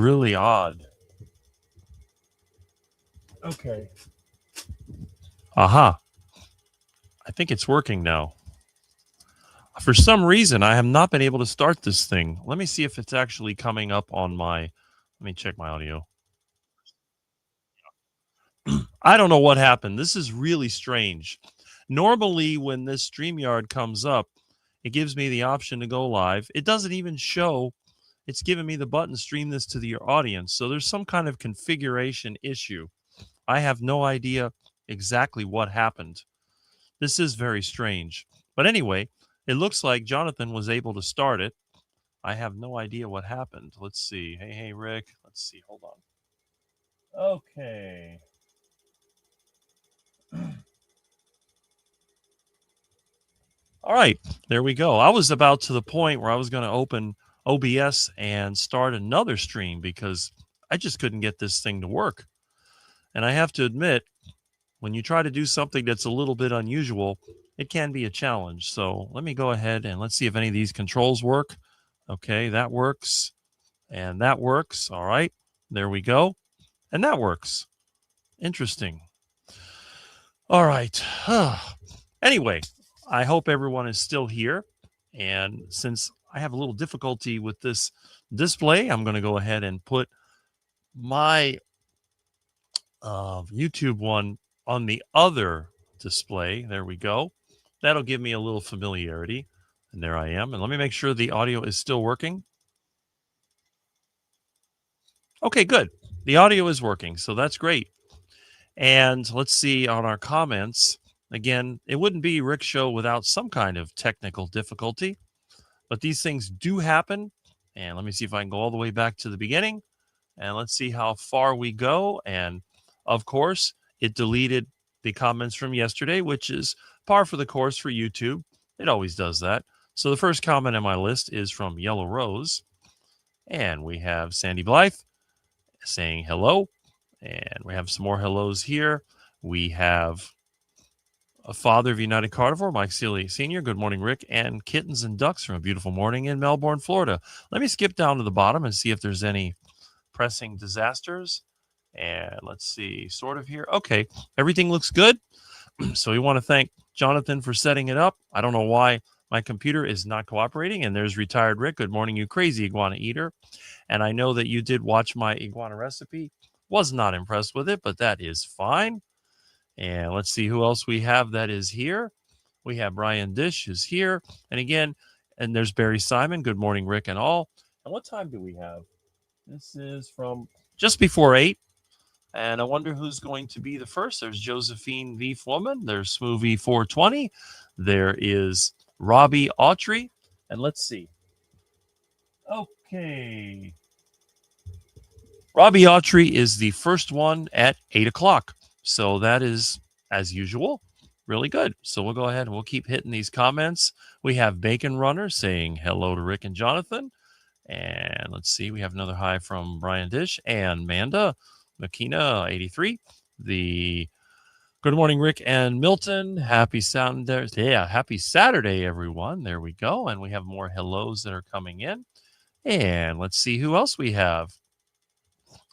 really odd. Okay. Aha. I think it's working now. For some reason, I have not been able to start this thing. Let me see if it's actually coming up on my. Let me check my audio. I don't know what happened. This is really strange. Normally, when this StreamYard comes up, it gives me the option to go live. It doesn't even show. It's giving me the button stream this to your audience. So there's some kind of configuration issue. I have no idea exactly what happened. This is very strange. But anyway, it looks like Jonathan was able to start it. I have no idea what happened. Let's see. Hey, Rick. Let's see. Hold on. Okay. All right. There we go. I was about to the point where I was going to open OBS and start another stream because I just couldn't get this thing to work. And I have to admit, when you try to do something that's a little bit unusual, it can be a challenge. So let me go ahead and let's see if any of these controls work. Okay, that works. And that works. All right. There we go. And that works. Interesting. All right. Anyway, I hope everyone is still here. And since I have a little difficulty with this display, I'm going to go ahead and put my YouTube one on the other display. There we go. That'll give me a little familiarity. And there I am. And let me make sure the audio is still working. Okay, good. The audio is working, so that's great. And let's see on our comments. Again, it wouldn't be Rick's show without some kind of technical difficulty, but these things do happen. And let me see if I can go all the way back to the beginning. And let's see how far we go. And of course, it deleted the comments from yesterday, which is par for the course for YouTube. It always does that. So the first comment on my list is from Yellow Rose. And we have Sandy Blythe saying hello. And we have some more hellos here. We have a father of United Carnivore, Mike Seeley Sr. Good morning, Rick. And Kittens and Ducks from a beautiful morning in Melbourne, Florida. Let me skip down to the bottom and see if there's any pressing disasters. And let's see, sort of here. Okay, everything looks good. So we want to thank Jonathan for setting it up. I don't know why my computer is not cooperating. And there's retired Rick. Good morning, you crazy iguana eater. And I know that you did watch my iguana recipe. Was not impressed with it, but that is fine. And let's see who else we have that is here. We have Brian Dish is here. And again, and there's Barry Simon. Good morning, Rick and all. And what time do we have? This is from just before 8. And I wonder who's going to be the first. There's Josephine V. Woman. There's Smoothie 420. There is Robbie Autry. And let's see. Okay. Robbie Autry is the first one at 8 o'clock. So that is, as usual, really good. So we'll go ahead and we'll keep hitting these comments. We have Bacon Runner saying hello to Rick and Jonathan. And let's see, we have another hi from Brian Dish and Manda Makina 83. The good morning, Rick and Milton. Happy Saturday. Yeah, happy Saturday, everyone. There we go. And we have more hellos that are coming in. And let's see who else we have.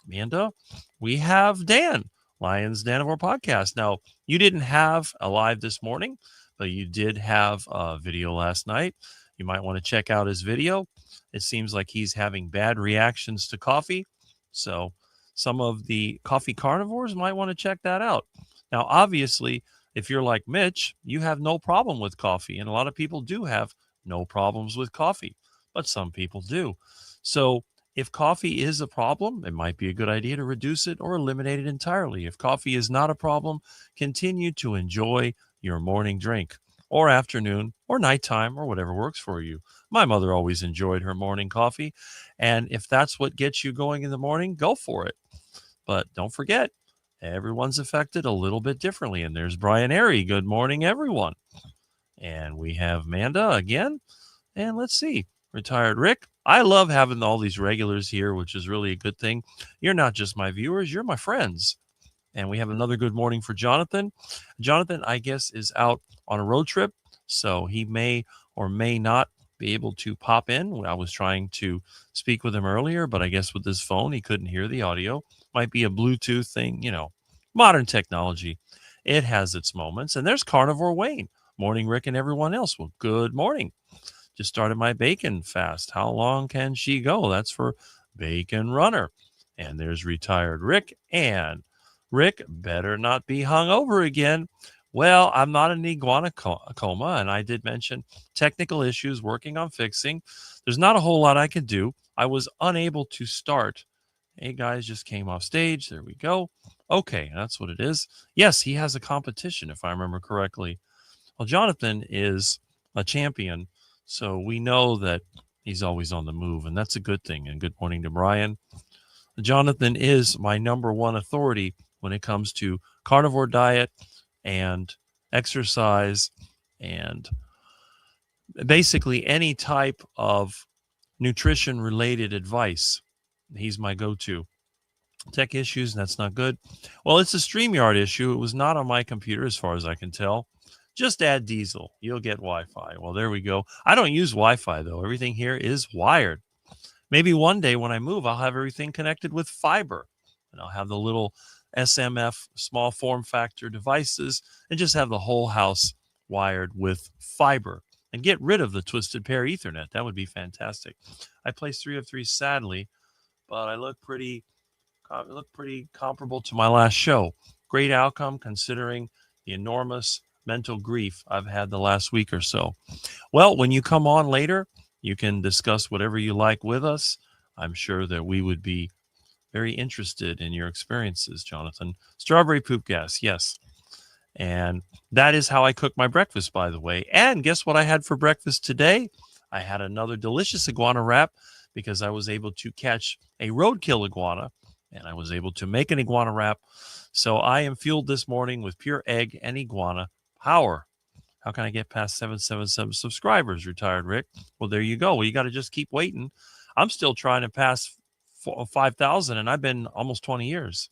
Amanda, we have Dan, Lions Danivore podcast. Now, you didn't have a live this morning, but you did have a video last night. You might want to check out his video. It seems like he's having bad reactions to coffee. So some of the coffee carnivores might want to check that out. Now, obviously, if you're like Mitch, you have no problem with coffee. And a lot of people do have no problems with coffee, but some people do. So if coffee is a problem, it might be a good idea to reduce it or eliminate it entirely. If coffee is not a problem, continue to enjoy your morning drink or afternoon or nighttime or whatever works for you. My mother always enjoyed her morning coffee. And if that's what gets you going in the morning, go for it. But don't forget, everyone's affected a little bit differently. And there's Brian Airy. Good morning, everyone. And we have Manda again. And let's see. Retired Rick. I love having all these regulars here, which is really a good thing. You're not just my viewers, you're my friends. And we have another good morning for Jonathan. Jonathan, I guess, is out on a road trip, so he may or may not be able to pop in. I was trying to speak with him earlier, but I guess with his phone, he couldn't hear the audio. Might be a Bluetooth thing, modern technology. It has its moments. And there's Carnivore Wayne. Morning, Rick, and everyone else. Well, good morning. Just started my bacon fast. How long can she go? That's for Bacon Runner. And there's retired Rick. And Rick better not be hungover again. Well, I'm not in iguana coma, and I did mention technical issues working on fixing. There's not a whole lot I could do. I was unable to start. Hey, guys, just came off stage. There we go. Okay, that's what it is. Yes, he has a competition, if I remember correctly. Well, Jonathan is a champion, so we know that he's always on the move, and that's a good thing. And good morning to Brian. Jonathan is my number one authority when it comes to carnivore diet and exercise and basically any type of nutrition related advice. He's my go-to. Tech issues, that's not good. Well, it's a StreamYard issue. It was not on my computer as far as I can tell. Just add diesel. You'll get Wi-Fi. Well, there we go. I don't use Wi-Fi, though. Everything here is wired. Maybe one day when I move, I'll have everything connected with fiber. And I'll have the little SMF, small form factor devices, and just have the whole house wired with fiber. And get rid of the twisted pair Ethernet. That would be fantastic. I placed 3 of 3 sadly, but I look pretty comparable to my last show. Great outcome considering the enormous mental grief I've had the last week or so. Well, when you come on later, you can discuss whatever you like with us. I'm sure that we would be very interested in your experiences, Jonathan. Strawberry poop gas, yes. And that is how I cook my breakfast, by the way. And guess what I had for breakfast today? I had another delicious iguana wrap because I was able to catch a roadkill iguana and I was able to make an iguana wrap. So I am fueled this morning with pure egg and iguana power. How can I get past 777 subscribers, retired Rick? Well, there you go. Well, you got to just keep waiting. I'm still trying to pass 5,000, and I've been almost 20 years.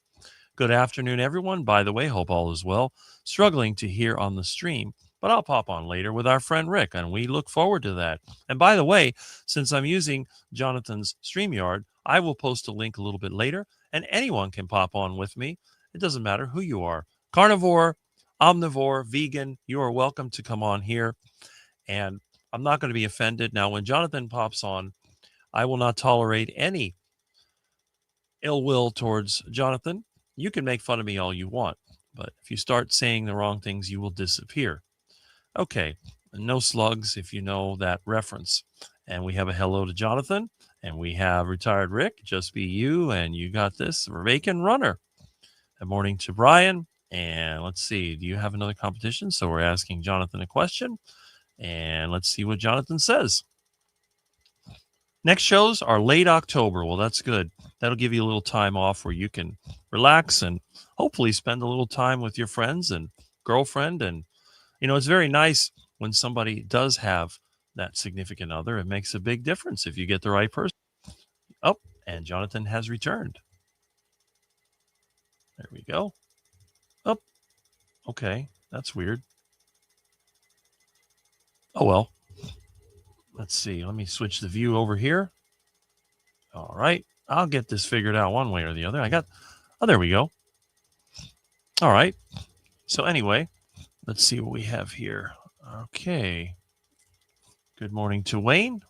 Good afternoon, everyone. By the way, hope all is well. Struggling to hear on the stream, but I'll pop on later with our friend Rick, and we look forward to that. And by the way, since I'm using Jonathan's StreamYard, I will post a link a little bit later, and anyone can pop on with me. It doesn't matter who you are. Carnivore, omnivore, vegan, you are welcome to come on here. And I'm not going to be offended. Now, when Jonathan pops on, I will not tolerate any ill will towards Jonathan. You can make fun of me all you want, but if you start saying the wrong things, you will disappear. Okay, no slugs if you know that reference. And we have a hello to Jonathan, and we have retired Rick, just be you, and you got this, Bacon Runner. Good morning to Brian. And let's see, do you have another competition? So we're asking Jonathan a question, and let's see what Jonathan says. Next shows are late October. Well, that's good. That'll give you a little time off where you can relax and hopefully spend a little time with your friends and girlfriend. And, it's very nice when somebody does have that significant other. It makes a big difference if you get the right person. Oh, and Jonathan has returned. There we go. Oh, okay. That's weird. Oh, well. Let's see. Let me switch the view over here. All right. I'll get this figured out one way or the other. There we go. All right. So anyway, let's see what we have here. Okay. Good morning to Wayne.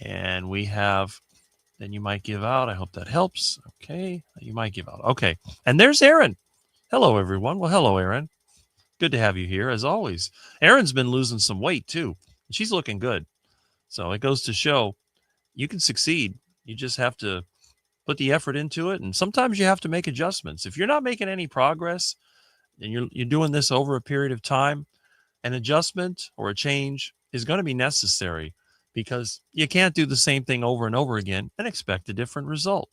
And we have, then you might give out. I hope that helps. Okay. You might give out. Okay. And there's Aaron. Hello, everyone. Well, hello, Aaron. Good to have you here, as always. Erin's been losing some weight, too. She's looking good. So it goes to show you can succeed. You just have to put the effort into it. And sometimes you have to make adjustments. If you're not making any progress and you're doing this over a period of time, an adjustment or a change is going to be necessary because you can't do the same thing over and over again and expect a different result.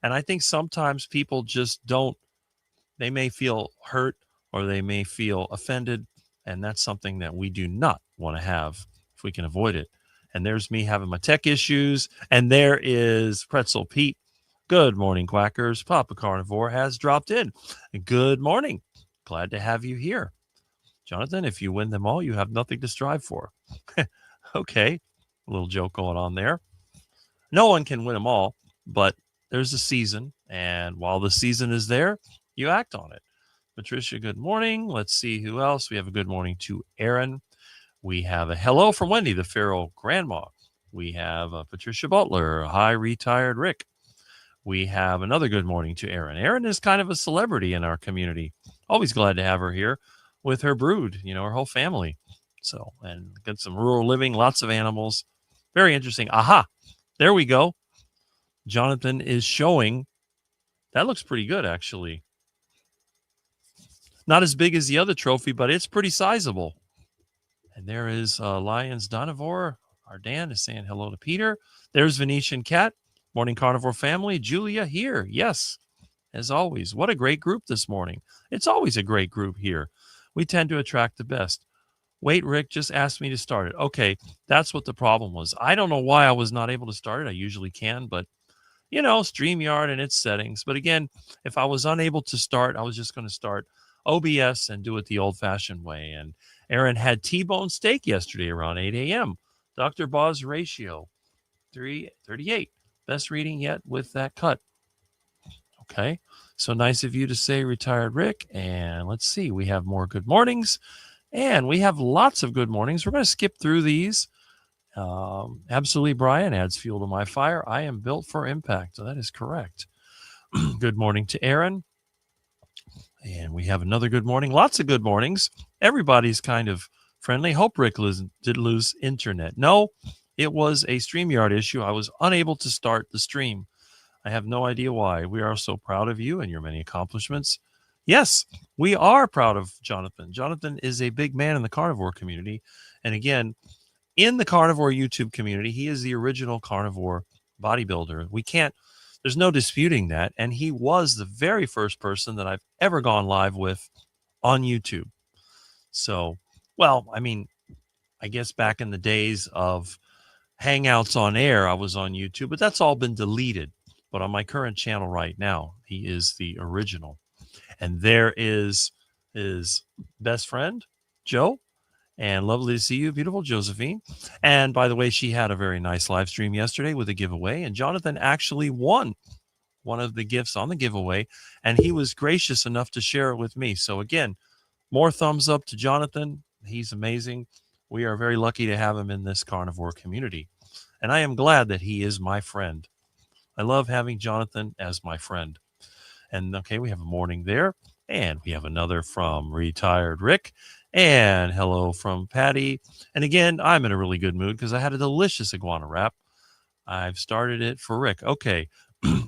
And I think sometimes people just don't, they may feel hurt or they may feel offended. And that's something that we do not want to have if we can avoid it. And there's me having my tech issues. And there is Pretzel Pete. Good morning, Quackers. Papa Carnivore has dropped in. Good morning. Glad to have you here. Jonathan, if you win them all, you have nothing to strive for. Okay, a little joke going on there. No one can win them all, but there's a season. And while the season is there, you act on it. Patricia, good morning. Let's see who else. We have a good morning to Aaron. We have a hello from Wendy, the Pharaoh grandma. We have Patricia Butler. Hi, retired Rick. We have another good morning to Erin. Erin is kind of a celebrity in our community. Always glad to have her here with her brood, her whole family. So, and get some rural living, lots of animals. Very interesting. Aha, there we go. Jonathan is showing. That looks pretty good, actually. Not as big as the other trophy, but it's pretty sizable. And there is Lions Donivore. Our Dan is saying hello to Peter. There's Venetian Cat. Morning Carnivore family. Julia here. Yes, as always. What a great group this morning. It's always a great group here. We tend to attract the best. Wait, Rick just asked me to start it. Okay, that's what the problem was. I don't know why I was not able to start it. I usually can, but StreamYard and its settings. But again, if I was unable to start, I was just going to start OBS and do it the old-fashioned way. And Aaron had T-bone steak yesterday around 8 a.m. Dr. Baugh's ratio, 338. Best reading yet with that cut. Okay, so nice of you to say retired Rick. And let's see, we have more good mornings. And we have lots of good mornings. We're going to skip through these. Absolutely, Brian adds fuel to my fire. I am built for impact. So that is correct. Good morning to Aaron. And we have another good morning. Lots of good mornings. Everybody's kind of friendly. Hope Rick did lose internet. No, it was a StreamYard issue. I was unable to start the stream. I have no idea why. We are so proud of you and your many accomplishments. Yes, we are proud of Jonathan. Jonathan is a big man in the carnivore community. And again, in the carnivore YouTube community, he is the original carnivore bodybuilder. There's no disputing that. And he was the very first person that I've ever gone live with on YouTube. So, I guess back in the days of Hangouts on air, I was on YouTube, but that's all been deleted. But on my current channel right now, he is the original. And there is his best friend, Joe. And lovely to see you, beautiful Josephine. And by the way, she had a very nice live stream yesterday with a giveaway. And Jonathan actually won one of the gifts on the giveaway. And he was gracious enough to share it with me. So again, more thumbs up to Jonathan. He's amazing. We are very lucky to have him in this carnivore community. And I am glad that he is my friend. I love having Jonathan as my friend. And okay, we have a morning there. And we have another from retired Rick. And hello from Patty. And again, I'm in a really good mood because I had a delicious iguana wrap. I've started it for Rick. Okay,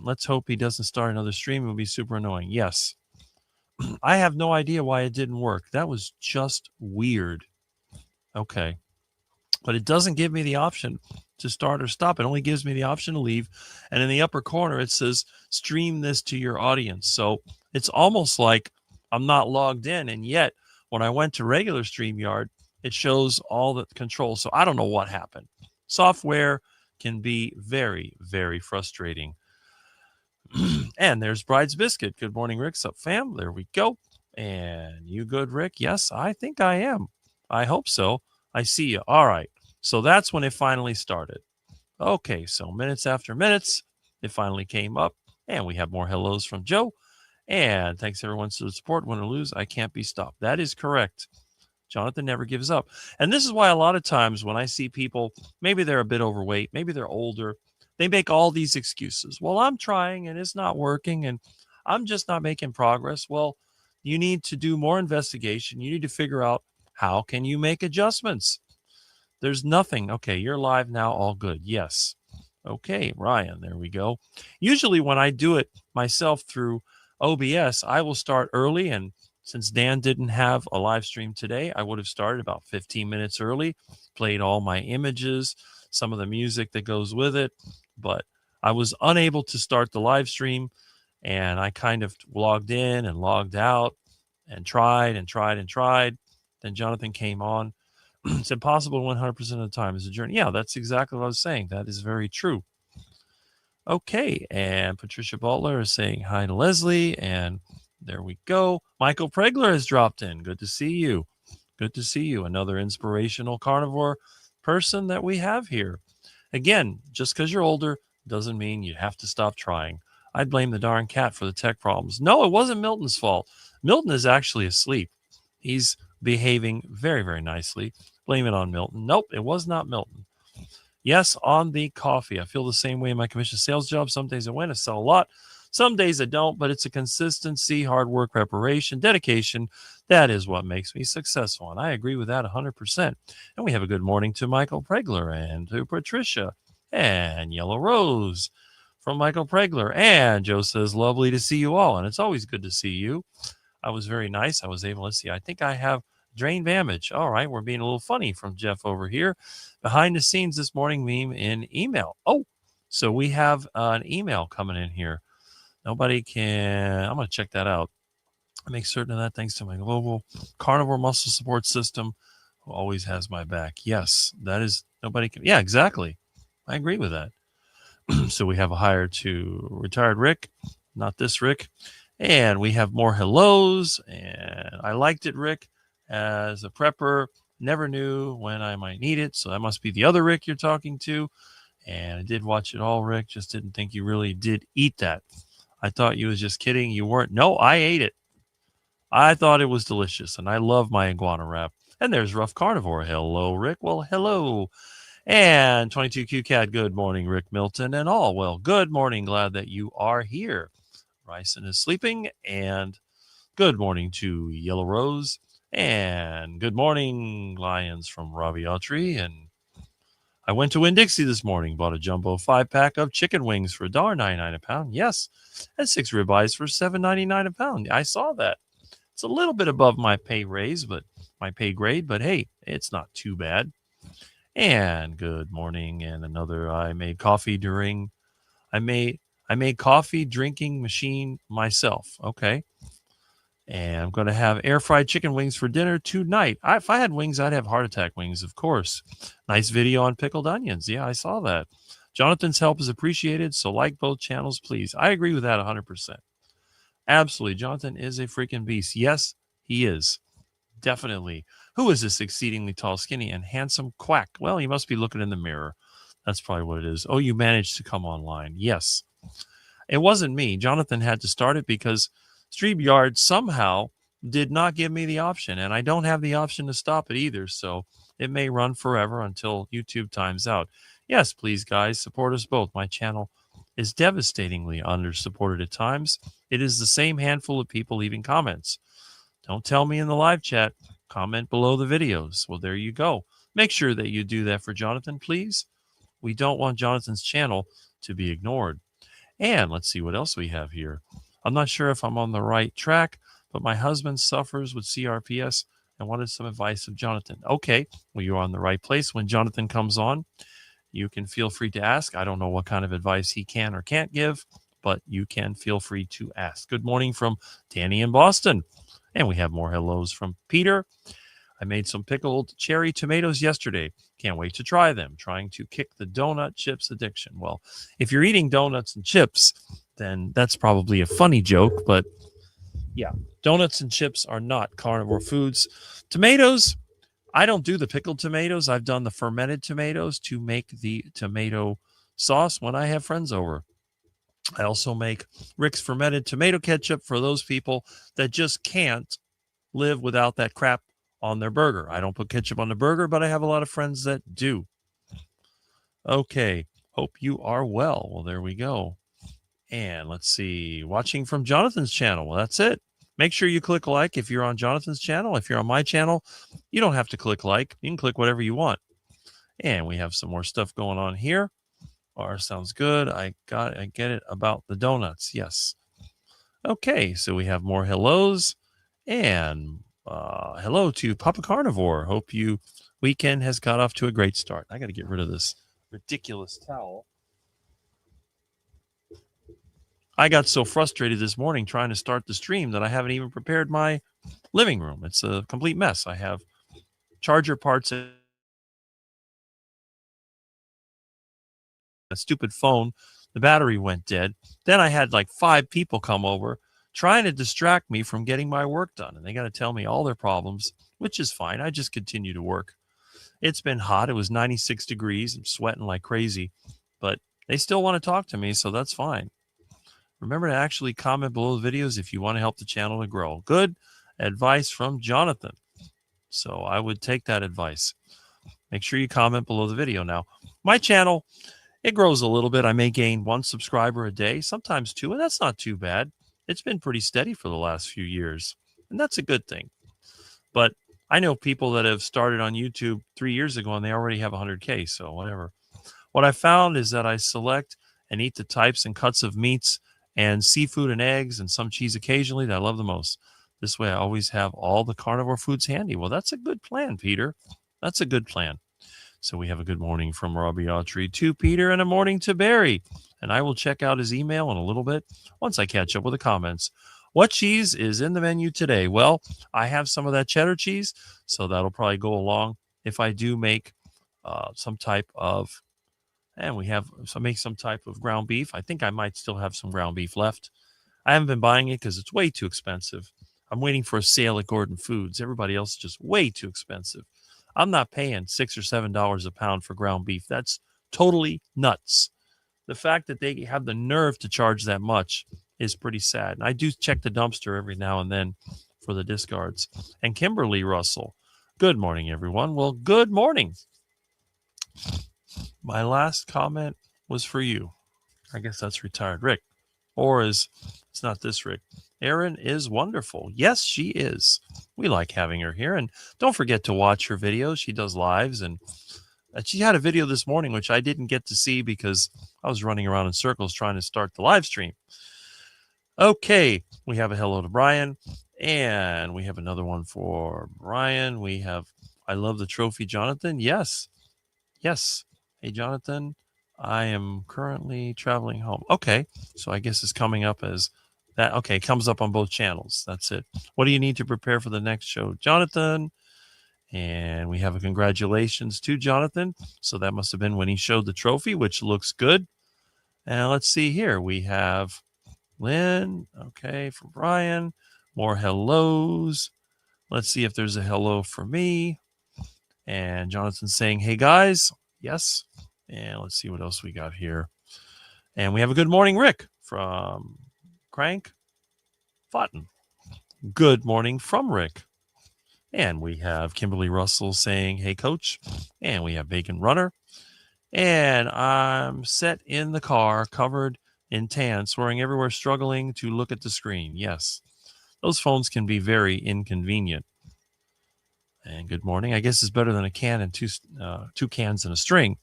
let's hope he doesn't start another stream. It would be super annoying. Yes. I have no idea why it didn't work. That was just weird. Okay. But it doesn't give me the option to start or stop. It only gives me the option to leave. And in the upper corner, it says stream this to your audience. So it's almost like I'm not logged in. And yet, when I went to regular StreamYard, it shows all the controls. So I don't know what happened. Software can be very, very frustrating. And there's Bride's Biscuit. Good morning, Rick. Sup, fam? There we go. And you good, Rick? Yes, I think I am. I hope so. I see you. All right. So that's when it finally started. Okay, so minutes after minutes, it finally came up. And we have more hellos from Joe. And thanks, everyone, for the support. Win or lose, I can't be stopped. That is correct. Jonathan never gives up. And this is why a lot of times when I see people, maybe they're a bit overweight, maybe they're older, they make all these excuses. Well, I'm trying and it's not working and I'm just not making progress. Well, you need to do more investigation. You need to figure out how can you make adjustments. There's nothing. Okay, you're live now. All good. Yes. Okay, Ryan, there we go. Usually when I do it myself through OBS, I will start early. And since Dan didn't have a live stream today, I would have started about 15 minutes early, played all my images, some of the music that goes with it. But I was unable to start the live stream. And I kind of logged in and logged out and tried and tried and tried. Then Jonathan came on. It's impossible 100% of the time. It's a journey. Yeah, that's exactly what I was saying. That is very true. Okay, and Patricia Butler is saying hi to Leslie, and there we go. Michael Pregler has dropped in. Good to see you. Good to see you. Another inspirational carnivore person that we have here. Again, just because you're older doesn't mean you have to stop trying. I'd blame the darn cat for the tech problems. No, it wasn't Milton's fault. Milton is actually asleep. He's behaving very, very nicely. Blame it on Milton. Nope, it was not Milton. Yes, on the coffee. I feel the same way in my commission sales job. Some days I win, I sell a lot. Some days I don't, but it's a consistency, hard work, preparation, dedication. That is what makes me successful. And I agree with that 100%. And we have a good morning to Michael Pregler and to Patricia and Yellow Rose from Michael Pregler. And Joe says, lovely to see you all. And it's always good to see you. I was very nice. I was able to see. I think I have drain damage. All right. We're being a little funny from Jeff over here. Behind the scenes this morning meme in email. Oh, so we have an email coming in here. Nobody can. I'm going to check that out. I make certain of that thanks to my global carnivore muscle support system who always has my back. Yes, that is nobody can. Yeah, exactly. I agree with that. So we have a hire to retired Rick, not this Rick. And we have more hellos. And I liked it, Rick, as a prepper. Never knew when I might need it. So that must be the other Rick you're talking to. And I did watch it all, Rick. Just didn't think you really did eat that. I thought you was just kidding. You weren't. No, I ate it. I thought it was delicious. And I love my iguana wrap. And there's Rough Carnivore. Hello, Rick. Well, hello. And 22Q Cat. Good morning, Rick Milton and all. Well, good morning. Glad that you are here. Ryson is sleeping. And good morning to Yellow Rose. And good morning, Lions from Robbie Autry. And I went to Winn-Dixie this morning, bought a jumbo 5-pack of chicken wings for $1.99 a pound. Yes, and 6 ribeyes for $7.99 a pound. I saw that. It's a little bit above my pay raise, but my pay grade, but hey, it's not too bad. And good morning. And another, I made coffee drinking machine myself. Okay. And I'm going to have air fried chicken wings for dinner tonight. If I had wings, I'd have heart attack wings, of course. Nice video on pickled onions. Yeah, I saw that. Jonathan's help is appreciated, so like both channels, please. I agree with that 100%. Absolutely. Jonathan is a freaking beast. Yes, he is. Definitely. Who is this exceedingly tall, skinny, and handsome quack? Well, he must be looking in the mirror. That's probably what it is. Oh, you managed to come online. Yes. It wasn't me. Jonathan had to start it because StreamYard somehow did not give me the option, and I don't have the option to stop it either, so it may run forever until YouTube times out. Yes, please, guys, support us both. My channel is devastatingly under-supported at times. It is the same handful of people leaving comments. Don't tell me in the live chat. Comment below the videos. Well, there you go. Make sure that you do that for Jonathan, please. We don't want Jonathan's channel to be ignored. And let's see what else we have here. I'm not sure if I'm on the right track, but my husband suffers with CRPS and wanted some advice of Jonathan. Okay, well, you're on the right place. When Jonathan comes on, you can feel free to ask. I don't know what kind of advice he can or can't give, but you can feel free to ask. Good morning from Danny in Boston. And we have more hellos from Peter. I made some pickled cherry tomatoes yesterday. Can't wait to try them. Trying to kick the donut chips addiction. Well, if you're eating donuts and chips, then that's probably a funny joke. But yeah, donuts and chips are not carnivore foods. Tomatoes, I don't do the pickled tomatoes. I've done the fermented tomatoes to make the tomato sauce when I have friends over. I also make Rick's fermented tomato ketchup for those people that just can't live without that crap on their burger. I don't put ketchup on the burger, but I have a lot of friends that do. Okay. Hope you are well. Well, there we go. And let's see. Watching from Jonathan's channel. Well, that's it. Make sure you click like if you're on Jonathan's channel. If you're on my channel, you don't have to click like. You can click whatever you want. And we have some more stuff going on here. Sounds good. I get it about the donuts. Yes. Okay. So we have more hellos. And hello to Papa Carnivore. Hope you weekend has got off to a great start. I got to get rid of this ridiculous towel. I got so frustrated this morning trying to start the stream that I haven't even prepared my living room. It's a complete mess. I have charger parts in a stupid phone. The battery went dead. Then I had like 5 people come over trying to distract me from getting my work done. And they got to tell me all their problems, which is fine. I just continue to work. It's been hot. It was 96 degrees. I'm sweating like crazy, but they still want to talk to me, so that's fine. Remember to actually comment below the videos if you want to help the channel to grow. Good advice from Jonathan. So I would take that advice. Make sure you comment below the video. Now, my channel, it grows a little bit. I may gain 1 subscriber a day, sometimes 2, and that's not too bad. It's been pretty steady for the last few years, and that's a good thing. But I know people that have started on YouTube 3 years ago, and they already have 100K, so whatever. What I found is that I select and eat the types and cuts of meats and seafood and eggs and some cheese occasionally that I love the most. This way I always have all the carnivore foods handy. Well, that's a good plan, Peter. That's a good plan. So we have a good morning from Robbie Autry to Peter and a morning to Barry. And I will check out his email in a little bit once I catch up with the comments. What cheese is in the menu today? Well, I have some of that cheddar cheese, so that'll probably go along if I do make some type of, and we have make some type of ground beef. I think I might still have some ground beef left. I haven't been buying it because it's way too expensive. I'm waiting for a sale at Gordon Foods. Everybody else is just way too expensive. I'm not paying $6 or $7 a pound for ground beef. That's totally nuts. The fact that they have the nerve to charge that much is pretty sad. And I do check the dumpster every now and then for the discards. And Kimberly Russell, good morning, everyone. Well, good morning. My last comment was for you. I guess that's retired Rick. Or it's not this Rick. Erin is wonderful. Yes, she is. We like having her here. And don't forget to watch her videos. She does lives. And she had a video this morning, which I didn't get to see because I was running around in circles trying to start the live stream. Okay, we have a hello to Brian. And we have another one for Brian. We have, I love the trophy, Jonathan. Yes. Yes. Hey, Jonathan, I am currently traveling home. Okay, so I guess it's coming up as that. Okay, it comes up on both channels. That's it. What do you need to prepare for the next show, Jonathan? And we have a congratulations to Jonathan. So that must have been when he showed the trophy, which looks good. And let's see here. We have Lynn. Okay, for Brian. More hellos. Let's see if there's a hello for me. And Jonathan saying, hey, guys. Yes. And let's see what else we got here. And we have a good morning, Rick, from Crank Fountain. Good morning from Rick. And we have Kimberly Russell saying, hey, coach. And we have Bacon Runner. And I'm set in the car, covered in tan, swearing everywhere, struggling to look at the screen. Yes, those phones can be very inconvenient. And good morning. I guess it's better than a can and two cans and a string.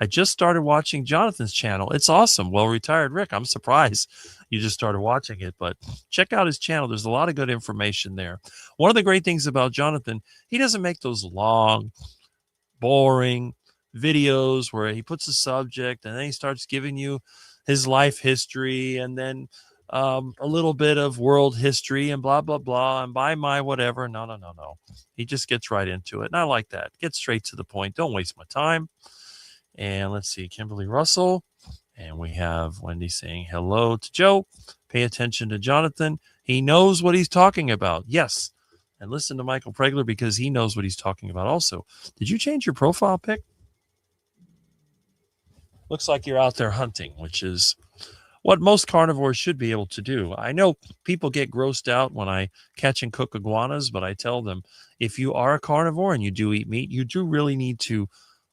I just started watching Jonathan's channel. It's awesome. Well, retired Rick, I'm surprised you just started watching it, but check out his channel. There's a lot of good information there. One of the great things about Jonathan, he doesn't make those long, boring videos where he puts a subject and then he starts giving you his life history and then a little bit of world history and blah, blah, blah, and by my whatever. No. He just gets right into it. And I like that. Get straight to the point. Don't waste my time. And let's see, Kimberly Russell. And we have Wendy saying hello to Joe. Pay attention to Jonathan. He knows what he's talking about. Yes. And listen to Michael Pregler because he knows what he's talking about also. Did you change your profile pic? Looks like you're out there hunting, which is what most carnivores should be able to do. I know people get grossed out when I catch and cook iguanas, but I tell them if you are a carnivore and you do eat meat, you do really need to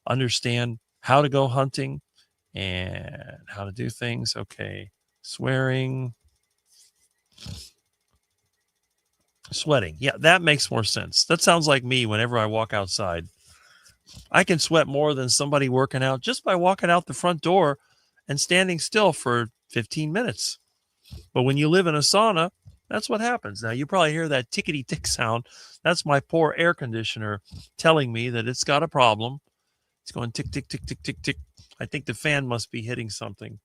understand how to go hunting and how to do things. Okay. Swearing. Sweating. Yeah, that makes more sense. That sounds like me whenever I walk outside. I can sweat more than somebody working out just by walking out the front door and standing still for 15 minutes. But when you live in a sauna, that's what happens. Now, you probably hear that tickety-tick sound. That's my poor air conditioner telling me that it's got a problem. It's going tick, tick, tick, tick, tick, tick. I think the fan must be hitting something.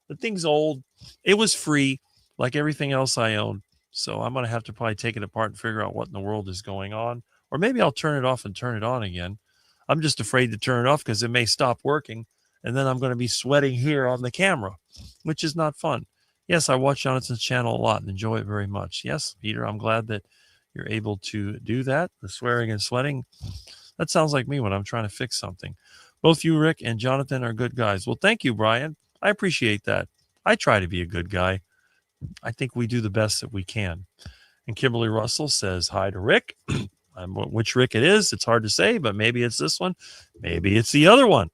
The thing's old. It was free, like everything else I own. So I'm going to have to probably take it apart and figure out what in the world is going on. Or maybe I'll turn it off and turn it on again. I'm just afraid to turn it off because it may stop working. And then I'm going to be sweating here on the camera, which is not fun. Yes, I watch Jonathan's channel a lot and enjoy it very much. Yes, Peter, I'm glad that you're able to do that. The swearing and sweating, That sounds like me when I'm trying to fix something. Both you, Rick, and Jonathan are good guys. Well, thank you, Brian. I appreciate that. I try to be a good guy. I think we do the best that we can. And Kimberly Russell says hi to Rick. Which Rick it is, it's hard to say, but maybe it's this one. Maybe it's the other one.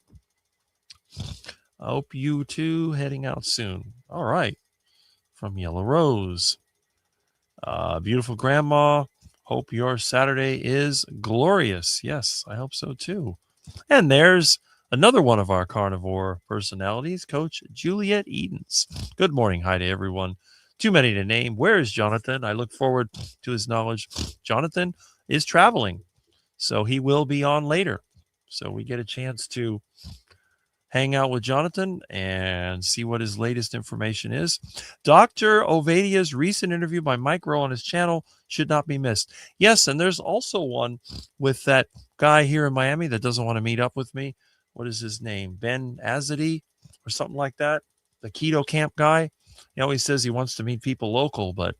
I hope you two heading out soon. All right. From Yellow Rose. Beautiful grandma. Hope your Saturday is glorious. Yes, I hope so too. And there's another one of our carnivore personalities, Coach Juliet Edens. Good morning. Hi to everyone. Too many to name. Where is Jonathan? I look forward to his knowledge. Jonathan is traveling, so he will be on later. So we get a chance to hang out with Jonathan and see what his latest information is. Dr. Ovadia's recent interview by Mike Rowe on his channel should not be missed. Yes, and there's also one with that guy here in Miami that doesn't want to meet up with me. What is his name? Ben Azadi or something like that? The keto camp guy. He always says he wants to meet people local, but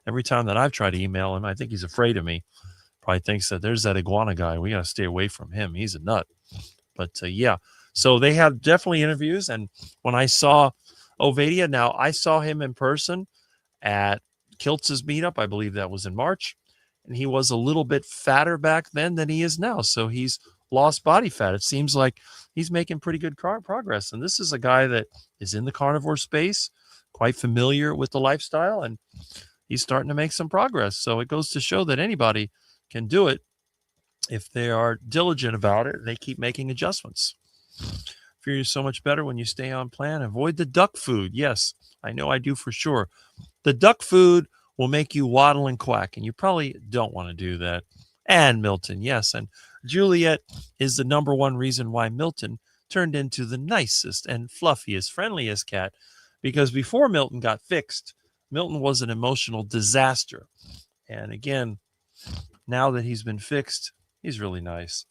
every time that I've tried to email him, I think he's afraid of me. Probably thinks that there's that iguana guy. We got to stay away from him. He's a nut. But yeah, so they have definitely interviews. And when I saw Ovadia, now I saw him in person at Kiltz's meetup. I believe that was in March. And he was a little bit fatter back then than he is now. So he's lost body fat. It seems like he's making pretty good progress. And this is a guy that is in the carnivore space, quite familiar with the lifestyle, and he's starting to make some progress. So it goes to show that anybody can do it if they are diligent about it and they keep making adjustments. Feel so much better when you stay on plan. Avoid the duck food. Yes, I know I do for sure. The duck food will make you waddle and quack, and you probably don't want to do that. And Milton, yes. And Juliet is the number one reason why Milton turned into the nicest and fluffiest, friendliest cat, because before Milton got fixed, Milton was an emotional disaster. And again, now that he's been fixed, he's really nice.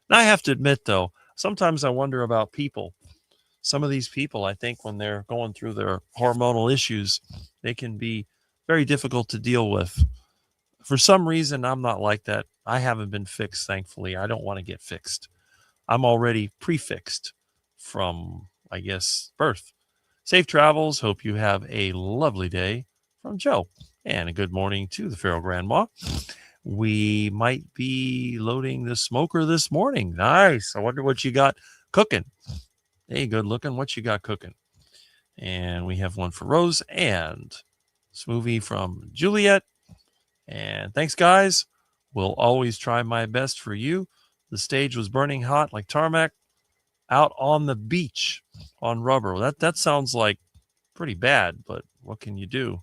And I have to admit, though, sometimes I wonder about people. Some of these people, I think, when they're going through their hormonal issues, they can be very difficult to deal with. For some reason, I'm not like that. I haven't been fixed, thankfully. I don't want to get fixed. I'm already prefixed from, I guess, birth. Safe travels. Hope you have a lovely day. From Joe. And a good morning to the Feral Grandma. We might be loading the smoker this morning. Nice. I wonder what you got cooking. Hey, good looking. What you got cooking? And we have one for Rose and smoothie from Juliet. And thanks, guys. Will always try my best for you. The stage was burning hot like tarmac out on the beach on rubber. That sounds like pretty bad, but what can you do?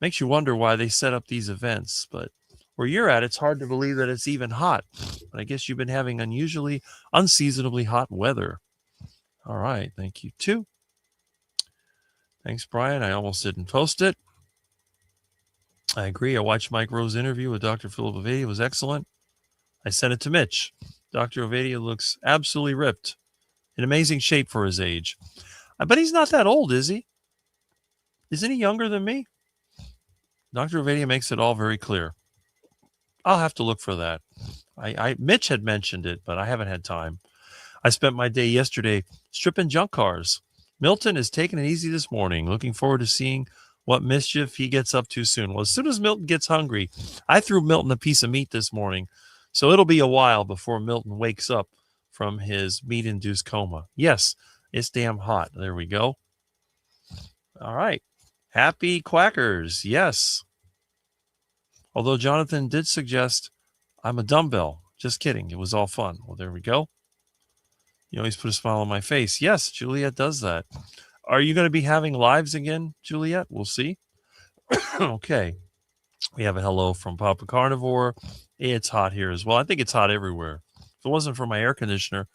Makes you wonder why they set up these events. But where you're at, it's hard to believe that it's even hot. But I guess you've been having unseasonably hot weather. All right. Thank you, too. Thanks, Brian. I almost didn't post it. I agree. I watched Mike Rowe's interview with Dr. Philip Ovadia. It was excellent. I sent it to Mitch. Dr. Ovadia looks absolutely ripped. In amazing shape for his age. But he's not that old, is he? Isn't he younger than me? Dr. Ovadia makes it all very clear. I'll have to look for that. Mitch had mentioned it, but I haven't had time. I spent my day yesterday stripping junk cars. Milton is taking it easy this morning. Looking forward to seeing what mischief he gets up to soon. Well, as soon as Milton gets hungry, I threw Milton a piece of meat this morning. So it'll be a while before Milton wakes up from his meat-induced coma. Yes, it's damn hot. There we go. All right. Happy Quackers. Yes. Although Jonathan did suggest I'm a dumbbell. Just kidding. It was all fun. Well, there we go. You always put a smile on my face. Yes, Juliet does that. Are you going to be having lives again, Juliet? We'll see. Okay. We have a hello from Papa Carnivore. It's hot here as well. I think it's hot everywhere. If it wasn't for my air conditioner,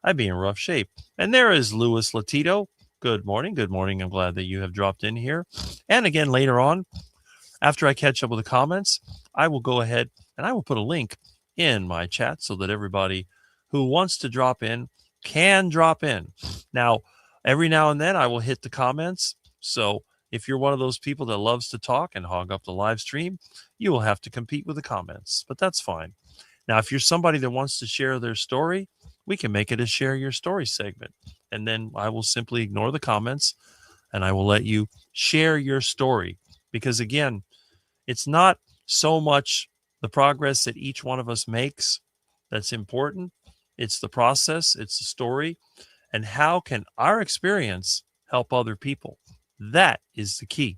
I'd be in rough shape. And there is Louis Latito. Good morning. Good morning. I'm glad that you have dropped in here. And again, later on, after I catch up with the comments, I will go ahead and I will put a link in my chat so that everybody who wants to drop in can drop in. Now, every now and then I will hit the comments. So if you're one of those people that loves to talk and hog up the live stream, you will have to compete with the comments, but that's fine. Now, if you're somebody that wants to share their story, we can make it a share your story segment. And then I will simply ignore the comments and I will let you share your story. Because again, it's not so much the progress that each one of us makes that's important. It's the process, it's the story, and how can our experience help other people? That is the key.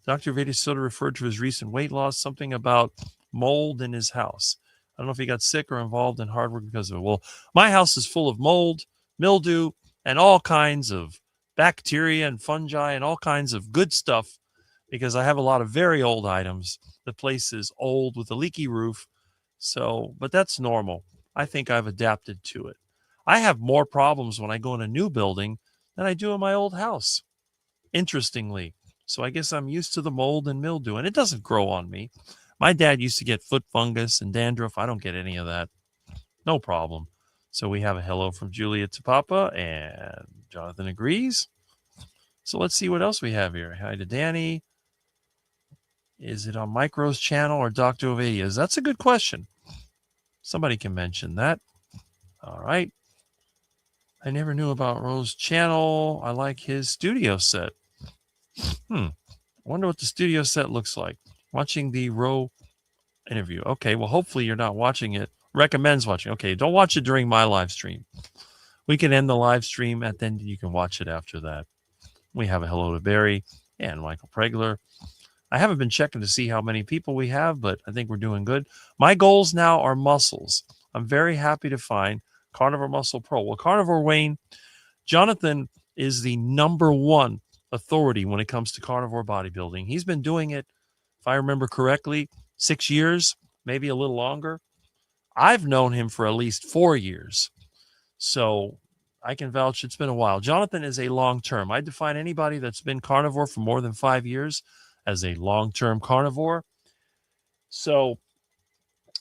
Dr. Soda referred to his recent weight loss, something about mold in his house. I don't know if he got sick or involved in hard work because of it. Well, my house is full of mold, mildew, and all kinds of bacteria and fungi and all kinds of good stuff because I have a lot of very old items. The place is old with a leaky roof. So, but that's normal. I think I've adapted to it. I have more problems when I go in a new building than I do in my old house, interestingly. So I guess I'm used to the mold and mildew, and it doesn't grow on me. My dad used to get foot fungus and dandruff. I don't get any of that. No problem. So we have a hello from Julia to Papa, and Jonathan agrees. So let's see what else we have here. Hi to Danny. Is it on Micro's channel or Dr. Ovadia's? That's a good question. Somebody can mention that. All right. I never knew about Rose's channel. I like his studio set. I wonder what the studio set looks like. Watching the Roe interview. Okay, well, hopefully you're not watching it. Recommends watching. Okay, don't watch it during my live stream. We can end the live stream, and then you can watch it after that. We have a hello to Barry and Michael Pregler. I haven't been checking to see how many people we have, but I think we're doing good. My goals now are muscles. I'm very happy to find Carnivore Muscle Pro. Well, Carnivore Wayne, Jonathan is the number one authority when it comes to carnivore bodybuilding. He's been doing it, if I remember correctly, 6 years, maybe a little longer. I've known him for at least 4 years. So I can vouch it's been a while. Jonathan is a long-term. I define anybody that's been carnivore for more than 5 years as a long-term carnivore. So,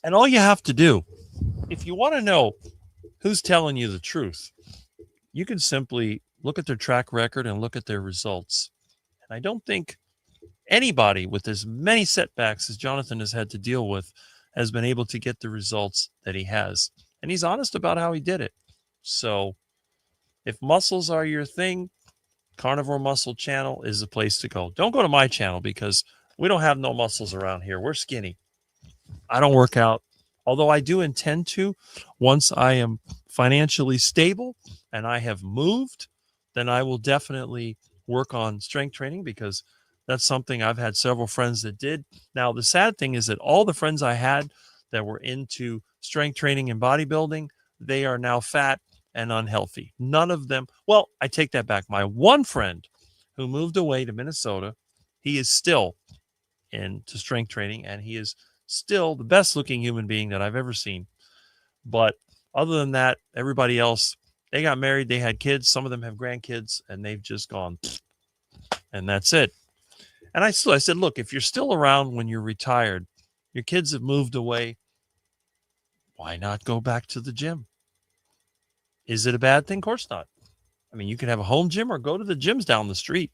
and all you have to do, if you want to know who's telling you the truth, you can simply look at their track record and look at their results. And I don't think anybody with as many setbacks as Jonathan has had to deal with has been able to get the results that he has. And he's honest about how he did it. So if muscles are your thing, Carnivore Muscle Channel is the place to go. Don't go to my channel because we don't have no muscles around here. We're skinny. I don't work out, although I do intend to. Once I am financially stable and I have moved, then I will definitely work on strength training because that's something I've had several friends that did. Now, the sad thing is that all the friends I had that were into strength training and bodybuilding, they are now fat and unhealthy. None of them. Well, I take that back. My one friend who moved away to Minnesota, he is still into strength training and he is still the best looking human being that I've ever seen. But other than that, everybody else, they got married, they had kids. Some of them have grandkids and they've just gone, and that's it. And I said, look, if you're still around when you're retired, your kids have moved away, why not go back to the gym? Is it a bad thing? Of course not. I mean, you can have a home gym or go to the gyms down the street.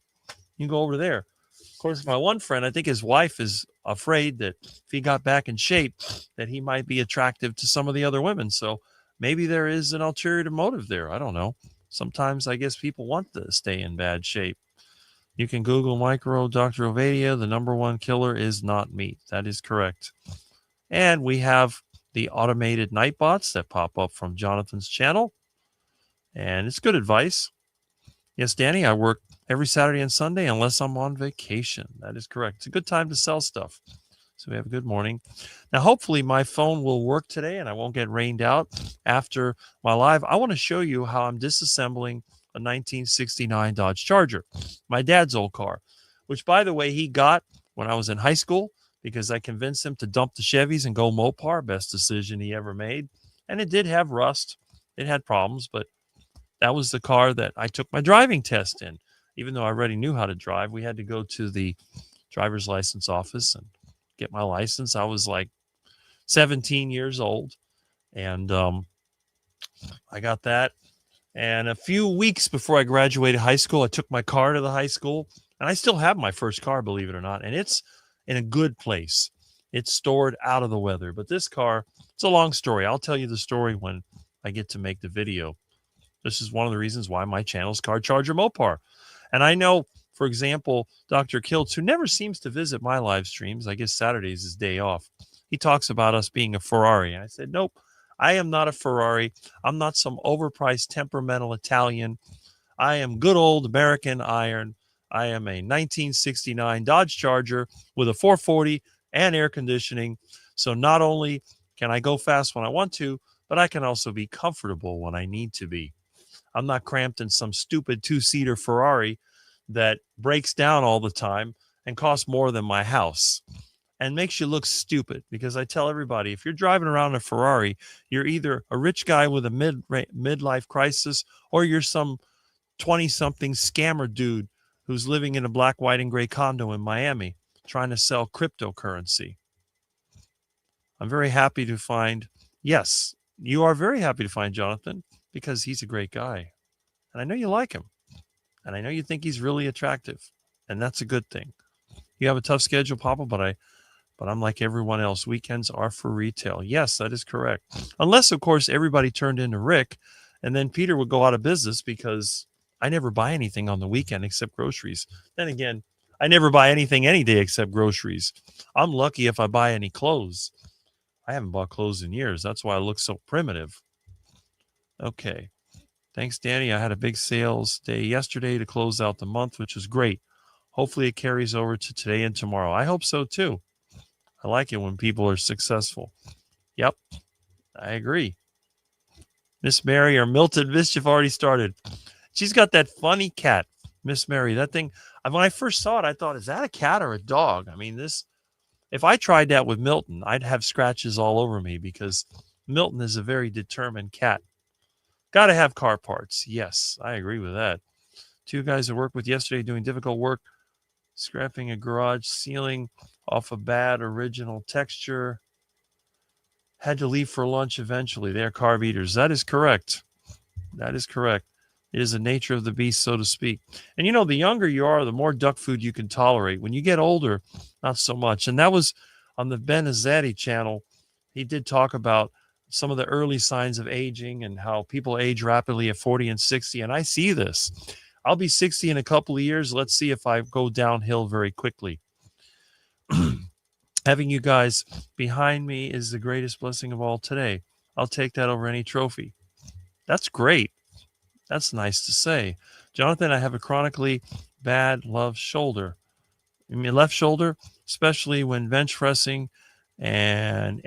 You can go over there. Of course, my one friend, I think his wife is afraid that if he got back in shape, that he might be attractive to some of the other women. So maybe there is an ulterior motive there. I don't know. Sometimes I guess people want to stay in bad shape. You can Google Micro Dr. Ovadia. The number one killer is not meat. That is correct. And we have the automated night bots that pop up from Jonathan's channel. And it's good advice. Yes, Danny, I work every Saturday and Sunday unless I'm on vacation. That is correct. It's a good time to sell stuff. So we have a good morning. Now, hopefully my phone will work today and I won't get rained out after my live. I want to show you how I'm disassembling a 1969 Dodge Charger, my dad's old car, which, by the way, he got when I was in high school because I convinced him to dump the Chevys and go Mopar. Best decision he ever made. And it did have rust. It had problems, but that was the car that I took my driving test in. Even though I already knew how to drive, we had to go to the driver's license office and get my license. I was like 17 years old, and I got that. And a few weeks before I graduated high school, I took my car to the high school, and I still have my first car, believe it or not, and it's in a good place. It's stored out of the weather. But this car, it's a long story. I'll tell you the story when I get to make the video. This is one of the reasons why my channel is Car Charger Mopar. And I know, for example, Dr. Kiltz, who never seems to visit my live streams, I guess Saturday's his day off. He talks about us being a Ferrari. I said, nope, I am not a Ferrari. I'm not some overpriced temperamental Italian. I am good old American iron. I am a 1969 Dodge Charger with a 440 and air conditioning. So not only can I go fast when I want to, but I can also be comfortable when I need to be. I'm not cramped in some stupid two-seater Ferrari that breaks down all the time and costs more than my house and makes you look stupid. Because I tell everybody, if you're driving around a Ferrari, you're either a rich guy with a midlife crisis or you're some 20-something scammer dude who's living in a black, white, and gray condo in Miami trying to sell cryptocurrency. I'm very happy to find, yes, you are very happy to find Jonathan because he's a great guy. And I know you like him. And I know you think he's really attractive. And that's a good thing. You have a tough schedule, Papa, but I'm like everyone else. Weekends are for retail. Yes, that is correct. Unless, of course, everybody turned into Rick, and then Peter would go out of business because I never buy anything on the weekend except groceries. Then again, I never buy anything any day except groceries. I'm lucky if I buy any clothes. I haven't bought clothes in years. That's why I look so primitive. Okay. Thanks, Danny. I had a big sales day yesterday to close out the month, which was great. Hopefully it carries over to today and tomorrow. I hope so, too. I like it when people are successful. Yep, I agree. Miss Mary or Milton Mischief already started. She's got that funny cat, Miss Mary. That thing, when I first saw it, I thought, is that a cat or a dog? I mean, if I tried that with Milton, I'd have scratches all over me because Milton is a very determined cat. Got to have car parts. Yes, I agree with that. Two guys I worked with yesterday doing difficult work, scrapping a garage ceiling off a bad original texture. Had to leave for lunch eventually. They're carb eaters. That is correct. That is correct. It is the nature of the beast, so to speak. And you know, the younger you are, the more duck food you can tolerate. When you get older, not so much. And that was on the Ben Azadi channel. He did talk about some of the early signs of aging and how people age rapidly at 40 and 60. And I see this. I'll be 60 in a couple of years. Let's see if I go downhill very quickly. Having you guys behind me is the greatest blessing of all today. I'll take that over any trophy. That's great. That's nice to say. Jonathan, I have a chronically bad left shoulder. I mean, left shoulder, especially when bench pressing and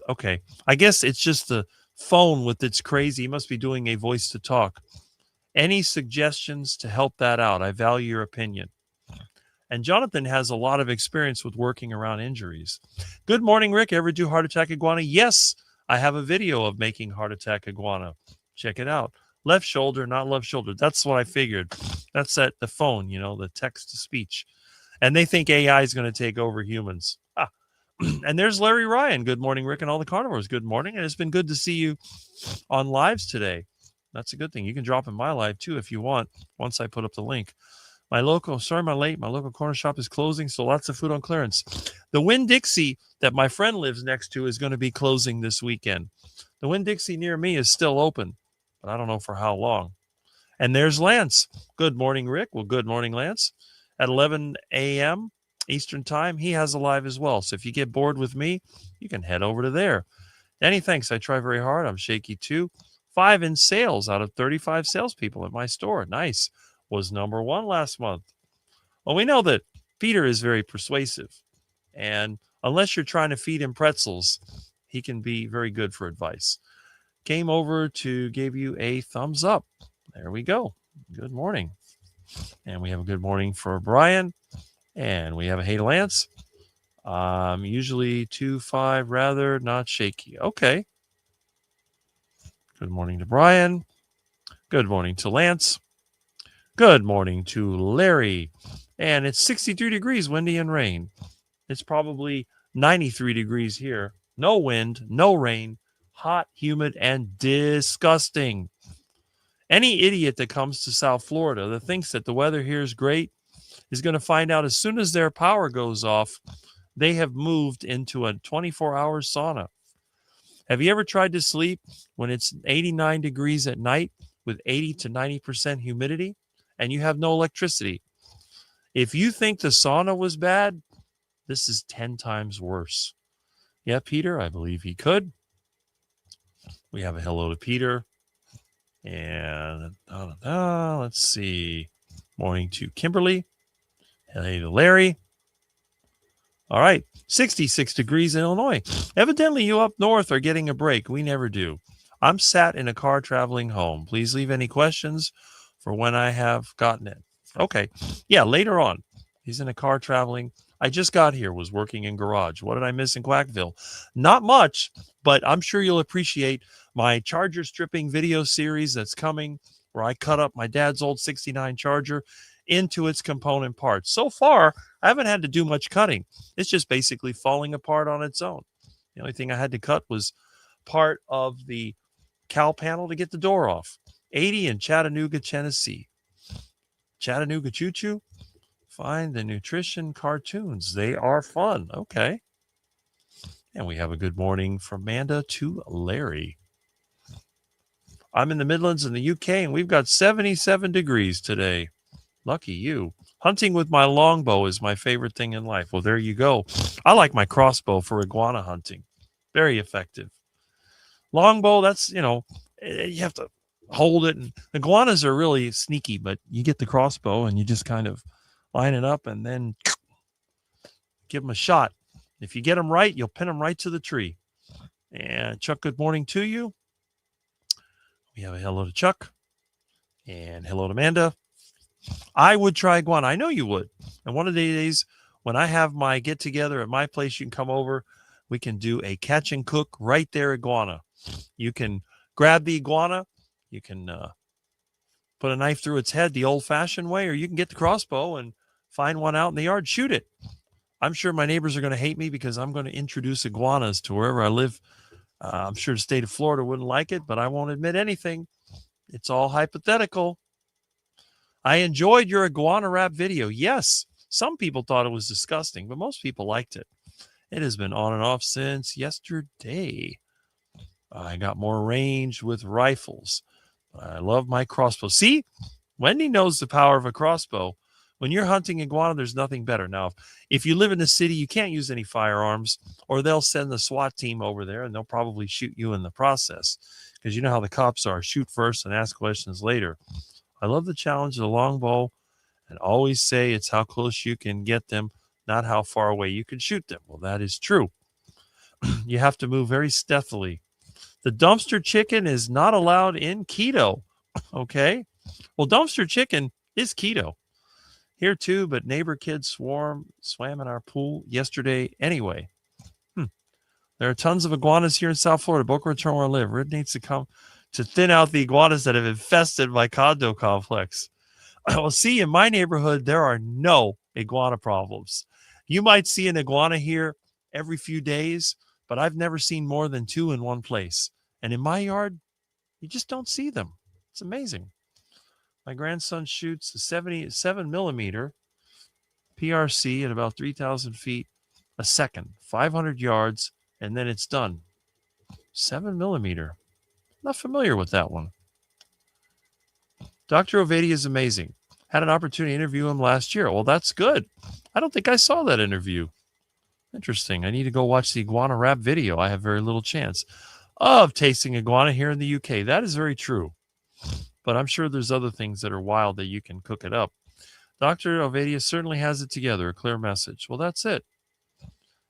okay. I guess it's just the phone with its crazy. He must be doing a voice to talk. Any suggestions to help that out? I value your opinion. And Jonathan has a lot of experience with working around injuries. Good morning, Rick. Ever do heart attack iguana? Yes, I have a video of making heart attack iguana. Check it out. Left shoulder, not left shoulder. That's what I figured. That's the phone, the text to speech. And they think AI is going to take over humans. And there's Larry Ryan. Good morning, Rick, and all the carnivores. Good morning. And it's been good to see you on lives today. That's a good thing. You can drop in my live, too, if you want, once I put up the link. My local corner shop is closing, so lots of food on clearance. The Winn-Dixie that my friend lives next to is going to be closing this weekend. The Winn-Dixie near me is still open, but I don't know for how long. And there's Lance. Good morning, Rick. Well, good morning, Lance. At 11 a.m. Eastern Time, he has a live as well. So if you get bored with me, you can head over to there. Danny, thanks. I try very hard. I'm shaky, too. 5 in sales out of 35 salespeople at my store. Nice. Was number 1 last month. Well, we know that Peter is very persuasive. And unless you're trying to feed him pretzels, he can be very good for advice. Came over to give you a thumbs up. There we go. Good morning. And we have a good morning for Brian. And we have a hey Lance. Usually 2-5 rather, not shaky. Okay. Good morning to Brian. Good morning to Lance. Good morning to Larry. And it's 63 degrees, windy and rain. It's probably 93 degrees here. No wind, no rain, hot, humid, and disgusting. Any idiot that comes to South Florida that thinks that the weather here is great is going to find out as soon as their power goes off They have moved into a 24-hour sauna. Have you ever tried to sleep when it's 89 degrees at night with 80 to 90% humidity and you have no electricity? If you think the sauna was bad, this is 10 times worse. Yeah, Peter, I believe he could. We have a hello to Peter. And let's see. Morning to Kimberly. Hey to Larry. All right. 66 degrees in Illinois. Evidently, you up north are getting a break. We never do. I'm sat in a car traveling home. Please leave any questions for when I have gotten it. Okay. Yeah, later on. He's in a car traveling. I just got here, was working in garage. What did I miss in Quackville? Not much, but I'm sure you'll appreciate my charger stripping video series that's coming, where I cut up my dad's old 69 Charger into its component parts. So far, I haven't had to do much cutting. It's just basically falling apart on its own. The only thing I had to cut was part of the cowl panel to get the door off. 80 in Chattanooga, Tennessee. Chattanooga Choo Choo. Find the nutrition cartoons. They are fun. Okay. And we have a good morning from Amanda to Larry. I'm in the Midlands in the UK, and we've got 77 degrees today. Lucky you. Hunting with my longbow is my favorite thing in life. Well, there you go. I like my crossbow for iguana hunting. Very effective. Longbow, that's, you have to hold it. And iguanas are really sneaky, but you get the crossbow and you just kind of line it up and then give them a shot. If you get them right, you'll pin them right to the tree. And Chuck, good morning to you. We have a hello to Chuck and hello to Amanda. I would try iguana. I know you would. And one of the days when I have my get together at my place, you can come over. We can do a catch and cook right there, iguana. You can grab the iguana. You can put a knife through its head the old fashioned way, or you can get the crossbow and find one out in the yard, shoot it. I'm sure my neighbors are going to hate me because I'm going to introduce iguanas to wherever I live. I'm sure the state of Florida wouldn't like it, but I won't admit anything. It's all hypothetical. I enjoyed your iguana wrap video. Yes, some people thought it was disgusting, but most people liked it. It has been on and off since yesterday. I got more range with rifles. I love my crossbow. See, Wendy knows the power of a crossbow. When you're hunting iguana, there's nothing better. Now, if you live in the city, you can't use any firearms, or they'll send the SWAT team over there, and they'll probably shoot you in the process. Because you know how the cops are. Shoot first and ask questions later. I love the challenge of the longbow and always say it's how close you can get them, not how far away you can shoot them. Well, that is true. You have to move very stealthily. The dumpster chicken is not allowed in keto. Okay. Well, dumpster chicken is keto. Here too, but neighbor kids swam in our pool yesterday anyway. There are tons of iguanas here in South Florida. Boca Raton where I live. Red needs to come to thin out the iguanas that have infested my condo complex. Well, see, in my neighborhood, there are no iguana problems. You might see an iguana here every few days, but I've never seen more than 2 in one place. And in my yard, you just don't see them. It's amazing. My grandson shoots a 77 millimeter PRC at about 3,000 feet a second, 500 yards, and then it's done. 7 millimeter. Not familiar with that one. Dr. Ovadia is amazing. Had an opportunity to interview him last year. Well, that's good. I don't think I saw that interview. Interesting. I need to go watch the iguana wrap video. I have very little chance of tasting iguana here in the UK. That is very true. But I'm sure there's other things that are wild that you can cook it up. Dr. Ovadia certainly has it together. A clear message. Well, that's it.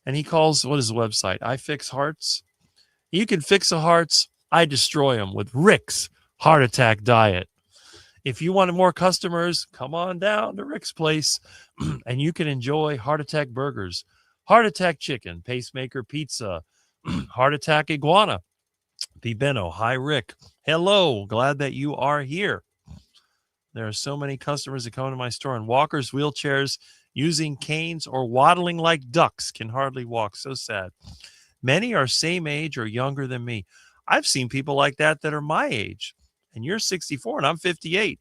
And he calls, what is the website? I Fix Hearts. You can fix the hearts. I destroy them with Rick's Heart Attack Diet. If you wanted more customers, come on down to Rick's place and you can enjoy Heart Attack burgers, Heart Attack chicken, pacemaker pizza, Heart Attack iguana. Pibeno, hi Rick. Hello, glad that you are here. There are so many customers that come to my store in walkers, wheelchairs, using canes, or waddling like ducks, can hardly walk. So sad. Many are same age or younger than me. I've seen people like that are my age. And you're 64 and I'm 58.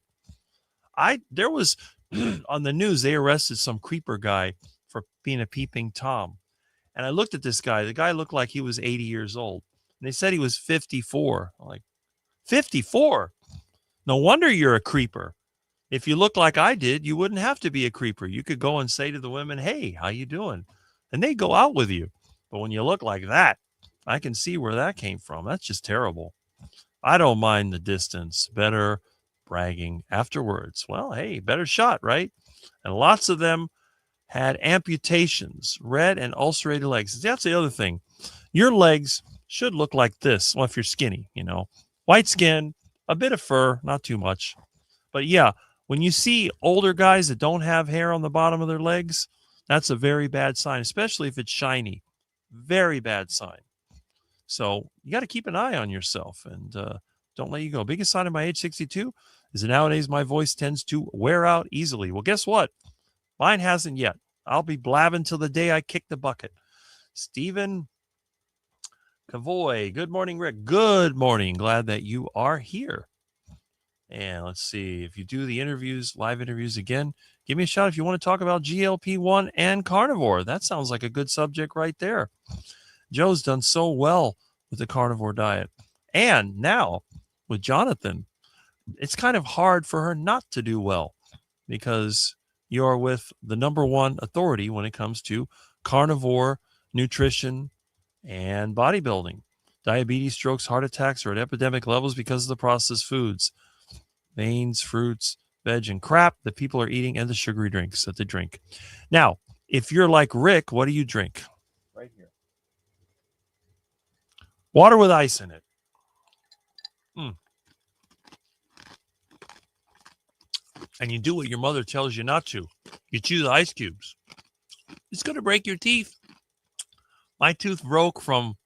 There was on the news, they arrested some creeper guy for being a peeping Tom. And I looked at this guy. The guy looked like he was 80 years old. And they said he was 54. I'm like, 54? No wonder you're a creeper. If you look like I did, you wouldn't have to be a creeper. You could go and say to the women, hey, how you doing? And they go out with you. But when you look like that, I can see where that came from. That's just terrible. I don't mind the distance. Better bragging afterwards. Well, hey, better shot, right? And lots of them had amputations, red and ulcerated legs. That's the other thing. Your legs should look like this. Well, if you're skinny, white skin, a bit of fur, not too much. But yeah, when you see older guys that don't have hair on the bottom of their legs, that's a very bad sign, especially if it's shiny. Very bad sign. So you got to keep an eye on yourself and don't let you go. Biggest sign of my age, 62, is that nowadays my voice tends to wear out easily. Well, guess what? Mine hasn't yet. I'll be blabbing till the day I kick the bucket. Stephen Cavoy, good morning, Rick. Good morning. Glad that you are here. And let's see, if you do the interviews, live interviews again, give me a shout if you want to talk about GLP-1 and carnivore. That sounds like a good subject right there. Joe's done so well with the carnivore diet. And now with Jonathan, it's kind of hard for her not to do well because you're with the number one authority when it comes to carnivore nutrition and bodybuilding. Diabetes, strokes, heart attacks are at epidemic levels because of the processed foods, veins, fruits, veg, and crap that people are eating, and the sugary drinks that they drink. Now, if you're like Rick, what do you drink? Right here. Water with ice in it. And you do what your mother tells you not to. You chew the ice cubes. It's going to break your teeth. My tooth broke from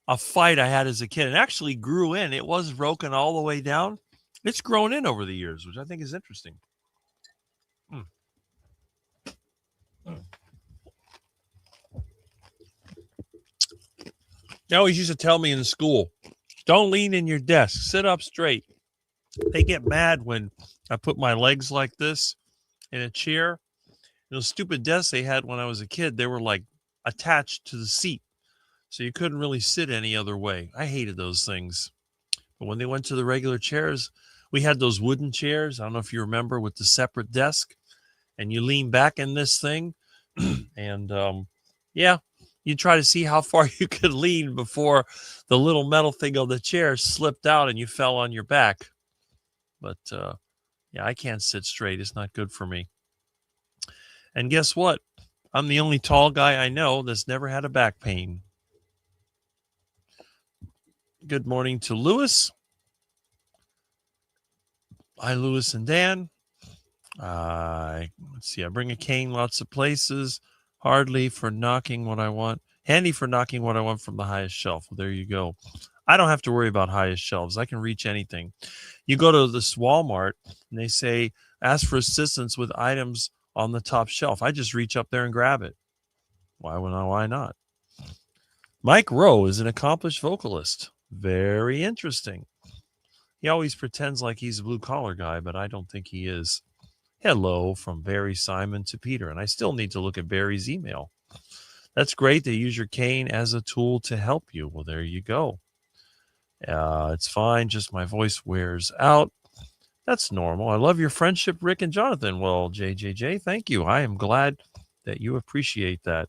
a fight I had as a kid. It actually grew in. It was broken all the way down. It's grown in over the years, which I think is interesting. They always used to tell me in school, don't lean in your desk. Sit up straight. They get mad when I put my legs like this in a chair. Those stupid desks they had when I was a kid, they were like attached to the seat. So you couldn't really sit any other way. I hated those things. But when they went to the regular chairs, we had those wooden chairs. I don't know if you remember, with the separate desk. And you lean back in this thing. And you try to see how far you could lean before the little metal thing on the chair slipped out and you fell on your back. But I can't sit straight. It's not good for me. And guess what? I'm the only tall guy I know that's never had a back pain. Good morning to Lewis. Hi, Lewis and Dan. Let's see. I bring a cane lots of places. Hardly for knocking what I want. Handy for knocking what I want from the highest shelf. Well, there you go. I don't have to worry about highest shelves. I can reach anything. You go to this Walmart and they say, ask for assistance with items on the top shelf. I just reach up there and grab it. Why not? Mike Rowe is an accomplished vocalist. Very interesting. He always pretends like he's a blue-collar guy, but I don't think he is. Hello from Barry Simon to Peter. And I still need to look at Barry's email. That's great. They use your cane as a tool to help you. Well, there you go. It's fine. Just my voice wears out. That's normal. I love your friendship, Rick and Jonathan. Well, JJJ, thank you. I am glad that you appreciate that.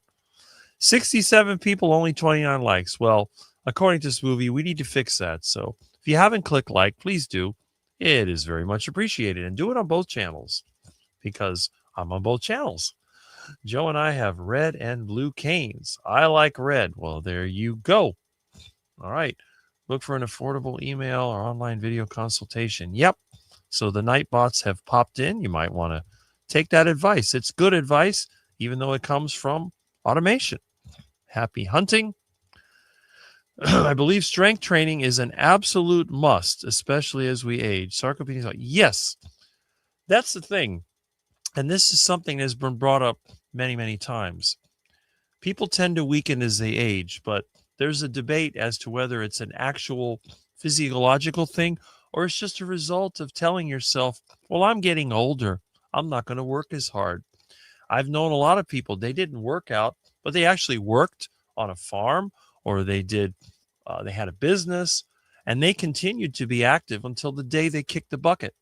67 people, only 29 likes. Well, according to this movie, we need to fix that. So if you haven't clicked like, please do. It is very much appreciated. And do it on both channels because I'm on both channels. Joe and I have red and blue canes. I like red. Well, there you go. All right. Look for an affordable email or online video consultation. Yep. So the night bots have popped in. You might want to take that advice. It's good advice, even though it comes from automation. Happy hunting. I believe strength training is an absolute must, especially as we age. Sarcopenia. Yes, that's the thing. And this is something that has been brought up many, many times. People tend to weaken as they age, but there's a debate as to whether it's an actual physiological thing or it's just a result of telling yourself, well, I'm getting older. I'm not going to work as hard. I've known a lot of people, they didn't work out, but they actually worked on a farm, or they had a business, and they continued to be active until the day they kicked the bucket.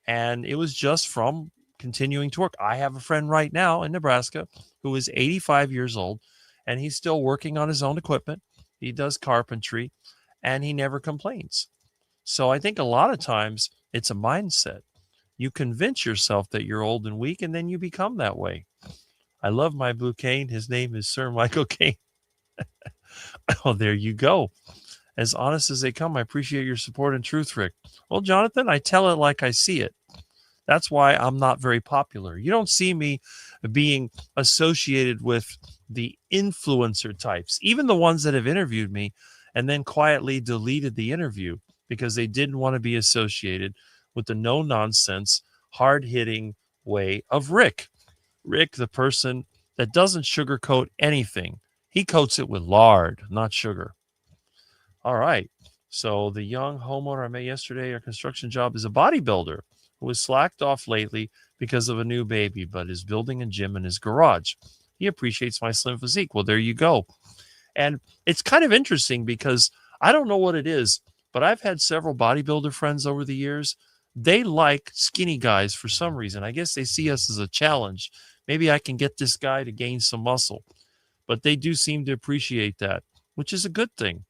And it was just from continuing to work. I have a friend right now in Nebraska who is 85 years old, and he's still working on his own equipment. He does carpentry, and he never complains. So I think a lot of times it's a mindset. You convince yourself that you're old and weak, and then you become that way. I love my blue cane. His name is Sir Michael Cane. Oh, there you go. As honest as they come, I appreciate your support and truth, Rick. Well, Jonathan, I tell it like I see it. That's why I'm not very popular. You don't see me being associated with the influencer types, even the ones that have interviewed me and then quietly deleted the interview because they didn't want to be associated with the no nonsense, hard hitting way of Rick. Rick, the person that doesn't sugarcoat anything, he coats it with lard, not sugar. All right. So the young homeowner I met yesterday, a construction job, is a bodybuilder who was slacked off lately because of a new baby, but is building a gym in his garage. He appreciates my slim physique. Well, there you go. And it's kind of interesting because I don't know what it is, but I've had several bodybuilder friends over the years. They like skinny guys for some reason. I guess they see us as a challenge. Maybe I can get this guy to gain some muscle. But they do seem to appreciate that, which is a good thing,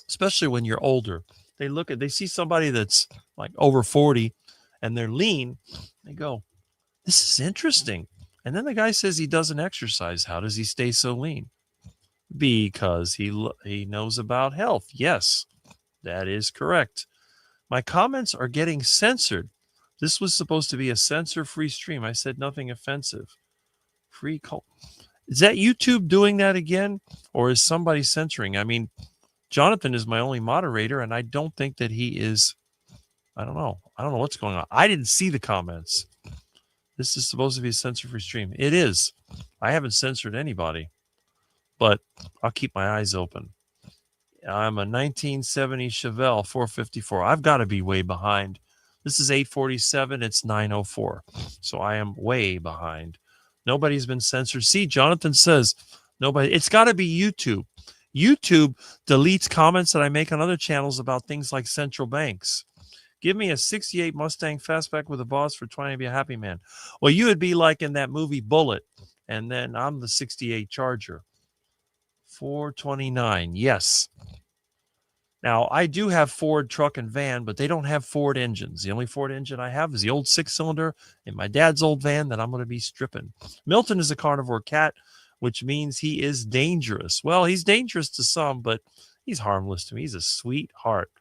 especially when you're older. They see somebody that's like over 40 and they're lean. They go, this is interesting. And then the guy says he doesn't exercise. How does he stay so lean? Because he knows about health. Yes, that is correct. My comments are getting censored. This was supposed to be a censor-free stream. I said nothing offensive. Free call. Is that YouTube doing that again? Or is somebody censoring? I mean, Jonathan is my only moderator, and I don't think that he is. I don't know. I don't know what's going on. I didn't see the comments. This is supposed to be a censor-free stream. It is. I haven't censored anybody, but I'll keep my eyes open. I'm a 1970 Chevelle 454. I've got to be way behind. This is 847. It's 904. So I am way behind. Nobody's been censored. See, Jonathan says nobody. It's got to be YouTube. YouTube deletes comments that I make on other channels about things like central banks. Give me a 68 Mustang Fastback with a boss for 20 to be a happy man. Well, you would be like in that movie Bullet, and then I'm the 68 Charger. 429. Yes. Now, I do have Ford truck and van, but they don't have Ford engines. The only Ford engine I have is the old 6-cylinder in my dad's old van that I'm going to be stripping. Milton is a carnivore cat, which means he is dangerous. Well, he's dangerous to some, but he's harmless to me. He's a sweetheart.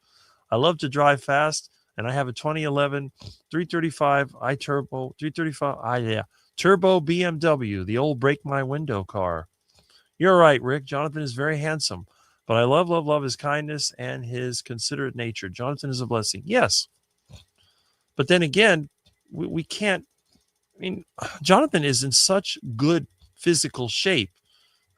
I love to drive fast, and I have a 2011 335 iTurbo, 335 turbo BMW, the old break my window car. You're right, Rick. Jonathan is very handsome, but I love his kindness and his considerate nature. Jonathan is a blessing. Yes. But then again, we can't. I mean, Jonathan is in such good physical shape.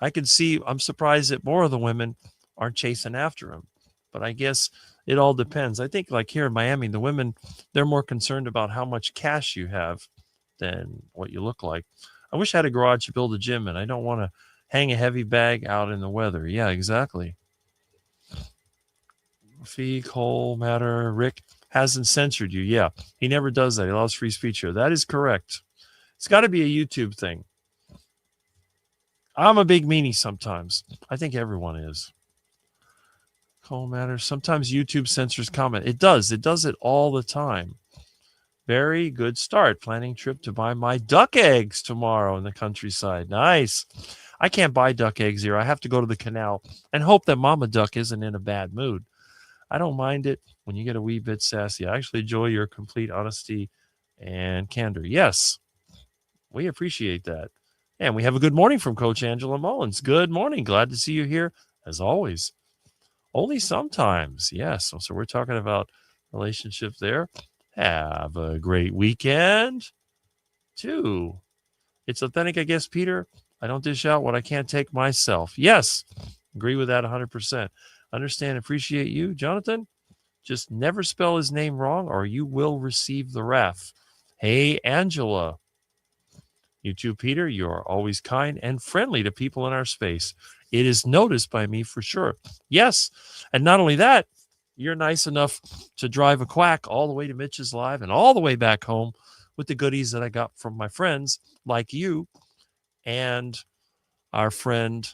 I'm surprised that more of the women aren't chasing after him. But I guess it all depends. I think like here in Miami, the women, they're more concerned about how much cash you have than what you look like. I wish I had a garage to build a gym in. I don't want to hang a heavy bag out in the weather. Yeah, exactly. Feed, whole matter. Rick hasn't censored you. Yeah, he never does that. He allows free speech here. That is correct. It's got to be a YouTube thing. I'm a big meanie sometimes. I think everyone is. Whole matter. Sometimes YouTube censors comment. It does. It does it all the time. Very good start. Planning trip to buy my duck eggs tomorrow in the countryside. Nice. I can't buy duck eggs here. I have to go to the canal and hope that Mama Duck isn't in a bad mood. I don't mind it when you get a wee bit sassy. I actually enjoy your complete honesty and candor. Yes, we appreciate that. And we have a good morning from Coach Angela Mullins. Good morning. Glad to see you here, as always. Only sometimes. Yes. So we're talking about relationships there. Have a great weekend, too. It's authentic, I guess, Peter. I don't dish out what I can't take myself. Yes, agree with that 100%. Understand, appreciate you, Jonathan. Just never spell his name wrong or you will receive the wrath. Hey, Angela. You too, Peter. You are always kind and friendly to people in our space. It is noticed by me for sure. Yes. And not only that, you're nice enough to drive a quack all the way to Mitch's Live and all the way back home with the goodies that I got from my friends like you and our friend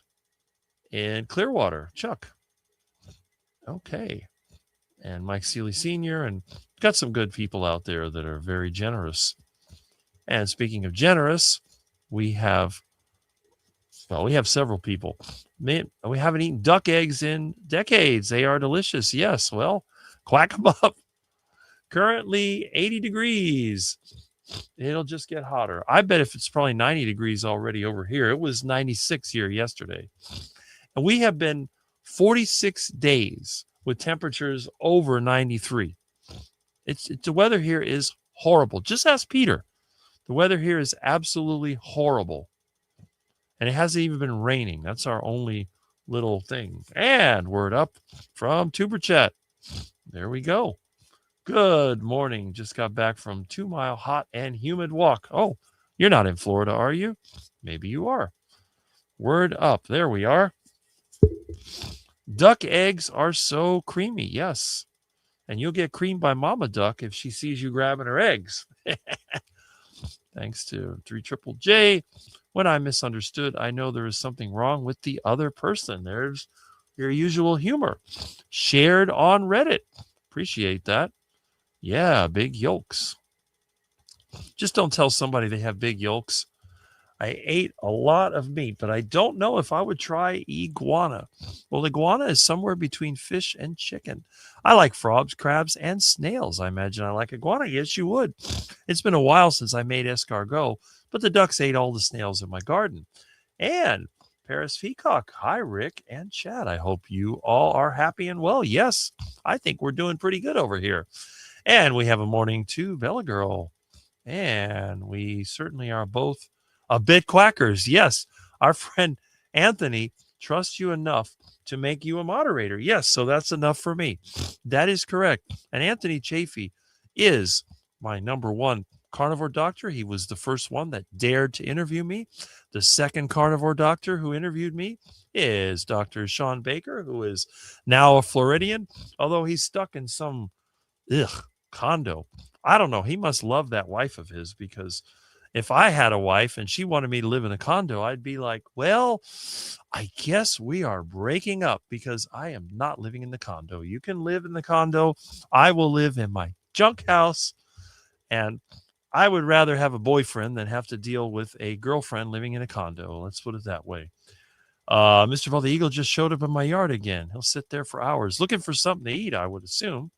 in Clearwater, Chuck. Okay. And Mike Seeley Sr. And got some good people out there that are very generous. And speaking of generous, we have several people. Man, we haven't eaten duck eggs in decades. They are delicious. Yes. Well, quack them up. Currently 80 degrees. It'll just get hotter. I bet if it's probably 90 degrees already over here. It was 96 here yesterday. And we have been 46 days with temperatures over 93. The weather here is horrible. Just ask Peter. The weather here is absolutely horrible. And it hasn't even been raining. That's our only little thing. And word up from Tuber Chat. There we go. Good morning. Just got back from 2-mile hot and humid walk. Oh, you're not in Florida, are you? Maybe you are. Word up. There we are. Duck eggs are so creamy. Yes. And you'll get creamed by Mama Duck if she sees you grabbing her eggs. Thanks to 3 Triple J. When I'm misunderstood, I know there is something wrong with the other person. There's your usual humor. Shared on Reddit. Appreciate that. Yeah, big yolks. Just don't tell somebody they have big yolks. I ate a lot of meat, but I don't know if I would try iguana. Well, iguana is somewhere between fish and chicken. I like frogs, crabs, and snails. I imagine I like iguana. Yes, you would. It's been a while since I made escargot, but the ducks ate all the snails in my garden. And Paris Peacock. Hi, Rick and Chad. I hope you all are happy and well. Yes, I think we're doing pretty good over here. And we have a morning to Bella Girl. And we certainly are both a bit quackers. Yes, our friend Anthony trusts you enough to make you a moderator. Yes, so that's enough for me. That is correct. And Anthony Chafee is my number one carnivore doctor. He was the first one that dared to interview me. The second carnivore doctor who interviewed me is Dr. Sean Baker, who is now a Floridian, although he's stuck in some condo. I don't know. He must love that wife of his, because if I had a wife and she wanted me to live in a condo, I'd be like, well, I guess we are breaking up, because I am not living in the condo. You can live in the condo. I will live in my junk house. And I would rather have a boyfriend than have to deal with a girlfriend living in a condo. Let's put it that way. Mr. Bald Eagle just showed up in my yard again. He'll sit there for hours looking for something to eat, I would assume.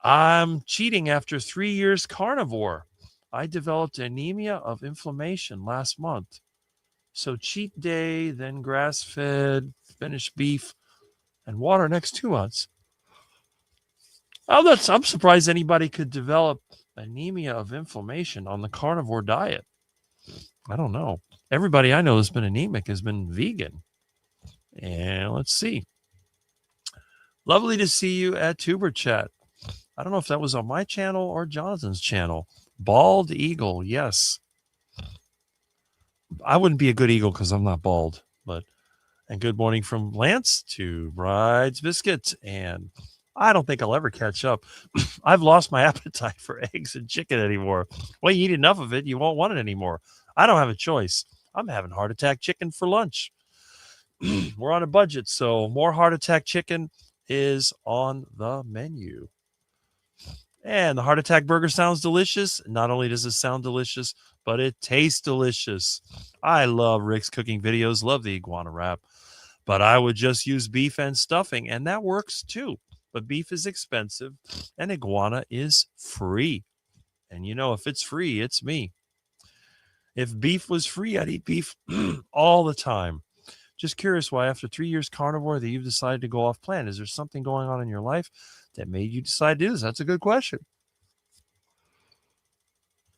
I'm cheating after 3 years carnivore. I developed anemia of inflammation last month. So cheat day, then grass-fed, finished beef, and water next 2 months. I'm surprised anybody could develop anemia of inflammation on the carnivore diet. I don't know. Everybody I know that's been anemic has been vegan. And let's see. Lovely to see you at Tuber Chat. I don't know if that was on my channel or Jonathan's channel. Bald Eagle, yes. I wouldn't be a good eagle because I'm not bald. And good morning from Lance to Bride's Biscuit. And I don't think I'll ever catch up. I've lost my appetite for eggs and chicken anymore. Well, you eat enough of it, you won't want it anymore. I don't have a choice. I'm having heart attack chicken for lunch. We're on a budget, so more heart attack chicken is on the menu. And the heart attack burger sounds delicious. Not only does it sound delicious, but it tastes delicious. I love Rick's cooking videos, love the iguana wrap, but I would just use beef and stuffing, and that works too. But beef is expensive, and iguana is free. And you know, if it's free, it's me. If beef was free, I'd eat beef all the time. Just curious why after 3 years carnivore that you've decided to go off plan. Is there something going on in your life that made you decide to do this? That's a good question.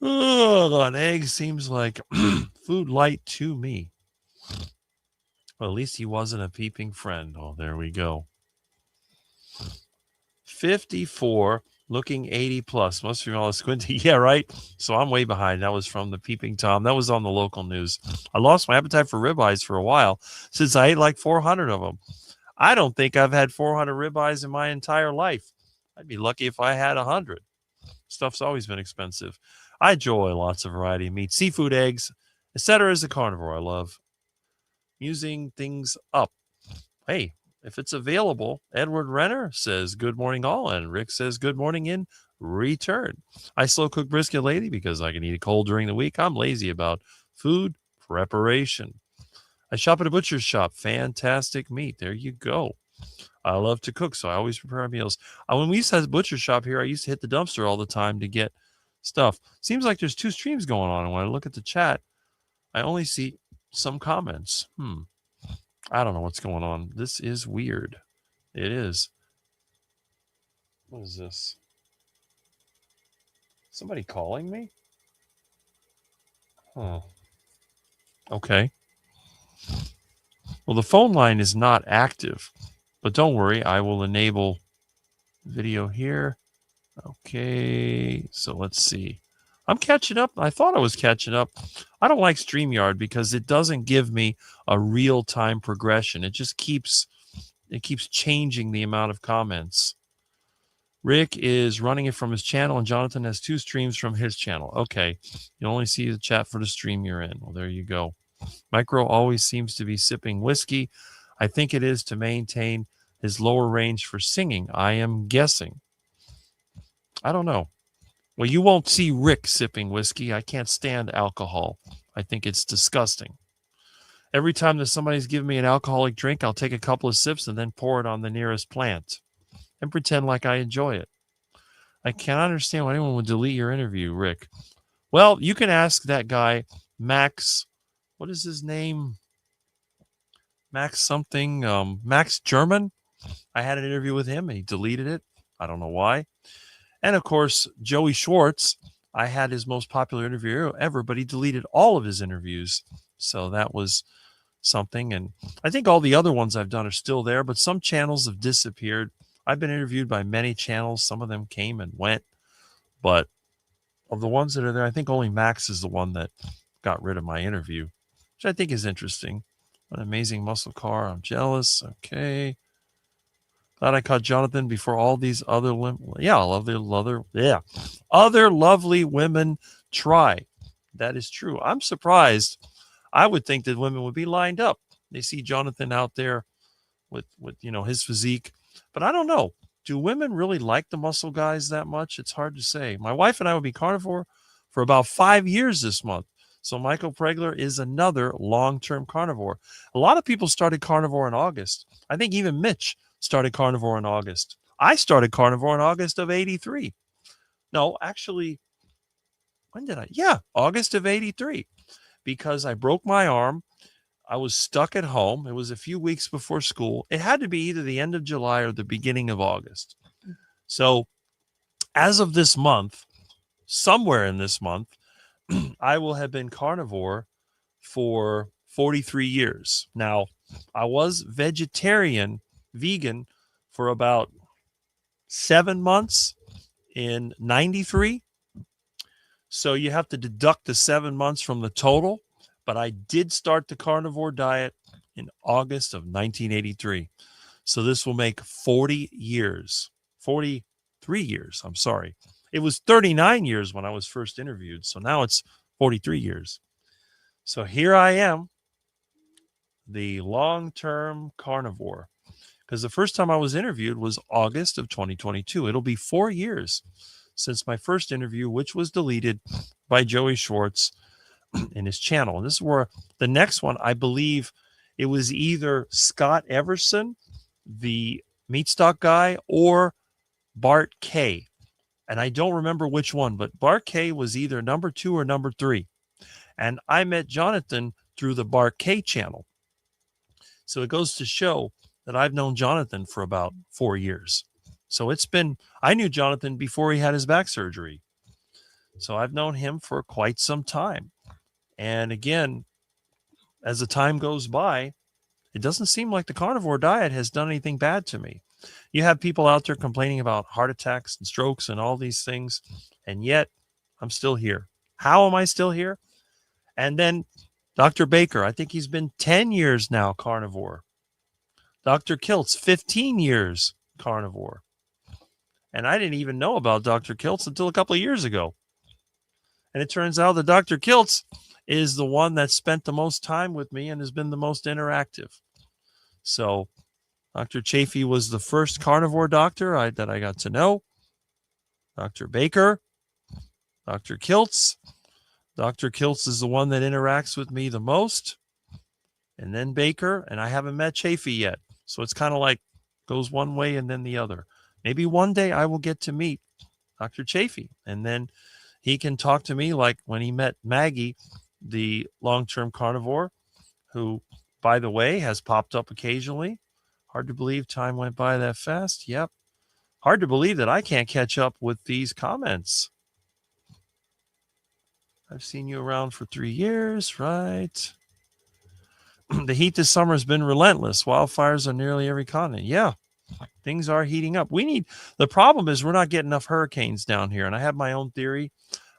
An egg seems like food light to me. Well, at least he wasn't a peeping friend. Oh, there we go. 54 Looking 80 plus. Must be all squinty. Yeah, right. So I'm way behind. That was from the Peeping Tom. That was on the local news. I lost my appetite for ribeyes for a while since I ate like 400 of them. I don't think I've had 400 ribeyes in my entire life. I'd be lucky if I had 100. Stuff's always been expensive. I enjoy lots of variety of meat, seafood, eggs, etc. As a carnivore, I love using things up. Hey, if it's available, Edward Renner says good morning all, and Rick says good morning in return. I slow cook brisket lately because I can eat it cold during the week. I'm lazy about food preparation. I shop at a butcher's shop. Fantastic meat. There you go. I love to cook, so I always prepare meals. When we used to have a butcher shop here, I used to hit the dumpster all the time to get stuff. Seems like there's two streams going on. And when I look at the chat, I only see some comments. I don't know what's going on. This is weird. It is. What is this? Somebody calling me? Oh. Okay. Well, the phone line is not active, but don't worry. I will enable video here. Okay. So let's see. I'm catching up. I thought I was catching up. I don't like StreamYard because it doesn't give me a real-time progression. It just keeps changing the amount of comments. Rick is running it from his channel, and Jonathan has two streams from his channel. Okay. You only see the chat for the stream you're in. Well, there you go. Micro always seems to be sipping whiskey. I think it is to maintain his lower range for singing. I am guessing. I don't know. Well, you won't see Rick sipping whiskey. I can't stand alcohol. I think it's disgusting. Every time that somebody's giving me an alcoholic drink, I'll take a couple of sips and then pour it on the nearest plant and pretend like I enjoy it. I can't understand why anyone would delete your interview, Rick. Well, you can ask that guy, Max. What is his name? Max something. Max German. I had an interview with him and he deleted it. I don't know why. And of course, Joey Schwartz. I had his most popular interview ever, but he deleted all of his interviews. So that was something. And I think all the other ones I've done are still there, but some channels have disappeared. I've been interviewed by many channels. Some of them came and went. But of the ones that are there, I think only Max is the one that got rid of my interview, which I think is interesting. An amazing muscle car. I'm jealous. Okay. Glad I caught Jonathan before all these other women. Yeah, I love the other lovely women try. That is true. I'm surprised. I would think that women would be lined up. They see Jonathan out there with his physique, but I don't know. Do women really like the muscle guys that much? It's hard to say. My wife and I will be carnivore for about 5 years this month. So Michael Pregler is another long-term carnivore. A lot of people started carnivore in August. I think even Mitch started carnivore in August. I started carnivore in August of 83. No, actually, when did I? Yeah, August of 83. Because I broke my arm. I was stuck at home. It was a few weeks before school. It had to be either the end of July or the beginning of August. So as of this month, somewhere in this month, I will have been carnivore for 43 years. Now, I was vegan for about 7 months in 93. So you have to deduct the 7 months from the total. But I did start the carnivore diet in August of 1983. So this will make 40 years, 43 years. I'm sorry. It was 39 years when I was first interviewed. So now it's 43 years. So here I am, the long-term carnivore. Because the first time I was interviewed was August of 2022. It'll be 4 years since my first interview, which was deleted by Joey Schwartz in his channel. And this is where the next one, I believe it was either Scott Everson, the meat stock guy, or Bart K. And I don't remember which one, but Bart K was either number 2 or number 3. And I met Jonathan through the Bart K channel. So it goes to show that I've known Jonathan for about 4 years. So I knew Jonathan before he had his back surgery. So I've known him for quite some time. And again, as the time goes by, it doesn't seem like the carnivore diet has done anything bad to me. You have people out there complaining about heart attacks and strokes and all these things, and yet I'm still here. How am I still here? And then Dr. Baker, I think he's been 10 years now carnivore. Dr. Kiltz, 15 years carnivore. And I didn't even know about Dr. Kiltz until a couple of years ago. And it turns out that Dr. Kiltz is the one that spent the most time with me and has been the most interactive. So Dr. Chafee was the first carnivore doctor that I got to know. Dr. Baker, Dr. Kiltz. Dr. Kiltz is the one that interacts with me the most. And then Baker, and I haven't met Chafee yet. So it's kind of like goes one way and then the other. Maybe one day I will get to meet Dr. Chafee, and then he can talk to me like when he met Maggie, the long-term carnivore, who, by the way, has popped up occasionally. Hard to believe time went by that fast. Yep. Hard to believe that I can't catch up with these comments. I've seen you around for 3 years, right? The heat this summer has been relentless. Wildfires on nearly every continent. Yeah, things are heating up. The problem is we're not getting enough hurricanes down here. And I have my own theory.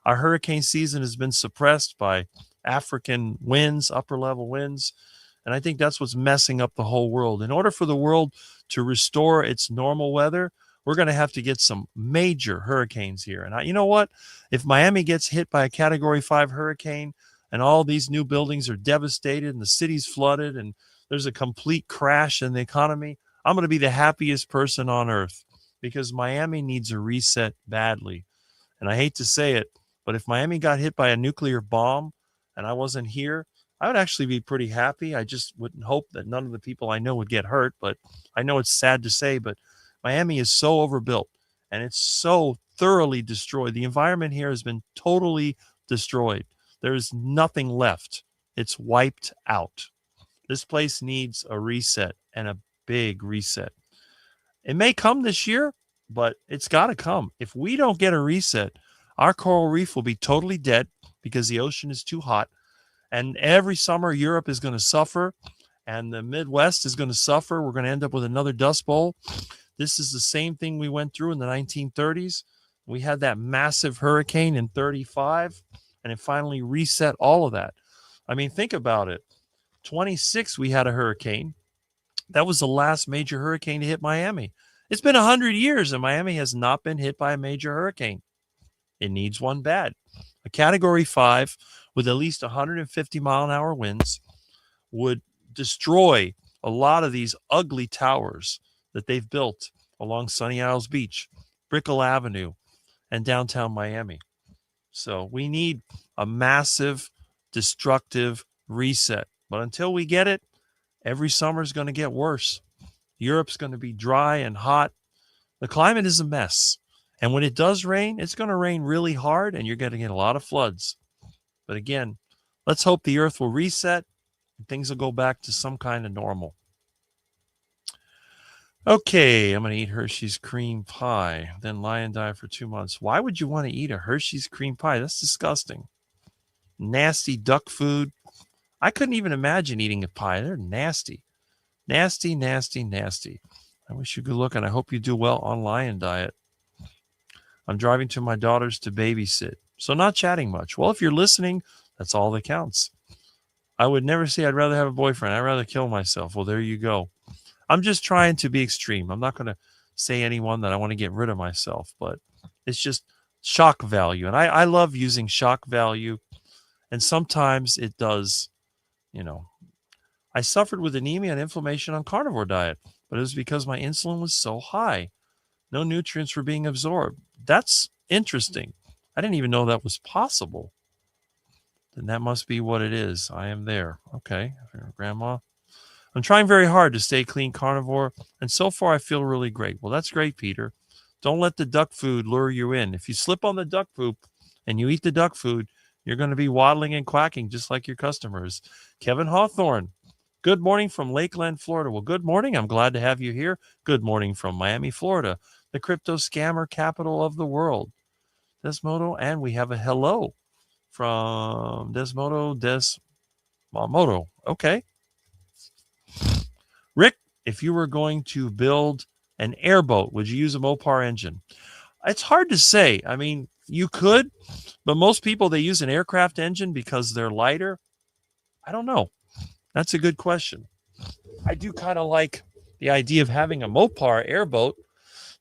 Our hurricane season has been suppressed by African winds, upper level winds. And I think that's what's messing up the whole world. In order for the world to restore its normal weather, we're going to have to get some major hurricanes here. And you know what? If Miami gets hit by a Category 5 hurricane and all these new buildings are devastated and the city's flooded and there's a complete crash in the economy, I'm going to be the happiest person on earth because Miami needs a reset badly. And I hate to say it, but if Miami got hit by a nuclear bomb and I wasn't here, I would actually be pretty happy. I just wouldn't hope that none of the people I know would get hurt. But I know it's sad to say, but Miami is so overbuilt and it's so thoroughly destroyed. The environment here has been totally destroyed. There's nothing left. It's wiped out. This place needs a reset and a big reset. It may come this year, but it's got to come. If we don't get a reset, our coral reef will be totally dead because the ocean is too hot. And every summer, Europe is going to suffer and the Midwest is going to suffer. We're going to end up with another dust bowl. This is the same thing we went through in the 1930s. We had that massive hurricane in 35, and it finally reset all of that. I mean, think about it. 26, we had a hurricane. That was the last major hurricane to hit Miami. It's been 100 years, and Miami has not been hit by a major hurricane. It needs one bad. A Category 5 with at least 150-mile-an-hour winds would destroy a lot of these ugly towers that they've built along Sunny Isles Beach, Brickell Avenue, and downtown Miami. So we need a massive, destructive reset. But until we get it, every summer is going to get worse. Europe's going to be dry and hot. The climate is a mess. And when it does rain, it's going to rain really hard, and you're going to get a lot of floods. But again, let's hope the earth will reset and things will go back to some kind of normal. Okay, I'm going to eat Hershey's cream pie, then lie and die for 2 months. Why would you want to eat a Hershey's cream pie? That's disgusting. Nasty duck food. I couldn't even imagine eating a pie. They're nasty. Nasty, nasty, nasty. I wish you good luck, and I hope you do well on lion diet. I'm driving to my daughter's to babysit, so not chatting much. Well, if you're listening, that's all that counts. I would never say I'd rather have a boyfriend. I'd rather kill myself. Well, there you go. I'm just trying to be extreme. I'm not going to say anyone that I want to get rid of myself, but it's just shock value. And I love using shock value. And sometimes it does, I suffered with anemia and inflammation on carnivore diet, but it was because my insulin was so high. No nutrients were being absorbed. That's interesting. I didn't even know that was possible. Then that must be what it is. I am there. Okay, Grandma. I'm trying very hard to stay clean carnivore, and so far I feel really great. Well, that's great, Peter. Don't let the duck food lure you in. If you slip on the duck poop and you eat the duck food, you're going to be waddling and quacking just like your customers. Kevin Hawthorne, good morning from Lakeland, Florida. Well, good morning. I'm glad to have you here. Good morning from Miami, Florida, the crypto scammer capital of the world. Desmodo, and we have a hello from Desmodo. Okay. Rick, if you were going to build An airboat, would you use a Mopar engine? It's hard to say. I mean, you could, but most people, they use an aircraft engine because they're lighter. I don't know. That's a good question. I do kind of like the idea of having a Mopar airboat,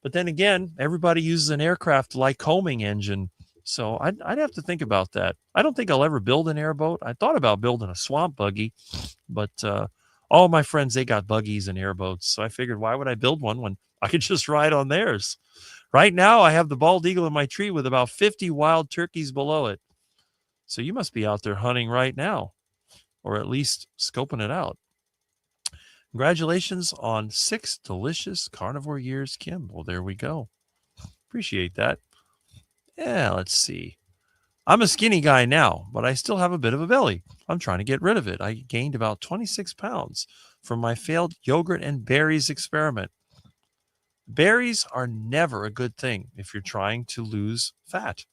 but then again, everybody uses an aircraft Lycoming engine. So I'd have to think about that. I don't think I'll ever build an airboat. I thought about building a swamp buggy, but all my friends, they got buggies and airboats. So I figured, why would I build one when I could just ride on theirs? Right now, I have the bald eagle in my tree with about 50 wild turkeys below it. So you must be out there hunting right now, or at least scoping it out. Congratulations on 6 delicious carnivore years, Kim. Well, there we go. Appreciate that. Yeah, let's see. I'm a skinny guy now, but I still have a bit of a belly. I'm trying to get rid of it. I gained about 26 pounds from my failed yogurt and berries experiment. Berries are never a good thing if you're trying to lose fat.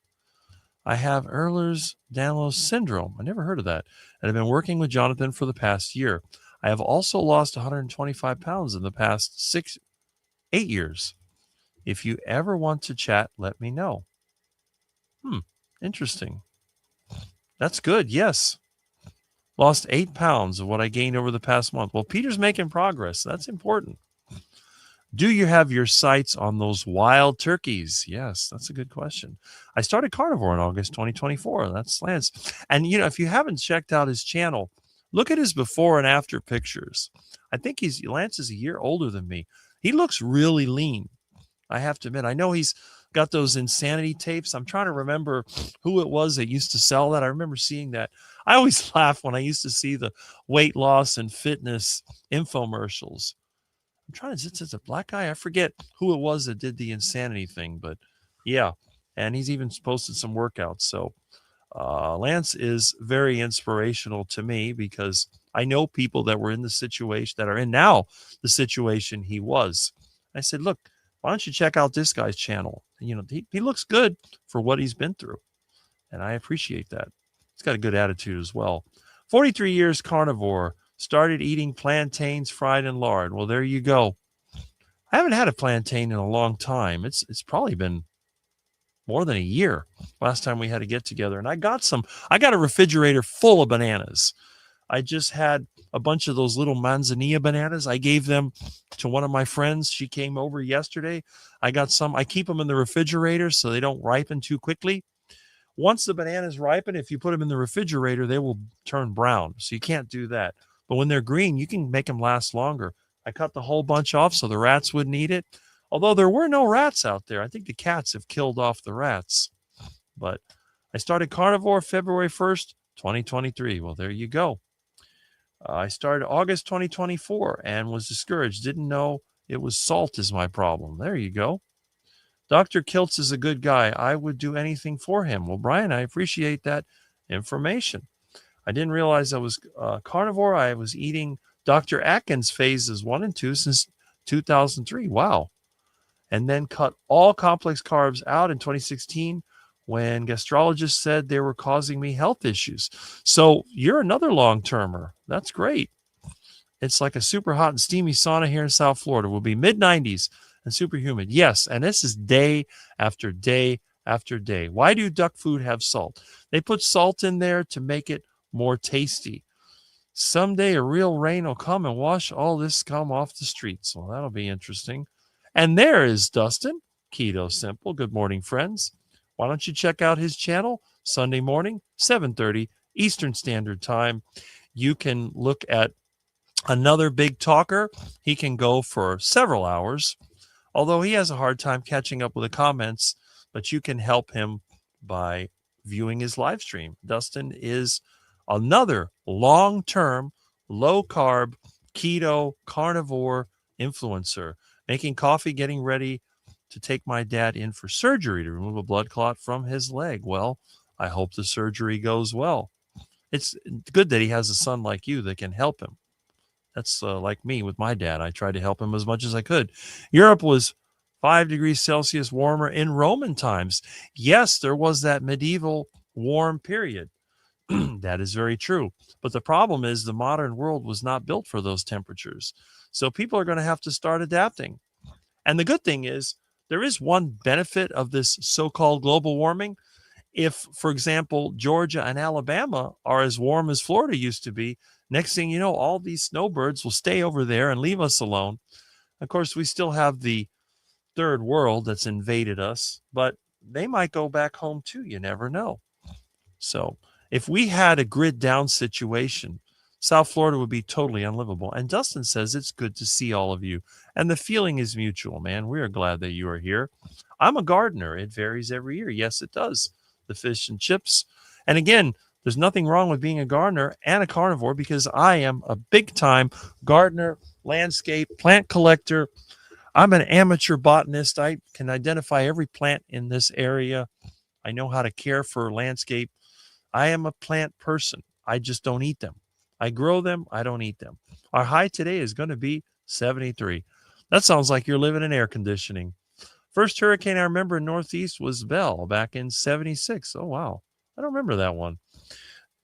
I have Ehlers-Danlos syndrome. I never heard of that. And I've been working with Jonathan for the past year. I have also lost 125 pounds in the past 8 years. If you ever want to chat, let me know. Interesting. That's good. Yes. Lost 8 pounds of what I gained over the past month. Well, Peter's making progress. That's important. Do you have your sights on those wild turkeys? Yes, that's a good question. I started Carnivore in August 2024. That's Lance. And, if you haven't checked out his channel, look at his before and after pictures. I think Lance is a year older than me. He looks really lean. I have to admit, I know he's got those insanity tapes. I'm trying to remember who it was that used to sell that. I remember seeing that. I always laugh when I used to see the weight loss and fitness infomercials. I'm trying to, it's a black guy. I forget who it was that did the insanity thing, but yeah. And he's even posted some workouts. So Lance is very inspirational to me because I know people that were in the situation that are in now the situation he was. I said, look, why don't you check out this guy's channel? He looks good for what he's been through. And I appreciate that. He's got a good attitude as well. 43 years carnivore. Started eating plantains fried in lard. Well, there you go. I haven't had a plantain in a long time. It's probably been more than a year last time we had a get together. And I got a refrigerator full of bananas. I just had a bunch of those little manzanilla bananas. I gave them to one of my friends. She came over yesterday. I got some. I keep them in the refrigerator so they don't ripen too quickly. Once the bananas ripen, if you put them in the refrigerator, they will turn brown. So you can't do that. But when they're green, you can make them last longer. I cut the whole bunch off so the rats wouldn't eat it. Although there were no rats out there. I think the cats have killed off the rats. But I started Carnivore February 1st, 2023. Well, there you go. I started August 2024 and was discouraged. Didn't know it was salt is my problem. There you go. Dr. Kiltz is a good guy. I would do anything for him. Well, Brian, I appreciate that information. I didn't realize I was carnivore. I was eating Dr. Atkins phases 1 and 2 since 2003. Wow. And then cut all complex carbs out in 2016 when gastrologists said they were causing me health issues. So you're another long-termer. That's great. It's like a super hot and steamy sauna here in South Florida. We'll be mid-90s and super humid. Yes, and this is day after day after day. Why do duck food have salt? They put salt in there to make it more tasty. Someday a real rain will come and wash all this scum off the streets. Well, that'll be interesting. And there is Dustin, Keto Simple. Good morning, friends. Why don't you check out his channel Sunday morning, 7:30 Eastern Standard Time. You can look at another big talker. He can go for several hours, although he has a hard time catching up with the comments, but you can help him by viewing his live stream. Dustin is another long-term, low-carb, keto, carnivore influencer, making coffee, getting ready to take my dad in for surgery to remove a blood clot from his leg. Well, I hope the surgery goes well. It's good that he has a son like you that can help him. That's like me with my dad. I tried to help him as much as I could. Europe was 5 degrees Celsius warmer in Roman times. Yes, there was that medieval warm period. That is very true. But the problem is the modern world was not built for those temperatures. So people are going to have to start adapting. And the good thing is, there is one benefit of this so-called global warming. If, for example, Georgia and Alabama are as warm as Florida used to be, next thing you know, all these snowbirds will stay over there and leave us alone. Of course, we still have the third world that's invaded us, but they might go back home too. You never know. So if we had a grid down situation, South Florida would be totally unlivable. And Dustin says it's good to see all of you. And the feeling is mutual, man. We are glad that you are here. I'm a gardener. It varies every year. Yes, it does. The fish and chips. And again, there's nothing wrong with being a gardener and a carnivore, because I am a big time gardener, landscape, plant collector. I'm an amateur botanist. I can identify every plant in this area. I know how to care for landscape. I am a plant person. I just don't eat them. I grow them. I don't eat them. Our high today is going to be 73. That sounds like you're living in air conditioning. First hurricane I remember in Northeast was Bell back in 76. Oh, wow. I don't remember that one.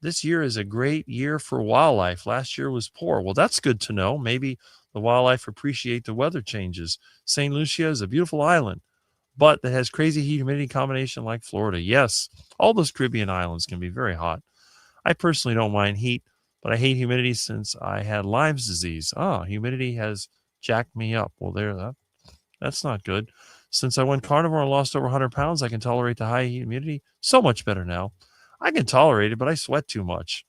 This year is a great year for wildlife. Last year was poor. Well, that's good to know. Maybe the wildlife appreciate the weather changes. St. Lucia is a beautiful island, but that has crazy heat humidity combination like Florida. Yes, all those Caribbean islands can be very hot. I personally don't mind heat, but I hate humidity since I had Lyme's disease. Humidity has jacked me up. Well, that's not good. Since I went carnivore and lost over 100 pounds, I can tolerate the high humidity so much better now. I can tolerate it, but I sweat too much.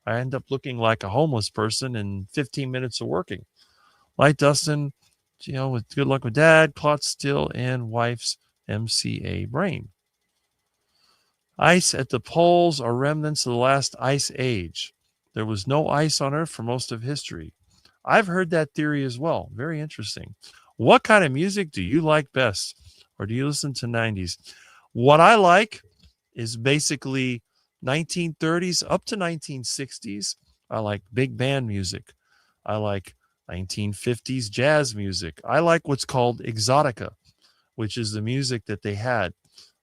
I end up looking like a homeless person in 15 minutes of working. Like Dustin, with good luck with dad, clots still in wife's MCA brain. Ice at the poles are remnants of the last ice age. There was no ice on Earth for most of history. I've heard that theory as well. Very interesting. What kind of music do you like best? Or do you listen to 90s? What I like is basically 1930s up to 1960s. I like big band music. I like 1950s jazz music. I like what's called exotica, which is the music that they had,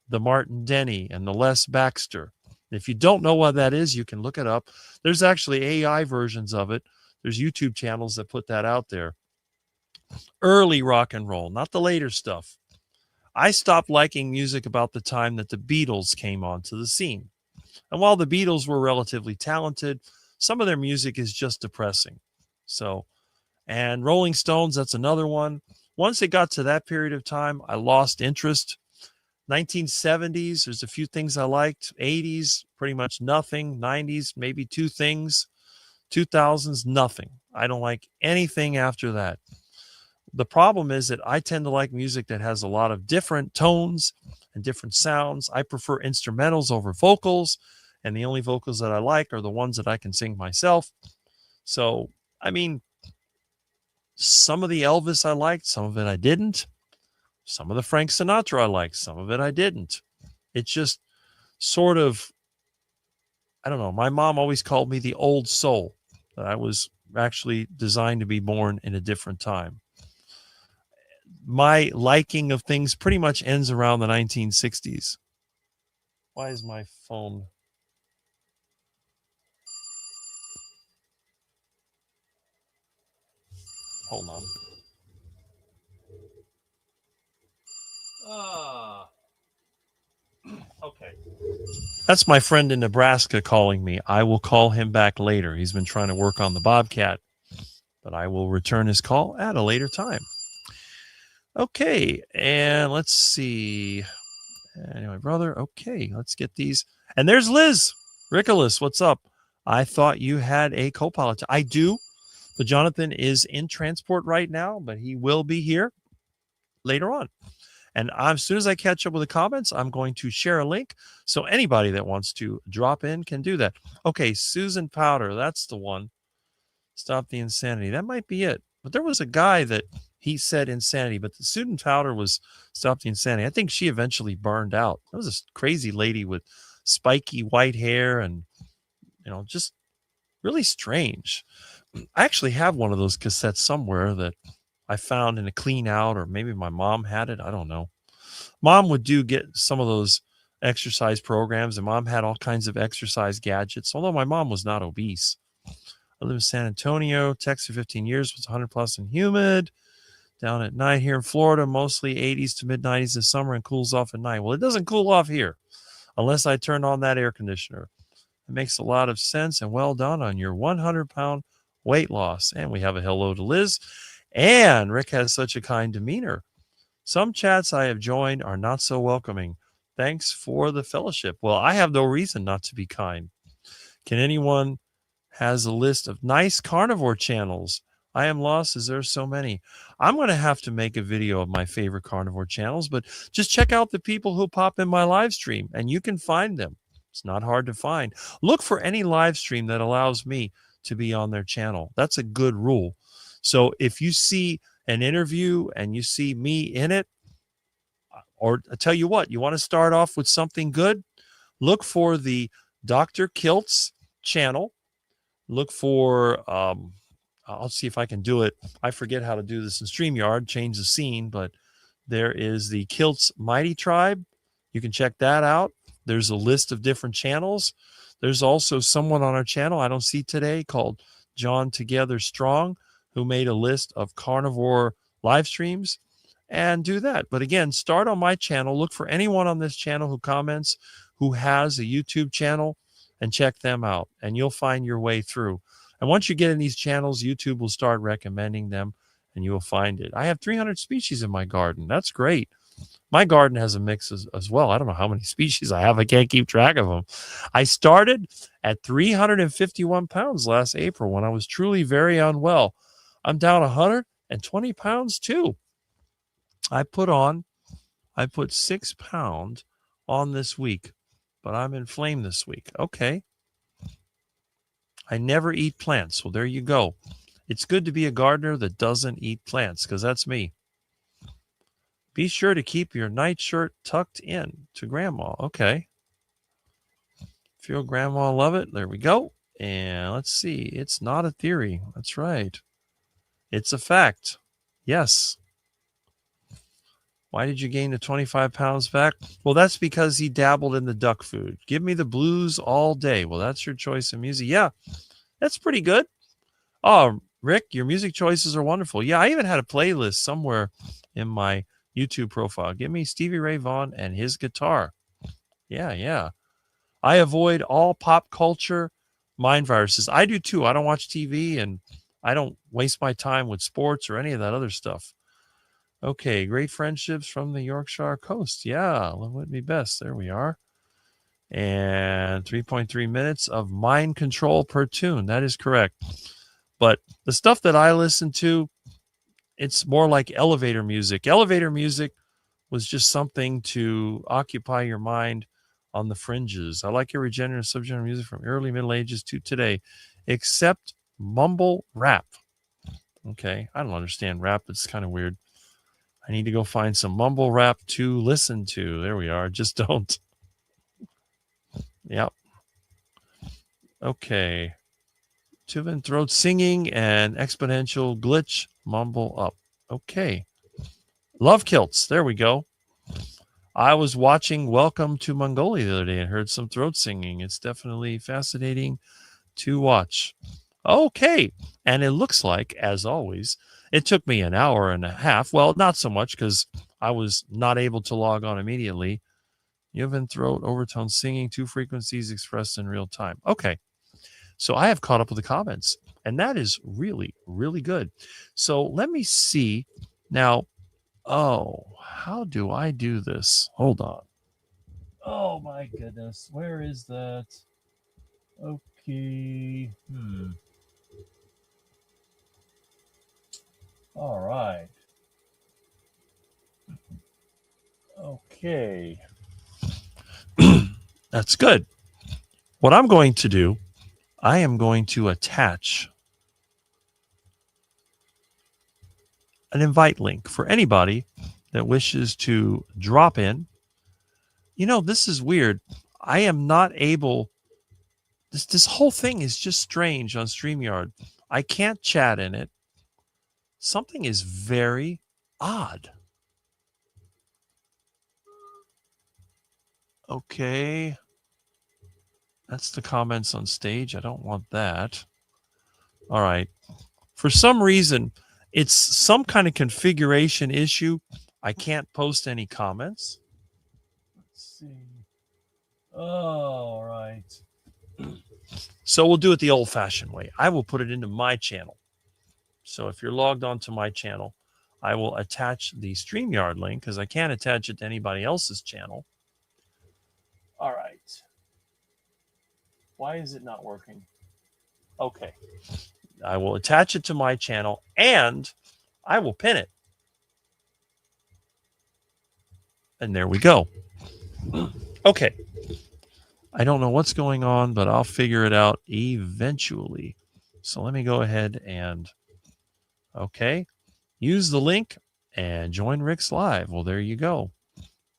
the Martin Denny and the Les Baxter. If you don't know what that is, you can look it up. There's actually AI versions of it. There's YouTube channels that put that out there. Early rock and roll, not the later stuff. I stopped liking music about the time that the Beatles came onto the scene. And while the Beatles were relatively talented, some of their music is just depressing. And Rolling Stones, that's another one. Once it got to that period of time, I lost interest. 1970s, there's a few things I liked. 80s, pretty much nothing. 90s, maybe two things. 2000s, nothing. I don't like anything after that. The problem is that I tend to like music that has a lot of different tones and different sounds. I prefer instrumentals over vocals, and the only vocals that I like are the ones that I can sing myself. So, some of the Elvis I liked, some of it I didn't. Some of the Frank Sinatra I liked, some of it I didn't. It's just sort of, I don't know. My mom always called me the old soul. That I was actually designed to be born in a different time. My liking of things pretty much ends around the 1960s. Why is my phone? Hold on. Okay. That's my friend in Nebraska calling me. I will call him back later. He's been trying to work on the Bobcat, but I will return his call at a later time. Okay, and let's see. Anyway, brother. Okay, let's get these. And there's Liz. Rickolas, what's up? I thought you had a co-pilot. I do, but Jonathan is in transport right now, but he will be here later on. And as soon as I catch up with the comments, I'm going to share a link. So anybody that wants to drop in can do that. Okay, Susan Powder, that's the one. Stop the Insanity. That might be it. But there was a guy that he said Insanity, but the Susan Powder was Stop the Insanity. I think she eventually burned out. That was a crazy lady with spiky white hair and, just really strange. I actually have one of those cassettes somewhere that I found in a clean out, or maybe my mom had it. I don't know. Mom would get some of those exercise programs, and mom had all kinds of exercise gadgets, although my mom was not obese. I live in San Antonio, Texas for 15 years, was 100 plus and humid. Down at night here in Florida, mostly 80s to mid 90s in summer and cools off at night. Well, it doesn't cool off here unless I turn on that air conditioner. It makes a lot of sense, and well done on your 100-pound weight loss. And we have a hello to Liz. And Rick has such a kind demeanor. Some chats I have joined are not so welcoming. Thanks for the fellowship. Well, I have no reason not to be kind. Can anyone has a list of nice carnivore channels? I am lost as there's so many. I'm going to have to make a video of my favorite carnivore channels, but just check out the people who pop in my live stream and you can find them. It's not hard to find. Look for any live stream that allows me to be on their channel. That's a good rule. So if you see an interview and you see me in it, or I tell you what, you want to start off with something good, look for the Dr. Kilt's channel. Look for, I'll see if I can do it. I forget how to do this in StreamYard, change the scene, but there is the Kilt's Mighty Tribe. You can check that out. There's a list of different channels. There's also someone on our channel I don't see today called John Together Strong, who made a list of carnivore live streams, and do that. But again, start on my channel. Look for anyone on this channel who comments, who has a YouTube channel, and check them out, and you'll find your way through. And once you get in these channels, YouTube will start recommending them, and you will find it. I have 300 species in my garden. That's great. My garden has a mix as well. I don't know how many species I have. I can't keep track of them. I started at 351 pounds last April when I was truly very unwell. I'm down 120 pounds too. I put 6 pounds on this week, but I'm inflamed this week. Okay. I never eat plants. Well, there you go. It's good to be a gardener that doesn't eat plants, because that's me. Be sure to keep your nightshirt tucked in to grandma. Okay. Feel grandma love it. There we go. And let's see. It's not a theory. That's right. It's a fact. Yes. Why did you gain the 25 pounds back? Well, that's because he dabbled in the duck food. Give me the blues all day. Well, that's your choice of music. Yeah, that's pretty good. Oh, Rick, your music choices are wonderful. Yeah, I even had a playlist somewhere in my YouTube profile. Give me Stevie Ray Vaughan and his guitar. Yeah. I avoid all pop culture mind viruses. I do too. I don't watch TV, and I don't waste my time with sports or any of that other stuff. Okay, great friendships from the Yorkshire coast. Yeah, love would be best. There we are. And 3.3 minutes of mind control per tune. That is correct. But the stuff that I listen to, it's more like elevator music. Elevator music was just something to occupy your mind on the fringes. I like every genre and subgenre music from early Middle Ages to today, except mumble rap. Okay, I don't understand rap. It's kind of weird. I need to go find some mumble rap to listen to. There we are. Just don't. Yep. Okay. Tuvin throat singing and exponential glitch mumble up. Okay. Love kilts. There we go. I was watching Welcome to Mongolia the other day and heard some throat singing. It's definitely fascinating to watch. Okay. And it looks like, as always, it took me an hour and a half. Well, not so much because I was not able to log on immediately. Yuvin throat, overtone singing, 2 frequencies expressed in real time. Okay. So I have caught up with the comments, and that is really, really good. So let me see. Now, how do I do this? Hold on. Oh, my goodness. Where is that? Okay. All right. Okay. That's good. What I'm going to do, I am going to attach an invite link for anybody that wishes to drop in. You know, this is weird. I am not able. This whole thing is just strange on StreamYard. I can't chat in it. Something is very odd. Okay. That's the comments on stage. I don't want that. All right. For some reason, It's some kind of configuration issue. I can't post any comments. Let's see. All right. So we'll do it the old-fashioned way. I will put it into my channel. So if you're logged onto my channel, I will attach the StreamYard link because I can't attach it to anybody else's channel. All right. Why is it not working? Okay. I will attach it to my channel and I will pin it. And there we go. Okay. I don't know what's going on, but I'll figure it out eventually. So let me go ahead and, okay, use the link and join Rick's Live. Well, there you go.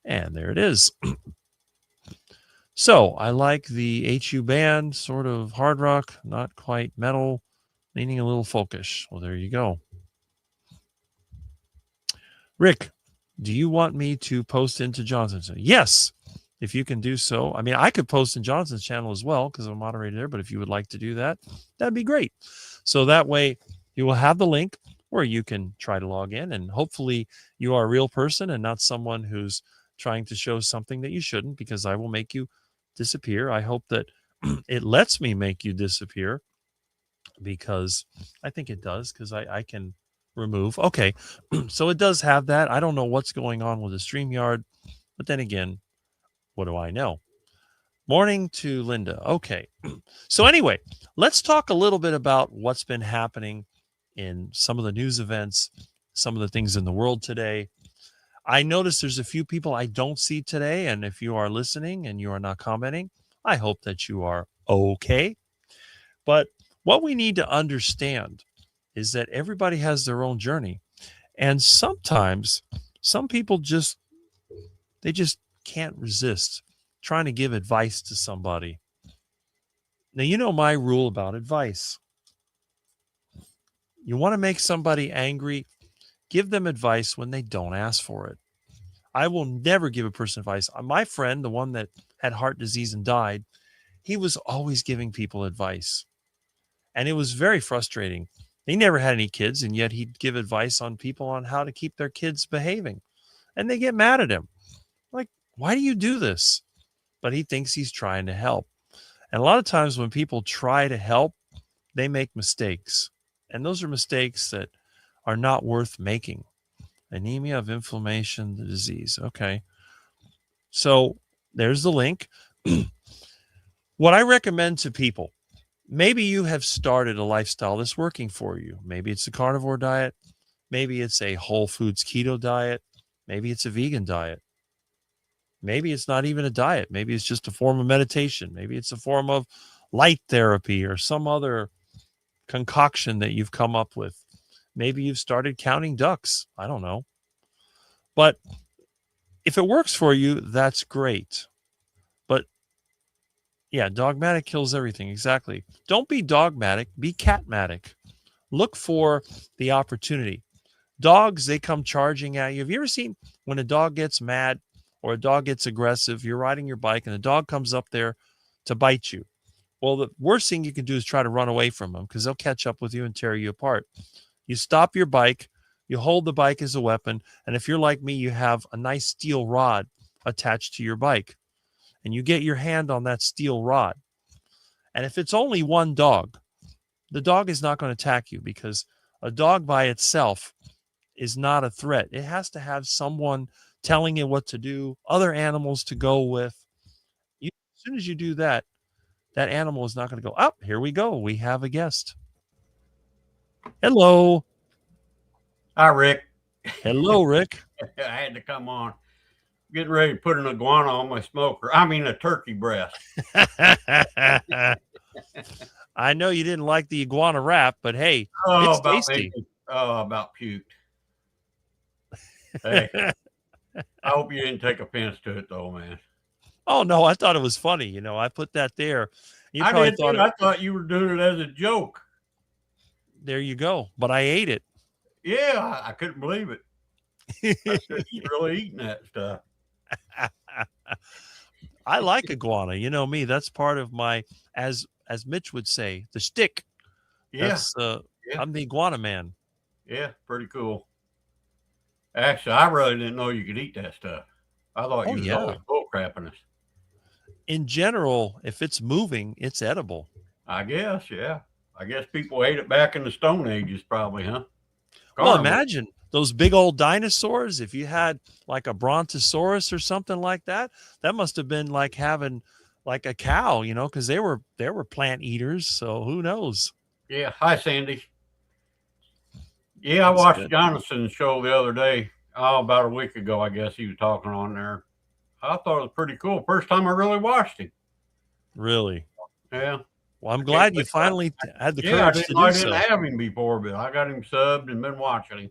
And there it is. So I like the HU band, sort of hard rock, not quite metal, leaning a little folkish. Well, there you go. Rick, do you want me to post into Johnson's? Yes, if you can do so. I mean, I could post in Johnson's channel as well because I'm moderator there, but if you would like to do that, that'd be great. So that way you will have the link where you can try to log in, and hopefully you are a real person and not someone who's trying to show something that you shouldn't, because I will make you disappear. I hope that it lets me make you disappear, because I think it does, because I can remove. Okay, so it does have that. I don't know what's going on with the StreamYard, but then again, what do I know? Morning to Linda. Okay, so anyway, let's talk a little bit about what's been happening in some of the news events, some of the things in the world today. I noticed there's a few people I don't see today, and if you are listening and you are not commenting, I hope that you are okay. But what we need to understand is that everybody has their own journey. And sometimes some people just can't resist trying to give advice to somebody. Now, you know my rule about advice. You want to make somebody angry, give them advice when they don't ask for it. I will never give a person advice. My friend, the one that had heart disease and died, he was always giving people advice. And it was very frustrating. He never had any kids, and yet he'd give advice on people on how to keep their kids behaving. And they get mad at him. Like, why do you do this? But he thinks he's trying to help. And a lot of times when people try to help, they make mistakes. And those are mistakes that are not worth making. Anemia of inflammation, the disease. Okay. So there's the link. What I recommend to people, maybe you have started a lifestyle that's working for you. Maybe it's a carnivore diet. Maybe it's a whole foods keto diet. Maybe it's a vegan diet. Maybe it's not even a diet. Maybe it's just a form of meditation. Maybe it's a form of light therapy or some other concoction that you've come up with. Maybe you've started counting ducks. I don't know. But if it works for you, that's great. But yeah, dogmatic kills everything. Exactly. Don't be dogmatic, be catmatic. Look for the opportunity. Dogs, they come charging at you. Have you ever seen when a dog gets mad or a dog gets aggressive? You're riding your bike and the dog comes up there to bite you. Well, the worst thing you can do is try to run away from them, because they'll catch up with you and tear you apart. You stop your bike, you hold the bike as a weapon, and if you're like me, you have a nice steel rod attached to your bike, and you get your hand on that steel rod. And if it's only one dog, the dog is not going to attack you, because a dog by itself is not a threat. It has to have someone telling it what to do, other animals to go with. As soon as you do that, that animal is not going to go, oh, here we go. We have a guest. Hello. Hi, Rick. Hello, Rick. I had to come on. Getting ready to put an iguana on my smoker. I mean, a turkey breast. I know you didn't like the iguana wrap, but hey, it's tasty. About puked. Hey, I hope you didn't take offense to it, though, man. Oh, no, I thought it was funny. You know, I put that there. You I probably did thought too. I thought you were doing it as a joke. There you go. But I ate it. Yeah, I couldn't believe it. I said, he's really eating that stuff. I like iguana. You know me. That's part of my, as Mitch would say, the shtick. Yeah. That's I'm the iguana man. Yeah, pretty cool. Actually, I really didn't know you could eat that stuff. I thought Oh you was yeah. always bull crapping us. In general, if it's moving, it's edible. I guess, yeah. I guess people ate it back in the Stone Ages, probably, huh? Well, Carnivore. imagine those big old dinosaurs. If you had like a brontosaurus or something like that, that must have been like having like a cow, because they were plant eaters. So who knows? Yeah. Hi, Sandy. Yeah, I That's watched good. Jonathan's show the other day. Oh, about a week ago, I guess he was talking on there. I thought it was pretty cool. First time I really watched him. Really. Yeah. Well, I'm I can't glad you believe finally had the yeah, I courage didn't to know I do didn't so. have him before, but I got him subbed and been watching him.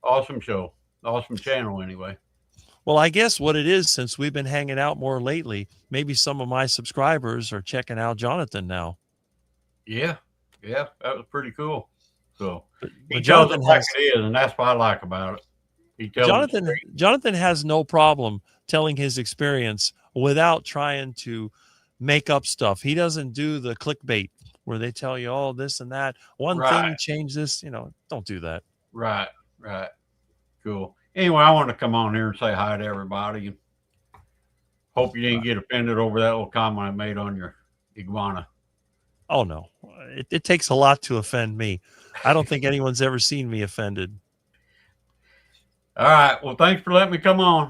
Awesome show. Awesome channel anyway. Well, I guess what it is, since we've been hanging out more lately, maybe some of my subscribers are checking out Jonathan now. Yeah. Yeah, that was pretty cool. So But he tells it Jonathan like has it is, and that's what I like about it. He tells it Jonathan straight. Jonathan has no problem telling his experience without trying to make up stuff. He doesn't do the clickbait where they tell you all this and that. One thing Right, change this, don't do that. right, right. Cool. Anyway, I want to come on here and say hi to everybody. Hope you Uh, didn't get offended over that little comment I made on your iguana. Oh no. It takes a lot to offend me. I don't think anyone's ever seen me offended. All right. Well, thanks for letting me come on.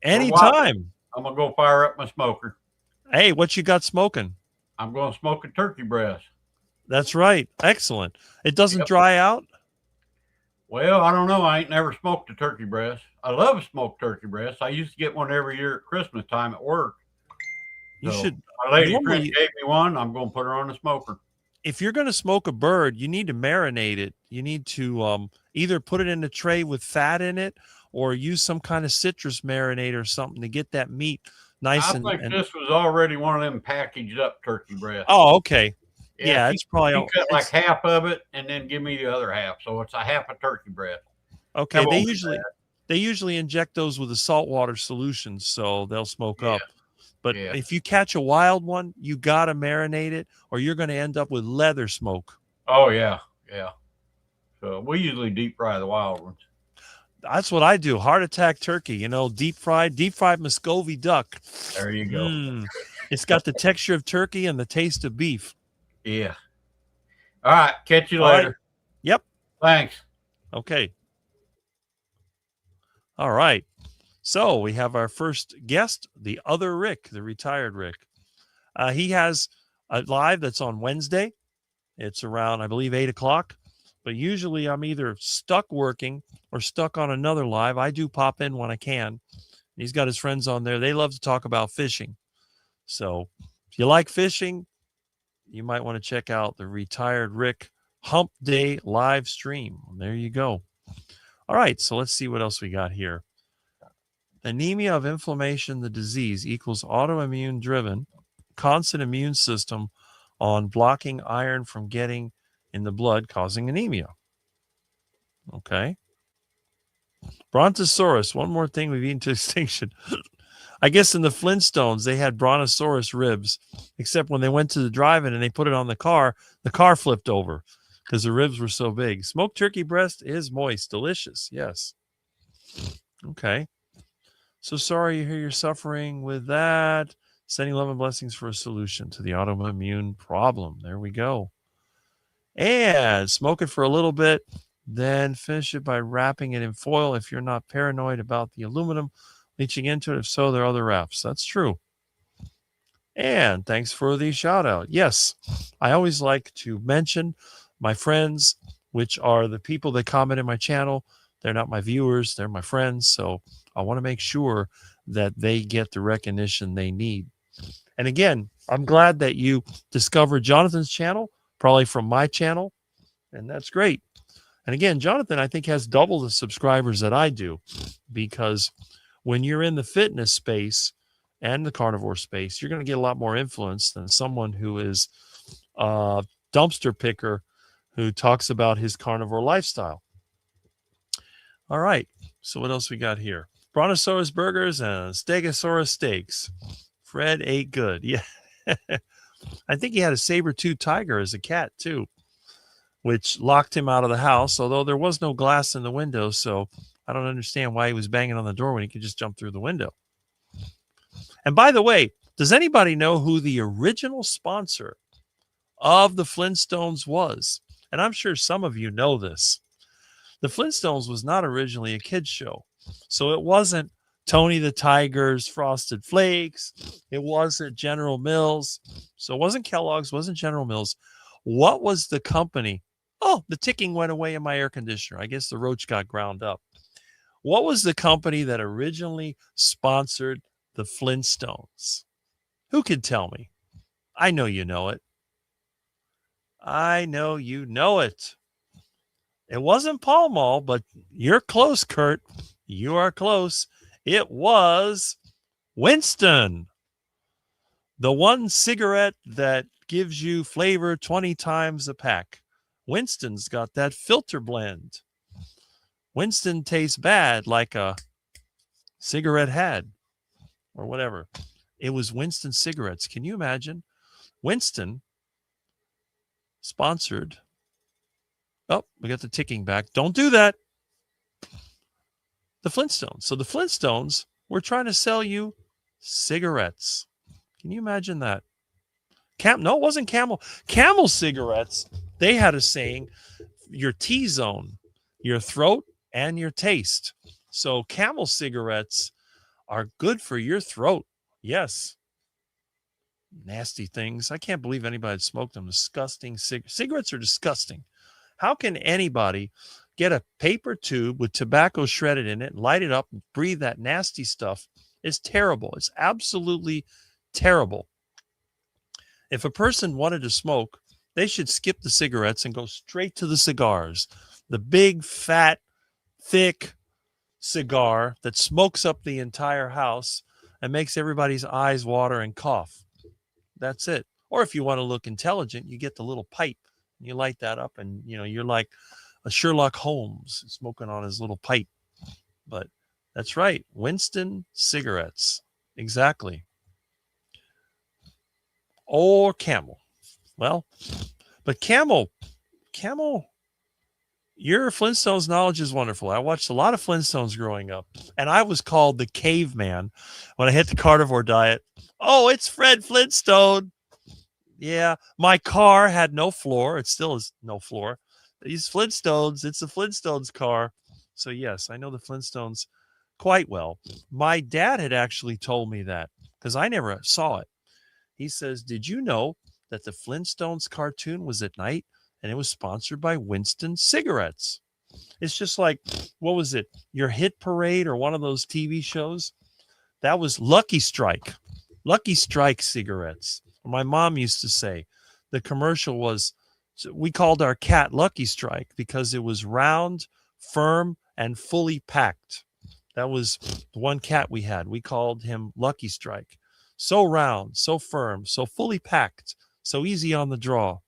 For a while, Anytime. I'm gonna go fire up my smoker. Hey, what you got smoking? I'm gonna smoke a turkey breast. That's right. Excellent. It doesn't Yep. dry out. Well, I don't know. I ain't never smoked a turkey breast. I love smoked turkey breast. I used to get one every year at Christmas time at work. You So should my lady friend normally, gave me one. I'm gonna put her on the smoker. if you're going to smoke a bird, you need to marinate it. You need to either put it in a tray with fat in it or use some kind of citrus marinade or something to get that meat nice I and think this was already one of them packaged up turkey breasts. oh, okay. Yeah, Yeah, it's probably she cut like it's half of it and then give me the other half. So it's a half a turkey breast. okay. That They won't be usually bad. they usually inject those with a saltwater solution so they'll smoke Yeah, up. But yeah. if you catch a wild one, you got to marinate it or you're going to end up with leather smoke. Oh yeah, yeah. So we usually deep fry the wild ones. That's what I do. Heart attack turkey, deep fried Muscovy duck. There you go. Mm. It's got the texture of turkey and the taste of beef. Yeah. All right. Catch you All right. later. Yep. Thanks. Okay. All right. So we have our first guest, the other Rick, the retired Rick. He has a live that's on Wednesday. It's around, I believe, 8 o'clock. But usually I'm either stuck working or stuck on another live. I do pop in when I can. He's got his friends on there. They love to talk about fishing. So if you like fishing, you might want to check out the retired Rick Hump Day live stream. There you go. All right. So let's see what else we got here. Anemia of inflammation, the disease, equals autoimmune driven, constant immune system on blocking iron from getting in the blood, causing anemia. Okay. Brontosaurus, one more thing we've eaten to extinction. I guess in the Flintstones, they had brontosaurus ribs, except when they went to the drive-in and they put it on the car flipped over because the ribs were so big. Smoked turkey breast is moist, delicious. Yes. Okay. So sorry you hear you're suffering with that. Sending love and blessings for a solution to the autoimmune problem. There we go. And smoke it for a little bit, then finish it by wrapping it in foil if you're not paranoid about the aluminum leaching into it. If so, there are other wraps. That's true. And thanks for the shout out. Yes, I always like to mention my friends, which are the people that comment in my channel. They're not my viewers, they're my friends. So I want to make sure that they get the recognition they need. And again, I'm glad that you discovered Jonathan's channel, probably from my channel. And that's great. And again, Jonathan, I think, has double the subscribers that I do because when you're in the fitness space and the carnivore space, you're going to get a lot more influence than someone who is a dumpster picker who talks about his carnivore lifestyle. All right. So what else we got here? Brontosaurus burgers and Stegosaurus steaks. Fred ate good. Yeah. I think he had a saber-tooth tiger as a cat too. which locked him out of the house, although there was no glass in the window. So I don't understand why he was banging on the door when he could just jump through the window. And by the way, does anybody know who the original sponsor of the Flintstones was? And I'm sure some of you know this. The Flintstones was not originally a kids show. So it wasn't Tony the Tiger's Frosted Flakes. It wasn't General Mills. So it wasn't Kellogg's, wasn't General Mills. What was the company? Oh, the ticking went away in my air conditioner. I guess the roach got ground up. What was the company that originally sponsored the Flintstones? Who can tell me? I know you know it. I know you know it. It wasn't Pall Mall, but you're close, Kurt. You are close. It was Winston, the one cigarette that gives you flavor 20 times a pack. Winston's got that filter blend. Winston tastes bad like a cigarette had or whatever. It was Winston cigarettes. Can you imagine? Winston sponsored. Oh, we got the ticking back. Don't do that. The Flintstones. So the Flintstones were trying to sell you cigarettes. Can you imagine that? No, it wasn't Camel. Camel cigarettes, they had a saying, your T-zone, your throat, and your taste. So Camel cigarettes are good for your throat. Yes. Nasty things. I can't believe anybody smoked them. Disgusting. Cigarettes are disgusting. How can anybody get a paper tube with tobacco shredded in it, light it up, and breathe that nasty stuff? It's terrible. It's absolutely terrible. If a person wanted to smoke, they should skip the cigarettes and go straight to the cigars. The big, fat, thick cigar that smokes up the entire house and makes everybody's eyes water and cough. That's it. Or if you want to look intelligent, you get the little pipe. You light that up and, you're like a Sherlock Holmes smoking on his little pipe. But that's right. Winston cigarettes. Exactly. Or Camel. Well, but Camel, your Flintstones knowledge is wonderful. I watched a lot of Flintstones growing up, and I was called the caveman when I hit the carnivore diet. Oh, it's Fred Flintstone. Yeah, my car had no floor. It still is no floor. These Flintstones, it's a Flintstones car. So yes, I know the Flintstones quite well. My dad had actually told me that because I never saw it. He says, did you know that the Flintstones cartoon was at night and it was sponsored by Winston cigarettes? It's just like, what was it? Your Hit Parade or one of those TV shows? That was Lucky Strike cigarettes. My mom used to say the commercial was, we called our cat Lucky Strike because it was round, firm, and fully packed. That was the one cat we had. We called him Lucky Strike. So round, so firm, so fully packed, so easy on the draw.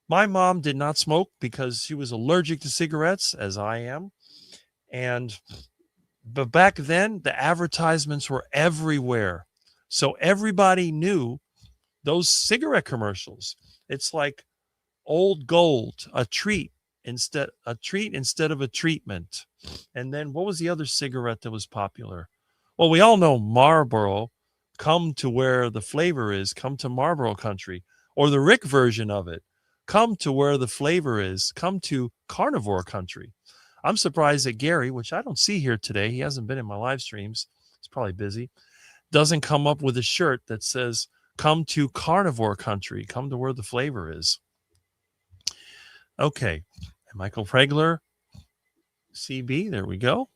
My mom did not smoke because she was allergic to cigarettes, as I am. But back then, the advertisements were everywhere. So everybody knew those cigarette commercials. It's like old gold, a treat instead of a treatment. And then what was the other cigarette that was popular? Well, we all know Marlboro. Come to where the flavor is. Come to Marlboro country. Or the Rick version of it. Come to where the flavor is. Come to Carnivore country. I'm surprised that Gary, which I don't see here today, he hasn't been in my live streams. He's probably busy. Doesn't come up with a shirt that says, come to Carnivore country. Come to where the flavor is. Okay. Michael Pregler, CB, there we go.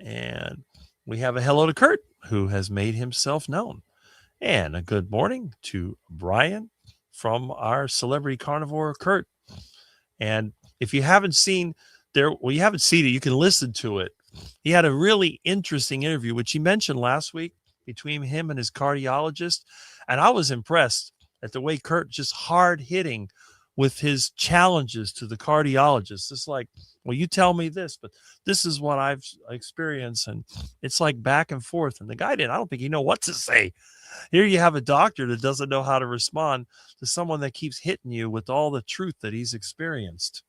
And we have a hello to Kurt, who has made himself known. And a good morning to Brian from our Celebrity Carnivore, Kurt. And if you haven't seen you haven't seen it, you can listen to it. He had a really interesting interview, which he mentioned last week, between him and his cardiologist. And I was impressed at the way Kurt just hard hitting with his challenges to the cardiologist. It's like, well, you tell me this, but this is what I've experienced. And it's like back and forth. And the guy I don't think he know what to say. Here you have a doctor that doesn't know how to respond to someone that keeps hitting you with all the truth that he's experienced.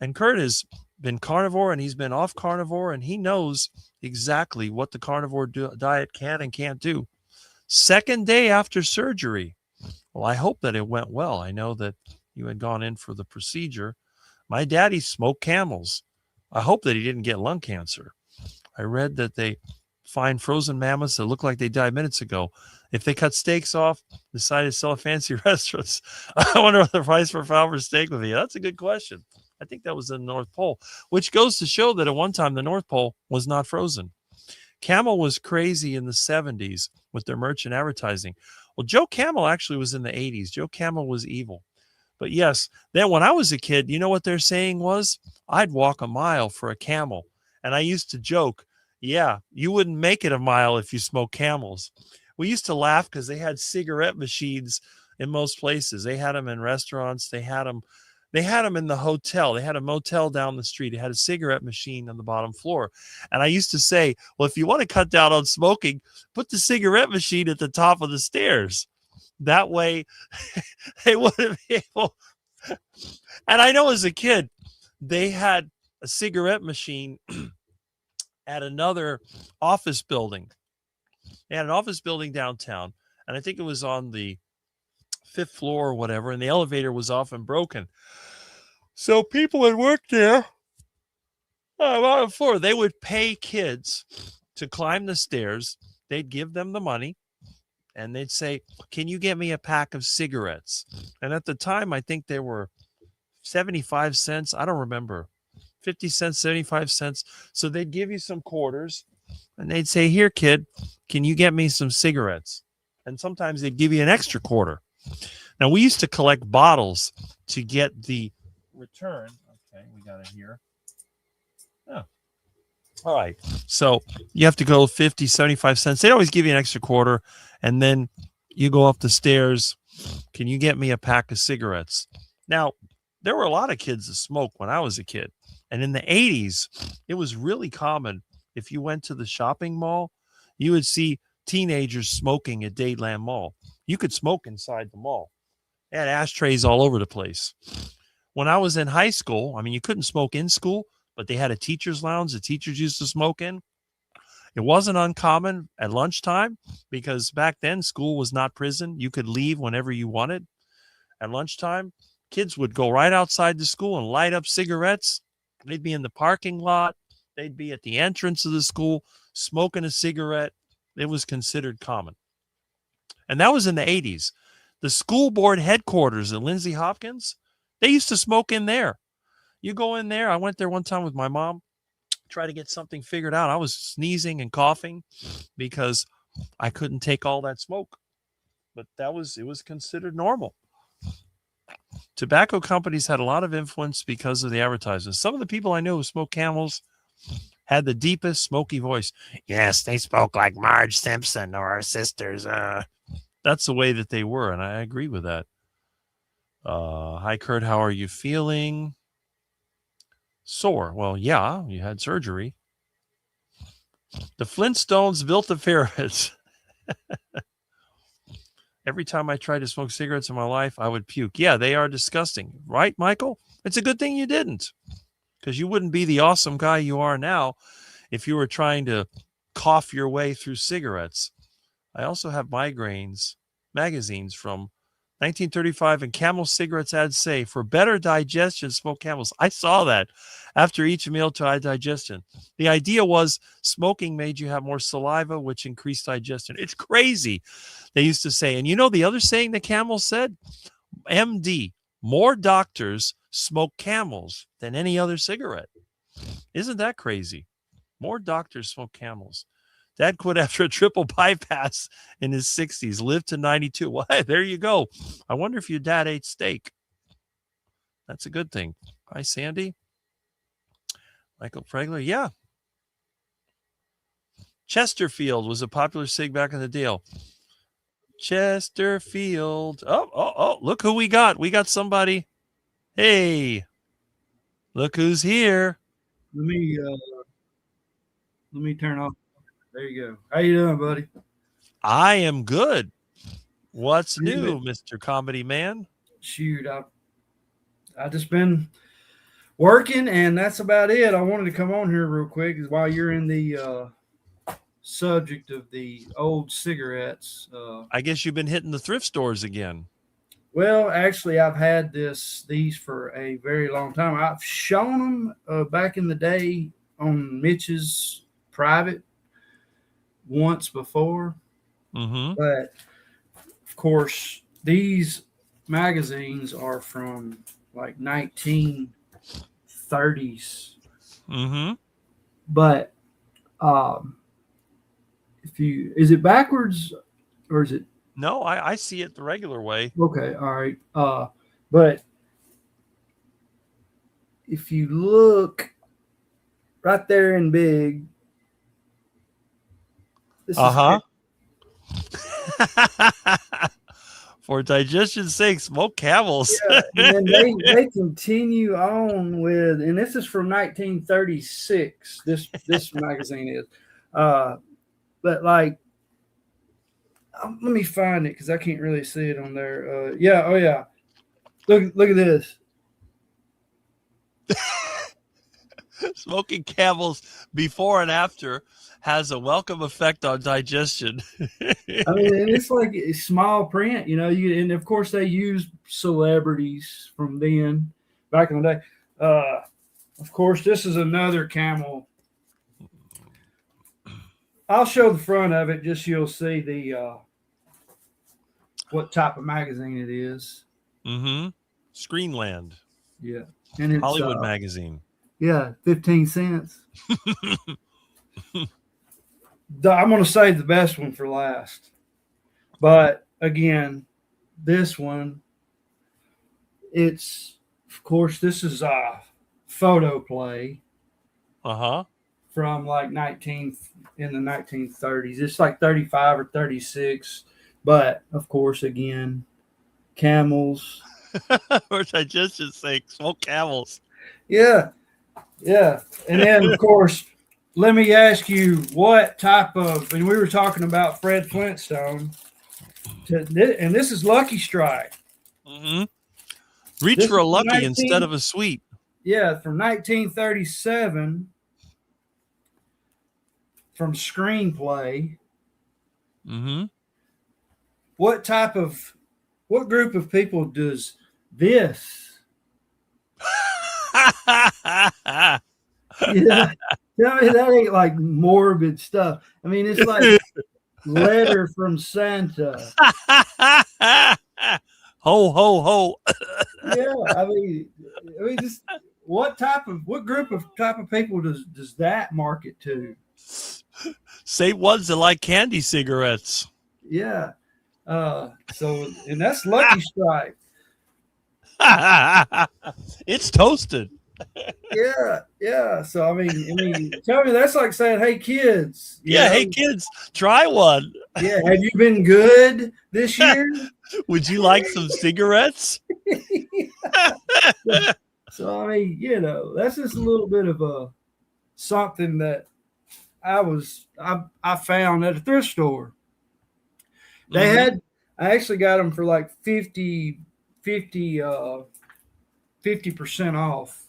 And Kurt has been carnivore and he's been off carnivore, and he knows exactly what the carnivore diet can and can't do. Second day after surgery. Well, I hope that it went well. I know that you had gone in for the procedure. My daddy smoked camels. I hope that he didn't get lung cancer. I read that they find frozen mammoths that look like they died minutes ago. If they cut steaks off, decided to sell at fancy restaurants, I wonder what the price per pound for steak would be. That's a good question. I think that was in the North Pole, which goes to show that at one time the North Pole was not frozen. Camel was crazy in the 70s with their merchant advertising. Well, Joe Camel actually was in the 80s. Joe Camel was evil. But yes, then when I was a kid, you know what their saying was? I'd walk a mile for a camel. And I used to joke, yeah, you wouldn't make it a mile if you smoked camels. We used to laugh because they had cigarette machines in most places. They had them in restaurants. They had them in the hotel. They had a motel down the street. It had a cigarette machine on the bottom floor. And I used to say, well, if you want to cut down on smoking, put the cigarette machine at the top of the stairs. That way they wouldn't be able. And I know as a kid, they had a cigarette machine at another office building. They had an office building downtown, and I think it was on the 5th floor or whatever, and the elevator was often broken. So people that worked there on the floor, they would pay kids to climb the stairs. They'd give them the money, and they'd say, can you get me a pack of cigarettes? And at the time, I think they were 75 cents. I don't remember. 50 cents, 75 cents. So they'd give you some quarters, and they'd say, here, kid, can you get me some cigarettes? And sometimes they'd give you an extra quarter. Now, we used to collect bottles to get the return. Okay, we got it here. Oh. All right. So you have to go 50, 75 cents. They always give you an extra quarter, and then you go up the stairs. Can you get me a pack of cigarettes? Now, there were a lot of kids that smoked when I was a kid. And in the 80s, it was really common. If you went to the shopping mall, you would see teenagers smoking at Dadeland Mall. You could smoke inside the mall. They had ashtrays all over the place. When I was in high school, I mean, you couldn't smoke in school, but they had a teacher's lounge the teachers used to smoke in. It wasn't uncommon at lunchtime because back then school was not prison. You could leave whenever you wanted. At lunchtime, kids would go right outside the school and light up cigarettes. They'd be in the parking lot. They'd be at the entrance of the school smoking a cigarette. It was considered common. And that was in the 80s. The school board headquarters at Lindsay Hopkins, they used to smoke in there. You go in there. I went there one time with my mom, try to get something figured out. I was sneezing and coughing because I couldn't take all that smoke. But it was considered normal. Tobacco companies had a lot of influence because of the advertisements. Some of the people I knew who smoked Camels had the deepest smoky voice. Yes, they spoke like Marge Simpson or our sisters. That's the way that they were, and I agree with that. Hi, Kurt. How are you feeling? Sore. Well, yeah, you had surgery. The Flintstones built the pyramids. Every time I tried to smoke cigarettes in my life, I would puke. Yeah, they are disgusting. Right, Michael? It's a good thing you didn't, because you wouldn't be the awesome guy you are now if you were trying to cough your way through cigarettes. I also have magazines from 1935, and Camel cigarettes ads say, for better digestion, smoke Camels. I saw that after each meal to high digestion. The idea was smoking made you have more saliva, which increased digestion. It's crazy, they used to say. And you know the other saying that Camel said? MD, more doctors smoke Camels than any other cigarette. Isn't that crazy? More doctors smoke Camels. Dad quit after a triple bypass in his 60s, lived to 92. Well, there you go. I wonder if your dad ate steak. That's a good thing. Hi, Sandy. Michael Pregler. Yeah. Chesterfield was a popular cig back in the day. Chesterfield. Oh, look who we got. We got somebody. Hey, look who's here. Let me turn off. There you go. How you doing, buddy? I am good. What's Damn new, it. Mr. Comedy Man? Shoot, I just been working, and that's about it. I wanted to come on here real quick while you're in the subject of the old cigarettes. I guess you've been hitting the thrift stores again. Well, actually, I've had these for a very long time. I've shown them back in the day on Mitch's private once before, Mm-hmm. but of course, these magazines are from like 1930s. Mm-hmm. But if you is it backwards or is it No, I see it the regular way. okay? All right. But if you look right there in big, this is Uh-huh. For digestion's sake, smoke camels. yeah, and then they continue on with, and this is from 1936. This magazine is, but like, let me find it because I can't really see it on there. Yeah, oh yeah, look at this. Smoking camels before and after has a welcome effect on digestion. I mean, and it's like it's small print, you know. And of course they use celebrities from then, back in the day. Of course, this is another camel. I'll show the front of it just so you'll see the what type of magazine it is. Mm-hmm. Screenland. Yeah, and it's Hollywood magazine. Yeah, 15 cents. I'm going to save the best one for last. But again, this one, it's, of course, this is a photo play Uh-huh. from like in the 1930s. It's like 35 or 36. But of course, again, camels. For digestion's sake, smoke camels. Yeah. Yeah. And then, of course, let me ask you what type of, and we were talking about Fred Flintstone, and this is Lucky Strike. Mm-hmm. Reach This for a is lucky instead of a sweet. Yeah, from 1937, from Screenplay. Mm-hmm. What group of people does this? Yeah, tell me that ain't like morbid stuff. I mean, it's like letter from Santa. Ho ho ho. Yeah, I mean, just what group of type of people does that market to? Same ones that like candy cigarettes. Yeah. So and that's Lucky Strike. It's toasted. Yeah. So I mean, tell me that's like saying, "Hey kids, Yeah, hey kids, try one. yeah, have you been good this year?" Would you like some cigarettes? So I mean, that's just a little bit of a something that I found at a thrift store. They had I actually got them for like 50% off.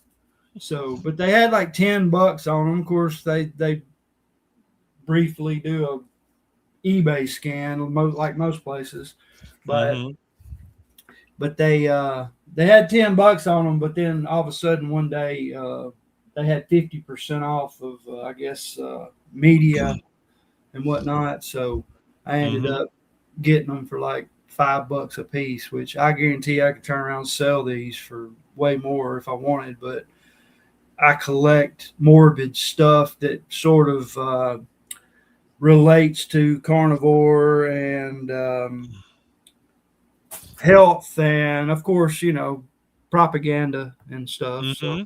So, but they had like $10 on them. Of course, they briefly do a eBay scan, like most places, but they had $10 on them. But then all of a sudden one day they had 50% off of I guess media and whatnot. So I ended up getting them for like $5 a piece, which I guarantee I could turn around and sell these for way more if I wanted. But I collect morbid stuff that sort of relates to carnivore and health, and of course, propaganda and stuff. So,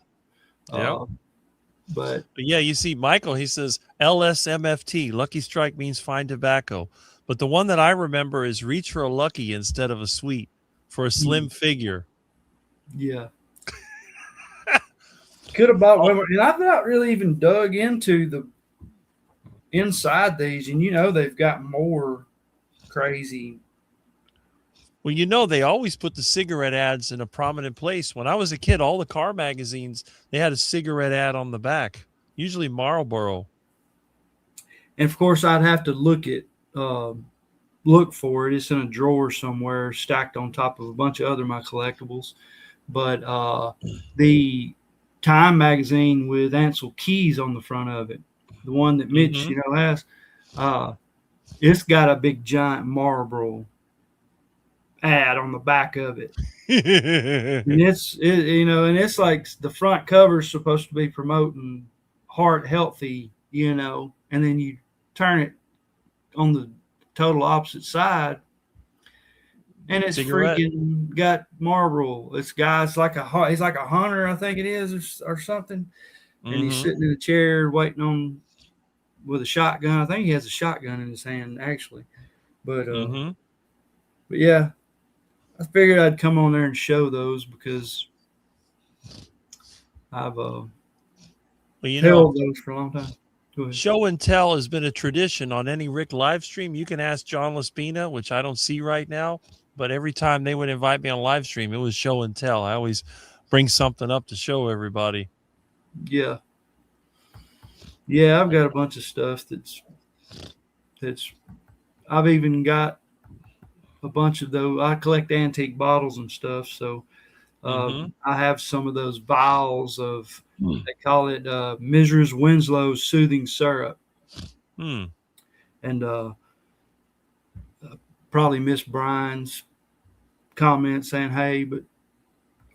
but yeah, you see, Michael, he says LSMFT, Lucky Strike means fine tobacco. But the one that I remember is reach for a Lucky instead of a sweet for a slim figure. Yeah. Could have bought one more. And I've not really even dug into the inside these, and they've got more crazy. Well, they always put the cigarette ads in a prominent place. When I was a kid, all the car magazines, they had a cigarette ad on the back, usually Marlboro. And of course, I'd have to look for it. It's in a drawer somewhere, stacked on top of a bunch of other my collectibles. But the Time magazine with Ansel Keys on the front of it, the one that Mitch, has, it's got a big giant Marlboro ad on the back of it. And it's like the front cover is supposed to be promoting heart healthy, and then you turn it on the total opposite side, and it's Cigarette. freaking got Marlboro. This guy's he's like a hunter, I think it is, or something. And he's sitting in a chair waiting with a shotgun. I think he has a shotgun in his hand, actually. But yeah, I figured I'd come on there and show those because I've held those for a long time. Show and tell has been a tradition on any Rick live stream. You can ask John Laspina, which I don't see right now, but every time they would invite me on live stream, it was show and tell. I always bring something up to show everybody. Yeah. Yeah, I've got a bunch of stuff that's I've even got a bunch of those. I collect antique bottles and stuff, so I have some of those vials of they call it Mrs. Winslow's soothing syrup. And probably Miss Brian's comment saying, "Hey, but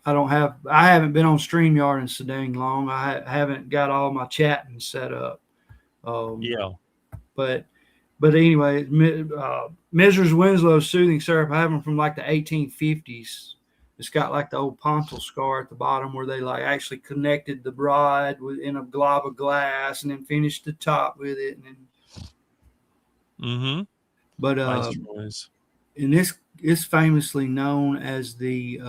I haven't been on StreamYard in so dang long. I haven't got all my chatting set up." But anyway, Mrs. Winslow's soothing syrup, I have them from like the 1850s. It's got like the old pontil scar at the bottom where they like actually connected the bride in a glob of glass and then finished the top with it. But nice choice. And this is famously known as the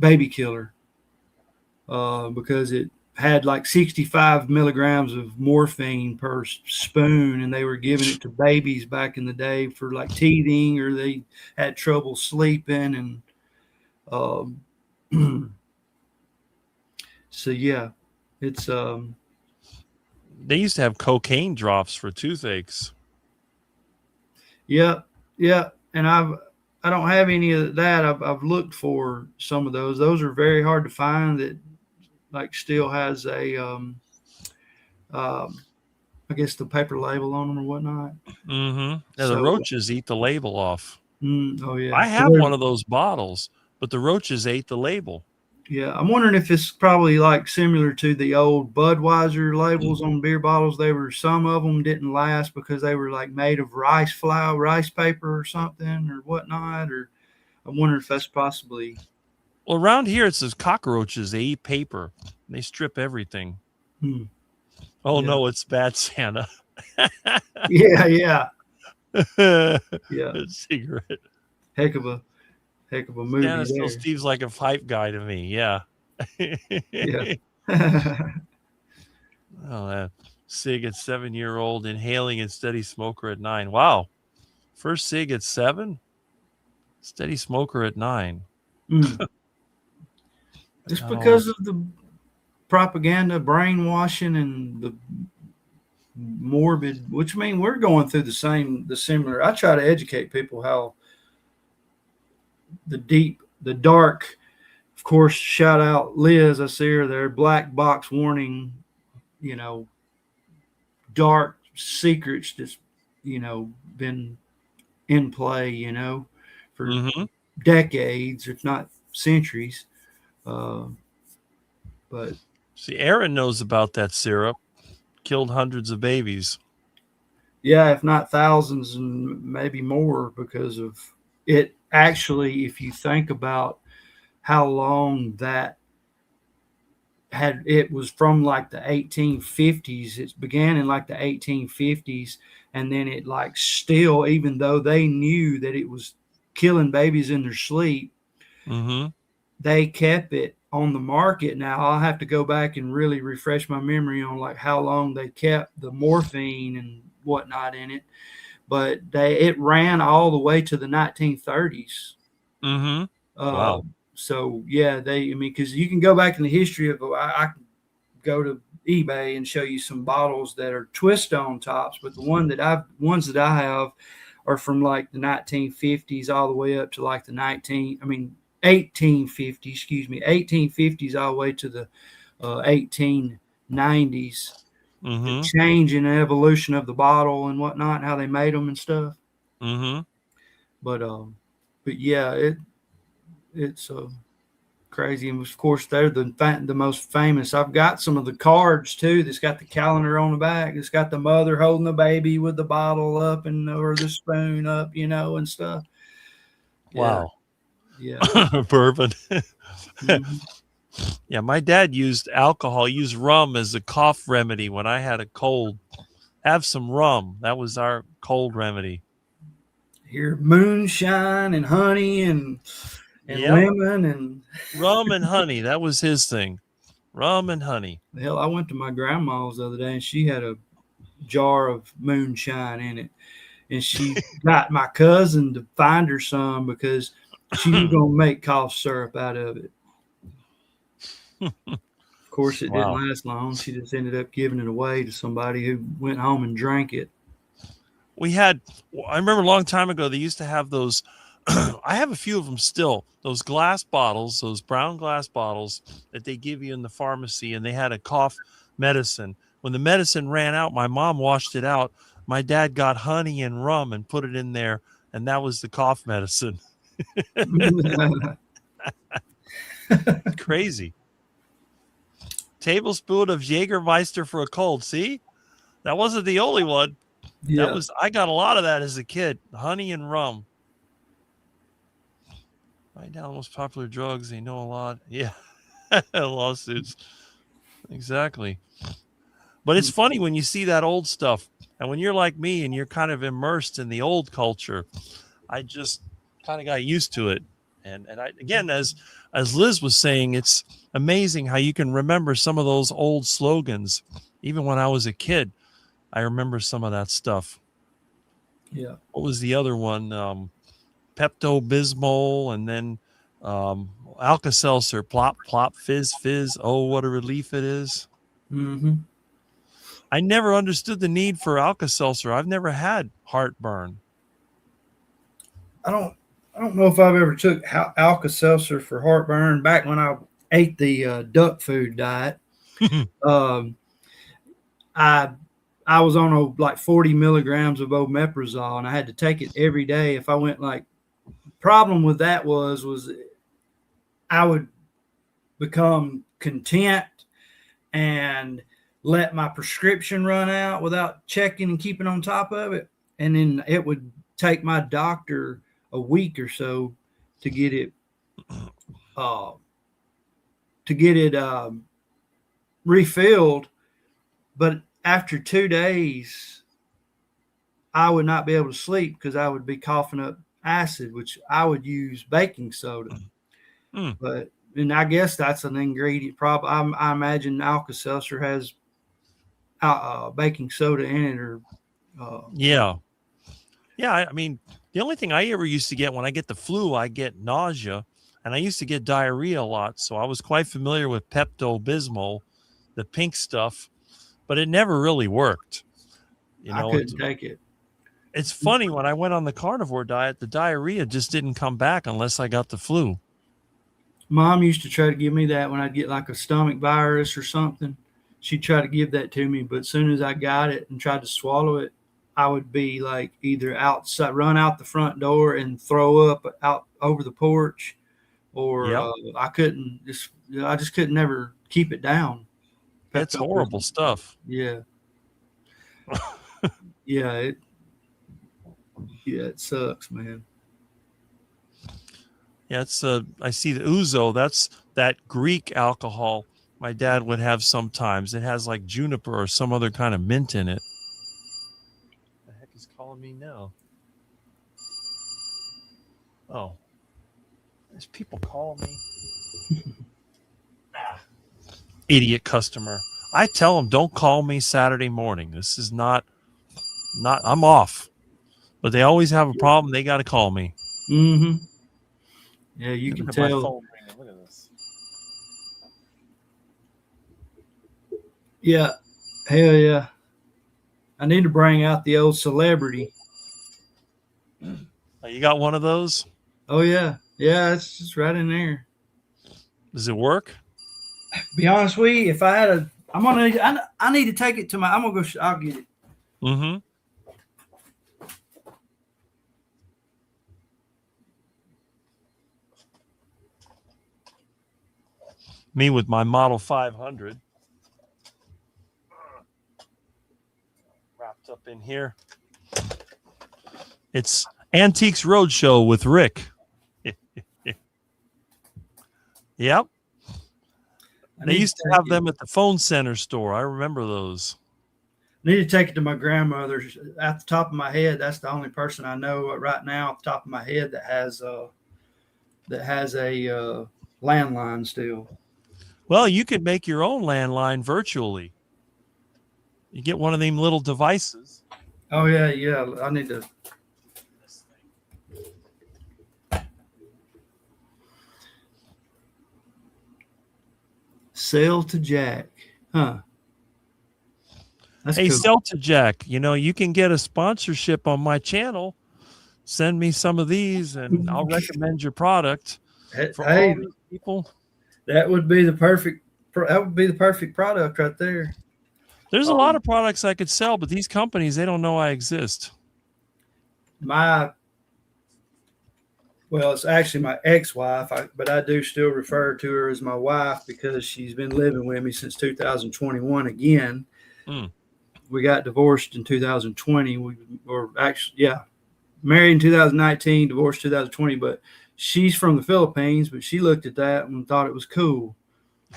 baby killer because it had like 65 milligrams of morphine per spoon, and they were giving it to babies back in the day for like teething, or they had trouble sleeping. And so yeah, it's they used to have cocaine drops for toothaches. Yeah. And I don't have any of that. I've looked for some of those. Those are very hard to find. That like still has a I guess the paper label on them or whatnot. Now the roaches eat the label off. Oh yeah, I have one of those bottles, but the roaches ate the label. Yeah, I'm wondering if it's probably like similar to the old Budweiser labels on beer bottles. Some of them didn't last because they were like made of rice flour, rice paper or something or whatnot. Or I wonder if that's possibly. Well, around here it says cockroaches. They eat paper. They strip everything. Oh yeah. No, it's Bad Santa. Yeah. Cigarette. Heck of a movie. Santa still Steve's like a hype guy to me. Yeah. Yeah. Oh, that cig at 7-year-old inhaling and steady smoker at 9. Wow. First cig at 7, steady smoker at 9. It's because of the propaganda, brainwashing, and the morbid, which mean we're going through the similar. I try to educate people how the dark, of course, shout out Liz, I see her there, black box warning, dark secrets that's, been in play, for decades, if not centuries. But see, Aaron knows about that syrup. Killed hundreds of babies. Yeah, if not thousands and maybe more because of it. Actually, if you think about how long that it was from like the 1850s. It began in like the 1850s, and then it like still, even though they knew that it was killing babies in their sleep, they kept it on the market. Now I'll have to go back and really refresh my memory on like how long they kept the morphine and whatnot in it, but it ran all the way to the 1930s. Wow. So yeah, because you can go back in the history of, I can go to eBay and show you some bottles that are twist on tops, but the ones that I have are from like the 1950s all the way up to like the 1850, 1850s all the way to the 1890s. The change in the evolution of the bottle and whatnot, how they made them and stuff. But yeah, it's crazy. And of course, they're the most famous. I've got some of the cards too. That's got the calendar on the back. It's got the mother holding the baby with the bottle up or the spoon up, and stuff. Wow. Yeah. Bourbon. Yeah, my dad used rum as a cough remedy when I had a cold. Have some rum. That was our cold remedy. Here, moonshine and honey and lemon and rum and honey. That was his thing. Rum and honey. Hell, I went to my grandma's the other day and she had a jar of moonshine in it, and she got my cousin to find her some because she was going to make cough syrup out of it. Of course, it didn't last long. She just ended up giving it away to somebody who went home and drank it. I remember a long time ago, they used to have those. I have a few of them still. Those glass bottles, those brown glass bottles that they give you in the pharmacy, and they had a cough medicine. When the medicine ran out, my mom washed it out. My dad got honey and rum and put it in there, and that was the cough medicine. Crazy. Tablespoon of Jägermeister for a cold. See? That wasn't the only one. Yeah. I got a lot of that as a kid. Honey and rum. Write down the most popular drugs. They know a lot. Yeah. Lawsuits. Exactly. But it's funny when you see that old stuff. And when you're like me and you're kind of immersed in the old culture, I just kind of got used to it. And again, as Liz was saying, it's amazing how you can remember some of those old slogans. Even when I was a kid, I remember some of that stuff. Yeah. What was the other one? Pepto-Bismol, and then Alka-Seltzer, plop, plop, fizz, fizz. Oh, what a relief it is. I never understood the need for Alka-Seltzer. I've never had heartburn. I don't know if I've ever took Alka-Seltzer for heartburn. Back when I ate the duck food diet, I was on like 40 milligrams of omeprazole, and I had to take it every day. If I went problem with that was I would become content and let my prescription run out without checking and keeping on top of it. And then it would take my doctor a week or so to get it refilled. But after 2 days, I would not be able to sleep because I would be coughing up acid, which I would use baking soda. And I guess that's an ingredient problem. I imagine Alka-Seltzer has baking soda in it, or yeah. I mean, the only thing I ever used to get when I get the flu, I get nausea, and I used to get diarrhea a lot. So I was quite familiar with Pepto-Bismol, the pink stuff, but it never really worked. I couldn't take it. It's funny, when I went on the carnivore diet, the diarrhea just didn't come back unless I got the flu. Mom used to try to give me that when I'd get like a stomach virus or something. She'd try to give that to me, but as soon as I got it and tried to swallow it, I would be like either outside, run out the front door and throw up out over the porch, or I just couldn't never keep it down. It's horrible stuff. Yeah. It sucks, man. Yeah, it's I see the ouzo. That's that Greek alcohol my dad would have sometimes. It has like juniper or some other kind of mint in it. What the heck is calling me now? Oh, there's people calling me. Idiot customer. I tell them, don't call me Saturday morning. This is not I'm off. But they always have a problem. They got to call me. Mm-hmm. Yeah, you Look can at tell. my phone ringing. Look at this. Yeah, hell yeah. I need to bring out the old celebrity. Oh, you got one of those? Oh yeah, yeah, it's just right in there. Does it work? Be honest with you, if I had a, I need to take it to my. I'm gonna go. I'll get it. Mm-hmm. Me with my Model 500 wrapped up in here. It's Antiques Roadshow with Rick. Yep. They used to have them at the phone center store. I remember those. I need to take it to my grandmother's. At the top of my head, that's the only person I know right now off the top of my head that has a landline still. Well, you could make your own landline virtually. You get one of them little devices. Oh yeah, yeah. I need to. Sell to Jack, huh? That's hey, cool. Sell to Jack, you can get a sponsorship on my channel. Send me some of these, and I'll recommend your product for all these people. That would be the perfect. That would be the perfect product right there. There's a lot of products I could sell, but these companies, they don't know I exist. Well, it's actually my ex-wife, but I do still refer to her as my wife because she's been living with me since 2021 again. We got divorced in 2020. We were actually, married in 2019, divorced 2020, but she's from the Philippines, but she looked at that and thought it was cool.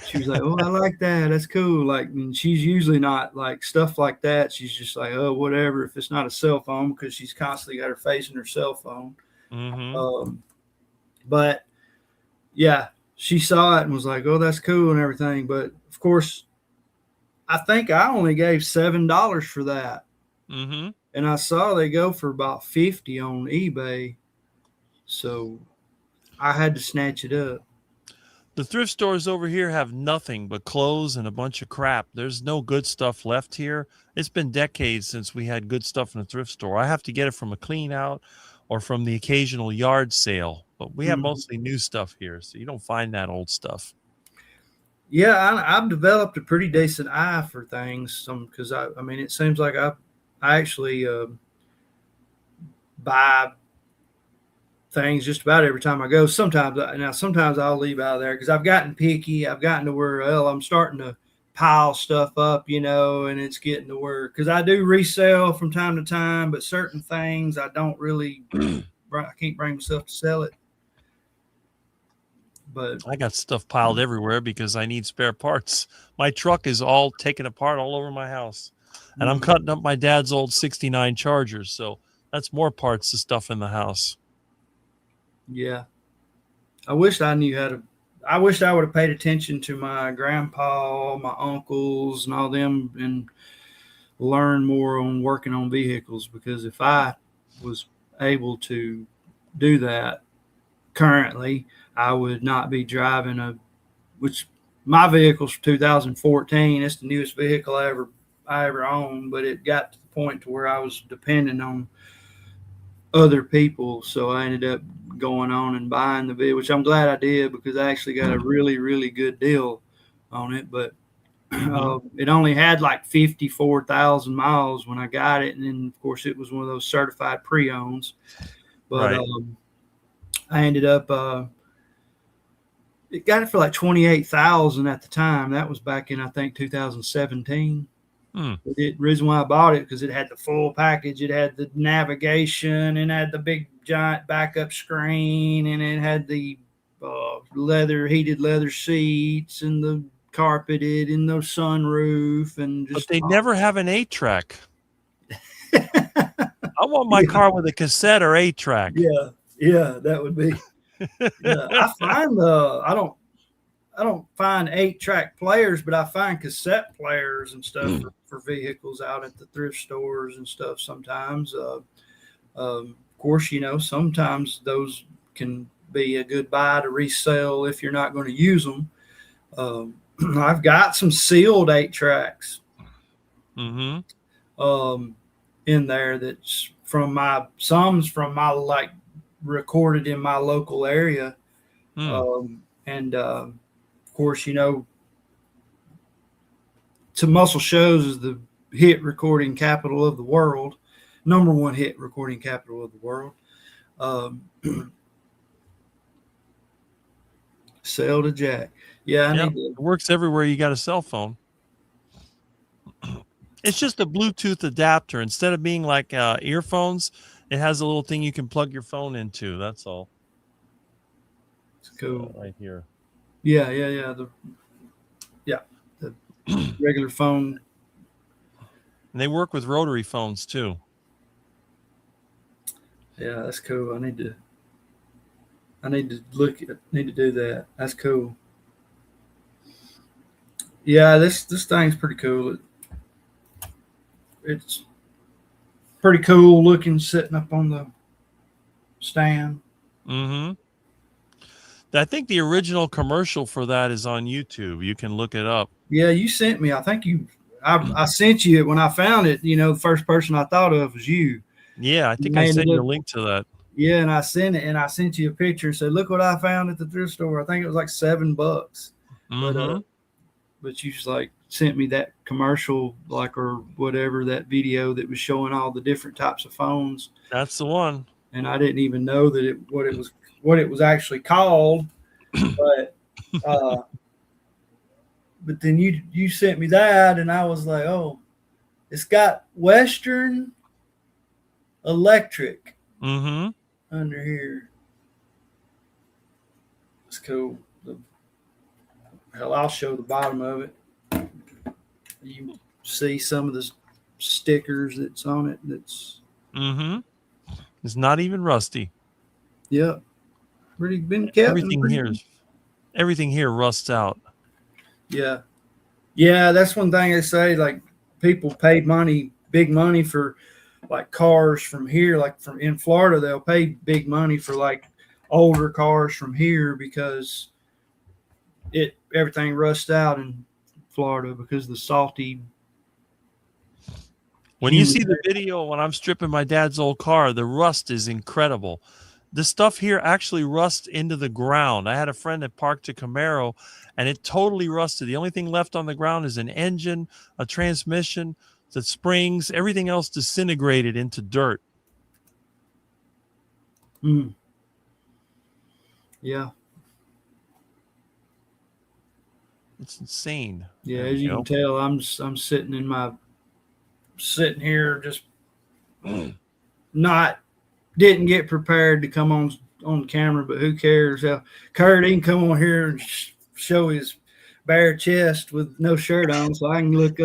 She was like, oh, I like that. That's cool. Like, and she's usually not like stuff like that. She's just like, oh, whatever. If it's not a cell phone, because she's constantly got her face in her cell phone. Mm-hmm. But yeah, she saw it and was like, oh, that's cool and everything. But of course, I think I only gave $7 for that. Mm-hmm. And I saw they go for about $50 on eBay. So I had to snatch it up. The thrift stores over here have nothing but clothes and a bunch of crap. There's no good stuff left here. It's been decades since we had good stuff in a thrift store. I have to get it from a clean out or from the occasional yard sale. But we have mostly new stuff here, so you don't find that old stuff. Yeah, I've developed a pretty decent eye for things. Because I mean, it seems like I actually buy things just about every time I go. Sometimes I'll leave out of there because I've gotten picky. I've gotten to where I'm starting to pile stuff up, and it's getting to where, because I do resell from time to time, but certain things I don't really, I can't bring myself to sell it. But I got stuff piled everywhere because I need spare parts. My truck is all taken apart all over my house, and I'm cutting up my dad's old '69 Chargers. So that's more parts of stuff in the house. Yeah. I wish I knew how to. I wish I would have paid attention to my grandpa, my uncles, and all them, and learn more on working on vehicles. Because if I was able to do that currently, I would not be driving which my vehicle's 2014. It's the newest vehicle I ever owned, but it got to the point to where I was dependent on other people. So I ended up going on and buying the vehicle, which I'm glad I did because I actually got a really, really good deal on it. But it only had like 54,000 miles when I got it. And then, of course, it was one of those certified pre-owns. But I ended up it got it for like 28,000 at the time. That was back in, I think, 2017. The reason why I bought it because it had the full package. It had the navigation, and had the big giant backup screen, and it had the heated leather seats, and the carpeted in the sunroof and just. But they never have an 8-track. I want my car with a cassette or 8-track. Yeah, that would be. Yeah, I find I don't find 8-track players, but I find cassette players and stuff for vehicles out at the thrift stores and stuff sometimes. Of course, sometimes those can be a good buy to resell if you're not going to use them. I've got some sealed 8-tracks in there that's from my like recorded in my local area. And of course, to Muscle Shows is the hit recording capital of the world, #1 hit recording capital of the world. Sell to Jack. Yeah, it works everywhere you got a cell phone. It's just a Bluetooth adapter. Instead of being like earphones, it has a little thing you can plug your phone into. That's all. It's cool. Right here. Yeah. The regular phone. And they work with rotary phones too. Yeah, that's cool. I need to do that. That's cool. Yeah, this thing's pretty cool. It's pretty cool looking sitting up on the stand. I think the original commercial for that is on YouTube. You can look it up. Yeah, you sent me. I think I sent you it when I found it. The first person I thought of was you. Yeah, I think I sent you a link to that. Yeah, and I sent it, and I sent you a picture and said, "Look what I found at the thrift store." I think it was like $7. But you just like sent me that commercial, or whatever, that video that was showing all the different types of phones. That's the one. And I didn't even know that what it was actually called. But then you sent me that, and I was like, oh, it's got Western Electric under here. It's cool. Hell, I'll show the bottom of it. You see some of the stickers that's on it. That's It's not even rusty. Yeah, pretty been kept. Everything here rusts out. Yeah, that's one thing they say. Like, people paid big money for like cars from here. Like from in Florida, they'll pay big money for like older cars from here because everything rusts out in Florida because of the salty. When you see the video when I'm stripping my dad's old car, the rust is incredible. The stuff here actually rusts into the ground. I had a friend that parked a Camaro, and it totally rusted. The only thing left on the ground is an engine, a transmission, the springs, everything else disintegrated into dirt. Yeah. It's insane. Yeah, as you can tell, I'm sitting here just didn't get prepared to come on camera, but who cares? Kurt, he can come on here and show his bare chest with no shirt on, so I can look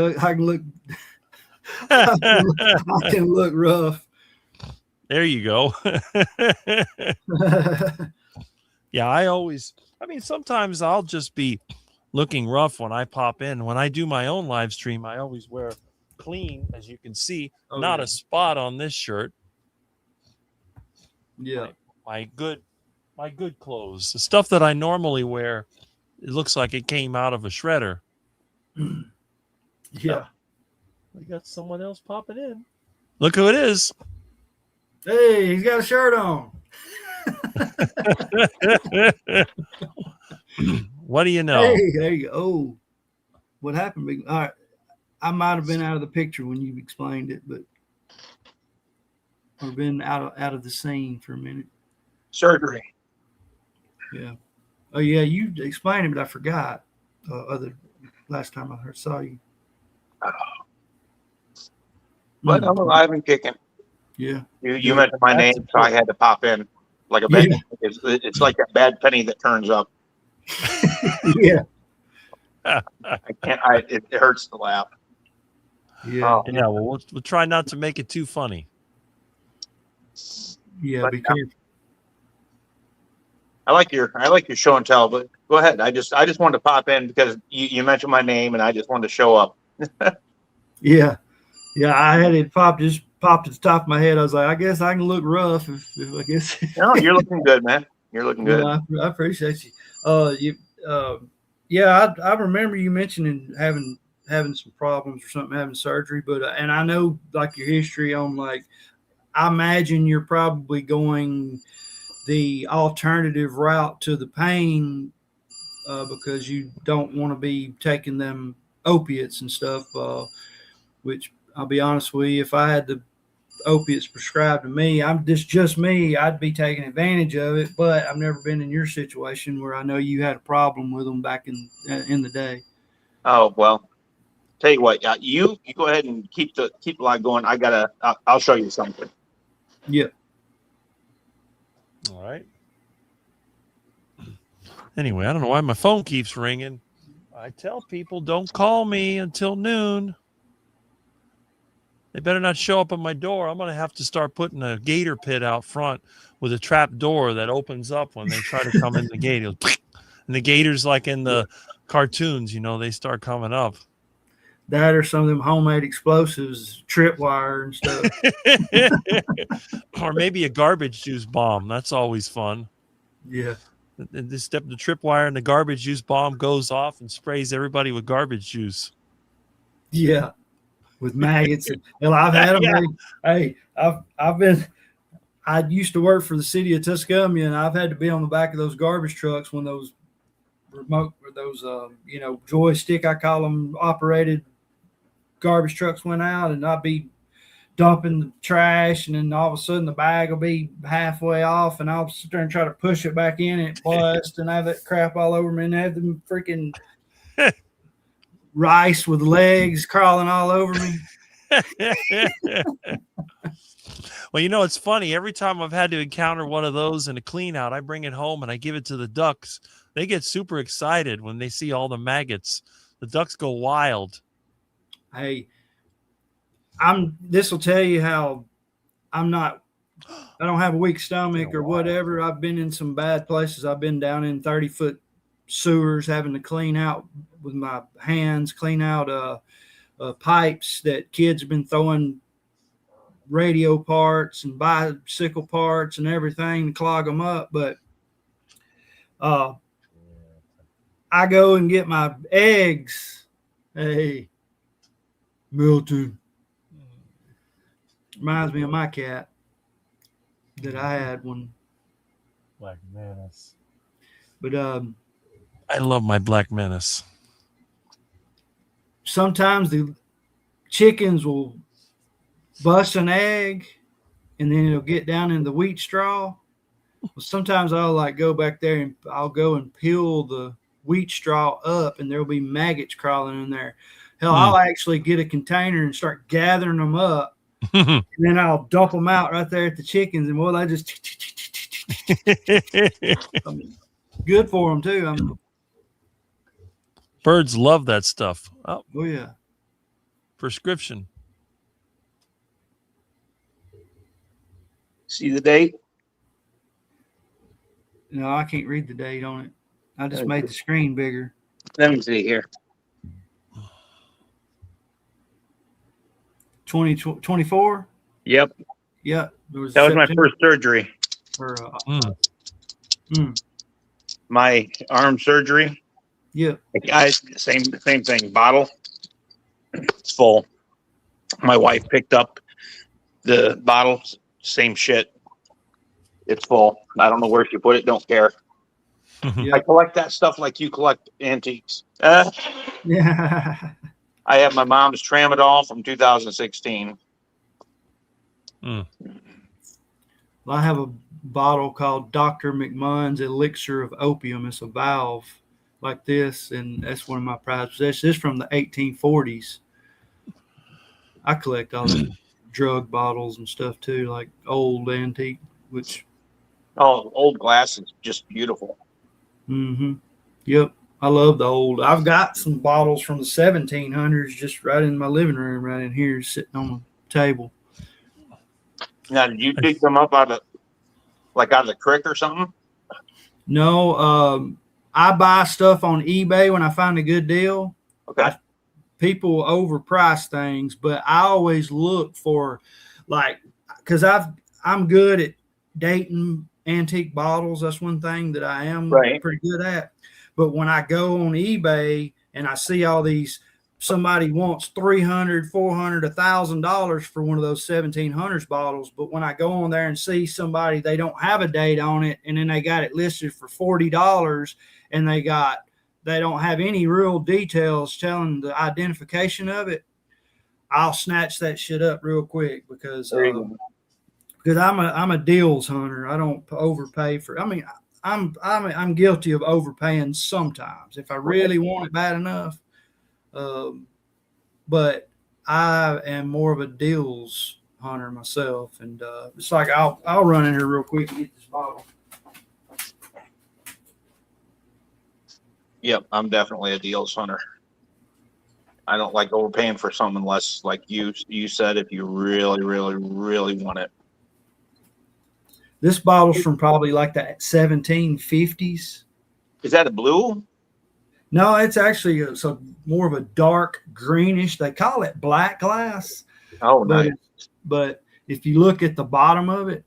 rough. There you go. Yeah, sometimes I'll just be looking rough when I pop in. When I do my own live stream, I always wear clean, as you can see. Not a spot on this shirt. Yeah. My good clothes. The stuff that I normally wear, it looks like it came out of a shredder. Yeah. We got someone else popping in. Look who it is. Hey, he's got a shirt on. What do you know? Hey, there you go. Oh, what happened? All right. I might have been out of the picture when you explained it, but I've been out of the scene for a minute. Surgery. Yeah. Oh, yeah, you explained it, but I forgot. Last time I saw you. But I'm alive and kicking. Yeah. You mentioned my name, so I had to pop in like a bad. It's like that bad penny that turns up. Yeah. can't. It hurts to laugh. Yeah. Yeah, well, we'll try not to make it too funny. Yeah, But, be careful. I like your show and tell, but go ahead. I just wanted to pop in because you mentioned my name and I just wanted to show up. Yeah. Yeah, I had it just popped at the top of my head. I was like, I guess I can look rough if I guess. No, you're looking good, man. You're looking good. Well, I appreciate you. Yeah, I remember you mentioning having some problems or something, having surgery, but and I know like your history on like, I imagine you're probably going the alternative route to the pain because you don't want to be taking them opiates and stuff. Which I'll be honest with you, if I had the opiates prescribed to me, I'm just me, I'd be taking advantage of it. But I've never been in your situation where I know you had a problem with them back in the day. Oh well, tell you what, you go ahead and keep the line going. I'll show you something. Yeah. All right. Anyway, I don't know why my phone keeps ringing. I tell people don't call me until noon. They better not show up at my door. I'm going to have to start putting a gator pit out front with a trap door that opens up when they try to come in the gate. And the gators, like in the cartoons, they start coming up. That or some of them homemade explosives, tripwire and stuff. Or maybe a garbage juice bomb. That's always fun. Yeah. The tripwire and the garbage juice bomb goes off and sprays everybody with garbage juice. Yeah. With maggots. Well, I've had them. Yeah. Hey, I used to work for the city of Tuscumia, and I've had to be on the back of those garbage trucks when those joystick, I call them, operated garbage trucks went out, and I'd be dumping the trash, and then all of a sudden the bag will be halfway off, and I'll sit there and try to push it back in, and it busts, and I have that crap all over me, and I have them freaking rice with legs crawling all over me. Well, it's funny. Every time I've had to encounter one of those in a clean out, I bring it home and I give it to the ducks. They get super excited when they see all the maggots. The ducks go wild. Hey, this will tell you how I don't have a weak stomach or whatever. I've been in some bad places. I've been down in 30-foot sewers having to clean out with my hands, clean out pipes that kids have been throwing radio parts and bicycle parts and everything to clog them up. But I go and get my eggs. Hey, Milton. Reminds me of my cat that I had one. Black Menace. But I love my Black Menace. Sometimes the chickens will bust an egg and then it'll get down in the wheat straw. Well, sometimes I'll go back there and I'll go and peel the wheat straw up and there'll be maggots crawling in there. Hell, I'll actually get a container and start gathering them up. And then I'll dump them out right there at the chickens. And I just good for them too. Birds love that stuff. Oh yeah. Prescription. See the date? No, I can't read the date on it. I just made the screen bigger. Let me see here. 2024? Yep. Yeah. That was my first surgery. My arm surgery. Yeah. Same thing. Bottle. It's full. My wife picked up the bottle. Same shit. It's full. I don't know where she put it. Don't care. Yeah. I collect that stuff like you collect antiques. Yeah. I have my mom's Tramadol from 2016. Well, I have a bottle called Dr. McMunn's Elixir of Opium. It's a valve like this, and that's one of my prized possessions. This is from the 1840s. I collect all the drug bottles and stuff too, like old antique, which old glass is just beautiful. Mm-hmm. Yep. I love the old. I've got some bottles from the 1700s just right in my living room, right in here, sitting on the table. Now, did you dig them up out of the creek or something? No, I buy stuff on eBay when I find a good deal. Okay. People overprice things, but I always look for, like, because I'm good at dating antique bottles. That's one thing that I am pretty good at. But when I go on eBay and I see all these, somebody wants $300, $400, $1,000 for one of those 1700s bottles. But when I go on there and see somebody, they don't have a date on it, and then they got it listed for $40, and they don't have any real details telling the identification of it, I'll snatch that shit up real quick because I'm a deals hunter. I don't overpay for. I mean, I'm guilty of overpaying sometimes if I really want it bad enough. But I am more of a deals hunter myself, and it's like I'll run in here real quick and get this bottle. Yep, I'm definitely a deals hunter. I don't like overpaying for something unless, like you said, if you really, really, really want it. This bottle's from probably like the 1750s. Is that a blue? No, it's actually more of a dark greenish. They call it black glass. Oh, nice. But if you look at the bottom of it,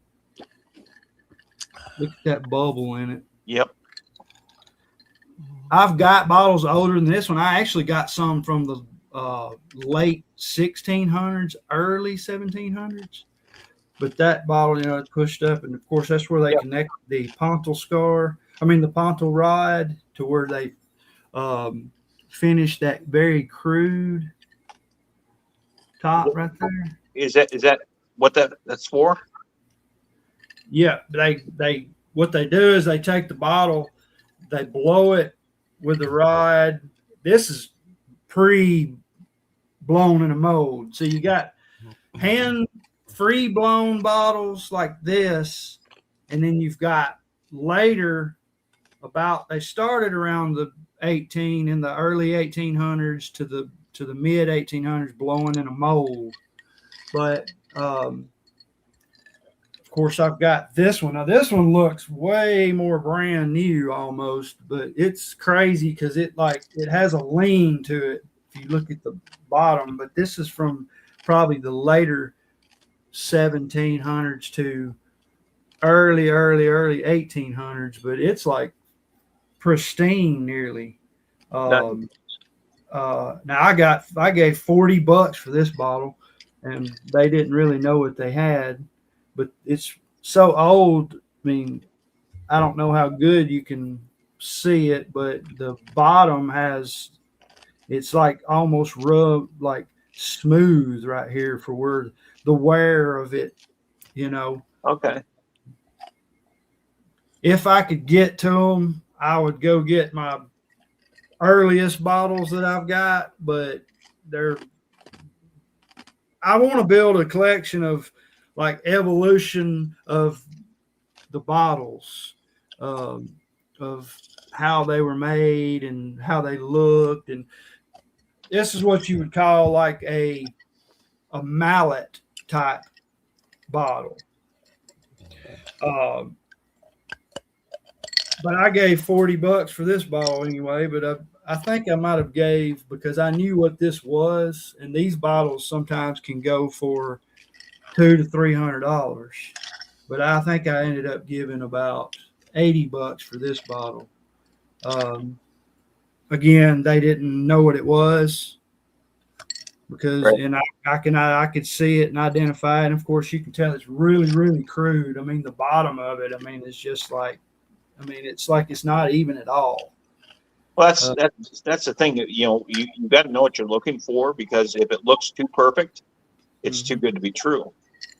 look at that bubble in it. Yep. I've got bottles older than this one. I actually got some from the late 1600s, early 1700s. But that bottle, it's pushed up, and of course that's where they connect the pontil rod to where they finish that very crude top right there. Is that what that's for? Yeah, what they do is they take the bottle, they blow it with the rod. This is pre-blown in a mold. So you got hand free blown bottles like this, and then you've got later they started around the in the early 1800s to the mid 1800s blowing in a mold. But of course I've got this one. Now this one looks way more brand new almost, but it's crazy because it has a lean to it if you look at the bottom. But this is from probably the later 1700s to early 1800s, but it's like pristine nearly. Now I gave $40 for this bottle, and they didn't really know what they had, but it's so old. I mean, I don't know how good you can see it, but the bottom it's like almost rubbed, like smooth right here for where the wear of it, Okay. If I could get to them, I would go get my earliest bottles that I've got, but I want to build a collection of like evolution of the bottles, of how they were made and how they looked. And this is what you would call like a mallet type bottle. But I gave $40 for this bottle anyway, but I think I might have gave, because I knew what this was, and these bottles sometimes can go for $200 to $300. But I think I ended up giving about $80 for this bottle. Again, they didn't know what it was, because and I could see it and identify it. And of course, you can tell it's really, really crude. I mean, the bottom of it, it's just like, it's like it's not even at all. Well, that's the thing that you got to know what you're looking for, because if it looks too perfect, it's too good to be true.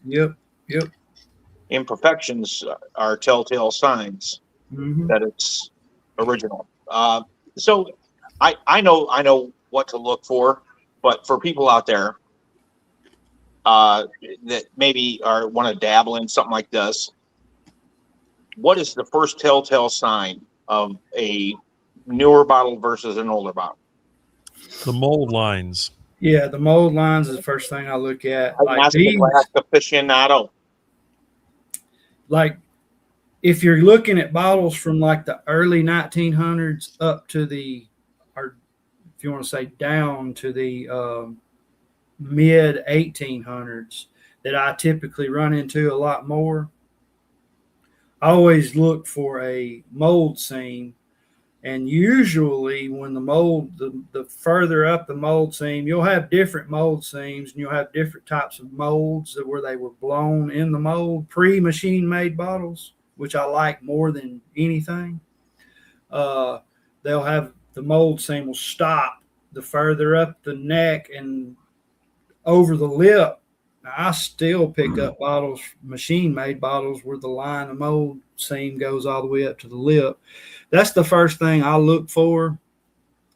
Yep. Imperfections are telltale signs that it's original. So I know what to look for, but for people out there that maybe want to dabble in something like this, what is the first telltale sign of a newer bottle versus an older bottle? The mold lines. Yeah, the mold lines is the first thing I look at. I'm Like asking these, glass aficionado. like if you're looking at bottles from like the early 1900s up to the, or if you want to say down to the mid 1800s, that I typically run into a lot more, I always look for a mold seam. And usually when the mold, the further up the mold seam, you'll have different mold seams and you'll have different types of molds that where they were blown in the mold, pre-machine made bottles, which I like more than anything. They'll have the mold seam will stop the further up the neck and over the lip. Now, I still pick up bottles, machine made bottles, where the line of mold seam goes all the way up to the lip. That's the first thing I look for.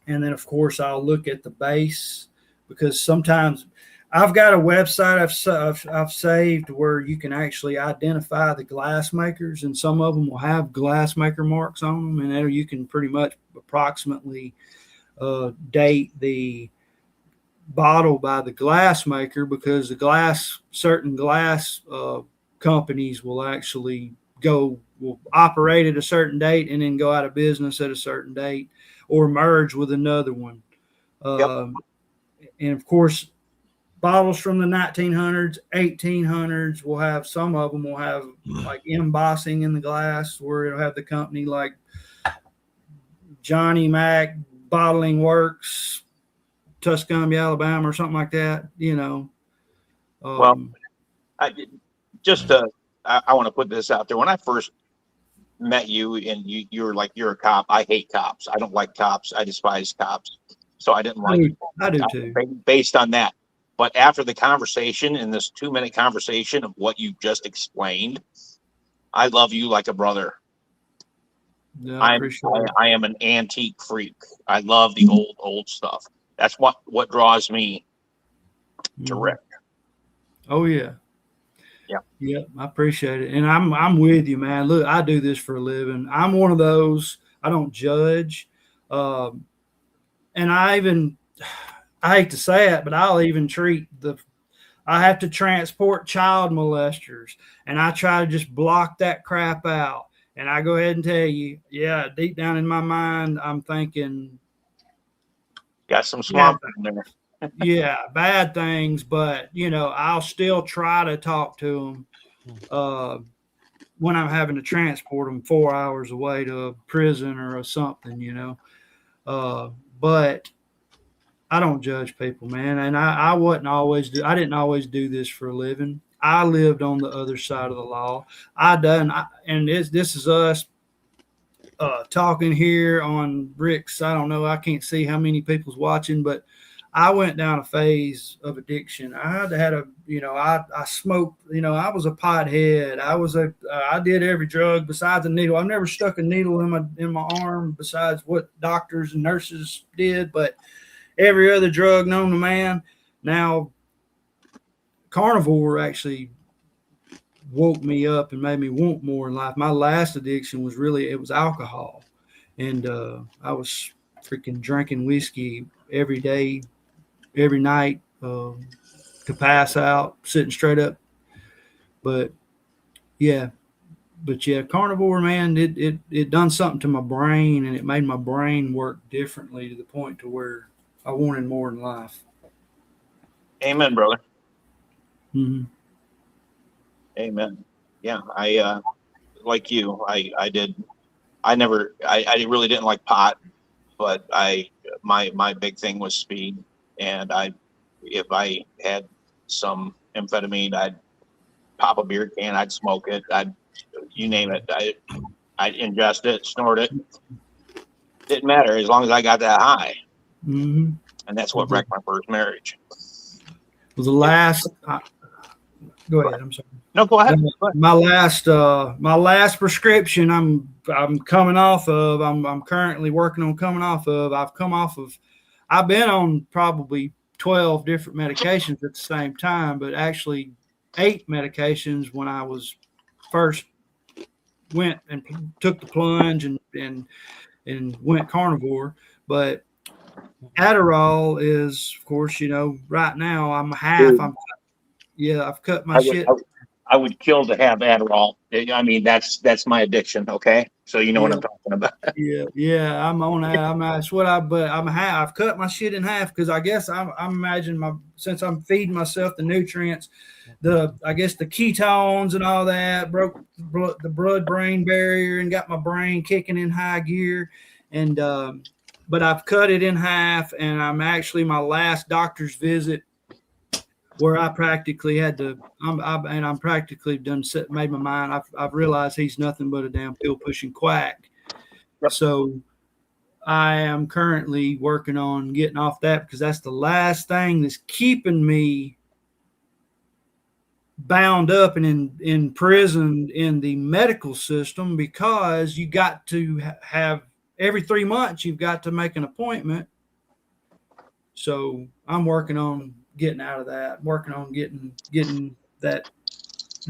And then, of course, I'll look at the base, because sometimes I've got a website I've saved where you can actually identify the glass makers, and some of them will have glass maker marks on them. And there you can pretty much approximately date the bottle by the glass maker, because certain glass companies will actually will operate at a certain date and then go out of business at a certain date or merge with another one. And of course, bottles from the 1900s, 1800s will have, some of them will have like embossing in the glass, where it'll have the company like Johnny Mac Bottling Works, Tuscumbia, Alabama, or something like that, you know. Well, I want to put this out there. When I first met you, and you're like, you're a cop. I hate cops. I don't like cops. I despise cops. So I didn't like you. I do too. Based on that. But after the conversation, in this 2-minute conversation of what you just explained, I love you like a brother. Yeah, I am an antique freak. I love the old stuff. That's what draws me to Rick. Oh yeah. Yeah, I appreciate it. And I'm with you, man. Look, I do this for a living. I'm one of those, I don't judge. And I hate to say it, but I'll even I have to transport child molesters, and I try to just block that crap out. And I go ahead and tell you, yeah, deep down in my mind, I'm thinking, got some swamp in there. Yeah, bad things, but I'll still try to talk to them when I'm having to transport them 4 hours away to a prison or something, but I don't judge people, man. And I didn't always do this for a living. I lived on the other side of the law. And this is us talking here on Rick's. I don't know. I can't see how many people's watching, but I went down a phase of addiction. I smoked, I was a pothead. I did every drug besides a needle. I've never stuck a needle in my arm besides what doctors and nurses did, but every other drug known to man. Now, Carnivore actually woke me up and made me want more in life. My last addiction was alcohol. And I was freaking drinking whiskey every day, every night, to pass out, sitting straight up. But Carnivore, man, it done something to my brain, and it made my brain work differently to the point to where I wanted more in life. Amen, brother. Mm-hmm. Amen. Yeah, I like you. I really didn't like pot, but my big thing was speed. And if I had some amphetamine, I'd pop a beer can, I'd smoke it, you name it, I'd ingest it, snort it. Didn't matter as long as I got that high. Mm-hmm. And that's what wrecked my first marriage. Was the last. Go ahead. I'm sorry. No, go ahead. My last prescription I'm coming off of. I'm currently working on coming off of. I've been on probably 12 different medications at the same time, but actually 8 medications when I was first went and took the plunge and and went carnivore. But Adderall is, of course, right now I'm half. I've cut my I would, shit. I would kill to have Adderall. I mean, that's my addiction. Okay, so you know what Yeah. I'm talking about. Yeah, I'm on that. I've cut my shit in half because I guess I'm imagining since I'm feeding myself the nutrients, I guess the ketones and all that broke the blood brain barrier and got my brain kicking in high gear, and but I've cut it in half, and I'm actually my last doctor's visit where I practically had to. I'm practically made my mind. I've realized he's nothing but a damn pill pushing quack. Yep. So I am currently working on getting off that because that's the last thing that's keeping me bound up and in prison in the medical system, because you got to have every 3 months you've got to make an appointment. So I'm working on getting out of that, working on getting that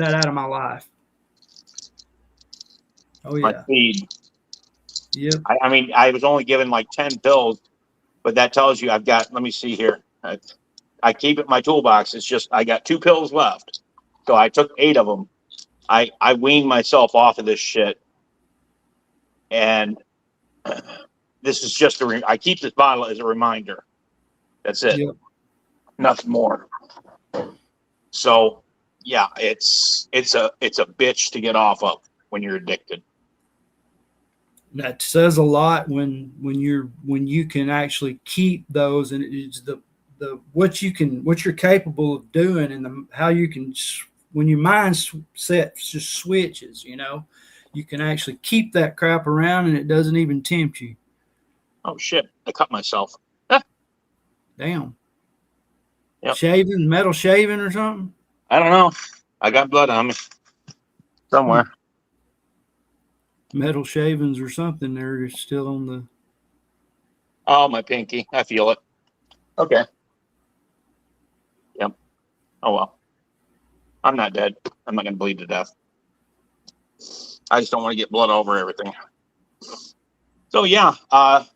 out of my life. Oh My yeah. feed. Yep. I mean, I was only given like 10 pills, but that tells you I've got. Let me see here. I keep it in my toolbox. It's just I got 2 pills left, so I took 8 of them. I weaned myself off of this shit, and this is just I keep this bottle as a reminder. That's it. Yep. Nothing more. So yeah, it's a bitch to get off of when you're addicted. That says a lot when you can actually keep those, and it's the what you're capable of doing, and how you can, when your mindset just switches, you can actually keep that crap around and it doesn't even tempt you. Oh shit, I cut myself. Damn. Yep. Metal shaving or something? I don't know. I got blood on me somewhere. Metal shavings or something. They're still on the. Oh, my pinky. I feel it. Okay. Yep. Oh well. I'm not dead. I'm not gonna bleed to death. I just don't want to get blood over everything. So yeah, I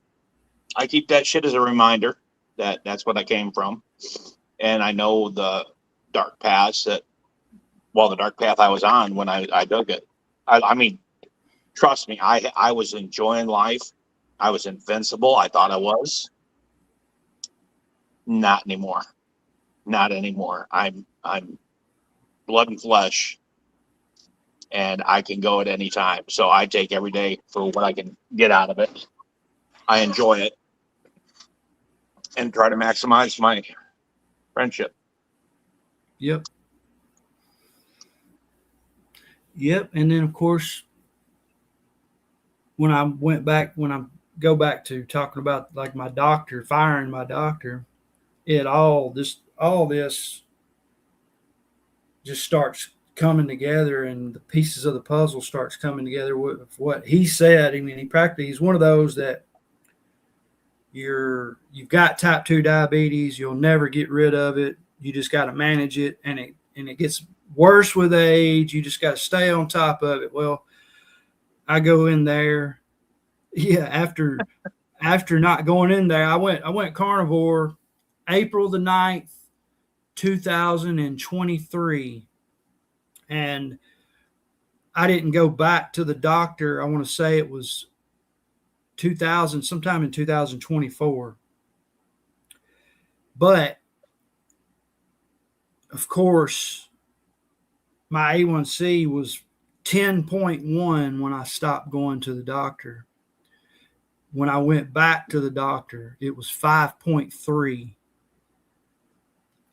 keep that shit as a reminder that that's what I came from, and I know the dark paths the dark path I was on when I dug it. I mean, trust me, I was enjoying life. I was invincible. I thought I was. Not anymore. Not anymore. I'm blood and flesh, and I can go at any time. So I take every day for what I can get out of it. I enjoy it and try to maximize my friendship. Yep. And then of course, when I go back to talking about like my doctor, firing my doctor, all this just starts coming together, and the pieces of the puzzle starts coming together with what he said. I mean, he's one of those that you've got type 2 diabetes, you'll never get rid of it. You just got to manage it, and it gets worse with age. You just got to stay on top of it. Well, I go in there. Yeah, after not going in there, I went carnivore April the 9th, 2023. And I didn't go back to the doctor. I want to say it was sometime in 2024. But of course, my A1C was 10.1 when I stopped going to the doctor. When I went back to the doctor, it was 5.3.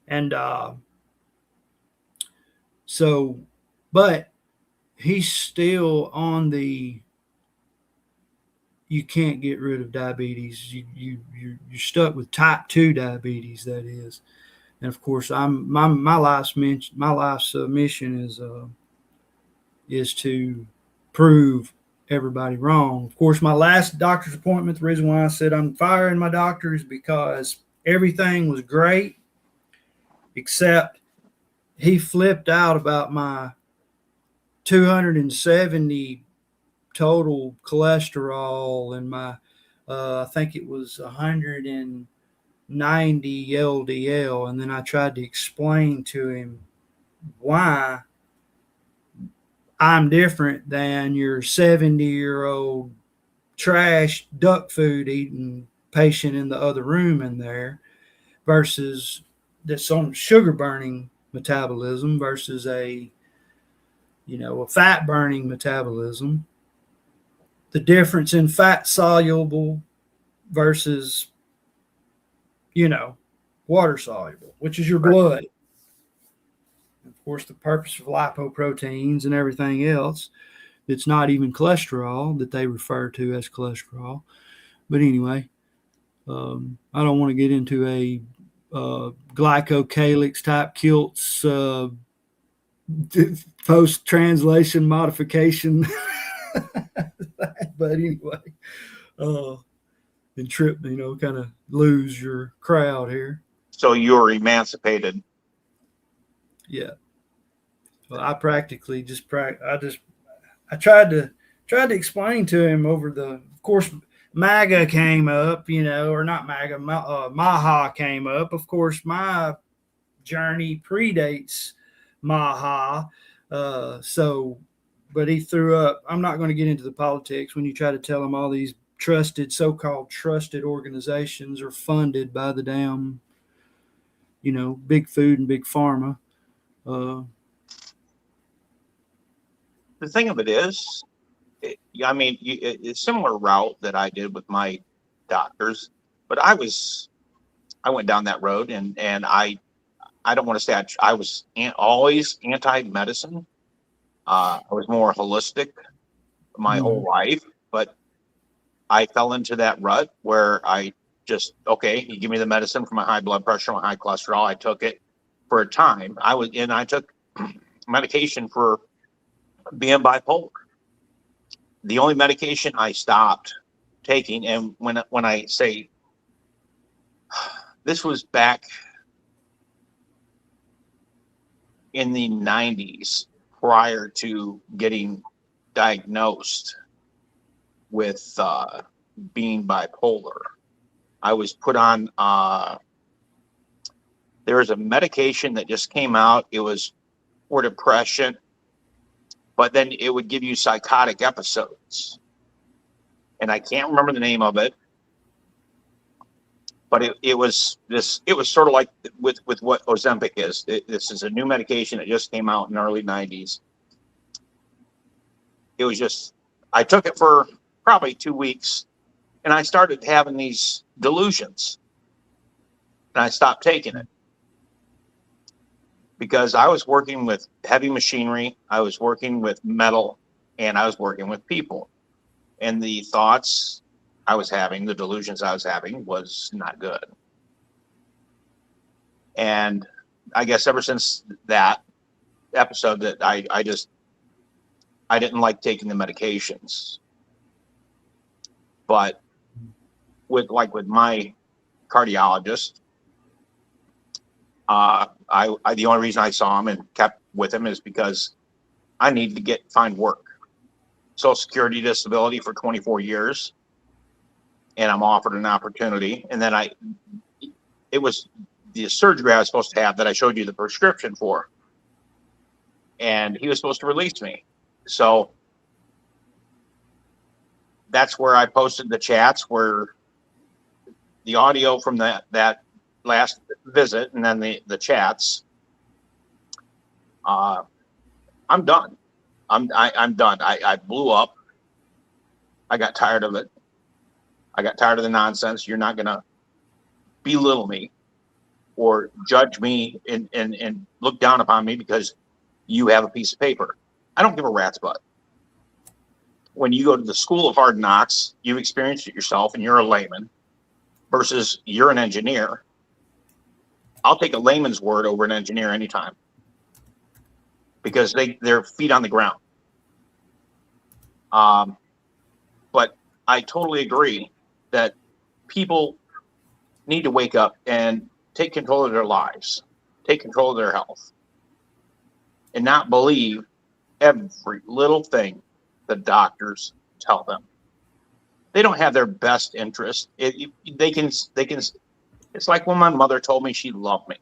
And so, but he's still on you can't get rid of diabetes. You're stuck with type 2 diabetes, that is. And of course, my life's mission is to prove everybody wrong. Of course, my last doctor's appointment, the reason why I said I'm firing my doctor is because everything was great, except he flipped out about my 270 total cholesterol and my, I think it was 190 LDL. And then I tried to explain to him why I'm different than your 70-year-old trash duck food eating patient in the other room in there versus that's on sugar burning metabolism versus a fat burning metabolism. The difference in fat soluble versus, water soluble, which is your blood. Of course, the purpose of lipoproteins and everything else, it's not even cholesterol that they refer to as cholesterol. But anyway, I don't want to get into a glycocalyx type kilts post translation modification. But anyway, and trip, kind of lose your crowd here. So you're emancipated. Yeah. Well, I practically I tried to explain to him over of course, MAGA came up, or not MAGA, MAHA came up. Of course, my journey predates MAHA. But he threw up. I'm not going to get into the politics when you try to tell him all these so-called trusted organizations are funded by the damn, big food and big pharma. The thing of it is, it's a similar route that I did with my doctors, but I went down that road, and I don't want to say I was always anti-medicine. I was more holistic my whole life, but I fell into that rut where I just, okay, you give me the medicine for my high blood pressure, my high cholesterol. I took it for a time. I took medication for being bipolar. The only medication I stopped taking, and when I say this was back in the 90s, prior to getting diagnosed with being bipolar, I was put on, there was a medication that just came out. It was for depression, but then it would give you psychotic episodes. And I can't remember the name of it, but it was sort of like with what Ozempic is. This is a new medication that just came out in the early 90s. It was just, I took it for probably 2 weeks, and I started having these delusions, and I stopped taking it because I was working with heavy machinery, I was working with metal, and I was working with people, and the thoughts I was having, the delusions I was having, was not good. And I guess ever since that episode, that I didn't like taking the medications. But with my cardiologist, the only reason I saw him and kept with him is because I needed to find work. Social Security disability for 24 years. And I'm offered an opportunity. And then it was the surgery I was supposed to have that I showed you the prescription for. And he was supposed to release me. So that's where I posted the chats, where the audio from that last visit, and then the chats. I'm done. I'm done. I blew up. I got tired of it. I got tired of the nonsense. You're not gonna belittle me or judge me and look down upon me because you have a piece of paper. I don't give a rat's butt. When you go to the school of hard knocks, you've experienced it yourself, and you're a layman, versus you're an engineer. I'll take a layman's word over an engineer anytime, because they're feet on the ground. But I totally agree that people need to wake up and take control of their lives, take control of their health, and not believe every little thing the doctors tell them. They don't have their best interest. They can. It's like when my mother told me she loved me.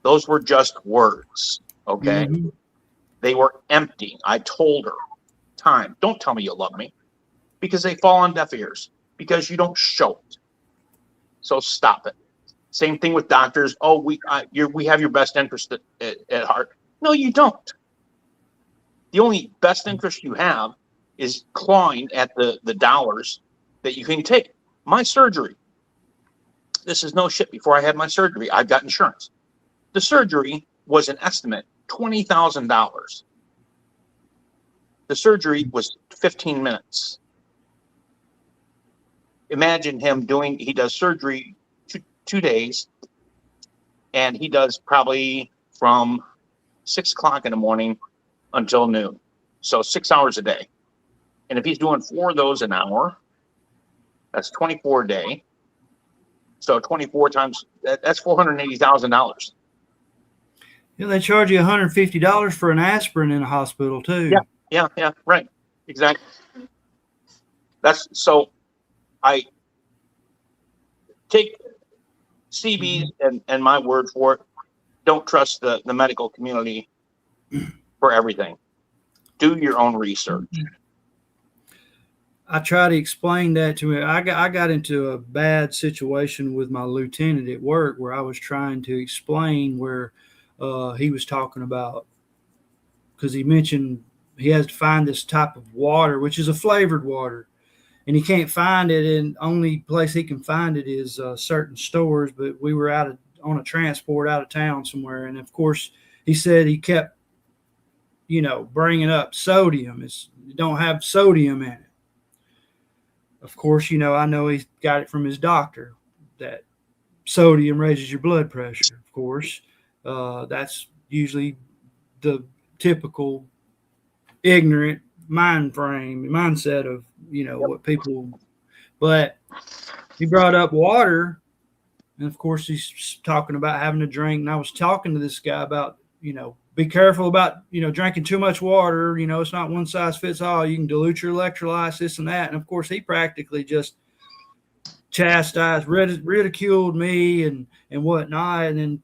Those were just words. Okay. Mm-hmm. They were empty. I told her time. Don't tell me you love me, because they fall on deaf ears because you don't show it. So stop it. Same thing with doctors. Oh, we have your best interest at heart. No, you don't. The only best interest you have is clawing at the dollars that you can take. My surgery. This is no shit. Before I had my surgery, I've got insurance. The surgery was an estimate $20,000. The surgery was 15 minutes. Imagine him he does surgery 2 days, and he does probably from 6 o'clock in the morning until noon. So 6 hours a day. And if he's doing 4 of those an hour, that's 24 a day. So 24 times, that's $480,000. Yeah, they charge you $150 for an aspirin in a hospital too. Yeah, right. Exactly. So I take CBs and my word for it. Don't trust the medical community for everything. Do your own research. I try to explain that to him. I got into a bad situation with my lieutenant at work where I was trying to explain where he was talking about, because he mentioned he has to find this type of water, which is a flavored water, and he can't find it. And only place he can find it is certain stores. But we were on a transport out of town somewhere, and of course he said he kept, bringing up sodium. It don't have sodium in it. Of course, I know he got it from his doctor that sodium raises your blood pressure. Of course, that's usually the typical ignorant mindset of, what people, but he brought up water. And of course he's talking about having a drink. And I was talking to this guy about, be careful about, drinking too much water. It's not one size fits all. You can dilute your electrolytes, this and that. And of course he practically just chastised, ridiculed me and whatnot. And then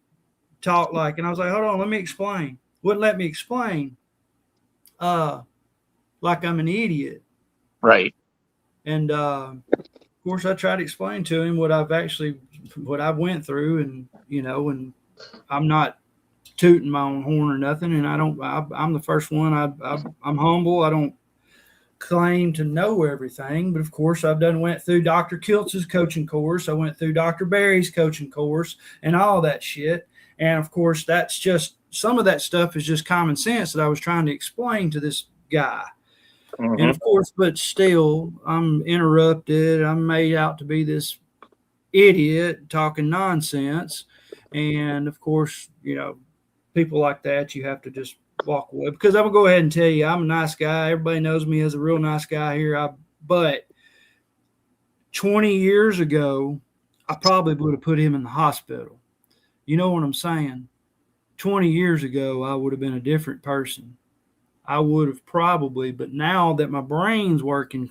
talked and I was like, hold on, let me explain. Wouldn't let me explain. Like I'm an idiot. Right. And of course I tried to explain to him what I went through, and and I'm not tooting my own horn or nothing, and I'm the first one. I'm humble. I don't claim to know everything, but of course I've went through Dr. Kiltz's coaching course. I went through Dr. Barry's coaching course and all that shit. And of course that's just, some of that stuff is just common sense that I was trying to explain to this guy. Mm-hmm. And of course, but still, I'm interrupted. I'm made out to be this idiot talking nonsense. And of course, people like that, you have to just walk away, because I'm going to go ahead and tell you, I'm a nice guy. Everybody knows me as a real nice guy here. But 20 years ago, I probably would have put him in the hospital. You know what I'm saying? 20 years ago, I would have been a different person. I would have probably, but now that my brain's working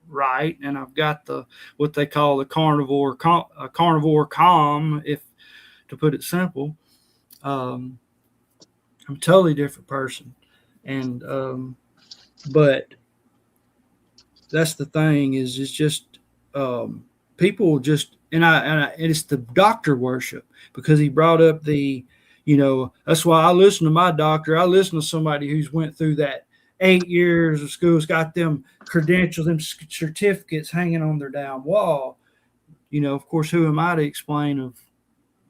right, and I've got what they call the carnivore calm, if to put it simple, I'm a totally different person. And but that's the thing, is it's just people just, and it's the doctor worship, because he brought up that's why I listen to my doctor. I listen to somebody who's went through that 8 years of school, has got them credentials, them certificates hanging on their damn wall. Of course, who am I to explain of,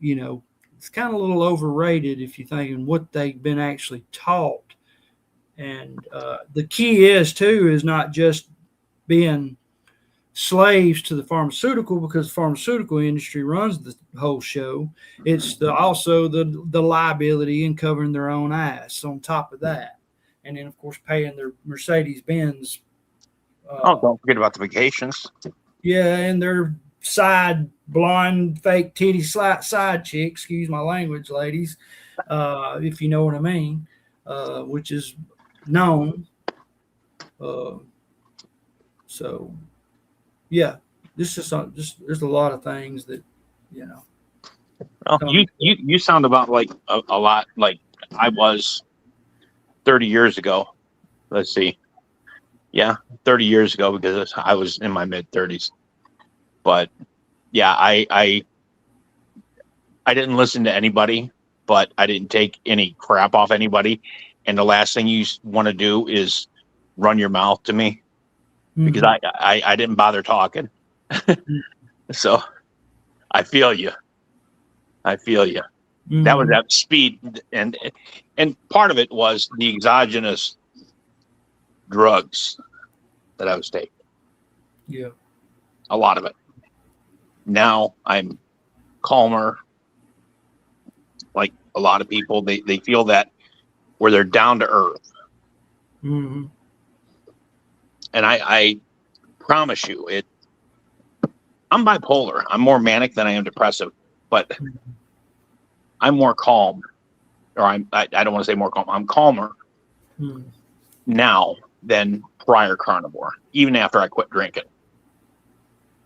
it's kind of a little overrated if you're thinking what they've been actually taught. And the key is not just being slaves to the pharmaceutical, because the pharmaceutical industry runs the whole show. It's also the liability and covering their own ass on top of that. And then, of course, paying their Mercedes-Benz. Don't forget about the vacations. Yeah, and their side blonde, fake titty side chick, excuse my language, ladies, if you know what I mean, which is known. So, yeah, this is just there's a lot of things that, you know. Well, you sound about like a lot like I was 30 years ago. Let's see. Yeah, 30 years ago, because I was in my mid 30s. But yeah, I didn't listen to anybody, but I didn't take any crap off anybody. And the last thing you want to do is run your mouth to me, because I didn't bother talking. So I feel you. That was that speed, and part of it was the exogenous drugs that I was taking. Yeah. A lot of it. Now I'm calmer. Like a lot of people, they feel that where they're down to earth. Mm-hmm. And I promise you, I'm bipolar. I'm more manic than I am depressive, but I'm more calm. Or I don't want to say more calm. I'm calmer now than prior carnivore. Even after I quit drinking,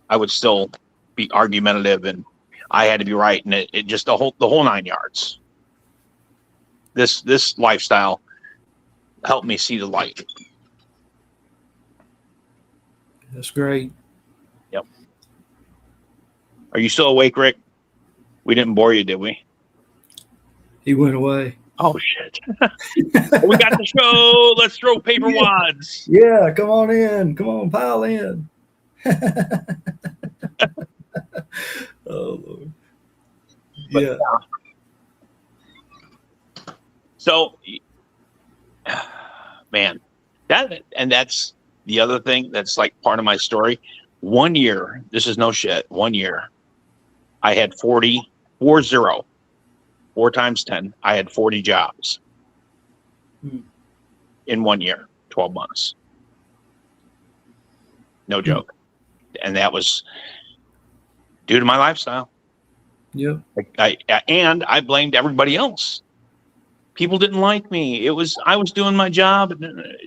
I would still be argumentative, and I had to be right, and it just the whole 9 yards. This lifestyle helped me see the light. That's great. Yep. Are you still awake, Rick? We didn't bore you, did we? He went away. Oh shit. We got the show. Let's throw paper wads. Yeah, come on in. Come on, pile in. Oh Lord. Yeah. So, man, that's the other thing that's like part of my story. 1 year, this is no shit. 1 year, I had 40, 4 times 10. I had 40 jobs in 1 year, 12 months. No joke. And that was due to my lifestyle. Yep. I blamed everybody else. People didn't like me. I was doing my job.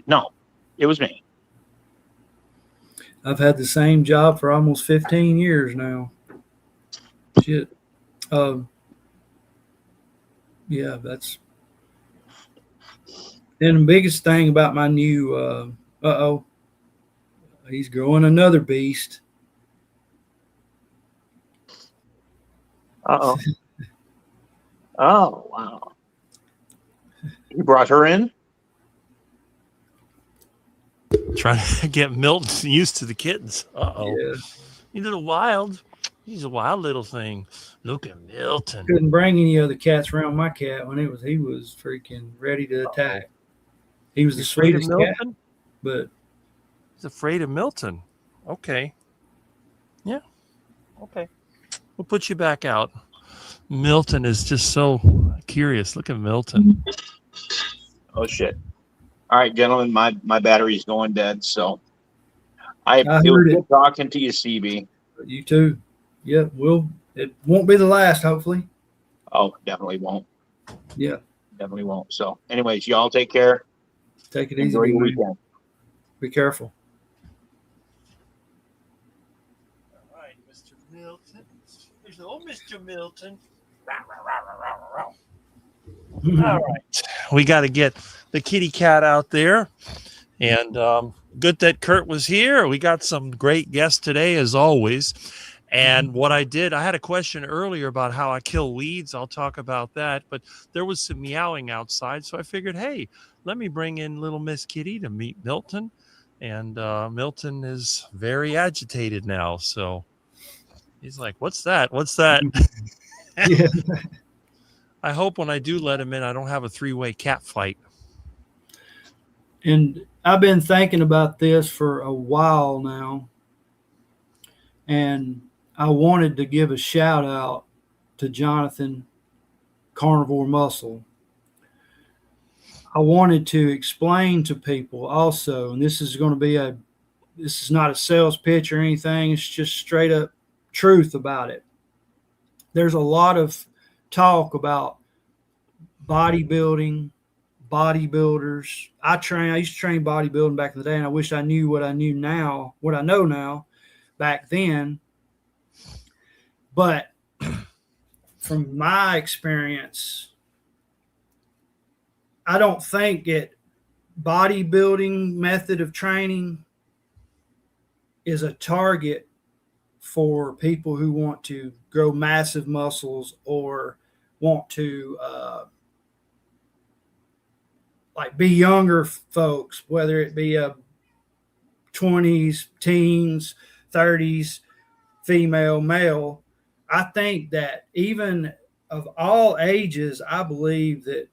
No, it was me. I've had the same job for almost 15 years now. Shit. Yeah, that's. And the biggest thing about my new, he's growing another beast. Uh-oh. Oh, wow. You brought her in? Trying to get Milton used to the kittens. Uh-oh. Yeah. He's a little wild. He's a wild little thing. Look at Milton. Couldn't bring any other cats around my cat when he was freaking ready to attack. He was the sweetest cat, but he's afraid of Milton. Okay. Yeah. Okay. We'll put you back out. Milton is just so curious. Look at Milton. Oh shit. All right, gentlemen, my battery's going dead, so it was good talking to you, CB. You too. Yeah, it won't be the last, hopefully. Oh, definitely won't. Yeah. Definitely won't. So anyways, y'all take care. Take it easy. Enjoy your weekend. Be careful. All right, Mr. Milton. There's old Mr. Milton. All right. We got to get the kitty cat out there. And good that Kurt was here. We got some great guests today, as always. And what I had a question earlier about how I kill weeds. I'll talk about that. But there was some meowing outside. So I figured, hey, let me bring in little Miss Kitty to meet Milton. And Milton is very agitated now. So he's like, what's that? What's that? Yeah. I hope when I do let him in, I don't have a 3-way cat fight. And I've been thinking about this for a while now. And I wanted to give a shout out to Jonathan Carnivore Muscle. I wanted to explain to people also, and this is not a sales pitch or anything. It's just straight up truth about it. There's a lot of talk about bodybuilding bodybuilders. I used to train bodybuilding back in the day, and I wish I knew what I know now back then. But from my experience, I don't think that bodybuilding method of training is a target for people who want to grow massive muscles or want to like be younger folks, whether it be a 20s, teens, 30s, female, male. I think that even of all ages, I believe that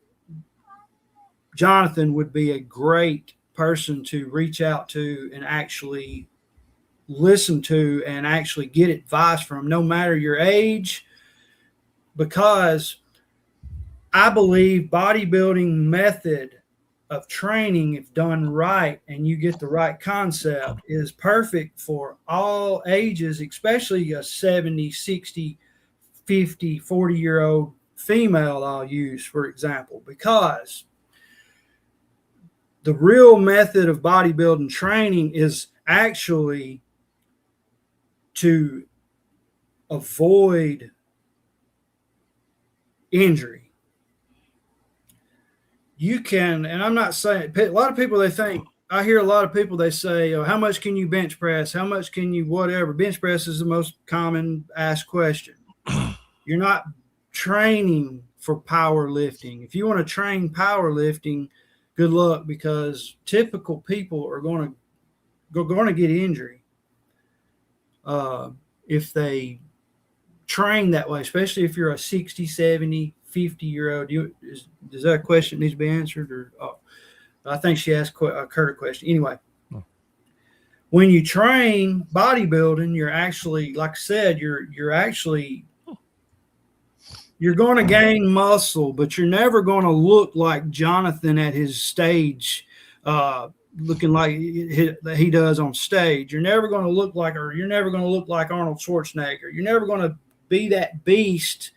Jonathan would be a great person to reach out to and actually listen to and actually get advice from, no matter your age, because I believe bodybuilding method of training, if done right and you get the right concept, is perfect for all ages, especially a 70, 60, 50, 40-year-old female I'll use, for example, because the real method of bodybuilding training is actually to avoid injury. You can, and I'm not saying, a lot of people, I hear a lot of people, they say, oh, how much can you bench press? How much can you whatever? Bench press is the most common asked question. You're not training for powerlifting. If you want to train powerlifting, good luck, because typical people are going to get injury if they train that way, especially if you're a 60, 70, 50-year-old. Does that question need to be answered? Or I think she asked Kurt a question. Anyway, when you train bodybuilding, you're actually, like I said, you're going to gain muscle, but you're never going to look like Jonathan at his stage, looking like he does on stage. You're never going to look like Arnold Schwarzenegger. You're never going to be that beast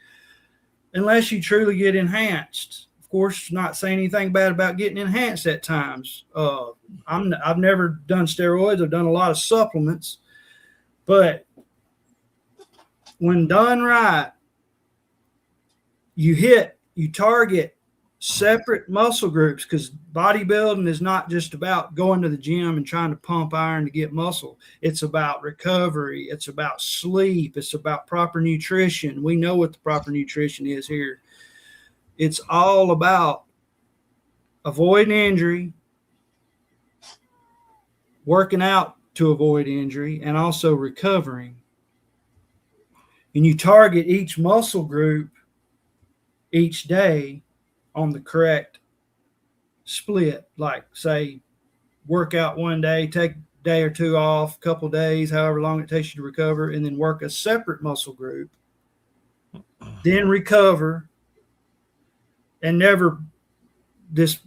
unless you truly get enhanced. Of course, not saying anything bad about getting enhanced at times. I've never done steroids. I've done a lot of supplements, but when done right, you target separate muscle groups, because bodybuilding is not just about going to the gym and trying to pump iron to get muscle. It's about recovery. It's about sleep. It's about proper nutrition. We know what the proper nutrition is here. It's all about avoiding injury, working out to avoid injury, and also recovering. And you target each muscle group each day on the correct split. Like, say, work out one day, take a day or two off, couple days, however long it takes you to recover, and then work a separate muscle group, then recover, and never this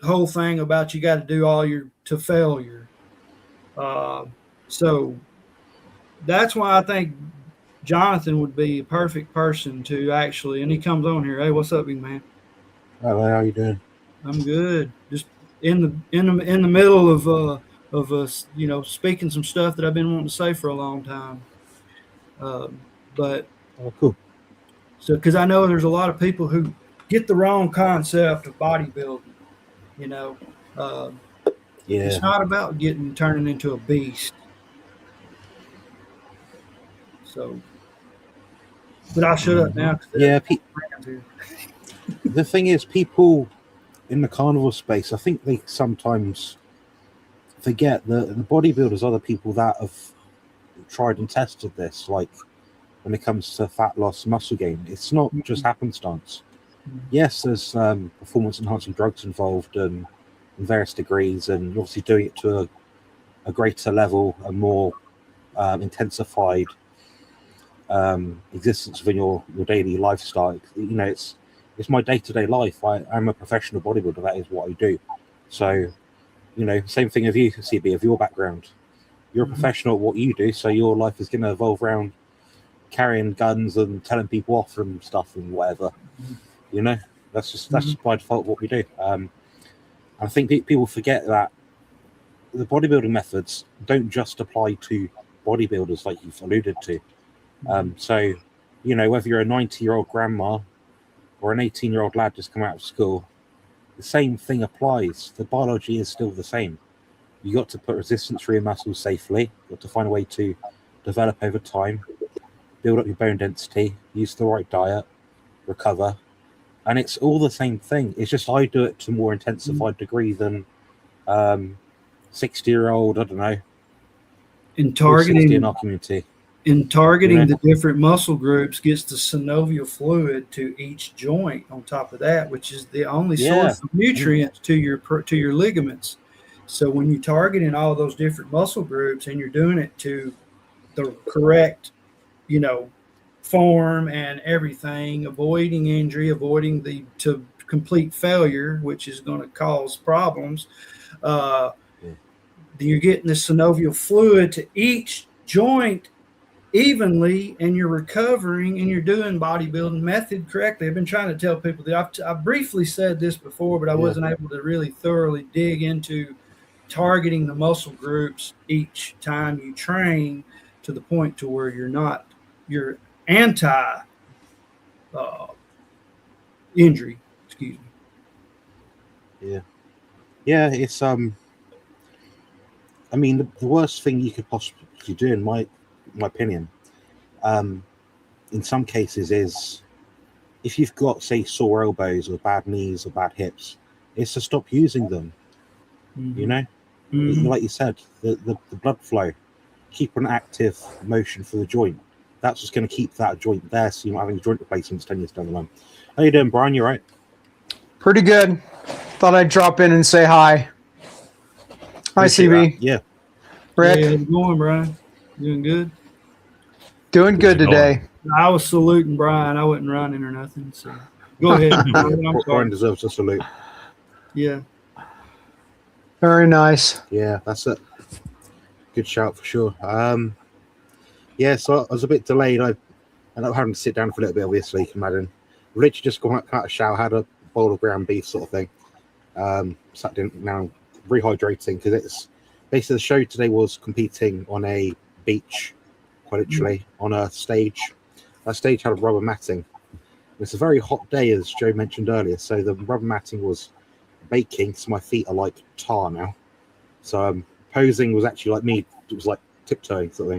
whole thing about you got to do all to failure. So that's why I think Jonathan would be a perfect person to actually, and he comes on here. Hey, what's up, big man? Hello, how you doing? I'm good. Just in the middle of us, speaking some stuff that I've been wanting to say for a long time. But cool. So, because I know there's a lot of people who get the wrong concept of bodybuilding. It's not about turning into a beast. So, but I'll shut up now. Yeah. The thing is, people in the carnivore space, I think they sometimes forget that the bodybuilders are the people that have tried and tested this. Like when it comes to fat loss, muscle gain, it's not just happenstance. Yes, there's performance enhancing drugs involved and in various degrees, and you're obviously doing it to a greater level, a more intensified existence within your daily lifestyle. It's my day-to-day life. I'm a professional bodybuilder. That is what I do. So, same thing of you, CB, of your background. You're a professional at what you do, so your life is going to evolve around carrying guns and telling people off and stuff and whatever. That's just by default what we do. I think people forget that the bodybuilding methods don't just apply to bodybuilders, like you've alluded to. So, whether you're a 90-year-old grandma or an 18-year-old lad just come out of school, the same thing applies. The biology is still the same. You got to put resistance through your muscles safely. You got to find a way to develop over time, build up your bone density, use the right diet, recover, and it's all the same thing. It's just I do it to a more intensified degree than 60-year-old, I don't know, in targeting in our community. The different muscle groups gets the synovial fluid to each joint on top of that, which is the only source of nutrients to your ligaments. So when you're targeting all those different muscle groups and you're doing it to the correct, form and everything, avoiding injury, avoiding to complete failure, which is going to cause problems, you're getting the synovial fluid to each joint evenly, and you're recovering, and you're doing bodybuilding method correctly. I've been trying to tell people that I've briefly said this before, but I wasn't able to really thoroughly dig into targeting the muscle groups each time you train to the point to where you're anti injury. Excuse me. Yeah. It's I mean, the worst thing you could possibly do, in my opinion, in some cases, is if you've got, say, sore elbows or bad knees or bad hips, is to stop using them. Like you said, the blood flow, keep an active motion for the joint. That's just going to keep that joint there, so you're not having joint replacements 10 years down the line. How you doing, Brian? You all right? Pretty good. Thought I'd drop in and say hi. Hi, CB. Yeah. Rick. Hey, how's it going, Brian? Doing good? Doing good today. I was saluting Brian. I wasn't running or nothing. So go ahead. Brian deserves a salute. Yeah. Very nice. Yeah, that's it. Good shout for sure. So I was a bit delayed. I ended up having to sit down for a little bit, obviously, you can imagine. I've literally just gone out of shower, had a bowl of ground beef sort of thing. Sat down now, rehydrating, because it's basically the show today was competing on a beach, quite literally, on a stage. That stage had a rubber matting. It's a very hot day, as Joe mentioned earlier, so the rubber matting was baking, so my feet are like tar now. So posing was actually like me, it was like tiptoeing sort of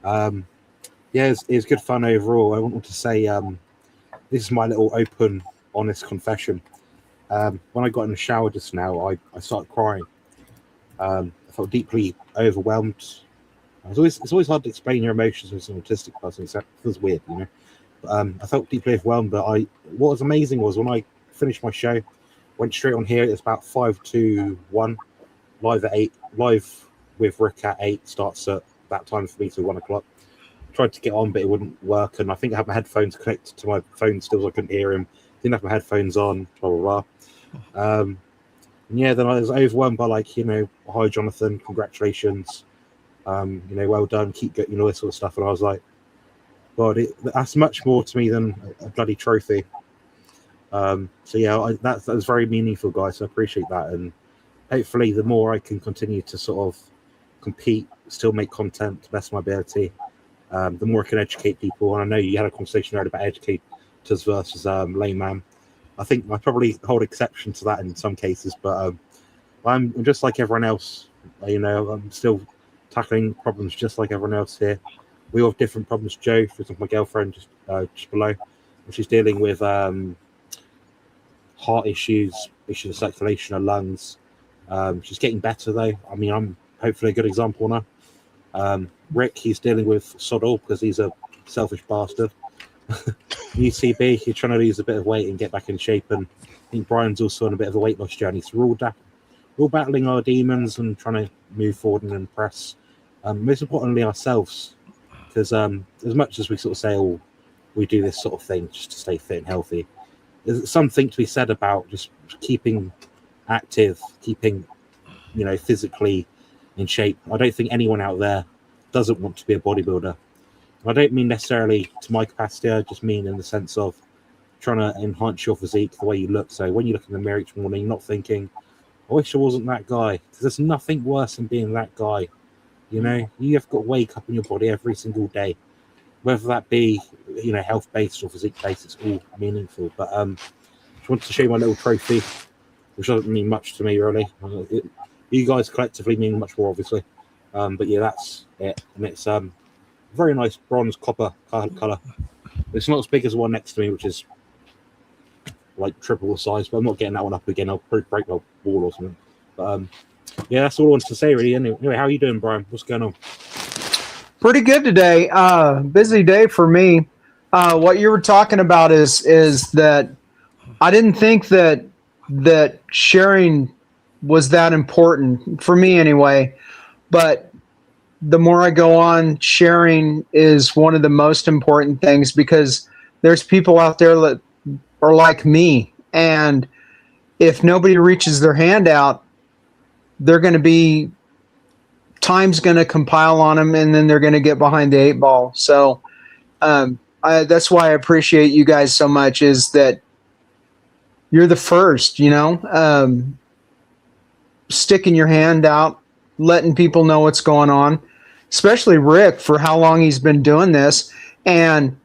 thing. It was good fun overall. I want to say this is my little open, honest confession. When I got in the shower just now, I started crying. I felt deeply overwhelmed. It's always hard to explain your emotions with an autistic person. So it feels weird, But, I felt deeply overwhelmed. But what was amazing was when I finished my show, went straight on here. It's about 5 to 1, live at 8, live with Rick at 8. Starts at that time for me till 1 o'clock. Tried to get on, but it wouldn't work. And I think I had my headphones connected to my phone still, so I couldn't hear him. Didn't have my headphones on. Blah blah blah. Then I was overwhelmed by hi Jonathan, congratulations. Well done, keep getting all this sort of stuff. And I was like, God, that's much more to me than a bloody trophy. That was very meaningful, guys. So I appreciate that, and hopefully, the more I can continue to sort of compete, still make content to the best of my ability, the more I can educate people. And I know you had a conversation earlier about educators versus layman. I think I probably hold exception to that in some cases, but I'm just like everyone else. I'm still tackling problems just like everyone else here. We all have different problems. Joe, for example, my girlfriend, just below, she's dealing with heart issues of circulation, her lungs. She's getting better though. I mean, I'm hopefully a good example on her. Rick, he's dealing with Soddle because he's a selfish bastard. UCB, he's trying to lose a bit of weight and get back in shape, and I think Brian's also on a bit of a weight loss journey. So we're all battling our demons and trying to move forward and impress. Most importantly, ourselves, because as much as we sort of say, "Oh, we do this sort of thing just to stay fit and healthy," there's something to be said about just keeping active, keeping physically in shape. I don't think anyone out there doesn't want to be a bodybuilder. I don't mean necessarily to my capacity. I just mean in the sense of trying to enhance your physique, the way you look. So when you look in the mirror each morning, you're not thinking, I wish I wasn't that guy, because there's nothing worse than being that guy. You know, you have got to wake up in your body every single day, whether that be, you know, health-based or physique-based. It's all meaningful. But just wanted to show you my little trophy, which doesn't mean much to me, really. You guys collectively mean much more, obviously. But yeah, that's it. And it's very nice bronze copper color. It's not as big as the one next to me, which is like triple the size, but I'm not getting that one up again. I'll probably break my wall or something. But yeah, that's all I wanted to say, really. Anyway, how are you doing, Brian? What's going on? Pretty good today. Busy day for me. What you were talking about is that I didn't think that sharing was that important for me anyway. But the more I go on, sharing is one of the most important things, because there's people out there that are like me, and if nobody reaches their hand out, they're going to be, time's going to compile on them, and then they're going to get behind the 8 ball. So that's why I appreciate you guys so much, is that you're the first, you know, sticking your hand out, letting people know what's going on, especially Rick, for how long he's been doing this. And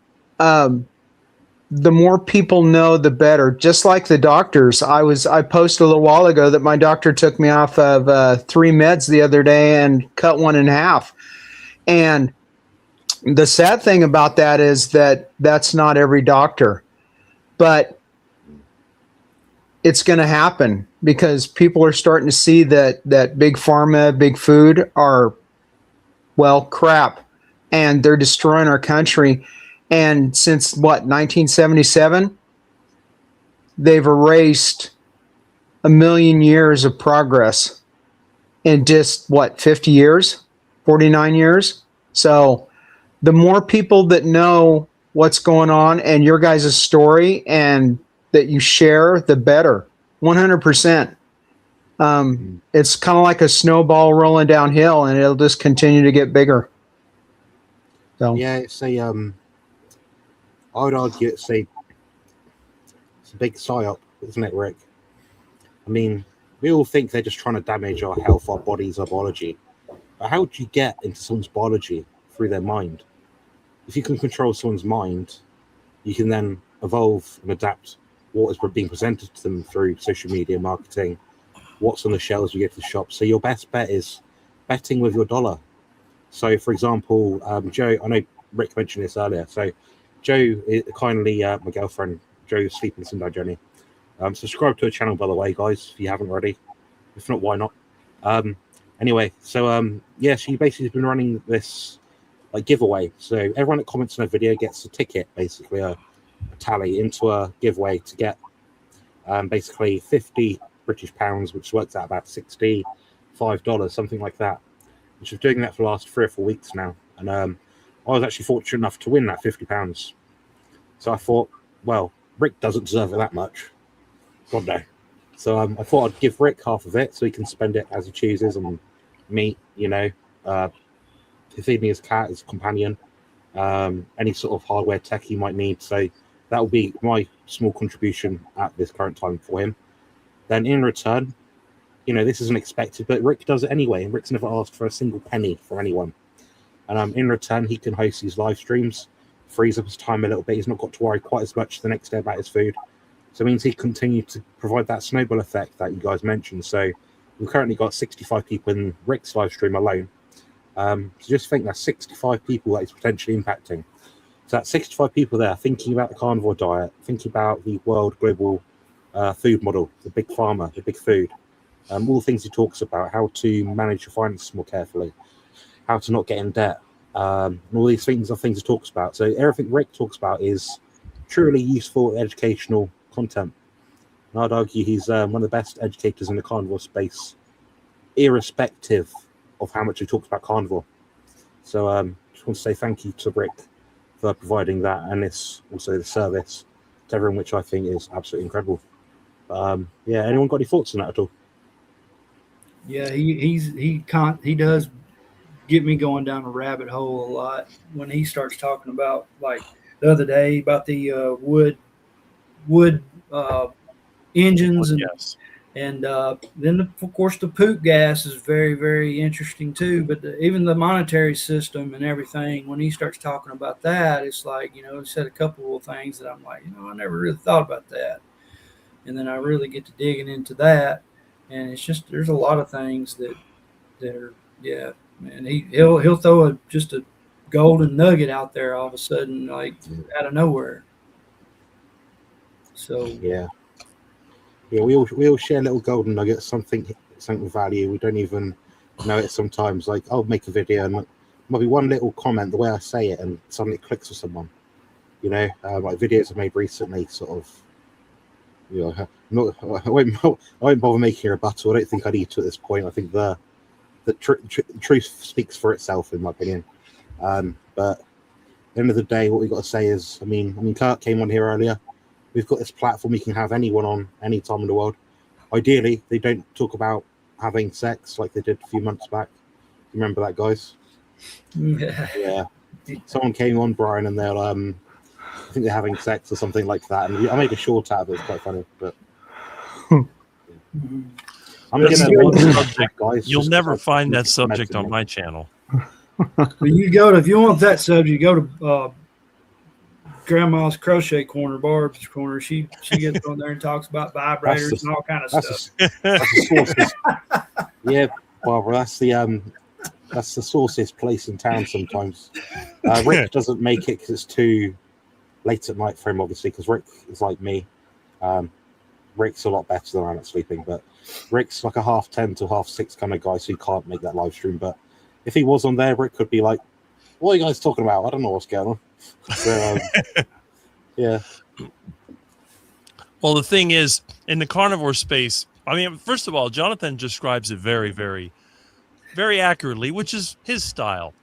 the more people know, the better. Just like the doctors. I posted a little while ago that my doctor took me off of 3 meds the other day and cut one in half. And the sad thing about that is that that's not every doctor, but it's going to happen, because people are starting to see that big pharma, big food are, well, crap, and they're destroying our country. And since, 1977, they've erased 1 million years of progress in just, 50 years, 49 years. So the more people that know what's going on and your guys' story and that you share, the better. 100%. It's kind of like a snowball rolling downhill, and it'll just continue to get bigger. So yeah, it's a I would argue it's a big psyop, isn't it, Rick? I mean, we all think they're just trying to damage our health, our bodies, our biology. But how do you get into someone's biology? Through their mind. If you can control someone's mind, you can then evolve and adapt what is being presented to them through social media marketing, what's on the shelves you get to the shop. So your best bet is betting with your dollar. So, for example, Joe, I know Rick mentioned this earlier. So Joe, kindly, my girlfriend, Joe's Sleeping Sunday Journey. Subscribe to her channel, by the way, guys, if you haven't already. If not, why not? Anyway, so yeah, she basically has been running this giveaway. So everyone that comments on a video gets a ticket, basically a tally into a giveaway to get basically 50 British pounds, which works out about $65, something like that. Which is doing that for the last 3 or 4 weeks now. And I was actually fortunate enough to win that £50. So I thought, well, Rick doesn't deserve it that much. God no. So I thought I'd give Rick half of it so he can spend it as he chooses on meat, you know, feeding his cat, his companion, any sort of hardware tech he might need. So that will be my small contribution at this current time for him. Then in return, you know, this isn't expected, but Rick does it anyway. And Rick's never asked for a single penny from anyone. And in return, he can host these live streams, frees up his time a little bit. He's not got to worry quite as much the next day about his food. So it means he continues to provide that snowball effect that you guys mentioned. So we've currently got 65 people in Rick's live stream alone. So just think that's 65 people that he's potentially impacting. So that's 65 people there thinking about the carnivore diet, thinking about the world global food model, the big pharma, the big food. All the things he talks about, how to manage your finances more carefully, how to not get in debt, and all these things are things he talks about. So everything Rick talks about is truly useful, educational content. And I'd argue he's one of the best educators in the carnivore space, irrespective of how much he talks about carnivore. So just want to say thank you to Rick for providing that, and this also the service to everyone, which I think is absolutely incredible. Yeah, anyone got any thoughts on that at all? Yeah, he does get me going down a rabbit hole a lot when he starts talking about, like the other day, about the wood engines And then, of course, the poop gas is very, very interesting too. But even the monetary system and everything, when he starts talking about that, it's like, he said a couple of things that I'm like, I never really thought about that. And then I really get to digging into that, and it's just there's a lot of things that are, yeah, man. He'll throw just a golden nugget out there all of a sudden, like out of nowhere. So yeah, we all share little golden nuggets, something with value. We don't even know it sometimes. Like, I'll make a video and might be one little comment, the way I say it, and suddenly it clicks with someone. Like videos I've made recently, sort of. I won't bother making a rebuttal. I don't think I need to at this point. I think the truth speaks for itself, in my opinion. But at the end of the day, what we've got to say is, I mean, Kurt came on here earlier. We've got this platform. We can have anyone on any time in the world. Ideally, they don't talk about having sex like they did a few months back. You remember that, guys? Yeah. Someone came on, Brian, and they'll I think they're having sex or something like that. And I made a short out of it. It's quite funny, but I'm gonna subject, guys. You'll never find that subject on my channel. But if you want that subject, go to Grandma's crochet corner, Barb's corner. She gets on there and talks about vibrators and all kind of stuff. That's the sources. Yeah, Barbara, that's the sauciest place in town sometimes. Rick doesn't make it because it's too late at night for him, obviously, because Rick is like me. Rick's a lot better than I'm at sleeping, but Rick's like a 10:30 to 6:30 kind of guy, so he can't make that live stream. But if he was on there, Rick could be like, "What are you guys talking about? I don't know what's going on." So, yeah. Well, the thing is, in the carnivore space, I mean, first of all, Jonathan describes it very, very, very accurately, which is his style.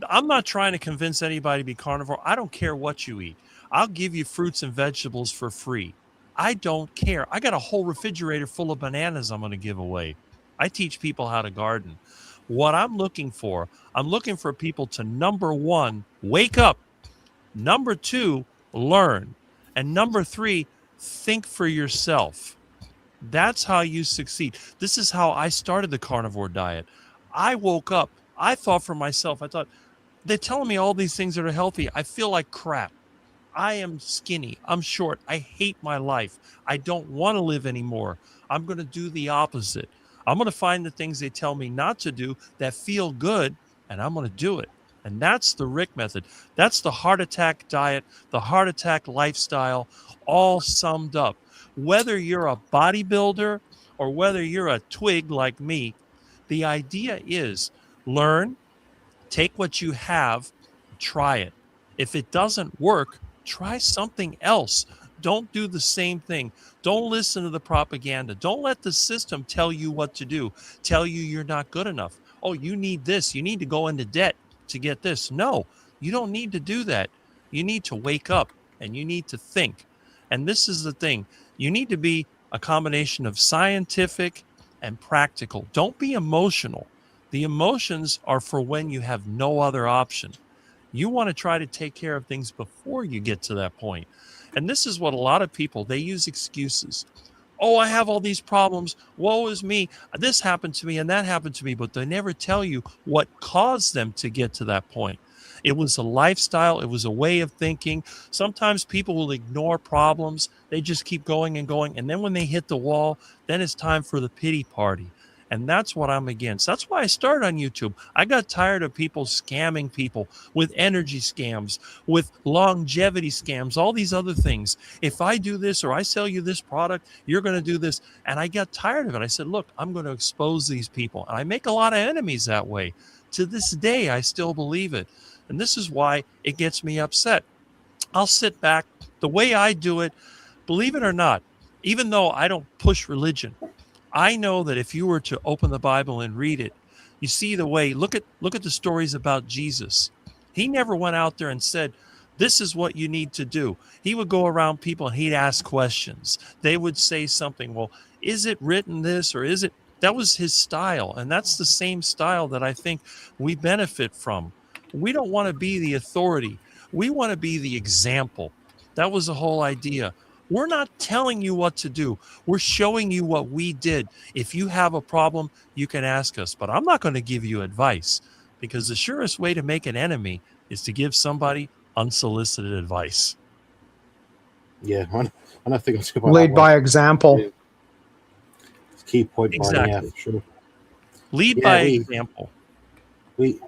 I'm not trying to convince anybody to be carnivore. I don't care what you eat. I'll give you fruits and vegetables for free. I don't care. I got a whole refrigerator full of bananas I'm going to give away. I teach people how to garden. What I'm looking for people to, number one, wake up. Number two, learn. And number three, think for yourself. That's how you succeed. This is how I started the carnivore diet. I woke up. I thought for myself, they're telling me all these things that are healthy. I feel like crap. I am skinny. I'm short. I hate my life. I don't want to live anymore. I'm going to do the opposite. I'm going to find the things they tell me not to do that feel good, and I'm going to do it. And that's the Rick method. That's the heart attack diet, the heart attack lifestyle, all summed up. Whether you're a bodybuilder or whether you're a twig like me, the idea is learn, take what you have, try it. If it doesn't work, try something else. Don't do the same thing. Don't listen to the propaganda. Don't let the system tell you what to do, tell you you're not good enough. Oh, you need this. You need to go into debt to get this. No, you don't need to do that. You need to wake up and you need to think. And this is the thing. You need to be a combination of scientific and practical. Don't be emotional. The emotions are for when you have no other option. You want to try to take care of things before you get to that point. And this is what a lot of people, they use excuses. Oh, I have all these problems. Woe is me. This happened to me and that happened to me. But they never tell you what caused them to get to that point. It was a lifestyle. It was a way of thinking. Sometimes people will ignore problems. They just keep going and going. And then when they hit the wall, then it's time for the pity party. And that's what I'm against. That's why I started on YouTube. I got tired of people scamming people with energy scams, with longevity scams, all these other things. If I do this or I sell you this product, you're going to do this. And I got tired of it. I said, look, I'm going to expose these people. And I make a lot of enemies that way. To this day, I still believe it. And this is why it gets me upset. I'll sit back. The way I do it, believe it or not, even though I don't push religion, I know that if you were to open the Bible and read it, you see the way, look at the stories about Jesus. He never went out there and said, this is what you need to do. He would go around people and he'd ask questions. They would say something, well, is it written this or is it? That was his style. And that's the same style that I think we benefit from. We don't want to be the authority. We want to be the example. That was the whole idea. We're not telling you what to do. We're showing you what we did. If you have a problem, you can ask us, but I'm not going to give you advice, because the surest way to make an enemy is to give somebody unsolicited advice. Yeah, I think it's about Lead by example. Yeah. It's a key point, Barney. Exactly. Yeah, for sure. Lead by example. We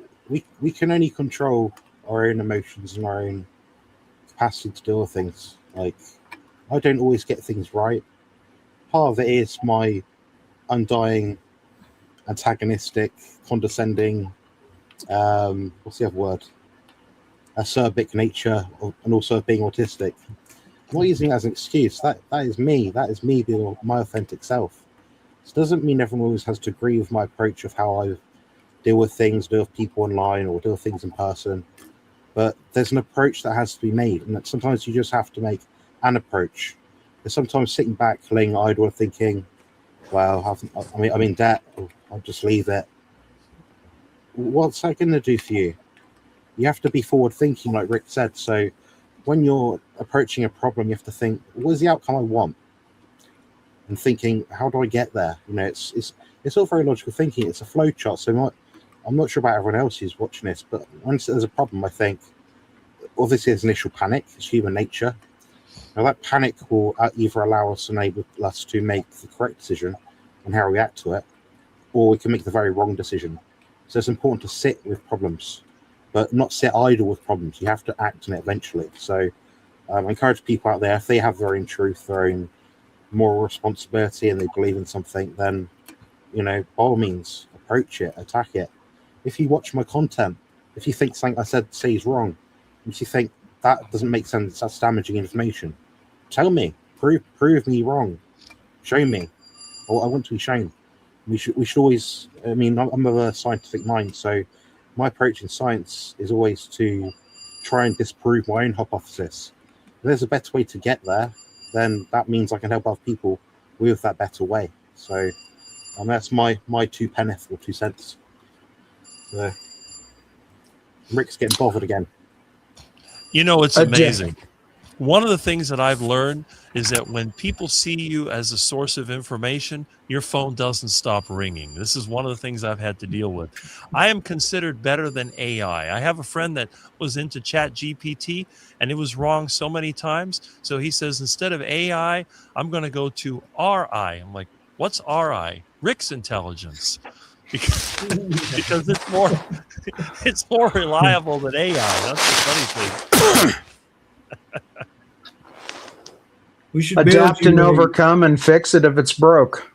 can only control our own emotions and our own capacity to deal with things. Like, I don't always get things right. Part of it is my undying, antagonistic, condescending, what's the other word? Acerbic nature, and also being autistic. I'm not using it as an excuse. That is me. That is me being my authentic self. This doesn't mean everyone always has to agree with my approach of how I deal with things, deal with people online, or deal with things in person. But there's an approach that has to be made, and that sometimes you just have to make an approach. There's sometimes sitting back, laying idle, and thinking, "Well, I'm in debt. I'll just leave it." What's that going to do for you? You have to be forward thinking, like Rick said. So when you're approaching a problem, you have to think, what is the outcome I want? And thinking, how do I get there? You know, it's all very logical thinking. It's a flow chart. So I'm not sure about everyone else who's watching this, but once there's a problem, I think, obviously there's initial panic. It's human nature. Now that panic will either allow us, enable us to make the correct decision on how we react to it, or we can make the very wrong decision. So it's important to sit with problems, but not sit idle with problems. You have to act on it eventually. So I encourage people out there, if they have their own truth, their own moral responsibility, and they believe in something, then, you know, by all means, approach it, attack it. If you watch my content, if you think something I say is wrong, if you think that doesn't make sense, that's damaging information, tell me, prove me wrong, show me. I want to be shown. We should always, I mean, I'm of a scientific mind, so my approach in science is always to try and disprove my own hypothesis. If there's a better way to get there, then that means I can help other people with that better way. So that's my 2 penneth or 2 cents. So, Rick's getting bothered again. You know, it's amazing. One of the things that I've learned is that when people see you as a source of information, your phone doesn't stop ringing. This is one of the things I've had to deal with. I am considered better than AI. I have a friend that was into Chat GPT, and it was wrong so many times. So he says, instead of AI, I'm going to go to RI. I'm like, what's RI? Rick's intelligence. Because it's more reliable than AI. That's the funny thing. We should adapt and overcome and fix it if it's broke.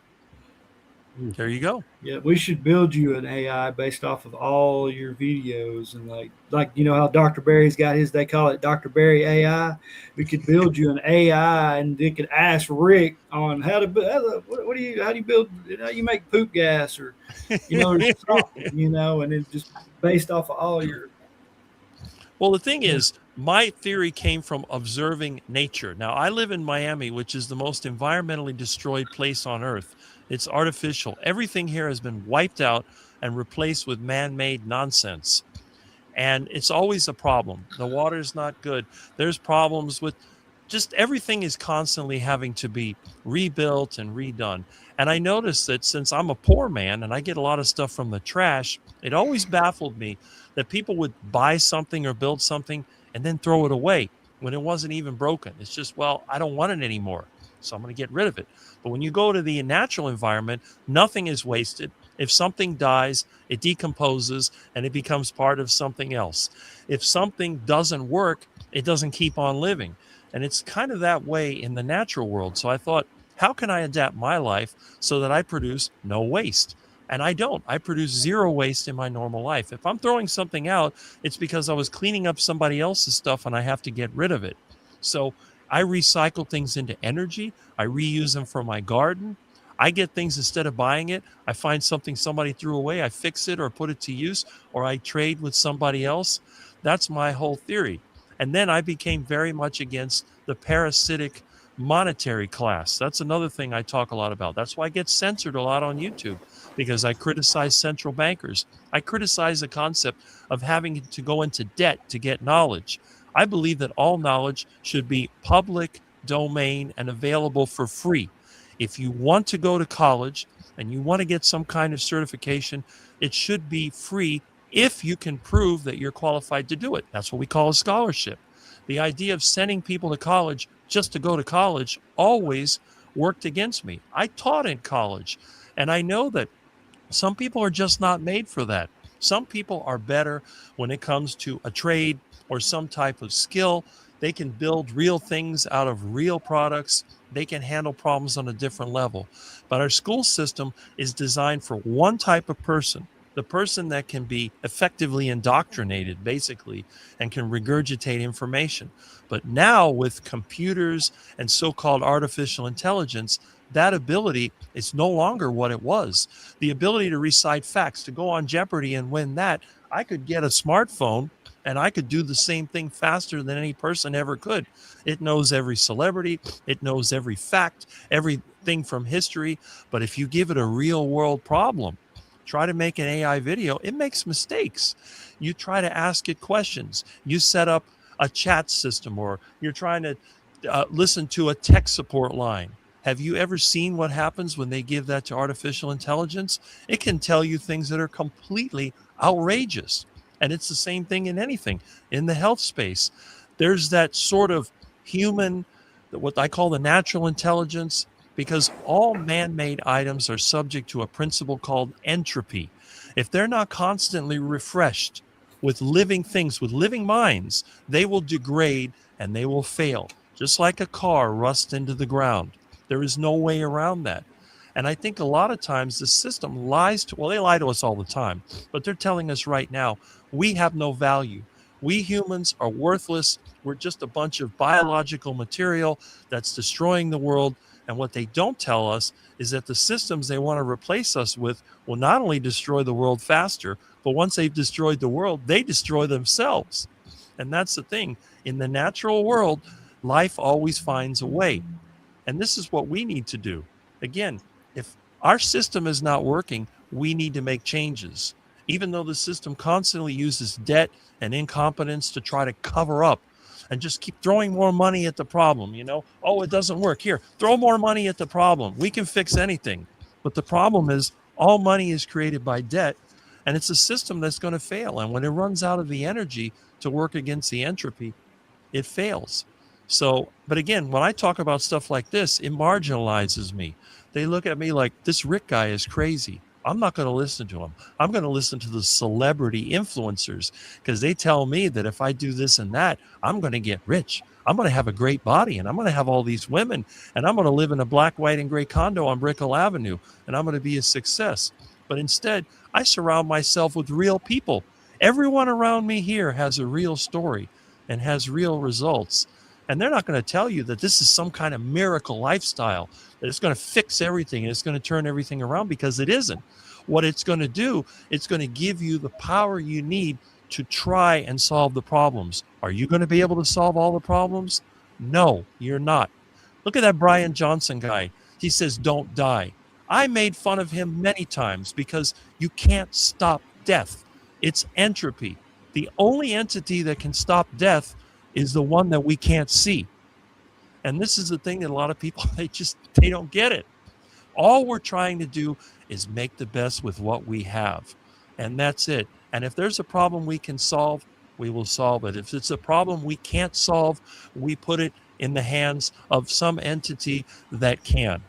There you go. Yeah, we should build you an AI based off of all your videos, and like you know how Dr. Barry's got his, they call it Dr. Barry AI. We could build you an AI, and they could ask Rick on how do you build, how you make poop gas, or you know, you know, and it's just based off of all your. Well, the thing is, my theory came from observing nature. Now, I live in Miami, which is the most environmentally destroyed place on earth. It's artificial. Everything here has been wiped out and replaced with man-made nonsense. And it's always a problem. The water's not good. There's problems with just everything is constantly having to be rebuilt and redone. And I noticed that since I'm a poor man and I get a lot of stuff from the trash, it always baffled me that people would buy something or build something and then throw it away when it wasn't even broken. It's just, well, I don't want it anymore, so I'm going to get rid of it. But when you go to the natural environment, nothing is wasted. If something dies, it decomposes and it becomes part of something else. If something doesn't work, it doesn't keep on living. And it's kind of that way in the natural world. So I thought, how can I adapt my life so that I produce no waste? And I don't. I produce zero waste in my normal life. If I'm throwing something out, it's because I was cleaning up somebody else's stuff and I have to get rid of it. So I recycle things into energy. I reuse them for my garden. I get things instead of buying it. I find something somebody threw away. I fix it or put it to use, or I trade with somebody else. That's my whole theory. And then I became very much against the parasitic monetary class. That's another thing I talk a lot about. That's why I get censored a lot on YouTube, because I criticize central bankers. I criticize the concept of having to go into debt to get knowledge. I believe that all knowledge should be public domain and available for free. If you want to go to college and you want to get some kind of certification, it should be free if you can prove that you're qualified to do it. That's what we call a scholarship. The idea of sending people to college just to go to college always worked against me. I taught in college, and I know that some people are just not made for that. Some people are better when it comes to a trade or some type of skill. They can build real things out of real products. They can handle problems on a different level. But our school system is designed for one type of person, the person that can be effectively indoctrinated, basically, and can regurgitate information. But now with computers and so-called artificial intelligence, that ability is no longer what it was. The ability to recite facts, to go on Jeopardy and win that, I could get a smartphone and I could do the same thing faster than any person ever could. It knows every celebrity. It knows every fact, everything from history. But if you give it a real world problem, try to make an AI video, it makes mistakes. You try to ask it questions. You set up a chat system, or you're trying to listen to a tech support line. Have you ever seen what happens when they give that to artificial intelligence? It can tell you things that are completely outrageous. And it's the same thing in anything. In the health space, there's that sort of human, what I call the natural intelligence, because all man-made items are subject to a principle called entropy. If they're not constantly refreshed with living things, with living minds, they will degrade and they will fail, just like a car rusts into the ground. There is no way around that. And I think a lot of times the system lies to, well, they lie to us all the time, but they're telling us right now, we have no value. We humans are worthless. We're just a bunch of biological material that's destroying the world. And what they don't tell us is that the systems they want to replace us with will not only destroy the world faster, but once they've destroyed the world, they destroy themselves. And that's the thing. In the natural world, life always finds a way. And this is what we need to do. Again, if our system is not working, we need to make changes. Even though the system constantly uses debt and incompetence to try to cover up and just keep throwing more money at the problem, you know, oh, it doesn't work. Here, throw more money at the problem. We can fix anything. But the problem is all money is created by debt, and it's a system that's going to fail. And when it runs out of the energy to work against the entropy, it fails. So, but again, when I talk about stuff like this, it marginalizes me. They look at me like, this Rick guy is crazy. I'm not going to listen to him. I'm going to listen to the celebrity influencers, because they tell me that if I do this and that, I'm going to get rich. I'm going to have a great body, and I'm going to have all these women, and I'm going to live in a black, white, and gray condo on Brickell Avenue, and I'm going to be a success. But instead, I surround myself with real people. Everyone around me here has a real story and has real results. And they're not going to tell you that this is some kind of miracle lifestyle, that it's going to fix everything and it's going to turn everything around, because it isn't. What it's going to do, it's going to give you the power you need to try and solve the problems. Are you going to be able to solve all the problems? No, you're not. Look at that Brian Johnson guy. He says, don't die. I made fun of him many times because you can't stop death. It's entropy. The only entity that can stop death is the one that we can't see. And this is the thing that a lot of people, they don't get it. All we're trying to do is make the best with what we have. And that's it. And if there's a problem we can solve, we will solve it. If it's a problem we can't solve, we put it in the hands of some entity that can.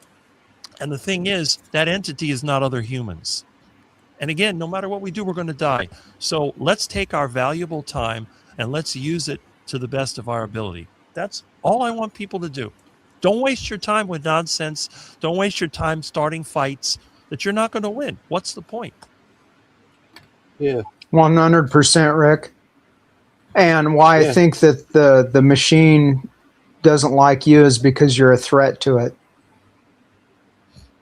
And the thing is, that entity is not other humans. And again, no matter what we do, we're going to die. So let's take our valuable time and let's use it to the best of our ability. That's all I want people to do. Don't waste your time with nonsense. Don't waste your time starting fights that you're not going to win. What's the point? Yeah. 100%, Rick. And why I think that the machine doesn't like you is because you're a threat to it.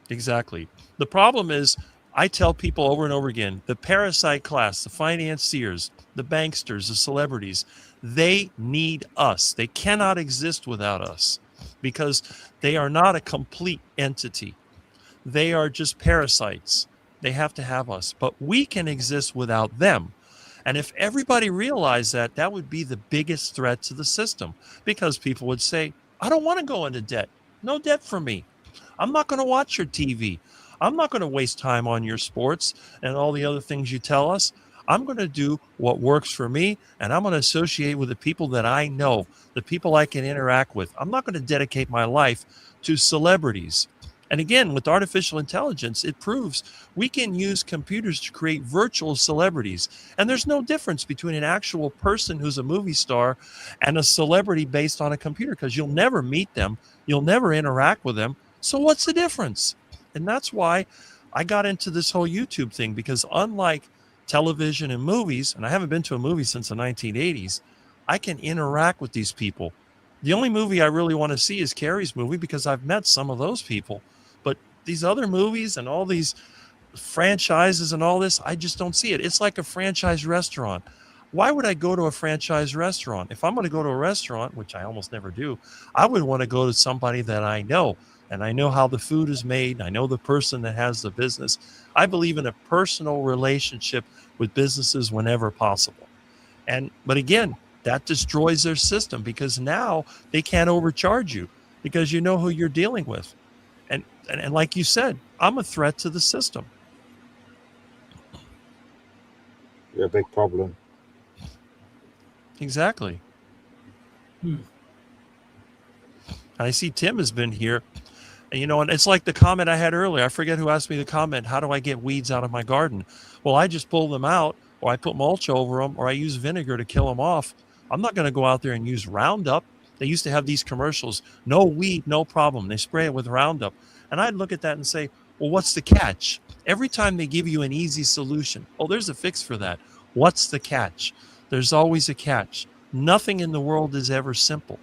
Exactly. The problem is, I tell people over and over again, the parasite class, the financiers, the banksters, the celebrities, they need us. They cannot exist without us because they are not a complete entity. They are just parasites. They have to have us, but we can exist without them. And if everybody realized that, that would be the biggest threat to the system, because people would say, I don't want to go into debt. No debt for me. I'm not going to watch your TV. I'm not going to waste time on your sports and all the other things you tell us. I'm going to do what works for me, and I'm going to associate with the people that I know, the people I can interact with. I'm not going to dedicate my life to celebrities. And again, with artificial intelligence, it proves we can use computers to create virtual celebrities. And there's no difference between an actual person who's a movie star and a celebrity based on a computer, because you'll never meet them. You'll never interact with them. So what's the difference? And that's why I got into this whole YouTube thing, because unlike television and movies, and I haven't been to a movie since the 1980s, I can interact with these people. The only movie I really want to see is Carrie's movie, because I've met some of those people. But these other movies and all these franchises and all this, I just don't see it. It's like a franchise restaurant. Why would I go to a franchise restaurant? If I'm going to go to a restaurant, which I almost never do, I would want to go to somebody that I know, and I know how the food is made. I know the person that has the business. I believe in a personal relationship with businesses whenever possible. But again, that destroys their system, because now they can't overcharge you because you know who you're dealing with. And like you said, I'm a threat to the system. You're a big problem. Exactly. I see Tim has been here. And, and it's like the comment I had earlier. I forget who asked me the comment, how do I get weeds out of my garden? Well, I just pull them out, or I put mulch over them, or I use vinegar to kill them off. I'm not going to go out there and use Roundup. They used to have these commercials, no weed, no problem. They spray it with Roundup. And I'd look at that and say, well, what's the catch? Every time they give you an easy solution, oh, there's a fix for that. What's the catch? There's always a catch. Nothing in the world is ever simple.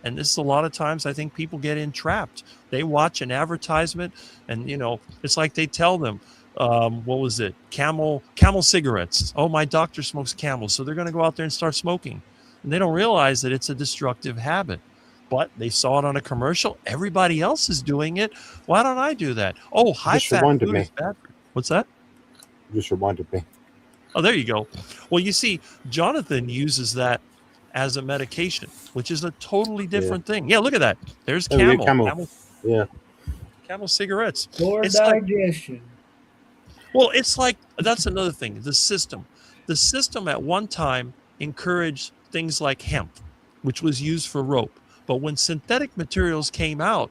And this is a lot of times I think people get entrapped. They watch an advertisement and, it's like they tell them, what was it? Camel cigarettes. Oh, my doctor smokes Camel. So they're going to go out there and start smoking. And they don't realize that it's a destructive habit. But they saw it on a commercial. Everybody else is doing it. Why don't I do that? Oh, high-fat food is bad. What's that? Just reminded me. Oh, there you go. Well, you see, Jonathan uses that as a medication, which is a totally different thing. Yeah, look at that. There's Camel. Camel cigarettes. For digestion. It's like, that's another thing. The system at one time encouraged things like hemp, which was used for rope. But when synthetic materials came out,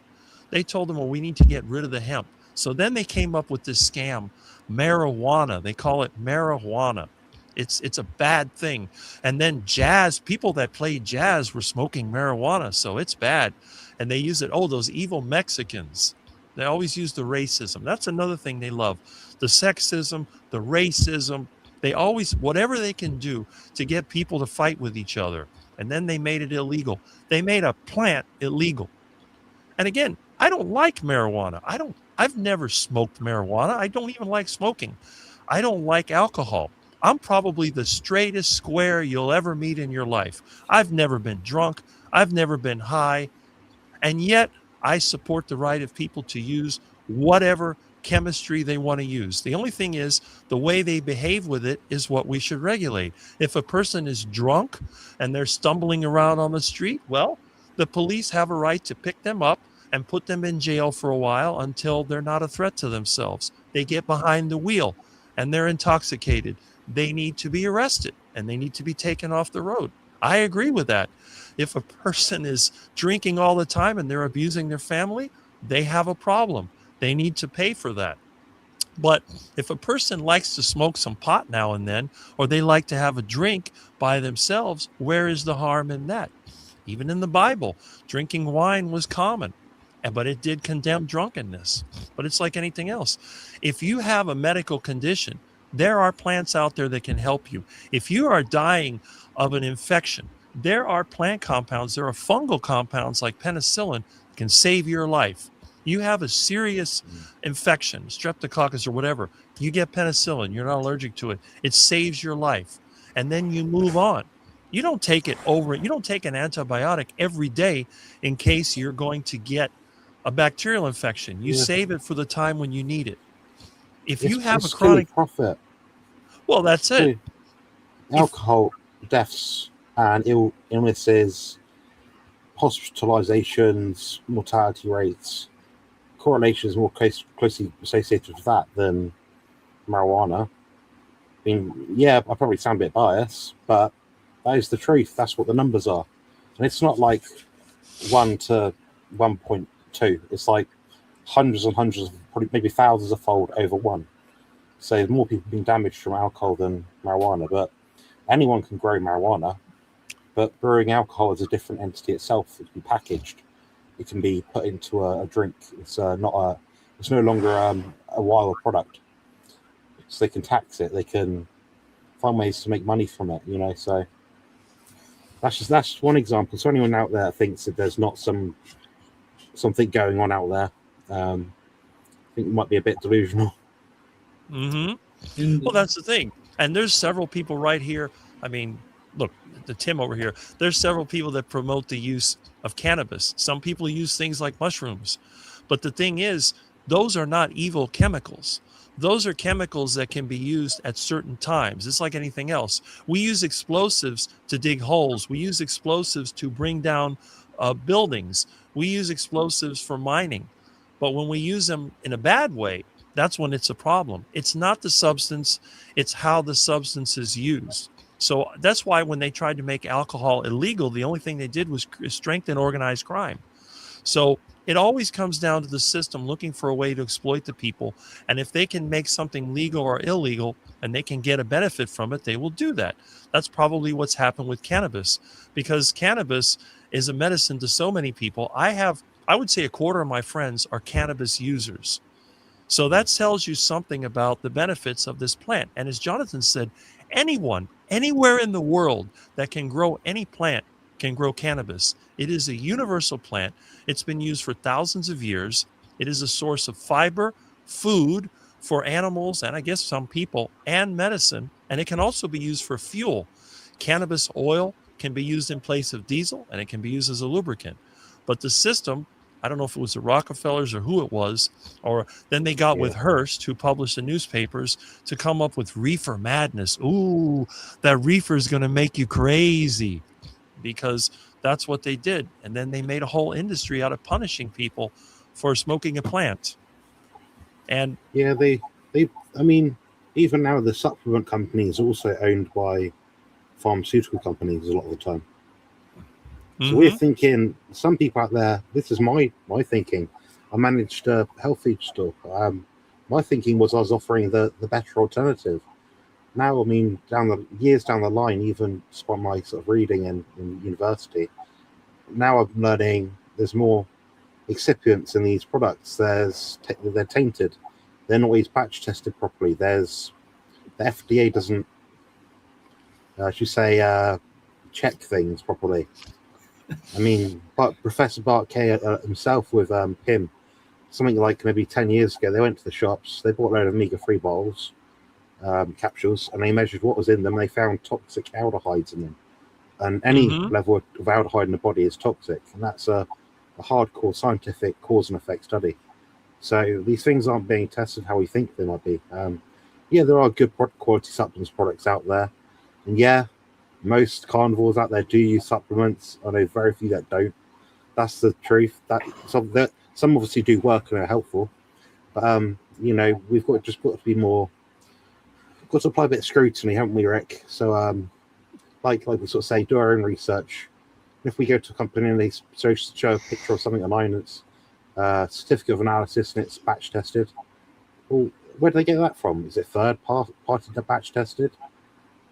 they told them, well, we need to get rid of the hemp. So then they came up with this scam, marijuana. They call it marijuana. It's a bad thing. And then people that played jazz were smoking marijuana, so it's bad. And they use it. Oh, those evil Mexicans. They always use the racism. That's another thing they love. The sexism, the racism. They always, whatever they can do to get people to fight with each other. And then they made it illegal. They made a plant illegal. And again, I don't like marijuana. I've never smoked marijuana. I don't even like smoking. I don't like alcohol. I'm probably the straightest square you'll ever meet in your life. I've never been drunk. I've never been high. And yet I support the right of people to use whatever chemistry they want to use. The only thing is the way they behave with it is what we should regulate. If a person is drunk and they're stumbling around on the street, well, the police have a right to pick them up and put them in jail for a while until they're not a threat to themselves. They get behind the wheel and they're intoxicated. They need to be arrested and they need to be taken off the road. I agree with that. If a person is drinking all the time and they're abusing their family, they have a problem. They need to pay for that. But if a person likes to smoke some pot now and then, or they like to have a drink by themselves, where is the harm in that? Even in the Bible, drinking wine was common, but it did condemn drunkenness. But it's like anything else. If you have a medical condition, there are plants out there that can help you. If you are dying of an infection, there are plant compounds, there are fungal compounds like penicillin that can save your life. You have a serious infection, streptococcus or whatever, you get penicillin, you're not allergic to it, it saves your life. And then you move on. You don't take it over, you don't take an antibiotic every day in case you're going to get a bacterial infection. You save it for the time when you need it. If you have a chronic profit, well, that's it. Alcohol deaths and illnesses hospitalizations, mortality rates, correlation is more closely associated with that than marijuana. I mean, yeah, I probably sound a bit biased, but that is the truth. That's what the numbers are. And it's not like 1 to 1.2. It's like hundreds and hundreds, probably maybe thousands of fold over 1. So more people being damaged from alcohol than marijuana. But anyone can grow marijuana. But brewing alcohol is a different entity itself. It can be packaged. It can be put into a drink. It's It's no longer a wild product. So they can tax it. They can find ways to make money from it. So that's one example. So anyone out there that thinks that there's not something going on out there, I think it might be a bit delusional. Well, that's the thing. And there's several people right here. I mean, look, the Tim over here. There's several people that promote the use of cannabis. Some people use things like mushrooms. But the thing is, those are not evil chemicals. Those are chemicals that can be used at certain times. It's like anything else. We use explosives to dig holes. We use explosives to bring down buildings. We use explosives for mining. But when we use them in a bad way, that's when it's a problem. It's not the substance, it's how the substance is used. So that's why when they tried to make alcohol illegal, the only thing they did was strengthen organized crime. So it always comes down to the system looking for a way to exploit the people. And if they can make something legal or illegal and they can get a benefit from it, they will do that. That's probably what's happened with cannabis, because cannabis is a medicine to so many people. I would say a quarter of my friends are cannabis users. So that tells you something about the benefits of this plant. And as Jonathan said, anyone, anywhere in the world that can grow any plant can grow cannabis. It is a universal plant. It's been used for thousands of years. It is a source of fiber, food for animals, and I guess some people, and medicine. And it can also be used for fuel. Cannabis oil can be used in place of diesel, and it can be used as a lubricant. But the system, I don't know if it was the Rockefellers or who it was, or then they got with Hearst, who published the newspapers, to come up with reefer madness. Ooh, that reefer is going to make you crazy, because that's what they did. And then they made a whole industry out of punishing people for smoking a plant. And yeah, I mean, even now the supplement company is also owned by pharmaceutical companies a lot of the time. So we're thinking, some people out there, this is my thinking. I managed a health food store. My thinking was I was offering the better alternative. Now, I mean, years down the line, even despite my sort of reading in university, now I'm learning there's more excipients in these products. They're tainted. They're not always batch tested properly. The FDA doesn't, check things properly. I mean, but Professor Bart Kay himself with him, something like maybe 10 years ago, they went to the shops, they bought a load of omega-3 bottles, capsules, and they measured what was in them. They found toxic aldehydes in them. And any level of aldehyde in the body is toxic. And that's a hardcore scientific cause and effect study. So these things aren't being tested how we think they might be. There are good quality supplements products out there. And most carnivores out there do use supplements. I know very few that don't. That's the truth. Some obviously do work and are helpful. But we've got to be more. We've got to apply a bit of scrutiny, haven't we, Rick? So like we sort of say, do our own research. If we go to a company and they show a picture of something online, it's certificate of analysis and it's batch tested. Well, where do they get that from? Is it third party that batch tested?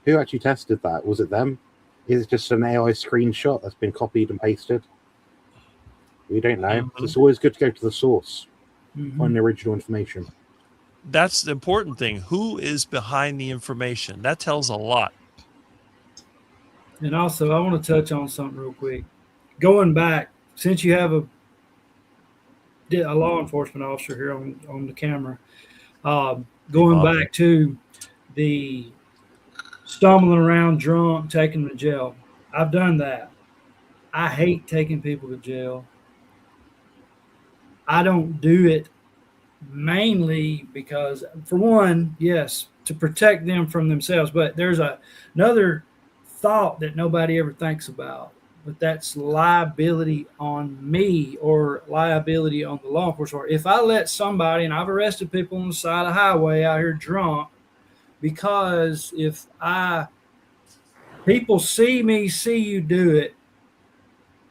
Who actually tested that? Was it them? Is it just an AI screenshot that's been copied and pasted? We don't know. It's always good to go to the source, find the original information. That's the important thing. Who is behind the information? That tells a lot. And also, I want to touch on something real quick. Going back, since you have a law enforcement officer here on the camera, going back to the stumbling around drunk, taking them to jail. I've done that. I hate taking people to jail. I don't do it mainly because, for one, yes, to protect them from themselves. But there's another thought that nobody ever thinks about. but that's liability on me or liability on the law enforcement. If I let somebody, and I've arrested people on the side of the highway out here drunk, because if people see me, see you do it,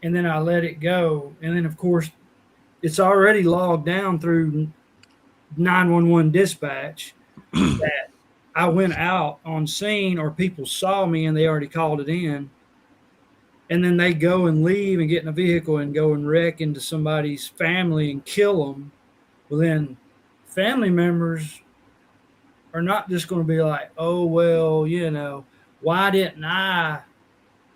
and then I let it go, and then of course it's already logged down through 911 dispatch that I went out on scene or people saw me and they already called it in. And then they go and leave and get in a vehicle and go and wreck into somebody's family and kill them. Well, then family members are not just going to be like, oh, well, why didn't I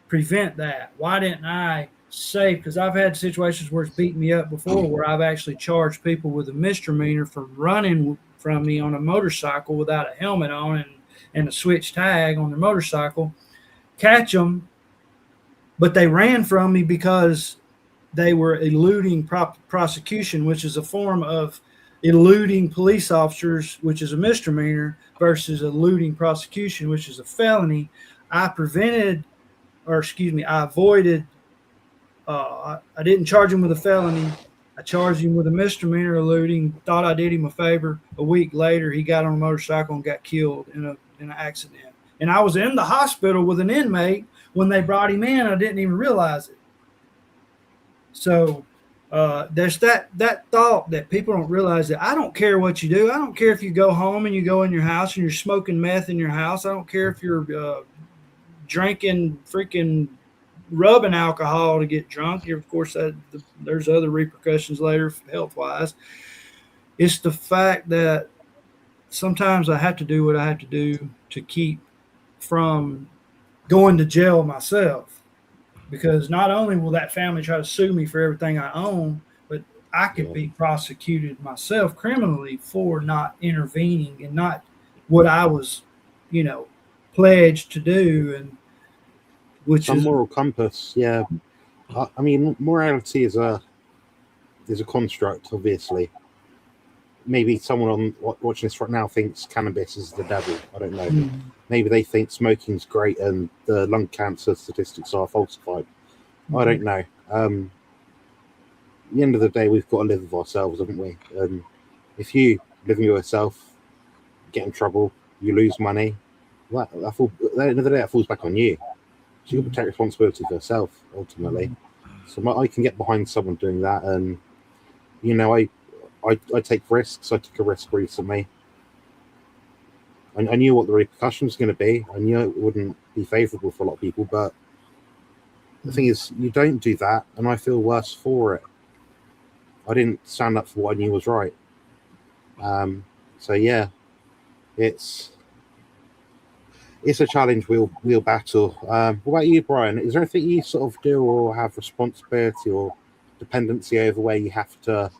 prevent that? Why didn't I say? Because I've had situations where it's beaten me up before where I've actually charged people with a misdemeanor for running from me on a motorcycle without a helmet on and a switch tag on their motorcycle, catch them, but they ran from me because they were eluding prosecution, which is a form of eluding police officers, which is a misdemeanor, versus eluding prosecution, which is a felony. I avoided. I didn't charge him with a felony. I charged him with a misdemeanor eluding. Thought I did him a favor. A week later, he got on a motorcycle and got killed in an accident. And I was in the hospital with an inmate when they brought him in. I didn't even realize it. So there's that thought that people don't realize that I don't care what you do. I don't care if you go home and you go in your house and you're smoking meth in your house. I don't care if you're drinking freaking rubbing alcohol to get drunk. Of course, there's other repercussions later health-wise. It's the fact that sometimes I have to do what I have to do to keep from going to jail myself, because not only will that family try to sue me for everything I own, but I could be prosecuted myself criminally for not intervening and not what I was, pledged to do. And which Some is moral compass, yeah. I mean, morality is a construct, obviously. Maybe someone watching this right now thinks cannabis is the devil. I don't know. Maybe they think smoking's great and the lung cancer statistics are falsified. I don't know. At the end of the day, we've got to live with ourselves, haven't we? If you live with yourself, get in trouble, you lose money, at the end of the day, that falls back on you. So you got to take responsibility for yourself, ultimately. So I can get behind someone doing that. And, I take risks. I took a risk recently. I knew what the repercussions were going to be. I knew it wouldn't be favourable for a lot of people. But the thing is, you don't do that, and I feel worse for it. I didn't stand up for what I knew was right. So, yeah, it's a challenge we'll battle. What about you, Brian? Is there anything you sort of do or have responsibility or dependency over where you have to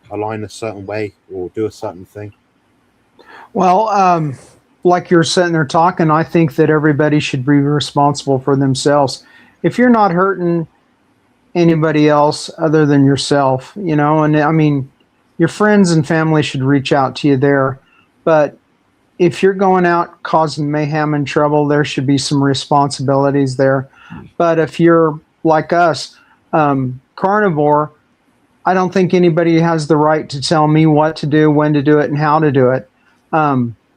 align a certain way or do a certain thing? Well, like you're sitting there talking, I think that everybody should be responsible for themselves. If you're not hurting anybody else other than yourself, and I mean, your friends and family should reach out to you there. But if you're going out causing mayhem and trouble, there should be some responsibilities there. But if you're like us, Carnivore, I don't think anybody has the right to tell me what to do, when to do it, and how to do it.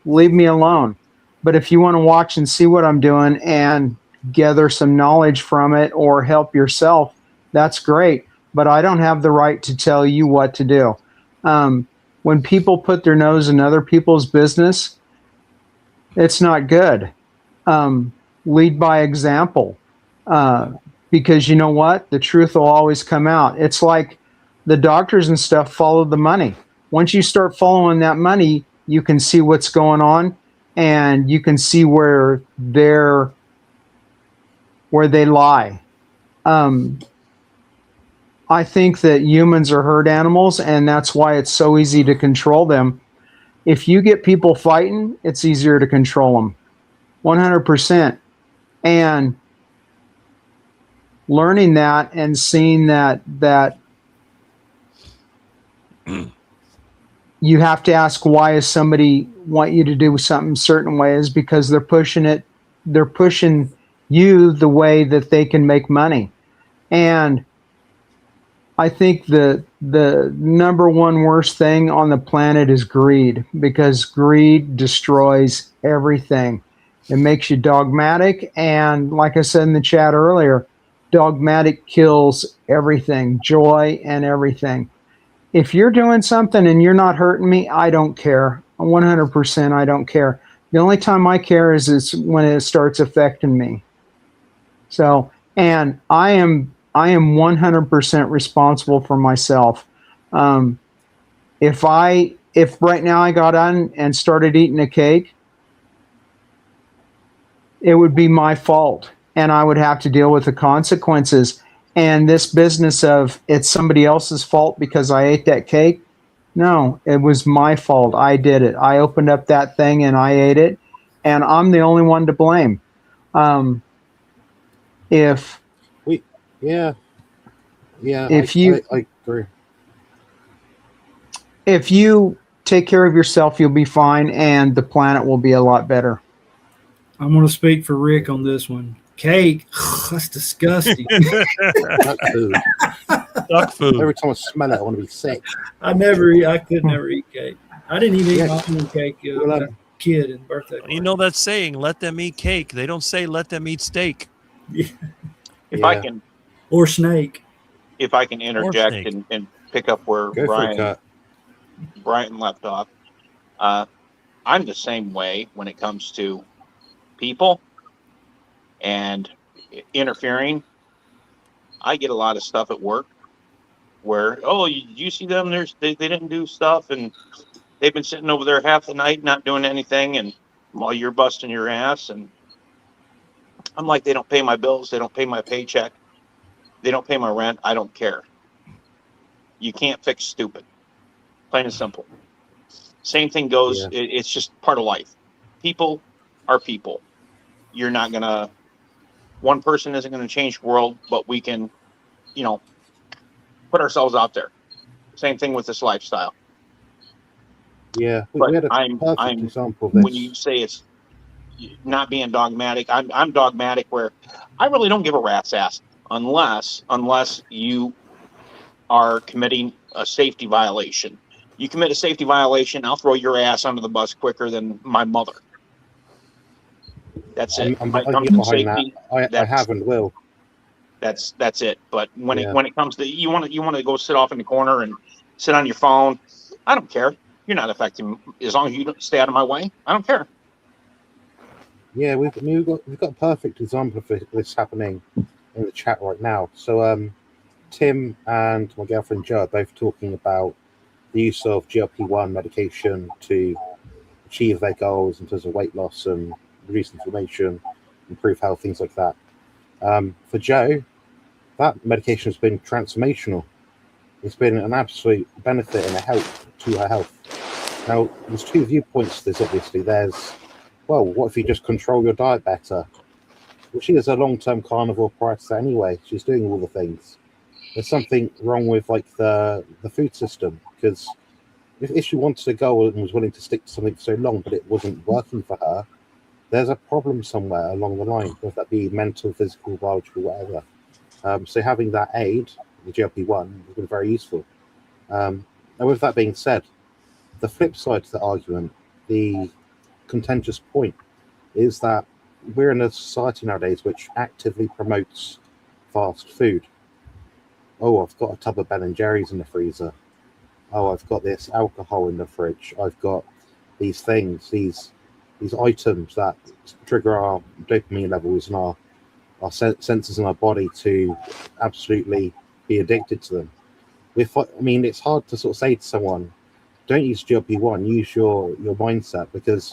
Leave me alone. But if you want to watch and see what I'm doing and gather some knowledge from it or help yourself, that's great. But I don't have the right to tell you what to do. When people put their nose in other people's business, it's not good. Lead by example. Because you know what? The truth will always come out. It's like the doctors and stuff follow the money. Once you start following that money, you can see what's going on, and you can see where they lie. I think that humans are herd animals, and that's why it's so easy to control them. If you get people fighting, it's easier to control them, 100%. And learning that and seeing that you have to ask, why does somebody want you to do something certain ways? Because they're pushing you the way that they can make money. And I think the number one worst thing on the planet is greed, because greed destroys everything. It makes you dogmatic, and like I said in the chat earlier, dogmatic kills everything, joy and everything. If you're doing something and you're not hurting me, I don't care. 100% I don't care. The only time I care is when it starts affecting me. So, and I am 100% responsible for myself. If right now I got on and started eating a cake, it would be my fault, and I would have to deal with the consequences. And this business of it's somebody else's fault because I ate that cake, no, it was my fault. I did it. I opened up that thing and I ate it, and I'm the only one to blame. If Yeah, if I agree. If you take care of yourself, you'll be fine, and the planet will be a lot better. I'm going to speak for Rick on this one. Cake, that's disgusting. Duck food. Duck food. Every time I smell it, I want to be sick. I could never eat cake. I didn't even eat my own cake as a kid and birthday party. You know that saying, let them eat cake. They don't say let them eat steak. If I can, or snake. If I can interject and pick up where Brian left off, I'm the same way when it comes to people and interfering. I get a lot of stuff at work where, oh, you see them? They didn't do stuff, and they've been sitting over there half the night not doing anything, and while you're busting your ass. And I'm like, they don't pay my bills, they don't pay my paycheck, they don't pay my rent. I don't care. You can't fix stupid. Plain and simple. Same thing goes. Yeah. It's just part of life. People are people. You're not gonna. One person isn't gonna change the world, but we can, put ourselves out there. Same thing with this lifestyle. Yeah, we had a perfect example of this. When you say it's not being dogmatic, I'm dogmatic where I really don't give a rat's ass unless you are committing a safety violation. You commit a safety violation, I'll throw your ass under the bus quicker than my mother. That's it. I get behind safety, that. I have and will. That's it. But when it comes to you want to go sit off in the corner and sit on your phone, I don't care. You're not affecting me. As long as you don't stay out of my way, I don't care. Yeah, we've got a perfect example of this happening in the chat right now. So Tim and my girlfriend Jo are both talking about the use of GLP-1 medication to achieve their goals in terms of weight loss and reduce inflammation, improve health, things like that. For Jo, that medication has been transformational. It's been an absolute benefit and a help to her health. Now, there's two viewpoints to this, obviously. There's, well, what if you just control your diet better? Well, she is a long-term carnivore prior to that anyway. She's doing all the things. There's something wrong with the food system, because if she wanted to go and was willing to stick to something for so long, but it wasn't working for her, there's a problem somewhere along the line, whether that be mental, physical, biological, whatever. So having that aid, the GLP-1, has been very useful. And with that being said, the flip side to the argument, the contentious point, is that we're in a society nowadays which actively promotes fast food. Oh, I've got a tub of Ben & Jerry's in the freezer. Oh, I've got this alcohol in the fridge. I've got these things, these items that trigger our dopamine levels and our sensors in our body to absolutely be addicted to them. It's hard to sort of say to someone, don't use GLP-1, use your mindset, because,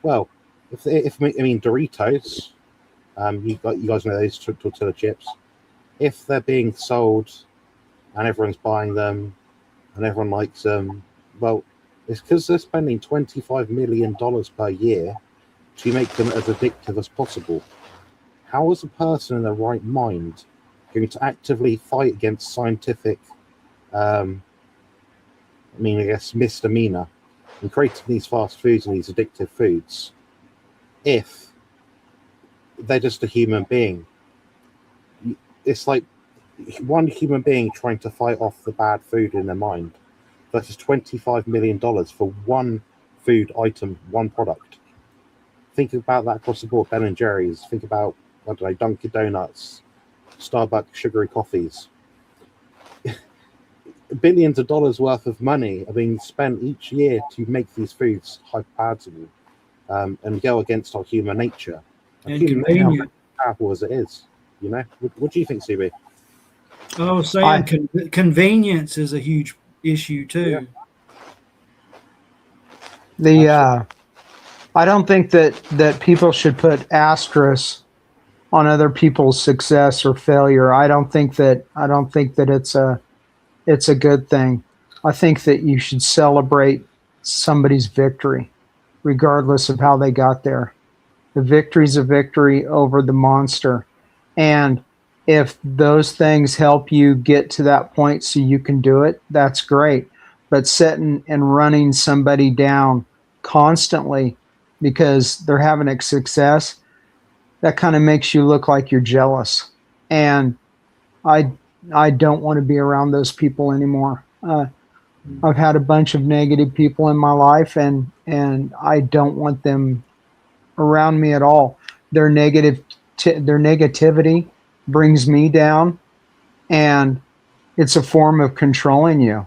well, if Doritos, you guys know those tortilla chips, if they're being sold and everyone's buying them and everyone likes them, well, it's because they're spending $25 million per year to make them as addictive as possible. How is a person in their right mind going to actively fight against scientific, misdemeanor in creating these fast foods and these addictive foods if they're just a human being? It's like one human being trying to fight off the bad food in their mind versus $25 million for one food item, one product. Think about that across the board. Ben and Jerry's. Think about, I don't know, Dunkin' Donuts, Starbucks, sugary coffees. Billions of dollars worth of money are being spent each year to make these foods hyper-palatable and go against our human nature. And human nature, convenient. powerful as it is, you know. What do you think, CB? I was saying convenience is a huge issue too. The I don't think that people should put asterisks on other people's success or failure. I don't think that it's a good thing. I think that you should celebrate somebody's victory, regardless of how they got there. The victory's a victory over the monster. And if those things help you get to that point so you can do it, that's great. But setting and running somebody down constantly because they're having a success, that kind of makes you look like you're jealous. And I don't want to be around those people anymore. I've had a bunch of negative people in my life, and I don't want them around me at all. Their negativity brings me down, and it's a form of controlling you.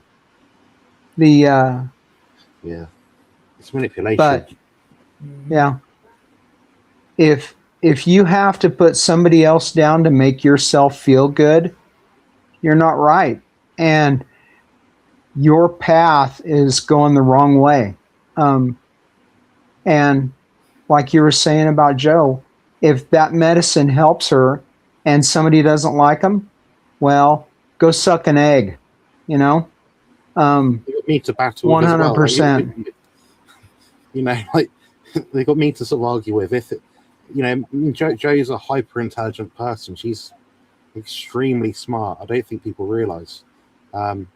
Yeah, it's manipulation. But yeah, if you have to put somebody else down to make yourself feel good, you're not right, and your path is going the wrong way. And like you were saying about Joe, if that medicine helps her and somebody doesn't like them, well, go suck an egg, you know? They got me to battle 100%. Well. You know, like they got me to sort of argue with. If it, you know, Joe's a hyper intelligent person. She's extremely smart. I don't think people realize.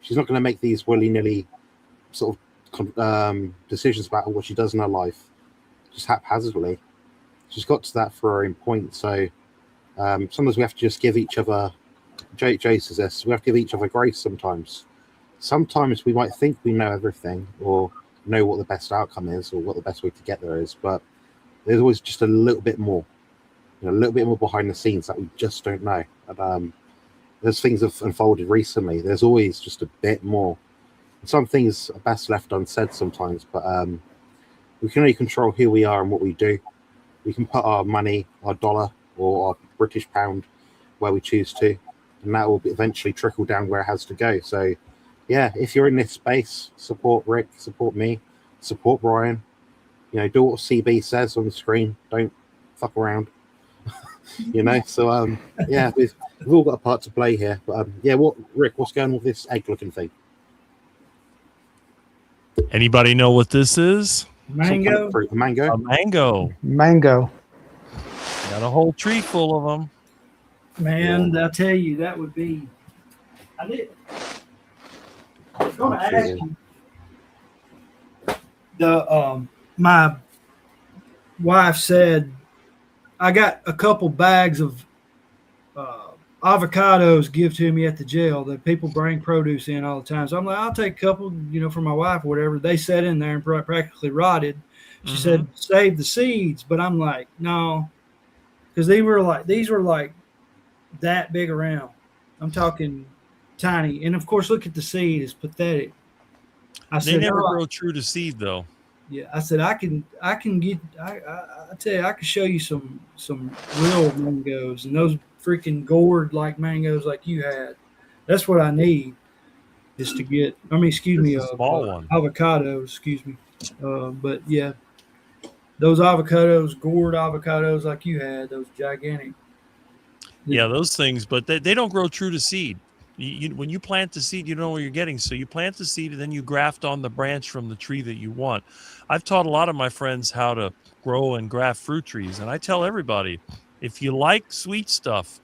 She's not going to make these willy-nilly sort of decisions about what she does in her life just haphazardly. She's got to that for her own point. So sometimes we have to just give each other, Joe says this, we have to give each other grace sometimes. Sometimes we might think we know everything or know what the best outcome is or what the best way to get there is, but there's always just a little bit more, you know, a little bit more behind the scenes that we just don't know. And there's things have unfolded recently. There's always just a bit more. And some things are best left unsaid sometimes, but we can only control who we are and what we do. We can put our money, our dollar, or our British pound where we choose to, and that will eventually trickle down where it has to go. So, yeah, if you're in this space, support Rick, support me, support Brian. You know, do what CB says on the screen. Don't fuck around. You know, so yeah, we've all got a part to play here. But yeah, Rick, what's going on with this egg-looking thing? Anybody know what this is? Mango. Kind of fruit. A mango. A mango. Mango. Got a whole tree full of them. Man, yeah. I'll tell you, that would be. I was going to ask you. My wife said I got a couple bags of avocados give to me at the jail that people bring produce in all the time. So I'm like, I'll take a couple, you know, for my wife or whatever. They sat in there and practically rotted. She said, save the seeds. But I'm like, no, because these were like that big around. I'm talking tiny. And of course, look at the seed. It's pathetic. They never grow true to seed though. Yeah, I said I can get. I tell you, I can show you some real mangoes and those freaking gourd like mangoes like you had. That's what I need is to get. I mean, excuse me, small one. Avocados. Excuse me, but yeah, those avocados, gourd avocados like you had, those gigantic. Yeah, those things, but they don't grow true to seed. When you plant the seed, you know what you're getting. So you plant the seed and then you graft on the branch from the tree that you want. I've taught a lot of my friends how to grow and graft fruit trees. And I tell everybody, if you like sweet stuff,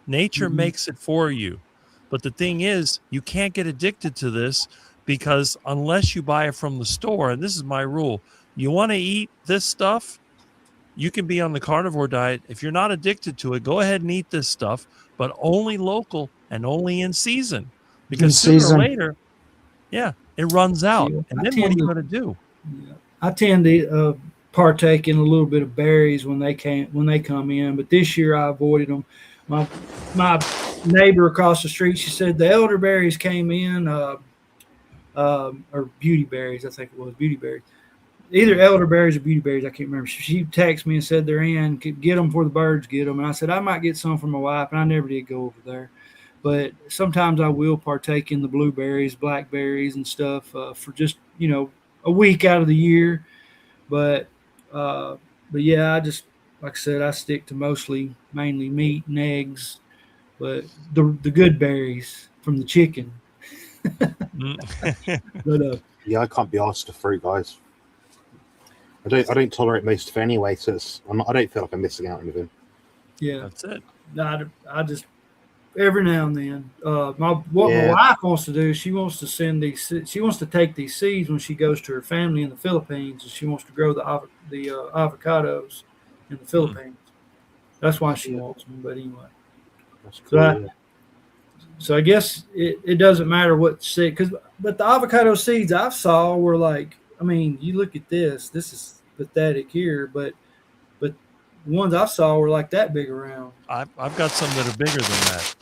nature makes it for you. But the thing is, you can't get addicted to this because unless you buy it from the store, and this is my rule, you want to eat this stuff, you can be on the carnivore diet. If you're not addicted to it, go ahead and eat this stuff, but only local. and only in season, because In sooner or season. later, it runs out. Yeah, And I then what are tend you to- going to do? Yeah. I tend to partake in a little bit of berries when they come in, but this year I avoided them. My neighbor across the street, she said the elderberries came in, or beauty berries, I think it was beauty berries. Either elderberries or beauty berries, I can't remember. She texted me and said they're in. Get them before the birds get them. And I said I might get some for my wife, and I never did go over there. But sometimes I will partake in the blueberries, blackberries, and stuff for just a week out of the year. But but yeah, I just like I said, I stick to mainly meat and eggs, but the good berries from the chicken. Mm. But Yeah, I can't be asked to fruit, guys. I don't tolerate most of it anyway, so I don't feel like I'm missing out on anything. yeah, That's it. I just every now and then. My Yeah. wife wants to do, she wants to send these. She wants to take these seeds when she goes to her family in the Philippines, and she wants to grow the avocados in the Philippines. That's why she wants them. But anyway, That's so cool. so I guess it doesn't matter what seed, but the avocado seeds I saw were like, I mean, you look at this. This is pathetic here, but the ones I saw were like that big around. I've got some that are bigger than that.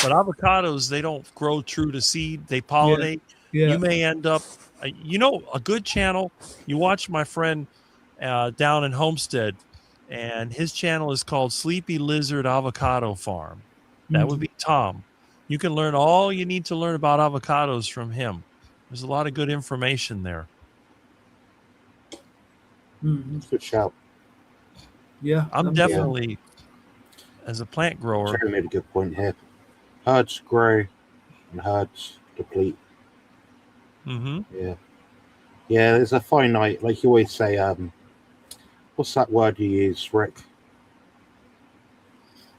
But avocados, they don't grow true to seed. They pollinate. Yeah. You may end up, a good channel. You watch my friend down in Homestead, and his channel is called Sleepy Lizard Avocado Farm. That would be Tom. You can learn all you need to learn about avocados from him. There's a lot of good information there. Mm-hmm. Good shout. Yeah, I'm definitely, as a plant grower. Jerry made a good point here. Herds grow and herds deplete. Mm-hmm. Yeah. Yeah, there's a finite, like you always say, what's that word you use, Rick?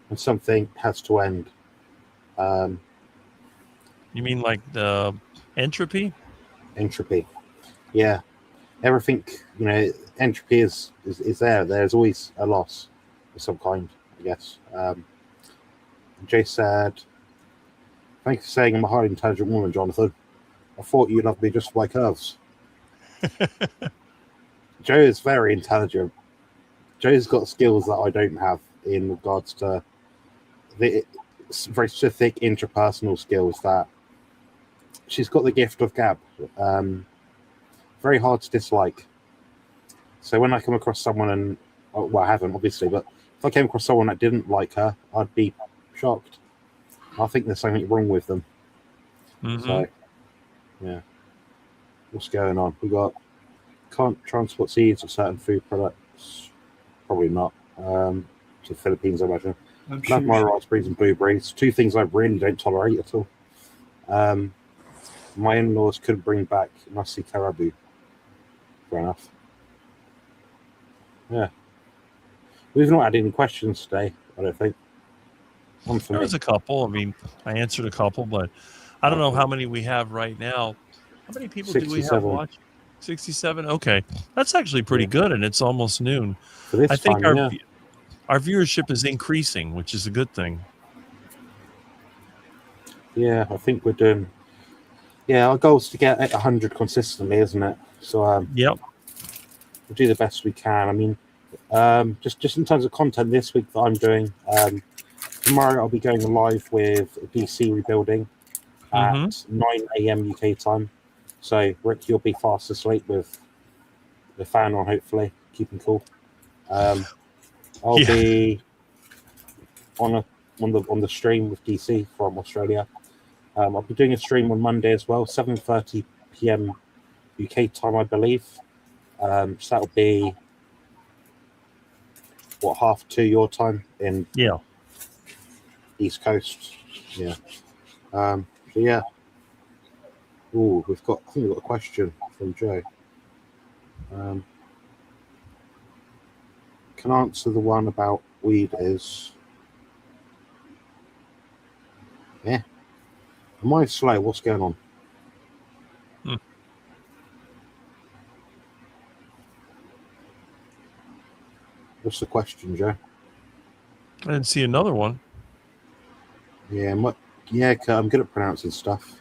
When something has to end. You mean like the entropy? Entropy. Yeah. Everything, entropy is there. There's always a loss of some kind, I guess. Jay said, "Thanks for saying I'm a highly intelligent woman, Jonathan. I thought you loved me just for my curves." Joe is very intelligent. Joe's got skills that I don't have in regards to the very specific interpersonal skills that she's got the gift of gab. Very hard to dislike. So when I come across someone, and I haven't obviously, but if I came across someone that didn't like her, I'd be shocked. I think there's something wrong with them. Mm-hmm. So, yeah. What's going on? We got can't transport seeds of certain food products. Probably not. To the Philippines, I imagine. Love my raspberries and blueberries. Two things I really don't tolerate at all. My in-laws couldn't bring back nasi karabu. Fair enough. Yeah. We've not had any questions today, I don't think. One for There me. was a couple. I mean, I answered a couple, but I don't know how many we have right now. How many people do we have 67. watching? 67? Okay. That's actually pretty good, and it's almost noon. For this I think time, our viewership is increasing, which is a good thing. Yeah, I think we're doing... Yeah, our goal is to get 100 consistently, isn't it? So, Yep. we'll do the best we can. I mean, just in terms of content this week that I'm doing, tomorrow I'll be going live with DC rebuilding at 9 a.m. UK time. So, Rick, you'll be fast asleep with the fan on, hopefully, keeping cool. I'll be on the stream with DC from Australia. I'll be doing a stream on Monday as well, 7:30 p.m. UK time, I believe. So that'll be 2:30 your time in East Coast. Yeah. So yeah. Ooh, I think we've got a question from Joe. Can I answer the one about weed is... Yeah. Am I slow? What's going on? What's the question, Joe? I didn't see another one. Yeah, Yeah, I'm good at pronouncing stuff.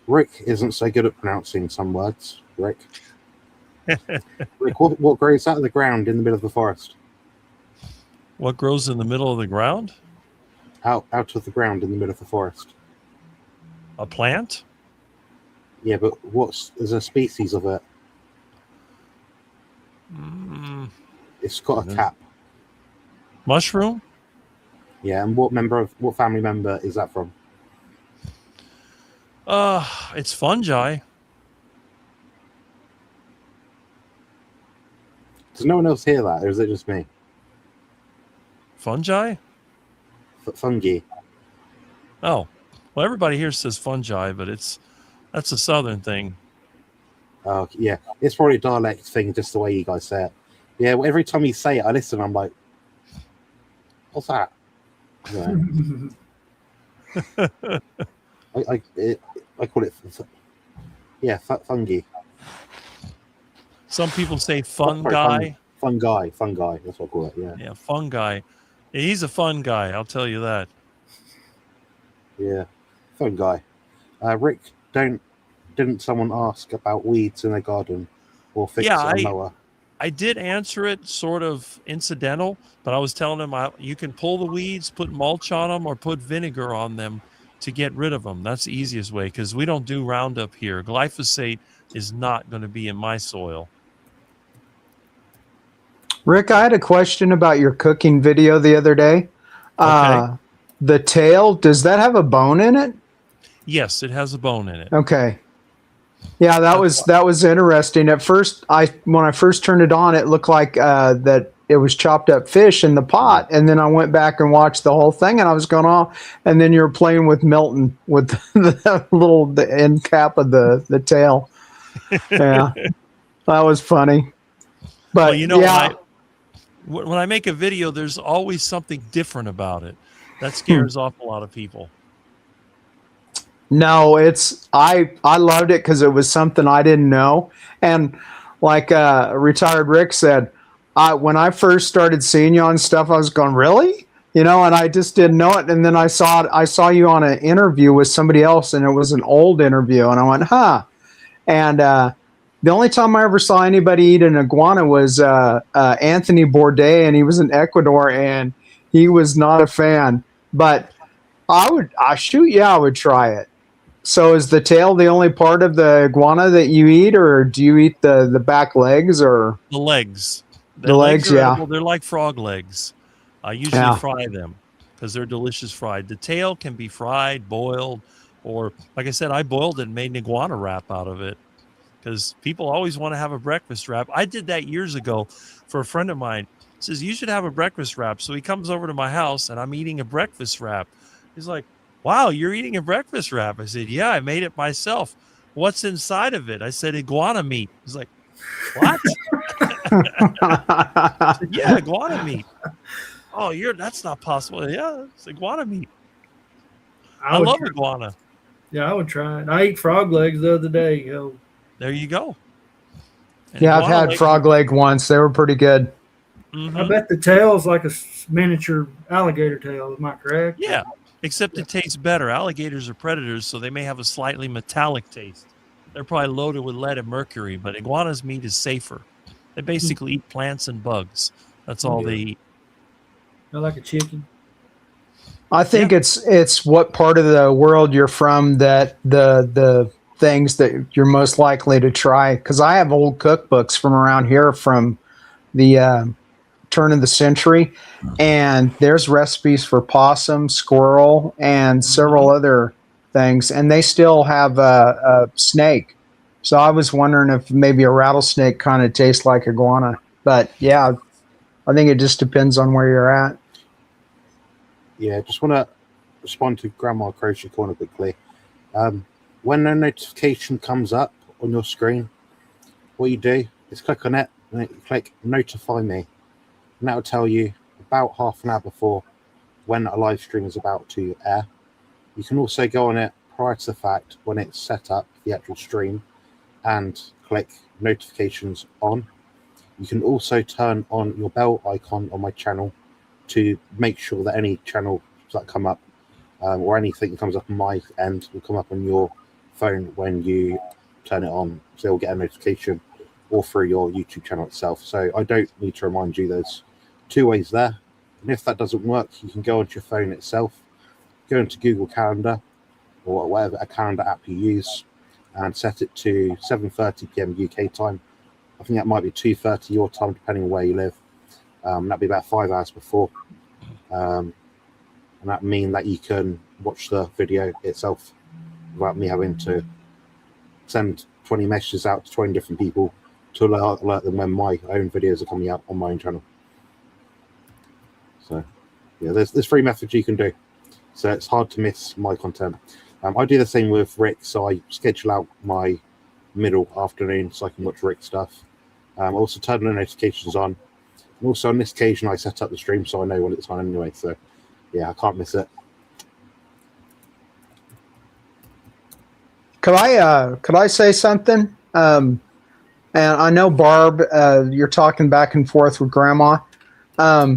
Rick isn't so good at pronouncing some words. Rick, what grows out of the ground in the middle of the forest? What grows in the middle of the ground? Out of the ground in the middle of the forest. A plant? Yeah, but there's a species of it. It's got a cap. Mushroom? Yeah, and what family member is that from? It's fungi. Does no one else hear that, or is it just me? Fungi? Fungi. Oh, well, everybody here says fungi, but that's a southern thing. Oh, yeah. It's probably a dialect thing, just the way you guys say it. Yeah, well, every time you say it, I listen, I'm like, what's that? Yeah. I call it, fungi. Some people say fungi. Fungi. That's what I call it, yeah. Yeah, fungi. Yeah, he's a fun guy, I'll tell you that. Yeah, fungi. Rick, didn't someone ask about weeds in a garden or fix a mower? I did answer it sort of incidental, but I was telling him you can pull the weeds, put mulch on them, or put vinegar on them to get rid of them. That's the easiest way, because we don't do Roundup here. Glyphosate is not going to be in my soil. Rick, I had a question about your cooking video the other day. Okay. The tail, does that have a bone in it? Yes, it has a bone in it. Okay. Yeah, that was interesting. At first, when I first turned it on, it looked like that it was chopped up fish in the pot, and then I went back and watched the whole thing, and I was going, oh, and then you're playing with Milton with the end cap of the tail. Yeah, that was funny. But well, when I make a video, there's always something different about it. That scares off a lot of people. No, I loved it because it was something I didn't know. And like retired Rick said, when I first started seeing you on stuff, I was going, really? And I just didn't know it. And then I saw you on an interview with somebody else, and it was an old interview. And I went, huh. And the only time I ever saw anybody eat an iguana was Anthony Bourdain, and he was in Ecuador, and he was not a fan. But I would try it. So is the tail the only part of the iguana that you eat, or do you eat the back legs or the legs? The legs, yeah. Edible. They're like frog legs. I usually fry them because they're delicious fried. The tail can be fried, boiled, or like I said, I boiled it and made an iguana wrap out of it because people always want to have a breakfast wrap. I did that years ago for a friend of mine. He says, you should have a breakfast wrap. So he comes over to my house and I'm eating a breakfast wrap. He's like, wow, you're eating a breakfast wrap. I said, yeah, I made it myself. What's inside of it? I said, iguana meat. He's like, what? I said, yeah, iguana meat. Oh, that's not possible. Yeah, it's iguana meat. I love iguana. Yeah, I would try it. I ate frog legs the other day. There you go. And I've had frog leg once. They were pretty good. Mm-hmm. I bet the tail is like a miniature alligator tail. Am I correct? Yeah. Except it tastes better. Alligators are predators, so they may have a slightly metallic taste. They're probably loaded with lead and mercury, but iguana's meat is safer. They basically eat plants and bugs. That's all they eat. They're like a chicken. I think it's what part of the world you're from that the things that you're most likely to try. Because I have old cookbooks from around here from the turn of the century, and there's recipes for possum, squirrel, and several other things, and they still have a snake. So I was wondering if maybe a rattlesnake kind of tastes like iguana. But yeah, I think it just depends on where you're at. Yeah, just want to respond to Grandma Crochet Corner quickly. When a notification comes up on your screen, what you do is click on it and you click notify me. And that will tell you about half an hour before when a live stream is about to air. You can also go on it prior to the fact when it's set up, the actual stream, and click notifications on. You can also turn on your bell icon on my channel to make sure that any channels that come up or anything that comes up on my end will come up on your phone when you turn it on. So you'll get a notification or through your YouTube channel itself. So I don't need to remind you. There's two ways there. And if that doesn't work, you can go onto your phone itself, go into Google Calendar or whatever a calendar app you use, and set it to 7:30 p.m. UK time. I think that might be 2:30 your time, depending on where you live. That'd be about 5 hours before. And that means that you can watch the video itself without me having to send 20 messages out to 20 different people to alert them when my own videos are coming out on my own channel. So, yeah, there's 3 methods you can do. So it's hard to miss my content. I do the same with Rick, so I schedule out my middle afternoon so I can watch Rick stuff. I also turn the notifications on. And also on this occasion, I set up the stream so I know when it's on anyway. So, yeah, I can't miss it. Could I say something? And I know Barb, you're talking back and forth with Grandma. I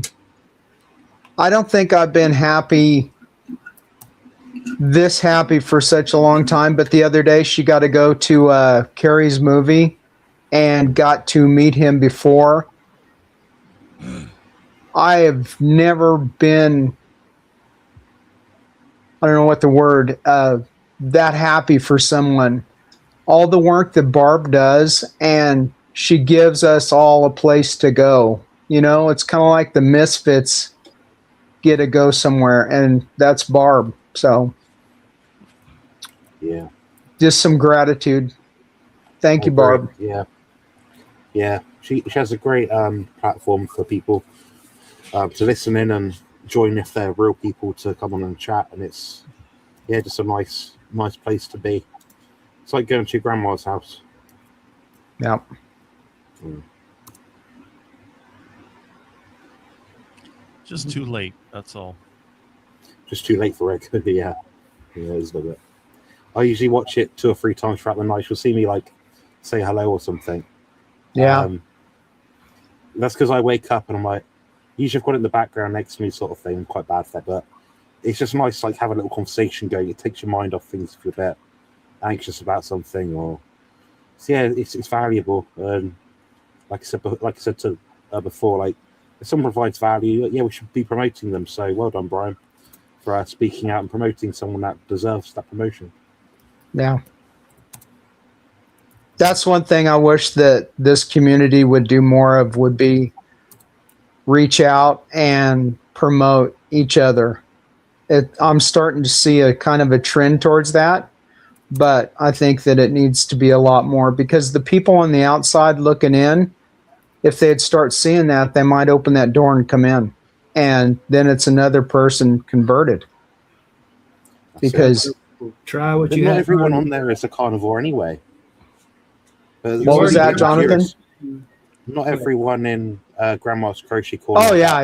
don't think I've been this happy for such a long time, but the other day she got to go to Carrie's movie and got to meet him before. I have never been, I don't know what the word, that happy for someone. All the work that Barb does, and she gives us all a place to go. You know, it's kind of like the Misfits get to go somewhere, and that's Barb. So, yeah, just some gratitude. Thank you, Barb. Yeah. She has a great platform for people to listen in and join if they're real people to come on and chat, and it's just a nice place to be. It's like going to your grandma's house. Yeah. Just too late. That's all. Just too late for Rick. Yeah, it's a bit. I usually watch it 2 or 3 times throughout the night. She'll see me like say hello or something. Yeah. That's because I wake up and I'm like, usually I've got it in the background next to me, sort of thing. I'm quite bad for that, but it's just nice, like have a little conversation going. It takes your mind off things if you're a bit anxious about something, or so yeah, it's valuable. Like I said to before, like if someone provides value, yeah, we should be promoting them. So well done, Brian, for speaking out and promoting someone that deserves that promotion. Yeah. That's one thing I wish that this community would do more of, would be reach out and promote each other. I'm starting to see a kind of a trend towards that, but I think that it needs to be a lot more, because the people on the outside looking in, if they'd start seeing that, they might open that door and come in, and then it's another person converted. Because try what but you not have. everyone on there is a carnivore anyway. What was that, Jonathan? Not everyone in Grandma's Crochet Corner. Oh yeah.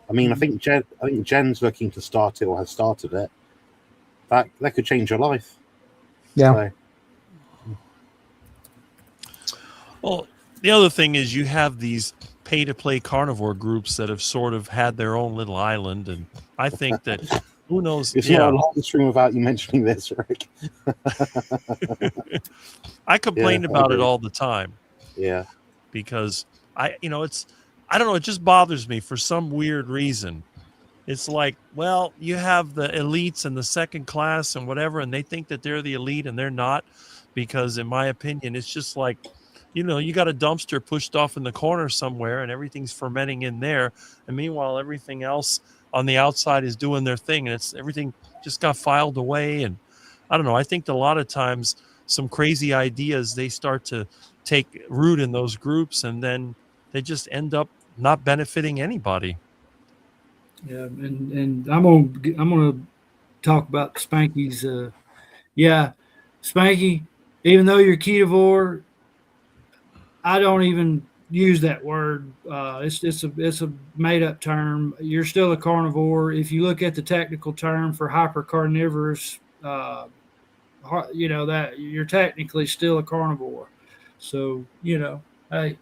I mean, I think Jen's looking to start it, or has started it. That could change your life. Yeah. So. Well, the other thing is you have these pay-to-play carnivore groups that have sort of had their own little island, and I think that who knows? It's not a long stream without you mentioning this, Rick. I complain about it all the time. Yeah. Because I don't know, it just bothers me for some weird reason. It's like, well, you have the elites and the second class and whatever, and they think that they're the elite and they're not, because in my opinion, it's just like, you got a dumpster pushed off in the corner somewhere and everything's fermenting in there. And meanwhile, everything else on the outside is doing their thing, and everything just got filed away. And I don't know, I think that a lot of times some crazy ideas, they start to take root in those groups, and then they just end up not benefiting anybody. Yeah, and I'm gonna talk about Spanky's. Spanky, even though you're ketovore, I don't even use that word. It's a made up term. You're still a carnivore. If you look at the technical term for hypercarnivorous, that you're technically still a carnivore. So hey,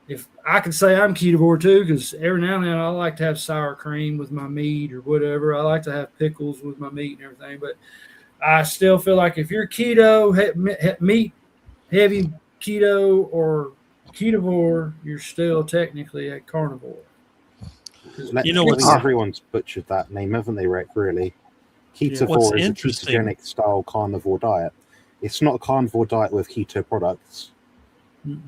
if I could say I'm ketovore too, because every now and then I like to have sour cream with my meat or whatever. I like to have pickles with my meat and everything. But I still feel like if you're keto, meat heavy keto or ketovore, you're still technically a carnivore. Everyone's butchered that name, haven't they, Rick? Really, ketovore is a ketogenic style carnivore diet. It's not a carnivore diet with keto products. Mm-mm.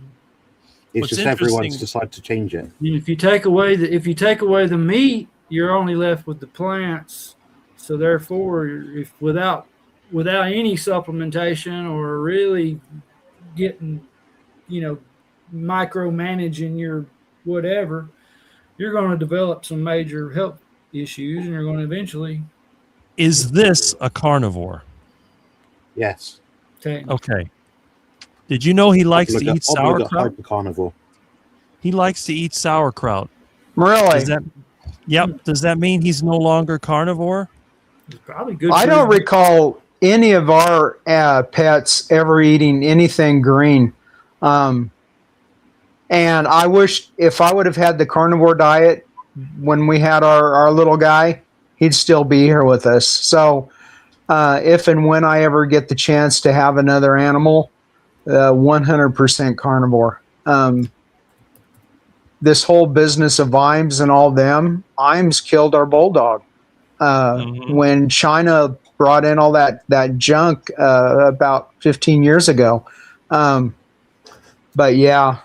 It's just everyone's decided to change it. If you take away the meat, you're only left with the plants. So therefore, if without any supplementation or really getting, micromanaging your whatever, you're going to develop some major health issues, and you're going to eventually. Is this a carnivore? Yes. Okay. Did you know he likes to eat sauerkraut? Carnivore. He likes to eat sauerkraut. Really? Does that mean he's no longer carnivore? It's probably good. I don't recall any of our pets ever eating anything green. And I wish if I would have had the carnivore diet when we had our little guy, he'd still be here with us. So if and when I ever get the chance to have another animal, 100% carnivore. This whole business of IMS and all them, IMS killed our bulldog. When China brought in all that junk about 15 years ago. But yeah,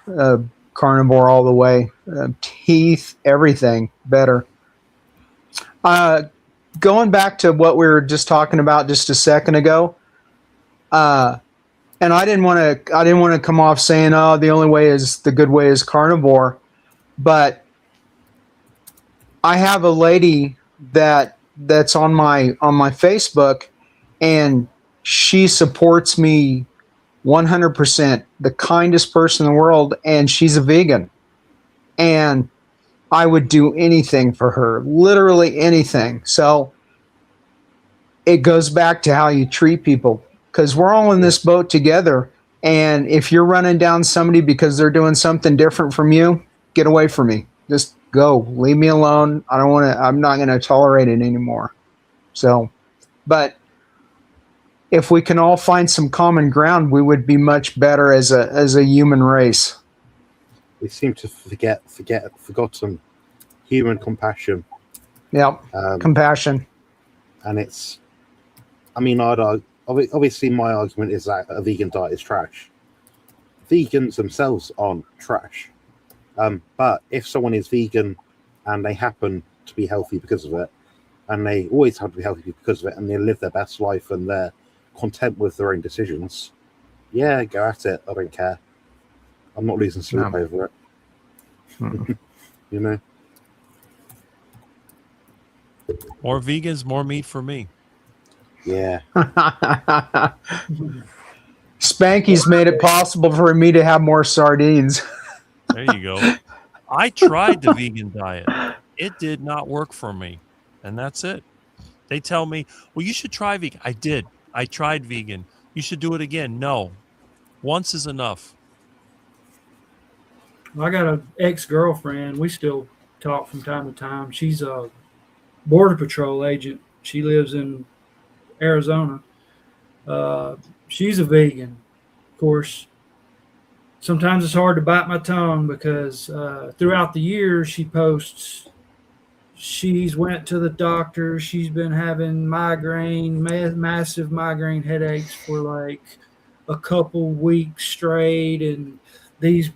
carnivore all the way. Teeth, everything better. Going back to what we were just talking about just a second ago, and I didn't want to come off saying, "Oh, the good way is carnivore," but I have a lady that's on my Facebook, and she supports me 100%. The kindest person in the world, and she's a vegan, and I would do anything for her, literally anything. So it goes back to how you treat people. Because we're all in this boat together, and if you're running down somebody because they're doing something different from you, get away from me. Just go. Leave me alone. I'm not going to tolerate it anymore. So, but if we can all find some common ground, we would be much better as a human race. We seem to forgotten human compassion. Yeah, compassion. And it's, obviously, my argument is that a vegan diet is trash. Vegans themselves aren't trash. But if someone is vegan and they happen to be healthy because of it, and they always have to be healthy because of it, and they live their best life and they're content with their own decisions, yeah, go at it. I don't care. I'm not losing sleep over it. More vegans, more meat for me. Yeah. Spanky's made it possible for me to have more sardines. There you go. I tried the vegan diet. It did not work for me. And that's it. They tell me, well, you should try vegan. I did. I tried vegan. You should do it again. No. Once is enough. Well, I got an ex-girlfriend. We still talk from time to time. She's a Border Patrol agent. She lives in Arizona. She's a vegan. Of course, sometimes it's hard to bite my tongue because throughout the years she posts she's went to the doctor. She's been having massive migraine headaches for like a couple weeks straight, and these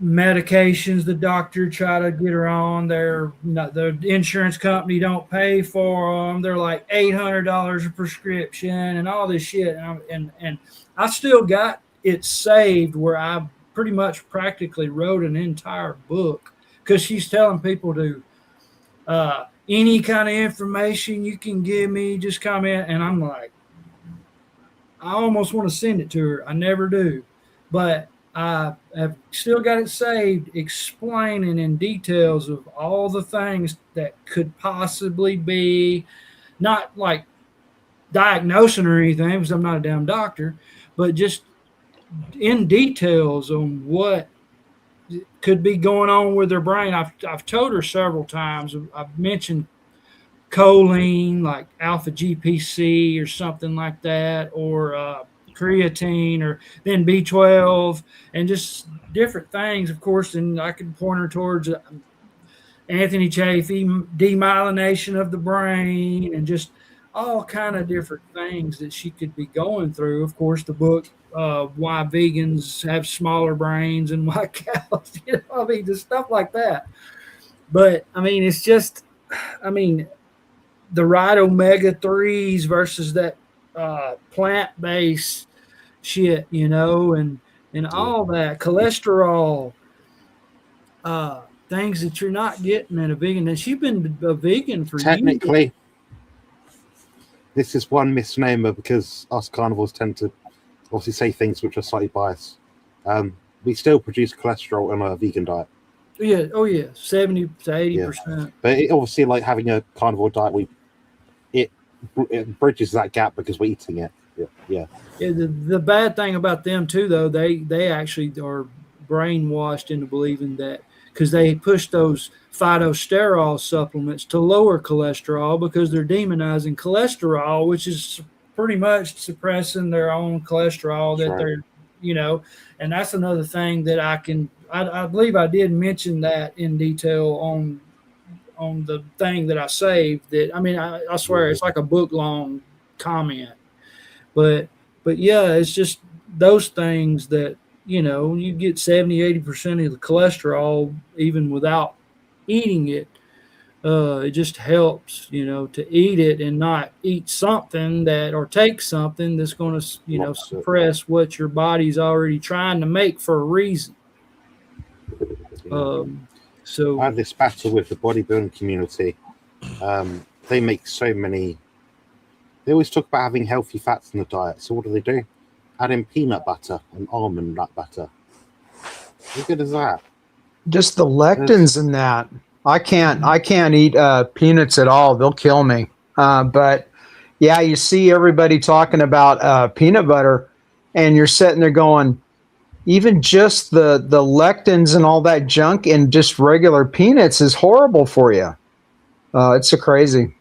medications the doctor tried to get her on, the insurance company don't pay for them. They're like $800 a prescription and all this shit. And I still got it saved where I pretty much practically wrote an entire book because she's telling people to any kind of information you can give me, just comment. And I'm like, I almost want to send it to her. I never do, but I have still got it saved, explaining in details of all the things that could possibly be, not like diagnosing or anything, because I'm not a damn doctor, but just in details on what could be going on with their brain. I've told her several times. I've mentioned choline, like alpha GPC or something like that, or creatine, or then B12, and just different things, of course. And I could point her towards Anthony Chaffee, demyelination of the brain, and just all kind of different things that she could be going through. Of course, the book, Why Vegans Have Smaller Brains and Why Cows, I mean, just stuff like that. But I mean, it's just, I mean, the right omega-3s versus that plant-based shit, and all that cholesterol, things that you're not getting in a vegan. And she's been a vegan for Technically, years. This is one misnomer because us carnivores tend to obviously say things which are slightly biased. We still produce cholesterol in our vegan diet. Yeah, 70 to 80%. But obviously, like having a carnivore diet, it bridges that gap because we're eating it. Yeah. The bad thing about them too, though, they actually are brainwashed into believing that, because they push those phytosterol supplements to lower cholesterol because they're demonizing cholesterol, which is pretty much suppressing their own cholesterol that they're, and that's another thing that I believe I did mention that in detail on the thing that I saved. That, I mean, I swear it's like a book long comment, but yeah, it's just those things that, you get 70, 80% of the cholesterol even without eating it. It just helps, to eat it and not eat something or take something that's going to, suppress what your body's already trying to make for a reason. So I have this battle with the bodybuilding community. They make so many. They always talk about having healthy fats in the diet. So what do? Add in peanut butter and almond nut butter. How good is that? Just the lectins in that. I can't eat peanuts at all. They'll kill me. But yeah, you see everybody talking about peanut butter, and you're sitting there going, even just the lectins and all that junk in just regular peanuts is horrible for you. It's so crazy.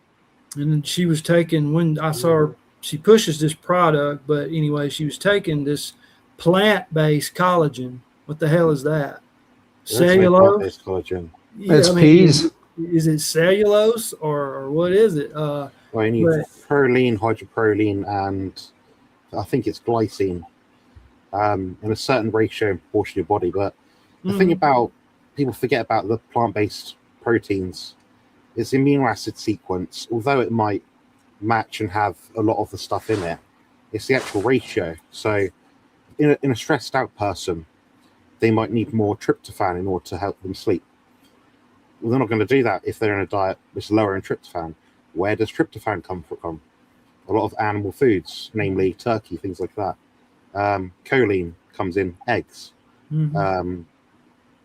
And then she was taking, when I saw her, she pushes this product, but anyway, she was taking this plant-based collagen. What the hell is that? Cellulose? Collagen. It's peas. Is it cellulose or what is it? Well, you need proline, hydroproline, and I think it's glycine in a certain ratio and proportion of your body. But the thing about people forget about the plant-based proteins is the amino acid sequence. Although it might match and have a lot of the stuff in it, it's the actual ratio. So in a stressed out person, they might need more tryptophan in order to help them sleep. Well, they're not going to do that if they're in a diet which is lower in tryptophan. Where does tryptophan come from? A lot of animal foods, namely turkey, things like that. Choline comes in eggs,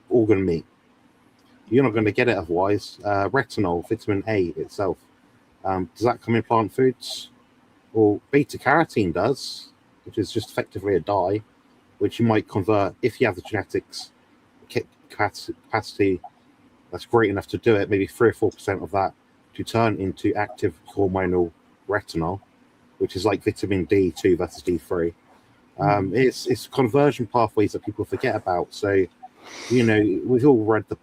organ meat. You're not going to get it otherwise. Retinol, vitamin A itself. Does that come in plant foods? Well, beta carotene does, which is just effectively a dye, which you might convert if you have the genetics capacity that's great enough to do it, maybe 3 or 4% of that to turn into active hormonal retinol, which is like vitamin D2 versus D3. It's conversion pathways that people forget about. So, we've all read the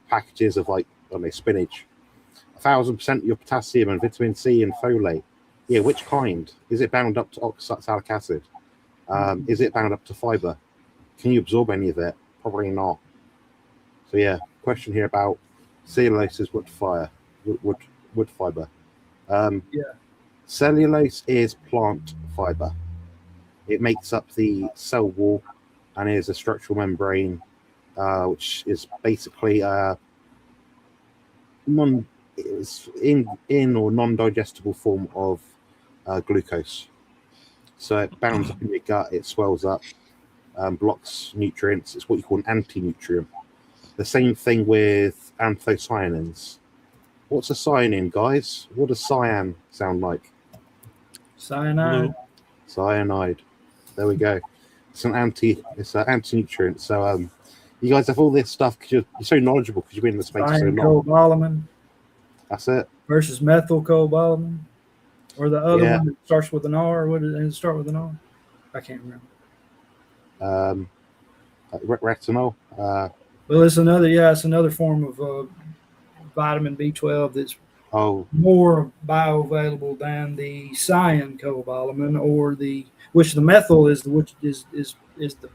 packages of spinach, 1,000% of your potassium and vitamin C and folate. Yeah, which kind? Is it bound up to oxalic acid? Is it bound up to fiber? Can you absorb any of it? Probably not. So yeah, question here about cellulose is wood fiber. Cellulose is plant fiber. It makes up the cell wall and is a structural membrane, which is basically in or non-digestible form of glucose. So it bounds up in your gut, it swells up, blocks nutrients. It's what you call an anti-nutrient. The same thing with anthocyanins. What's a cyanin, guys? What does cyan sound like? Cyanide. Cyanide. There we go. It's an anti-nutrient. So You guys have all this stuff because you're so knowledgeable because you've been in the space for so long. Cobalamin That's it. versus methylcobalamin, or the other Yeah. one that starts with an R. What did it start with an R? I can't remember. Retinol. Well, it's another form of vitamin B12 that's more bioavailable than the cyanocobalamin, or which the methyl is the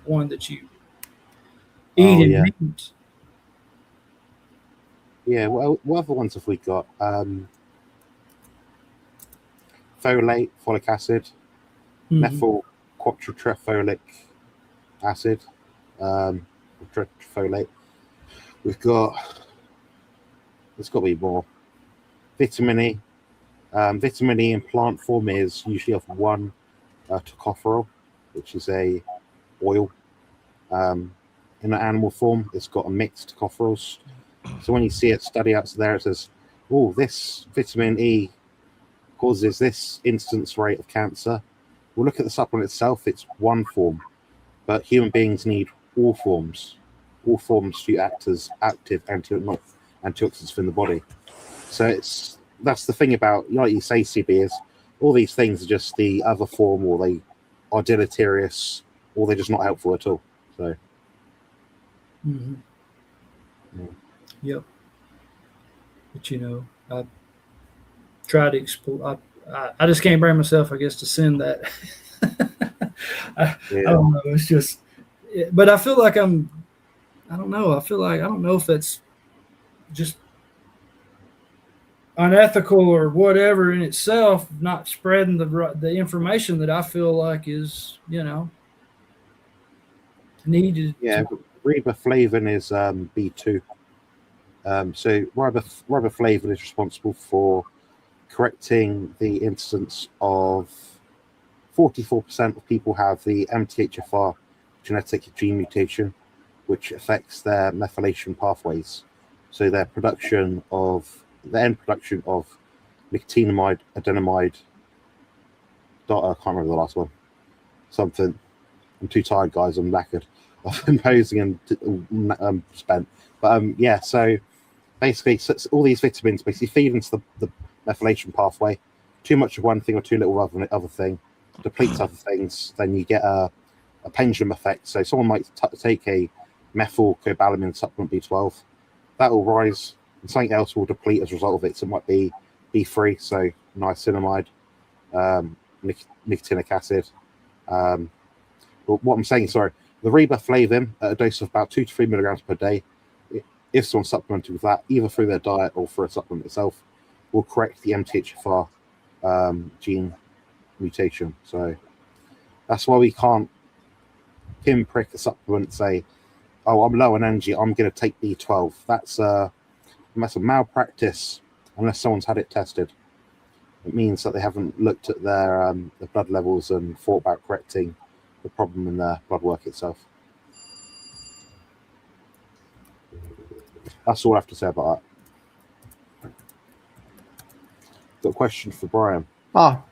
one that you eat in meat. Yeah, well, what other ones have we got? Folate, folic acid, methyl quatretrofolic acid, tetraffolate. We've got, there's got to be more. Vitamin E. Vitamin E in plant form is usually of one tocopherol, which is a oil. In an animal form, it's got a mixed tocopherols. So when you see it study out there, it says, oh, this vitamin E causes this incidence rate of cancer. We'll look at the supplement itself. It's one form, but human beings need all forms to act as active antioxidants in the body. So that's the thing about, like you say, CB, is all these things are just the other form, or they are deleterious, or they're just not helpful at all. So. Yep. But I try to explore. I just can't bring myself, I guess, to send that. I don't know. It's just, but I feel like I don't know. I feel like I don't know if that's just unethical or whatever in itself, not spreading the information that I feel like is needed. Yeah, riboflavin is B2. So riboflavin is responsible for correcting the incidence of 44% of people have the MTHFR genetic gene mutation, which affects their methylation pathways. So their end production of nicotinamide, adenamide, I can't remember the last one. Something. I'm too tired, guys. I'm knackered. I've been posing and spent. But so basically, all these vitamins basically feed into the methylation pathway. Too much of one thing or too little of other thing depletes other things. Then you get a pendulum effect. So someone might take a methylcobalamin supplement B12, that will rise, and something else will deplete as a result of it. So it might be B3, so niacinamide, nicotinic acid. But what I'm saying, sorry, the riboflavin at a dose of about 2 to 3 milligrams per day, if someone's supplemented with that, either through their diet or through a supplement itself, will correct the MTHFR gene mutation. So that's why we can't pinprick a supplement and say, oh, I'm low on energy, I'm going to take B12. That's a malpractice unless someone's had it tested. It means that they haven't looked at their blood levels and thought about correcting the problem in their blood work itself. That's all I have to say about that. Got a question for Brian. What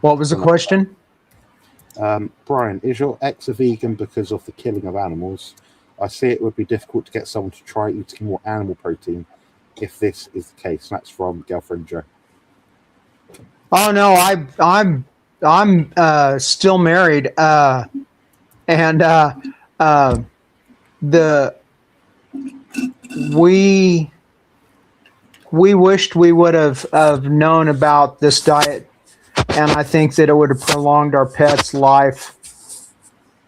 was the question? Brian, is your ex a vegan because of the killing of animals? I see it would be difficult to get someone to try eating more animal protein if this is the case. And that's from Girlfriend Joe. Oh no, I'm still married, and we wished we would have known about this diet, and I think that it would have prolonged our pet's life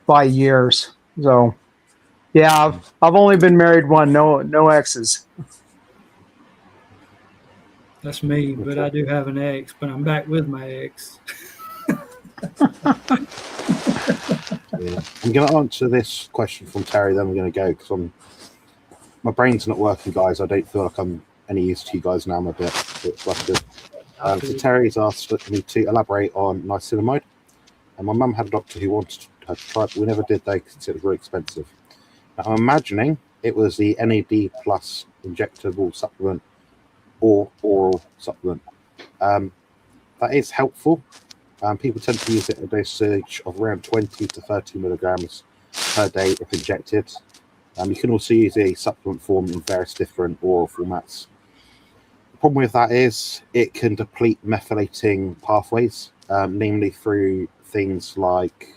by years. So, yeah, I've only been married one, no exes. That's me, but I do have an ex, but I'm back with my ex. Yeah. I'm going to answer this question from Terry, then we're going to go because my brain's not working, guys. I don't feel like I'm any use to you guys now. I'm a bit flustered. So Terry's asked me to elaborate on niacinamide. And my mum had a doctor who wanted her to try it, but we never did, though, because it was very expensive. Now, I'm imagining it was the NAD plus injectable supplement or oral supplement. That is helpful. People tend to use it at a dosage of around 20 to 30 milligrams per day if injected. You can also use a supplement form in various different oral formats. The problem with that is it can deplete methylating pathways, namely through things like,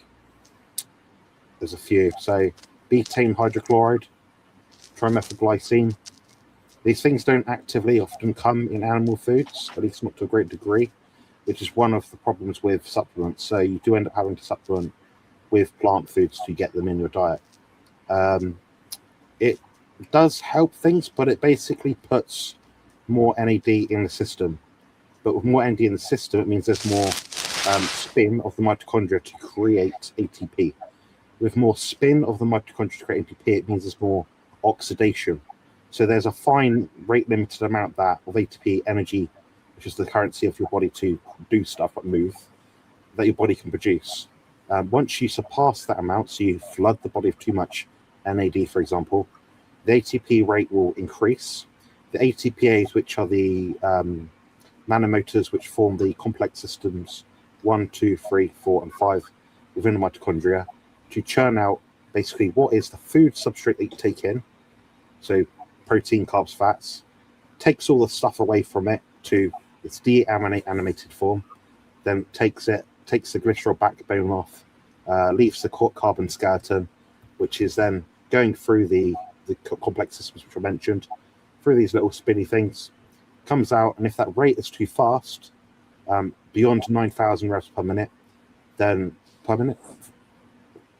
there's a few, so betaine hydrochloride, trimethylglycine. These things don't actively often come in animal foods, at least not to a great degree, which is one of the problems with supplements. So you do end up having to supplement with plant foods to get them in your diet. It does help things, but it basically puts more NAD in the system. But with more NAD in the system, it means there's more spin of the mitochondria to create ATP. With more spin of the mitochondria to create ATP, it means there's more oxidation. So there's a fine rate limited amount of ATP energy, which is the currency of your body to do stuff like move, that your body can produce. Once you surpass that amount, so you flood the body with too much NAD, for example, the ATP rate will increase. The ATPase, which are the nanomotors which form the complex systems 1, 2, 3, 4, and 5 within the mitochondria, to churn out basically what is the food substrate that you take in, so protein, carbs, fats, takes all the stuff away from it to its deaminated form, then takes the glycerol backbone off, leaves the carbon skeleton, which is then going through the complex systems which I mentioned, through these little spinny things, comes out, and if that rate is too fast, beyond 9,000 revs per minute, then per minute,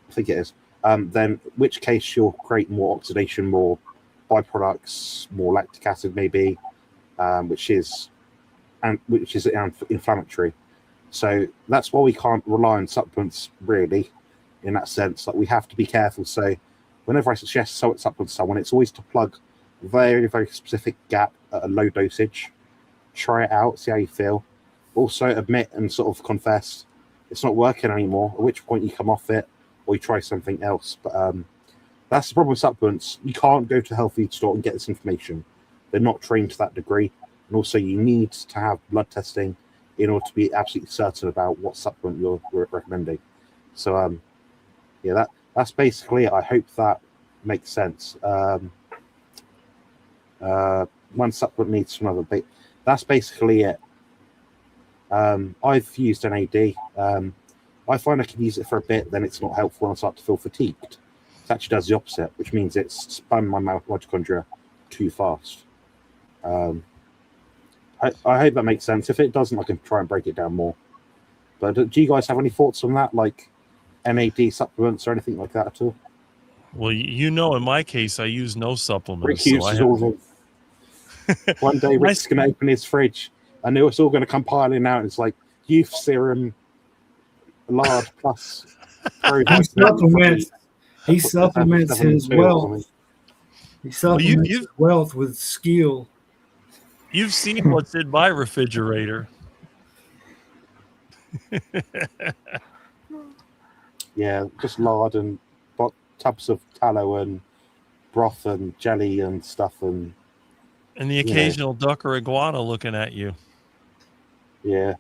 I think it is, then in which case you'll create more oxidation, more byproducts, more lactic acid maybe, which is inflammatory. So that's why we can't rely on supplements really, in that sense. Like, we have to be careful. So whenever I suggest supplements to someone, it's always to plug a very, very specific gap at a low dosage. Try it out, see how you feel. Also admit and sort of confess it's not working anymore, at which point you come off it or you try something else. But that's the problem with supplements. You can't go to a health food store and get this information. They're not trained to that degree. And also you need to have blood testing in order to be absolutely certain about what supplement you're recommending. So yeah, that's basically it. I hope that makes sense. One supplement leads to another, but that's basically it. I've used NAD. I find I can use it for a bit, then it's not helpful and I start to feel fatigued. It actually does the opposite, which means it's spun my mitochondria too fast. I hope that makes sense. If it doesn't, I can try and break it down more. But do you guys have any thoughts on that, like NAD supplements or anything like that at all? Well, in my case, I use no supplements. Rick uses all of them. One day, Rick's going to open his fridge, and it's all going to come piling out. It's like youth serum, lard plus. He supplements his wealth. He supplements his wealth with skill. You've seen what's in my refrigerator. Yeah, just lard and tubs of tallow and broth and jelly and stuff, and the occasional duck or iguana looking at you. Yeah,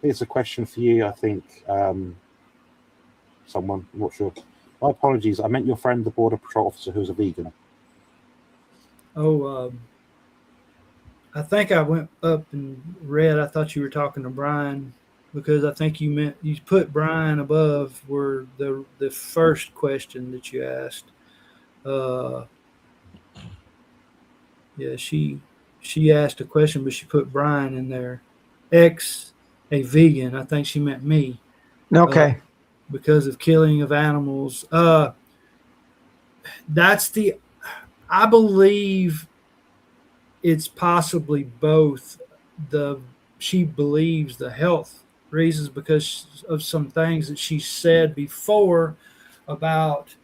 it's a question for you. I think someone, I'm not sure. My apologies. I meant your friend, the border patrol officer, who's a vegan. Oh, I think I went up and read. I thought you were talking to Brian, because I think you put Brian above where the first question that you asked. Yeah, she asked a question, but she put Brian in there. A vegan. I think she meant me. Okay. Because of killing of animals. I believe it's possibly both. She believes the health reasons because of some things that she said before about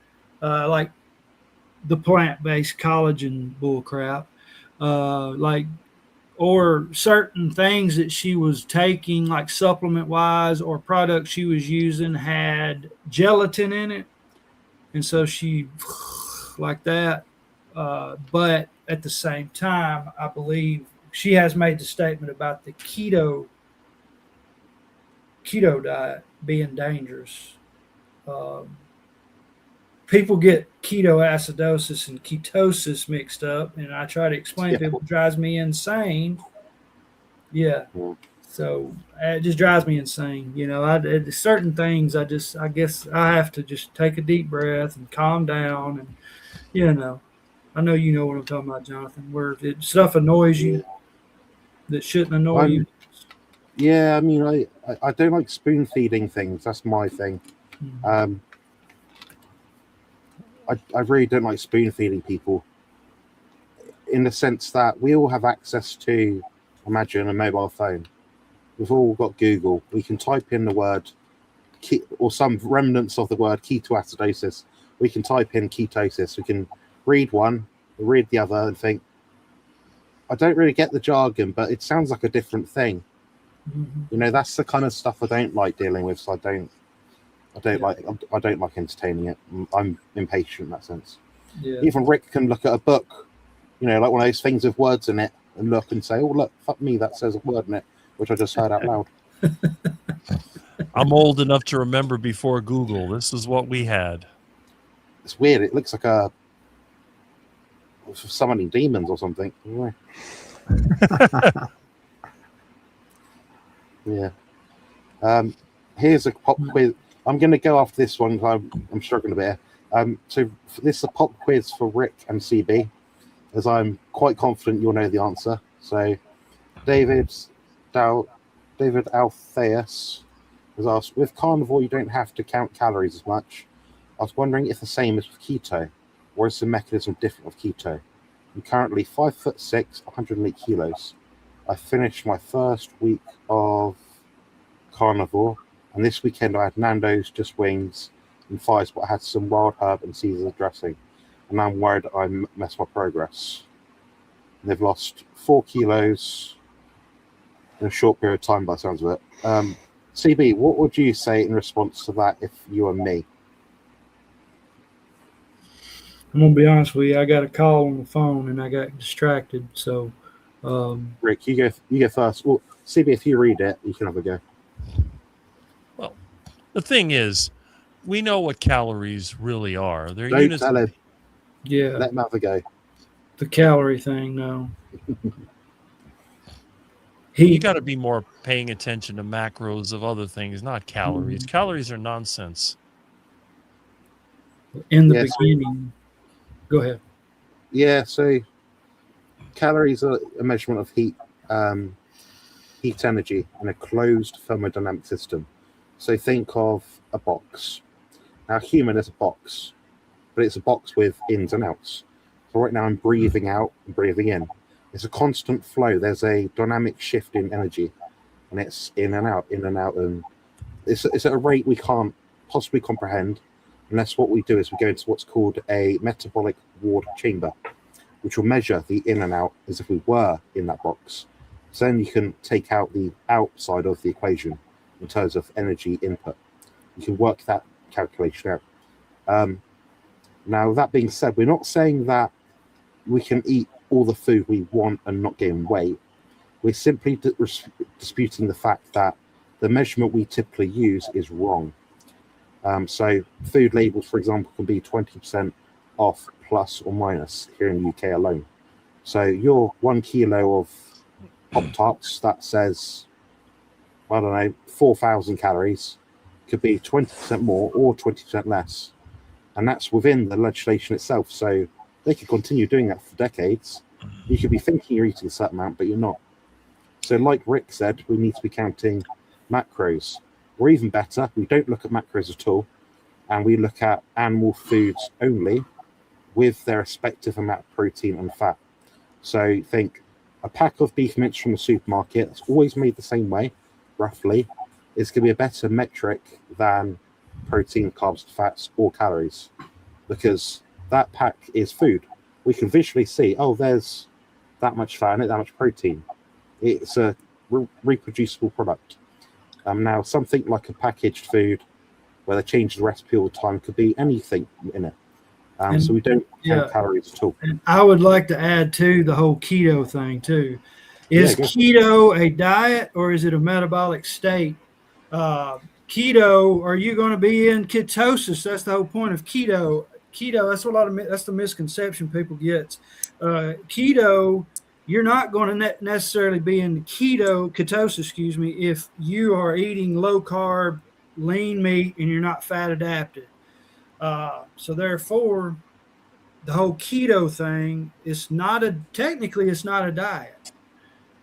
like the plant-based collagen bullcrap, or certain things that she was taking, like supplement-wise, or products she was using had gelatin in it, and so she like that. But at the same time, I believe she has made the statement about the keto diet being dangerous. people get ketoacidosis and ketosis mixed up, and I try to explain to people, it drives me insane. Yeah. So it just drives me insane. Certain things I guess I have to just take a deep breath and calm down. And, I know you know what I'm talking about, Jonathan, where stuff annoys you that shouldn't annoy you. Yeah, I mean, I don't like spoon feeding things. That's my thing. I really don't like spoon feeding people, in the sense that we all have access to, imagine, a mobile phone. We've all got Google. We can type in the word or some remnants of the word ketoacidosis. We can type in ketosis. We can read one, read the other, and think, I don't really get the jargon, but it sounds like a different thing. That's the kind of stuff I don't like dealing with. So I don't like entertaining it. I'm impatient in that sense. Yeah. Even Rick can look at a book, like one of those things with words in it, and look and say, "Oh, look, fuck me, that says a word in it," which I just heard out loud. I'm old enough to remember before Google. This is what we had. It's weird. It looks like a summoning demons or something. Yeah. Here's a pop quiz. I'm going to go after this one. I'm struggling a bit. So this is a pop quiz for Rick and CB, as I'm quite confident you'll know the answer. So David Altheus has asked, with carnivore you don't have to count calories as much. I was wondering if the same is with keto, or is the mechanism different with keto? I'm currently 5'6", 108 kilos. I finished my first week of carnivore, and this weekend I had Nando's, just wings, and fries, but I had some wild herb and Caesar dressing, and I'm worried I messed my progress. And they've lost 4 kilos in a short period of time, by the sounds of it. CB, what would you say in response to that if you were me? I'm gonna be honest with you. I got a call on the phone and I got distracted. So, Rick, you go first. Well, CB, if you read it, you can have a go. Well, the thing is, we know what calories really are. They're Don't units. Tell him. Yeah. Let him have a go. The calorie thing, no. You got to be more paying attention to macros of other things, not calories. Calories are nonsense. In the beginning, go ahead. Yeah, so calories are a measurement of heat energy in a closed thermodynamic system. So think of a box. Now, human is a box, but it's a box with ins and outs. So right now I'm breathing out and breathing in. It's a constant flow. There's a dynamic shift in energy, and it's in and out, and it's at a rate we can't possibly comprehend unless what we do is we go into what's called a metabolic ward chamber, which will measure the in and out as if we were in that box. So then you can take out the outside of the equation in terms of energy input. You can work that calculation out. Now, that being said, we're not saying that we can eat all the food we want and not gain weight. We're simply disputing the fact that the measurement we typically use is wrong. So food labels, for example, can be 20% off plus or minus here in the UK alone. So your 1 kilo of Pop-Tarts that says, I don't know, 4,000 calories could be 20% more or 20% less. And that's within the legislation itself. So they could continue doing that for decades. You could be thinking you're eating a certain amount, but you're not. So like Rick said, we need to be counting macros. Or even better, we don't look at macros at all, and we look at animal foods only with their respective amount of protein and fat. So think a pack of beef mince from the supermarket that's always made the same way, roughly, is going to be a better metric than protein, carbs, fats, or calories, because that pack is food. We can visually see, oh, there's that much fat in it, that much protein. It's a reproducible product. Now, something like a packaged food where they change the recipe all the time could be anything in it. So we don't count calories at all. And I would like to add to the whole keto thing too. Is keto a diet or is it a metabolic state? Keto, are you going to be in ketosis? That's the whole point of keto. keto. That's the misconception people get. Keto, you're not going to necessarily be in ketosis, if you are eating low carb, lean meat, and you're not fat adapted. So therefore, the whole keto thing is technically it's not a diet.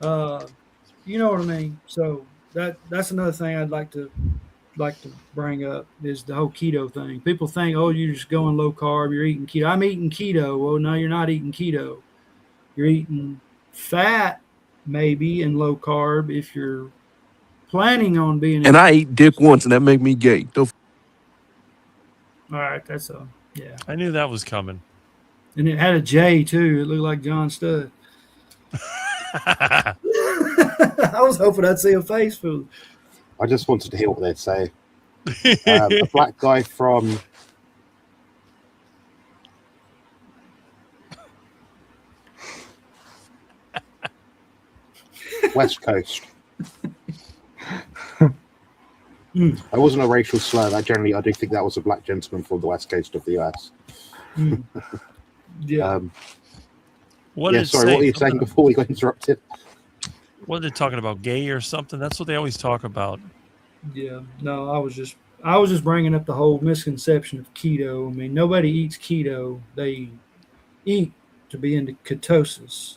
You know what I mean? So that's another thing I'd like to bring up is the whole keto thing. People think, oh, you're just going low carb, you're eating keto. I'm eating keto. Well, no, you're not eating keto. You're eating fat, maybe, and low carb if you're planning on being. And I ate dick once, and that made me gay. All right, yeah. I knew that was coming. And it had a J too. It looked like John Studd. I was hoping I'd see a face food. I just wanted to hear what they'd say. A black guy from West Coast. That wasn't a racial slur. I do think that was a black gentleman from the West Coast of the US. Yeah. What what were you saying before we got interrupted? What are they talking about? Gay or something? That's what they always talk about. Yeah. No, I was just bringing up the whole misconception of keto. I mean, nobody eats keto. They eat to be into ketosis,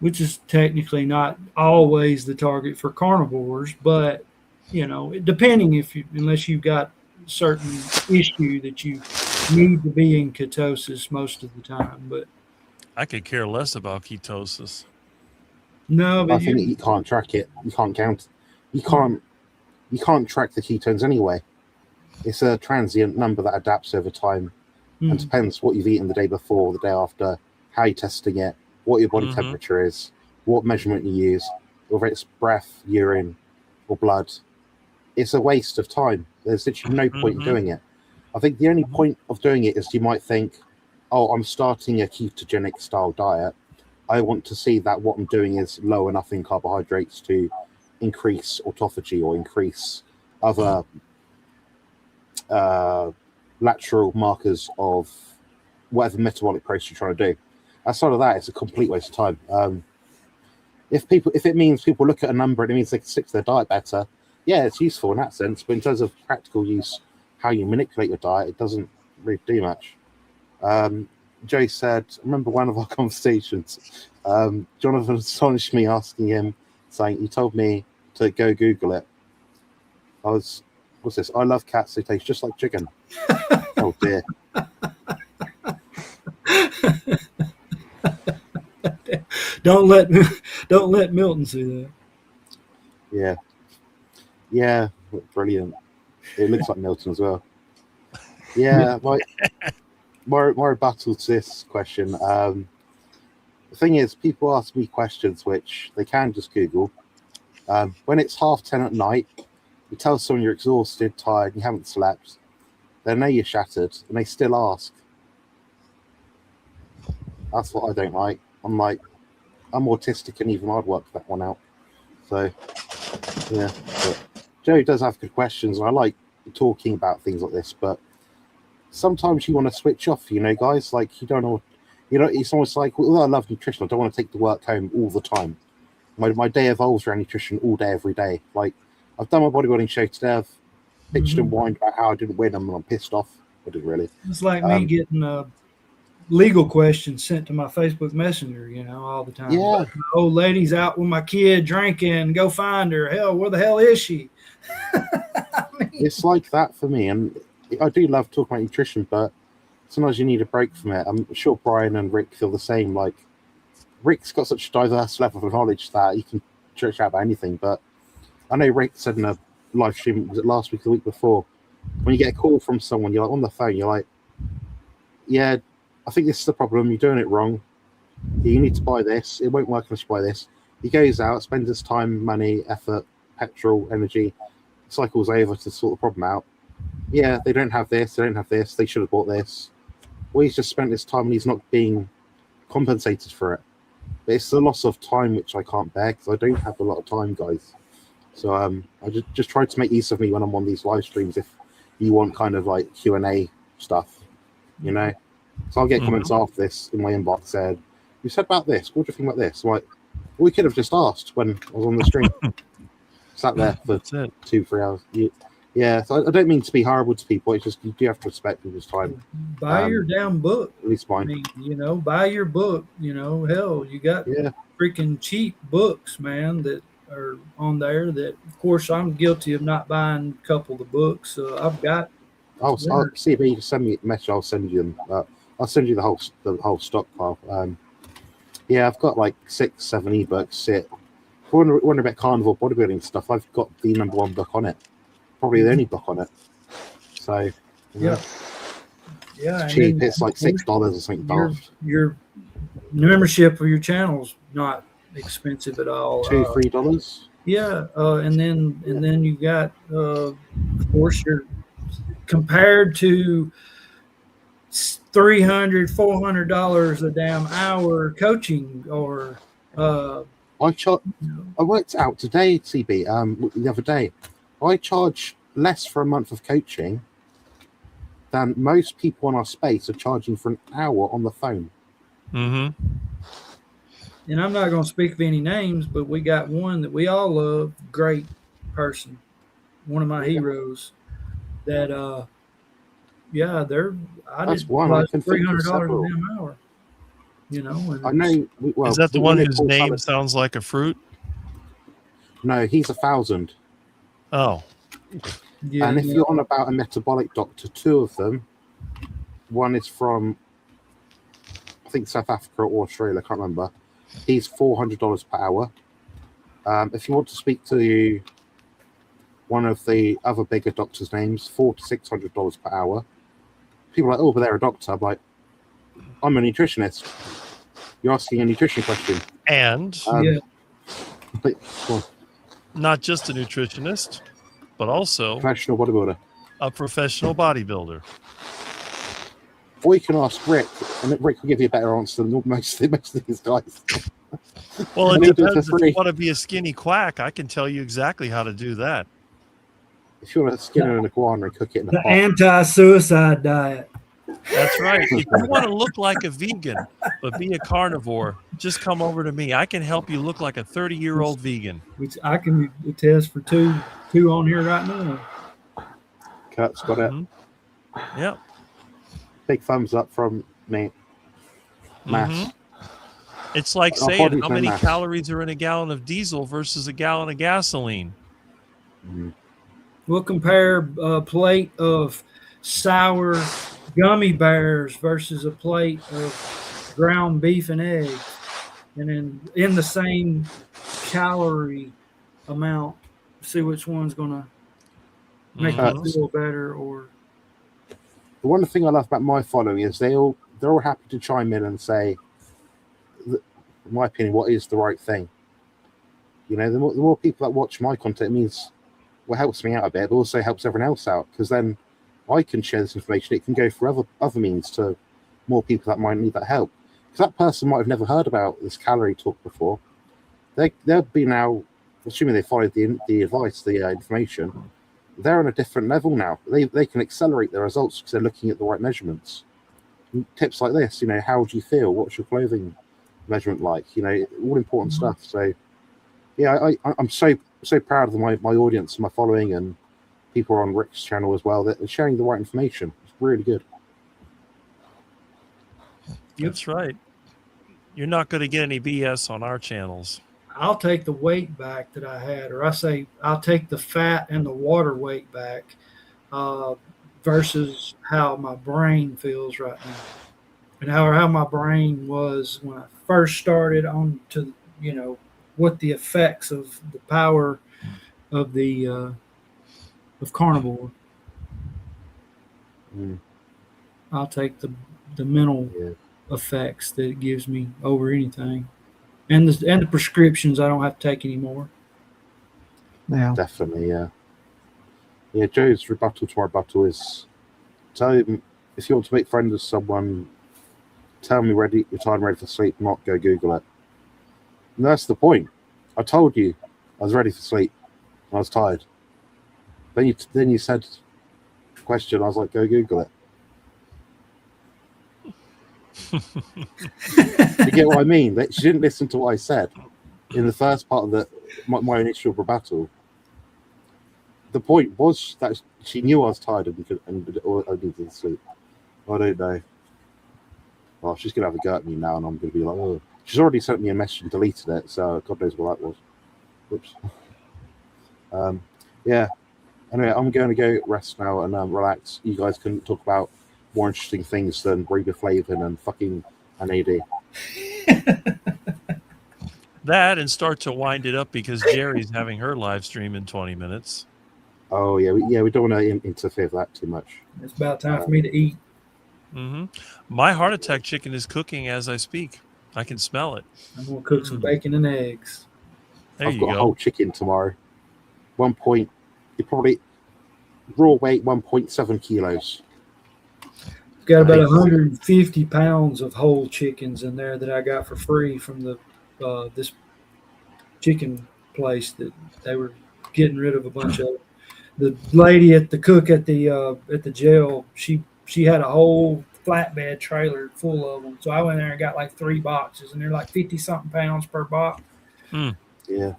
which is technically not always the target for carnivores, but depending unless you've got a certain issue that you need to be in ketosis most of the time. But I could care less about ketosis. No, but I think you can't track it. You can't count. You can't track the ketones anyway. It's a transient number that adapts over time, and depends what you've eaten the day before, the day after, how you're testing it, what your body temperature is, what measurement you use, whether it's breath, urine, or blood. It's a waste of time. There's literally no point in doing it. I think the only point of doing it is you might think, oh, I'm starting a ketogenic style diet. I want to see that what I'm doing is low enough in carbohydrates to increase autophagy or increase other lateral markers of whatever metabolic process you're trying to do. Outside of that, it's a complete waste of time. If it means people look at a number and it means they can stick to their diet better, yeah, it's useful in that sense. But in terms of practical use, how you manipulate your diet, it doesn't really do much. Joe said, remember one of our conversations, Jonathan astonished me asking him, saying, he told me to go Google it. What's this? I love cats, they taste just like chicken. Oh dear. Don't let Milton see that. Yeah, brilliant. It looks like Milton as well. Yeah, more rebuttal to this question. The thing is, people ask me questions which they can just Google. When it's 10:30 at night, you tell someone you're exhausted, tired, you haven't slept. They know you're shattered, and they still ask. That's what I don't like. I'm autistic, and even I'd work that one out. So, yeah. But Joe does have good questions, and I like talking about things like this, but sometimes you want to switch off, guys. Like, you don't know, it's almost like, although I love nutrition, I don't want to take the work home all the time. My day evolves around nutrition all day, every day. Like, I've done my bodybuilding show today. I've pitched and whined about how I didn't win, and I'm pissed off. I didn't really. It's like me getting legal questions sent to my Facebook Messenger, all the time. Yeah. The old lady's out with my kid drinking. Go find her. Hell, where the hell is she? It's like that for me, and I do love talking about nutrition, but sometimes you need a break from it. I'm sure Brian and Rick feel the same. Like, Rick's got such a diverse level of knowledge that he can church out about anything. But I know Rick said in a live stream, was it last week or the week before, when you get a call from someone, you're like on the phone, you're like, yeah, I think this is the problem. You're doing it wrong. You need to buy this. It won't work unless you buy this. He goes out, spends his time, money, effort, petrol, energy, cycles over to sort the problem out. Yeah, they don't have this. They don't have this. They should have bought this. Well, he's just spent his time and he's not being compensated for it. But it's the loss of time which I can't bear because I don't have a lot of time, guys. So I just try to make use of me when I'm on these live streams. If you want kind of like Q&A stuff, you know. So I'll get comments after this in my inbox said, "You said about this. What do you think about this?" I'm like, we could have just asked when I was on the stream. Sat there for 2-3 hours. Yeah, so I don't mean to be horrible to people. It's just you do have to respect people's time. Buy your damn book. At least mine. I mean, you know, buy your book. You know, hell, you got freaking cheap books, man, that are on there. That, of course, I'm guilty of not buying a couple of the books. I've got. I'll see if you can send me a message. I'll send you them. I'll send you the whole stockpile. Yeah, I've got like 6-7 ebooks. If you wonder about carnivore bodybuilding stuff, I've got the #1 book on it. Probably the only book on it. So yeah, it's cheap. It's like $6 or something. Your membership of your channel's not expensive at all. $2-3. Yeah, and then you got, of course, you're compared to $300-$400 a damn hour coaching or. I worked out today, CB. The other day, I charge less for a month of coaching than most people in our space are charging for an hour on the phone. And I'm not going to speak of any names, but we got one that we all love. Great person, one of my heroes. That That's one. I can think of $300 several. a damn hour. You know, I know. Is that the one whose name sounds like a fruit? No, he's 1,000. Oh. Yeah, and if you're on about a metabolic doctor, 2 of them, one is from, I think, South Africa or Australia, I can't remember. He's $400 per hour. If you want to speak to one of the other bigger doctors' names, $400 to $600 per hour. People are like, oh, but they're a doctor. I'm like, I'm a nutritionist. You're asking a nutrition question. And well, not just a nutritionist, but also professional bodybuilder. A professional bodybuilder. Or you can ask Rick, and Rick will give you a better answer than most of these guys. Well, it depends. If you want to be a skinny quack, I can tell you exactly how to do that. If you want to skin an iguana and cook it in a pot. The anti-suicide diet. That's right. If you want to look like a vegan, but be a carnivore, just come over to me. I can help you look like a 30-year-old vegan. Which I can attest for two on here right now. Kurt's got it. Yeah. Big thumbs up from me. Mass. It's like saying how many calories are in a gallon of diesel versus a gallon of gasoline. We'll compare a plate of sour gummy bears versus a plate of ground beef and eggs, and in the same calorie amount, see which one's going to make you feel better. Or the one thing I love about my following is they're all happy to chime in and say, in my opinion, what is the right thing. You know, the more people that watch my content, it means helps me out a bit, but also helps everyone else out, because then I can share this information. It can go for other means to more people that might need that help. Because that person might have never heard about this calorie talk before. They'll be now, assuming they followed the advice, the information, they're on a different level now. They can accelerate their results because they're looking at the right measurements. And tips like this, you know, how do you feel? What's your clothing measurement like? You know, all important stuff. So, yeah, I'm so proud of my audience and my following, and people on Rick's channel as well, that are sharing the right information. It's really good. That's right. You're not going to get any BS on our channels. I'll take the weight back that I had, or I say I'll take the fat and the water weight back versus how my brain feels right now, and how my brain was when I first started on to, you know, what the effects of the power of the of carnivore. I'll take the mental effects that it gives me over anything, and the prescriptions I don't have to take anymore. Yeah, definitely. Yeah. Joe's rebuttal to our rebuttal is, tell him if you want to make friends with someone, tell me your time ready for sleep, not go Google it. And that's the point. I told you I was ready for sleep. I was tired. Then you said, question. I was like, go Google it. You get what I mean? That she didn't listen to what I said in the first part of my initial rebuttal. The point was that she knew I was tired and I needed to sleep. I don't know. Well, she's gonna have a go at me now, and I'm gonna be like, oh. She's already sent me a message and deleted it, so God knows what that was. Oops. Yeah. Anyway, I'm going to go rest now and relax. You guys can talk about more interesting things than riboflavin and fucking NAD. That and start to wind it up because Jerry's having her live stream in 20 minutes. Oh yeah, we don't want to interfere with that too much. It's about time for me to eat. Mm-hmm. My heart attack chicken is cooking as I speak. I can smell it. I'm gonna cook some bacon and eggs. I've got a whole chicken tomorrow. You probably raw weight 1.7 kilos. Got about 150 pounds of whole chickens in there that I got for free from the this chicken place that they were getting rid of a bunch of. The lady at the cook at the jail, she had a whole flatbed trailer full of them. So I went there and got like 3 boxes, and they're like 50-something pounds per box. Yeah.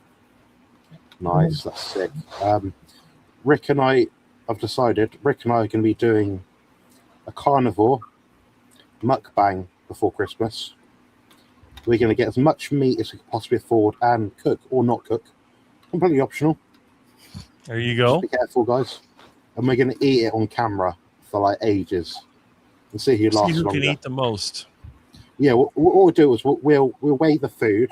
Nice, that's sick. Rick and I are going to be doing a carnivore mukbang before Christmas. We're going to get as much meat as we can possibly afford and cook or not cook. Completely optional. There you go. Just be careful, guys. And we're going to eat it on camera for like ages and see who lasts longer. Can eat the most. Yeah, what we'll do is we'll weigh the food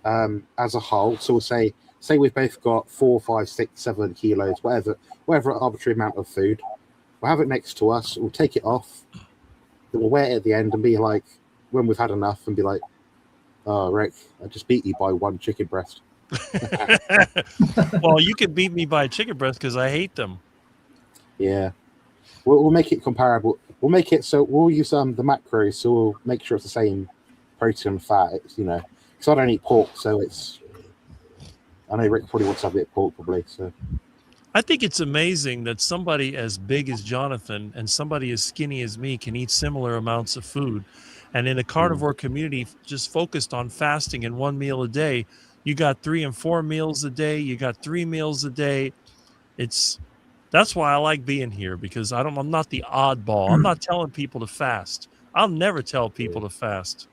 as a whole. So we'll say we've both got 4, 5, 6, 7 kilos, whatever arbitrary amount of food. We'll have it next to us. We'll take it off. Then we'll weigh it at the end and be like, when we've had enough, and be like, "Oh, Rick, I just beat you by 1 chicken breast." Well, you could beat me by a chicken breast because I hate them. Yeah, we'll make it comparable. We'll make it so we'll use the macros, so we'll make sure it's the same protein and fat. It's, because I don't eat pork, so it's. I know Rick probably wants to have a bit of pork, probably. So I think it's amazing that somebody as big as Jonathan and somebody as skinny as me can eat similar amounts of food. And in a carnivore community just focused on fasting and 1 meal a day, you got 3 and 4 meals a day. You got 3 meals a day. That's why I like being here, because I'm not the oddball. I'm not telling people to fast. I'll never tell people to fast.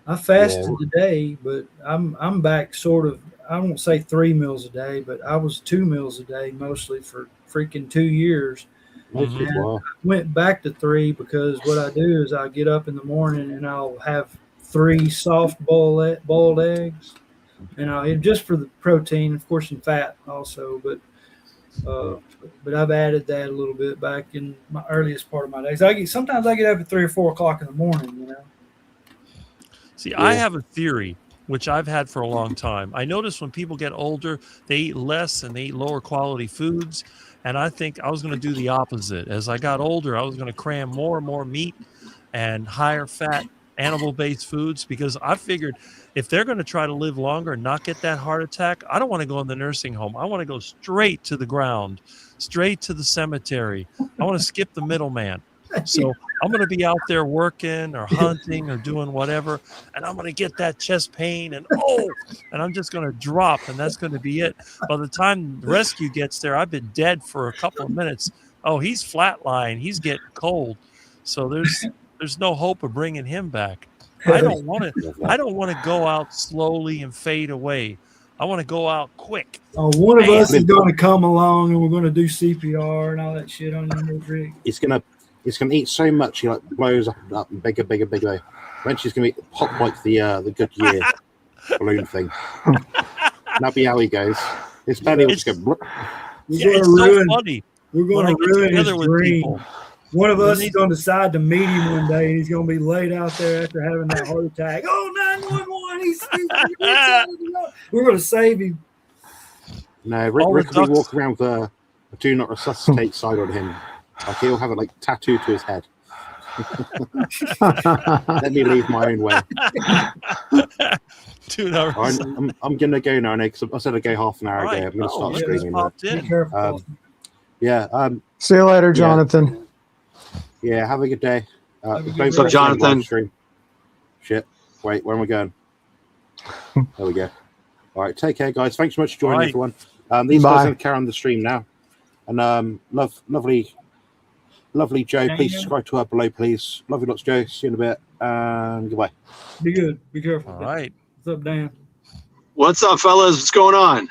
I fasted today, but I'm back sort of. I won't say 3 meals a day, but I was 2 meals a day mostly for freaking 2 years. And I went back to 3 because what I do is I get up in the morning and I'll have 3 soft boiled eggs, and just for the protein, of course, and fat also. But I've added that a little bit back in my earliest part of my day. So sometimes I get up at 3 or 4 o'clock in the morning. See, I have a theory, which I've had for a long time. I notice when people get older, they eat less and they eat lower quality foods. And I think I was going to do the opposite. As I got older, I was going to cram more and more meat and higher fat animal-based foods, because I figured if they're going to try to live longer and not get that heart attack, I don't want to go in the nursing home. I want to go straight to the ground, straight to the cemetery. I want to skip the middleman. So I'm going to be out there working or hunting or doing whatever, and I'm going to get that chest pain and I'm just going to drop, and that's going to be it. By the time the rescue gets there, I've been dead for a couple of minutes. Oh, he's flatline. He's getting cold. So there's no hope of bringing him back. I don't want to go out slowly and fade away. I want to go out quick. Oh, one of us is going to come along and we're going to do CPR and all that shit on you, Rick. It's gonna eat so much, he like blows up and bigger. Eventually, it's gonna be pop like the Goodyear balloon thing. That'll be how he goes. His belly will just go. It's so funny. We're going to ruin his dream. One of us is going to decide to meet him one day, and he's going to be laid out there after having that heart attack. Oh, 911! He's we're going to save him. No, Rick will walk around with a do not resuscitate sign on him. Like he'll have it like tattooed to his head. Let me leave my own way. I'm gonna go now, because I said I'd go half an hour ago. I'm gonna start streaming. Be careful. See you later, Jonathan. Yeah, have a good day. Have a good Don't day. forget Jonathan. live stream. Shit. Wait, where am I going? There we go. All right, take care, guys. Thanks so much for joining, everyone. These guys are going to carry on the stream now. And lovely Joe. Please subscribe to her below, please. Love you lots, Joe. See you in a bit. And goodbye. Be good. Be careful. All right. What's up, Dan? What's up, fellas? What's going on?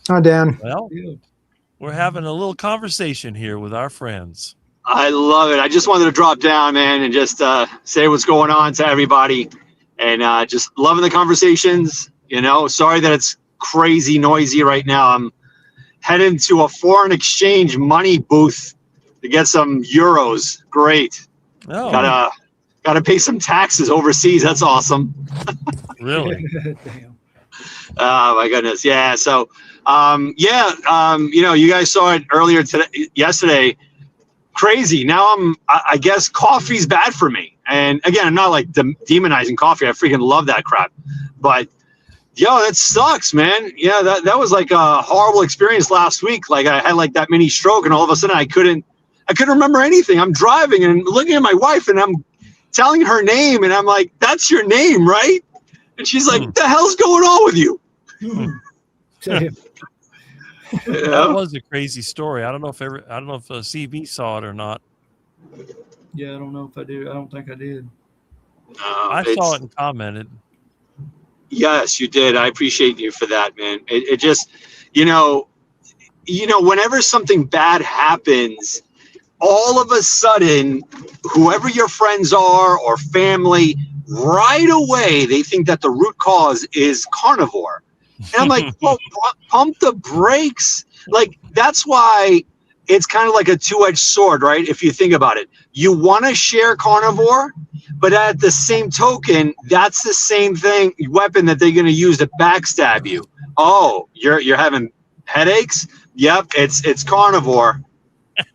Hi, Dan. Well, we're having a little conversation here with our friends. I love it. I just wanted to drop down, man, and just say what's going on to everybody, and just loving the conversations. Sorry that it's crazy noisy right now. I'm heading to a foreign exchange money booth to get some euros. Great. Oh, gotta pay some taxes overseas. That's awesome. really? Damn. Oh my goodness. Yeah. So, you guys saw it earlier yesterday. Crazy. Now I guess coffee's bad for me. And again, I'm not like demonizing coffee. I freaking love that crap. But that sucks, man. Yeah, that was like a horrible experience last week. Like I had like that mini stroke, and all of a sudden I couldn't remember anything. I'm driving and looking at my wife, and I'm telling her name, and I'm like, "That's your name, right?" And she's like, "What the hell's going on with you?" That was a crazy story. I don't know if CB saw it or not. Yeah, I don't know if I did. I don't think I did. I saw it and commented. Yes, you did. I appreciate you for that, man. It just, whenever something bad happens, all of a sudden, whoever your friends are or family, right away, they think that the root cause is carnivore. And I'm like, well, pump the brakes. Like, that's why it's kind of like a two-edged sword, right? If you think about it, you want to share carnivore, but at the same token, that's the same weapon that they're going to use to backstab you. Oh, you're having headaches? Yep, it's carnivore.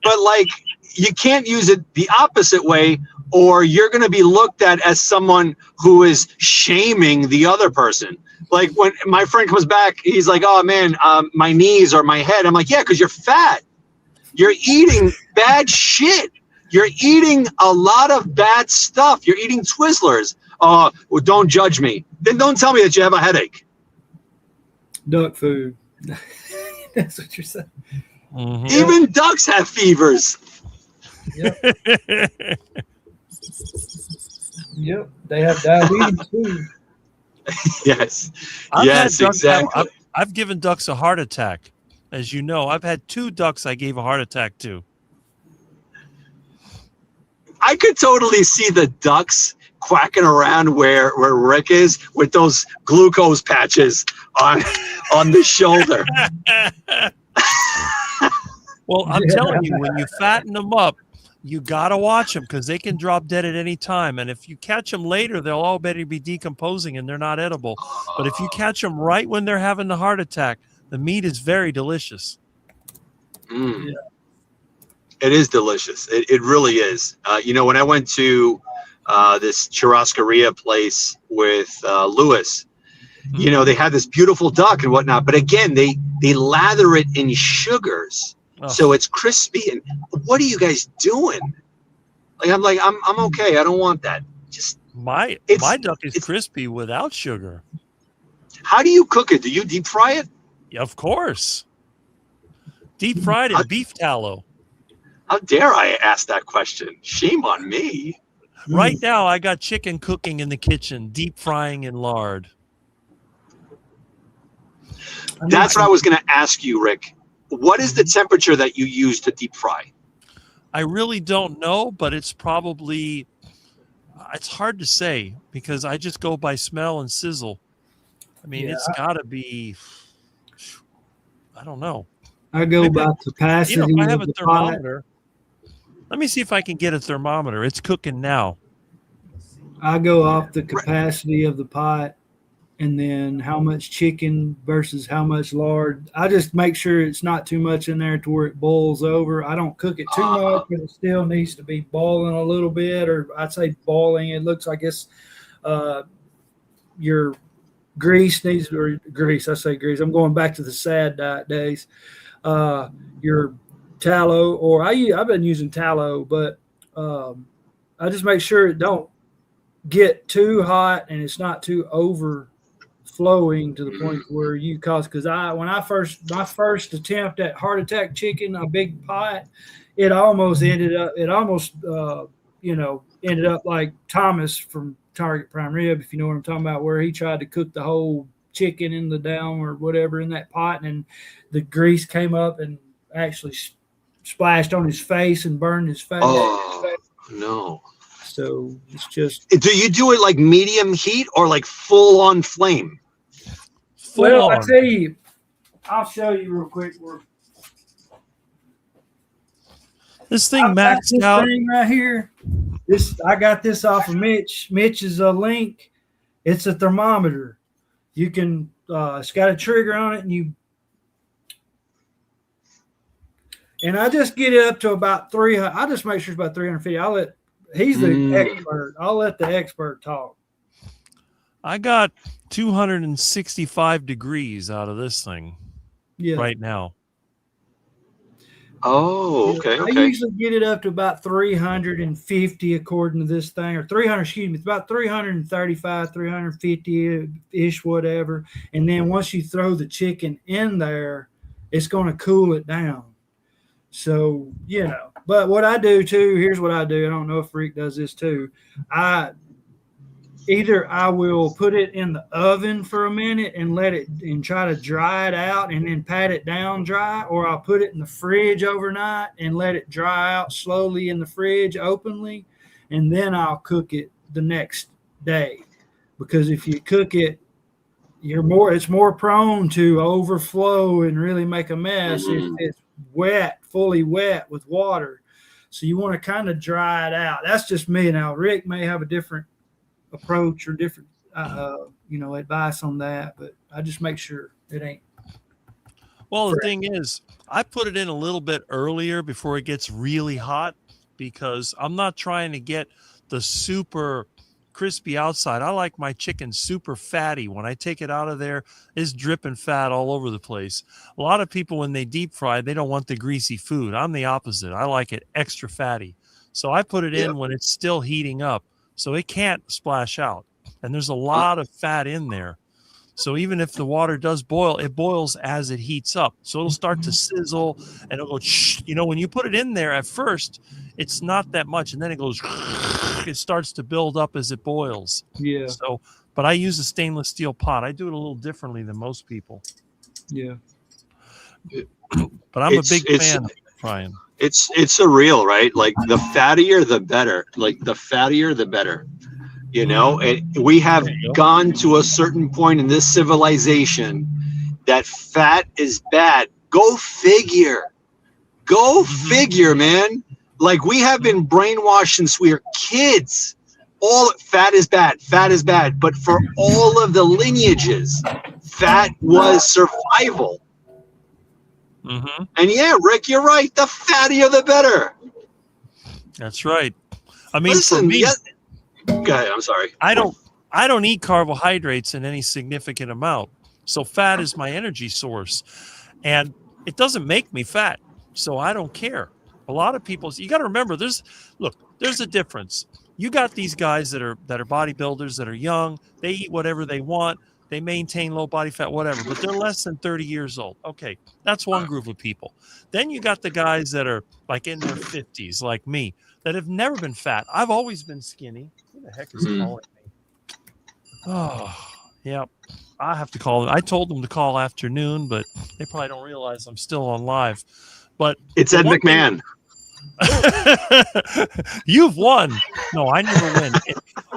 But like, you can't use it the opposite way, or you're going to be looked at as someone who is shaming the other person. Like when my friend comes back, he's like, "Oh man, my knees or my head." I'm like, "Yeah, because you're fat. You're eating bad shit. You're eating a lot of bad stuff. You're eating Twizzlers. Well, don't judge me. Then don't tell me that you have a headache." Duck food. That's what you're saying. Mm-hmm. Even ducks have fevers. Yep. Yep. They have diabetes too. Yes. I've yes, had ducks exactly. I've given ducks a heart attack. As you know, I've had 2 ducks I gave a heart attack to. I could totally see the ducks quacking around where Rick is with those glucose patches on the shoulder. Well, I'm telling you, when you fatten them up, you got to watch them because they can drop dead at any time. And if you catch them later, they'll already be decomposing and they're not edible. But if you catch them right when they're having the heart attack, the meat is very delicious. Mm. Yeah. It is delicious. It really is. When I went to this churrascaria place with Lewis, they had this beautiful duck and whatnot. But again, they lather it in sugars. Oh. So it's crispy. And what are you guys doing? I'm okay. I don't want that. Just my duck is crispy without sugar. How do you cook it? Do you deep fry it? Yeah, of course. Deep fried in beef tallow. How dare I ask that question? Shame on me. Right now, I got chicken cooking in the kitchen, deep frying in lard. That's what I was going to ask you, Rick. What is the temperature that you use to deep fry? I really don't know, but it's probably, it's hard to say because I just go by smell and sizzle. I mean, it's got to be, I don't know. I go by capacity. If I have a thermometer, let me see if I can get a thermometer. It's cooking now. I go off the capacity of the pot and then how much chicken versus how much lard. I just make sure it's not too much in there to where it boils over. I don't cook it too much, but it still needs to be boiling a little bit, or I'd say boiling. It looks like it's your grease needs, or grease. I say grease. I'm going back to the sad diet days. Your tallow, or I've been using tallow, but I just make sure it don't get too hot and it's not too overflowing to the point where you cause. Because my first attempt at heart attack chicken, a big pot, it almost ended up like Thomas from Target Prime Rib, if you know what I'm talking about, where he tried to cook the whole chicken in the down or whatever in that pot, and the grease came up and actually splashed on his face and burned his face. Oh, no. So it's just. Do you do it like medium heat or like full on flame? Well, I tell you, I'll show you real quick. This thing maxed out. Thing right here. I got this off of Mitch. Mitch is a link. It's a thermometer. You can. It's got a trigger on it, and I just get it up to about 300. I just make sure it's about 350. He's the expert. I'll let the expert talk. I got 265 degrees out of this thing right now. Oh, okay. I usually get it up to about 350 according to this thing, or 300, it's about 335, 350-ish, whatever. And then once you throw the chicken in there, it's going to cool it down. So, but what I do too, here's what I do. I don't know if Rick does this too. I will put it in the oven for a minute and and try to dry it out and then pat it down dry, or I'll put it in the fridge overnight and let it dry out slowly in the fridge openly, and then I'll cook it the next day. Because if you cook it, it's more prone to overflow and really make a mess if it's fully wet with water. So you want to kind of dry it out. That's just me. Now, Rick may have a different approach or different advice on that, but I just make sure it ain't. Well, the thing is, I put it in a little bit earlier before it gets really hot, because I'm not trying to get the super crispy outside. I like my chicken super fatty. When I take it out of there, it's dripping fat all over the place. A lot of people, when they deep fry, they don't want the greasy food. I'm the opposite. I like it extra fatty. So I put it in when it's still heating up, so it can't splash out. And there's a lot of fat in there. So even if the water does boil, it boils as it heats up. So it'll start to sizzle and it'll go, when you put it in there at first, it's not that much. And then it goes, it starts to build up as it boils. Yeah. So, but I use a stainless steel pot. I do it a little differently than most people. Yeah. But I'm a big fan of frying. It's surreal, right? Like the fattier, the better. And we have gone to a certain point in this civilization that fat is bad. Go figure, man. Like, we have been brainwashed since we were kids. All fat is bad. But for all of the lineages, fat was survival. Mm-hmm. And yeah, Rick, you're right. The fattier, the better. That's right. I mean, listen, for me, go ahead. I'm sorry. I don't eat carbohydrates in any significant amount. So fat is my energy source, and it doesn't make me fat. So I don't care. A lot of people, you got to remember, there's a difference. You got these guys that are bodybuilders that are young. They eat whatever they want. They maintain low body fat, whatever, but they're less than 30 years old. Okay, that's one group of people. Then you got the guys that are like in their 50s, like me, that have never been fat. I've always been skinny. Who the heck is calling me? Oh, yeah. I have to call them. I told them to call afternoon, but they probably don't realize I'm still on live. But it's Ed McMahon. You've won. No, I never win.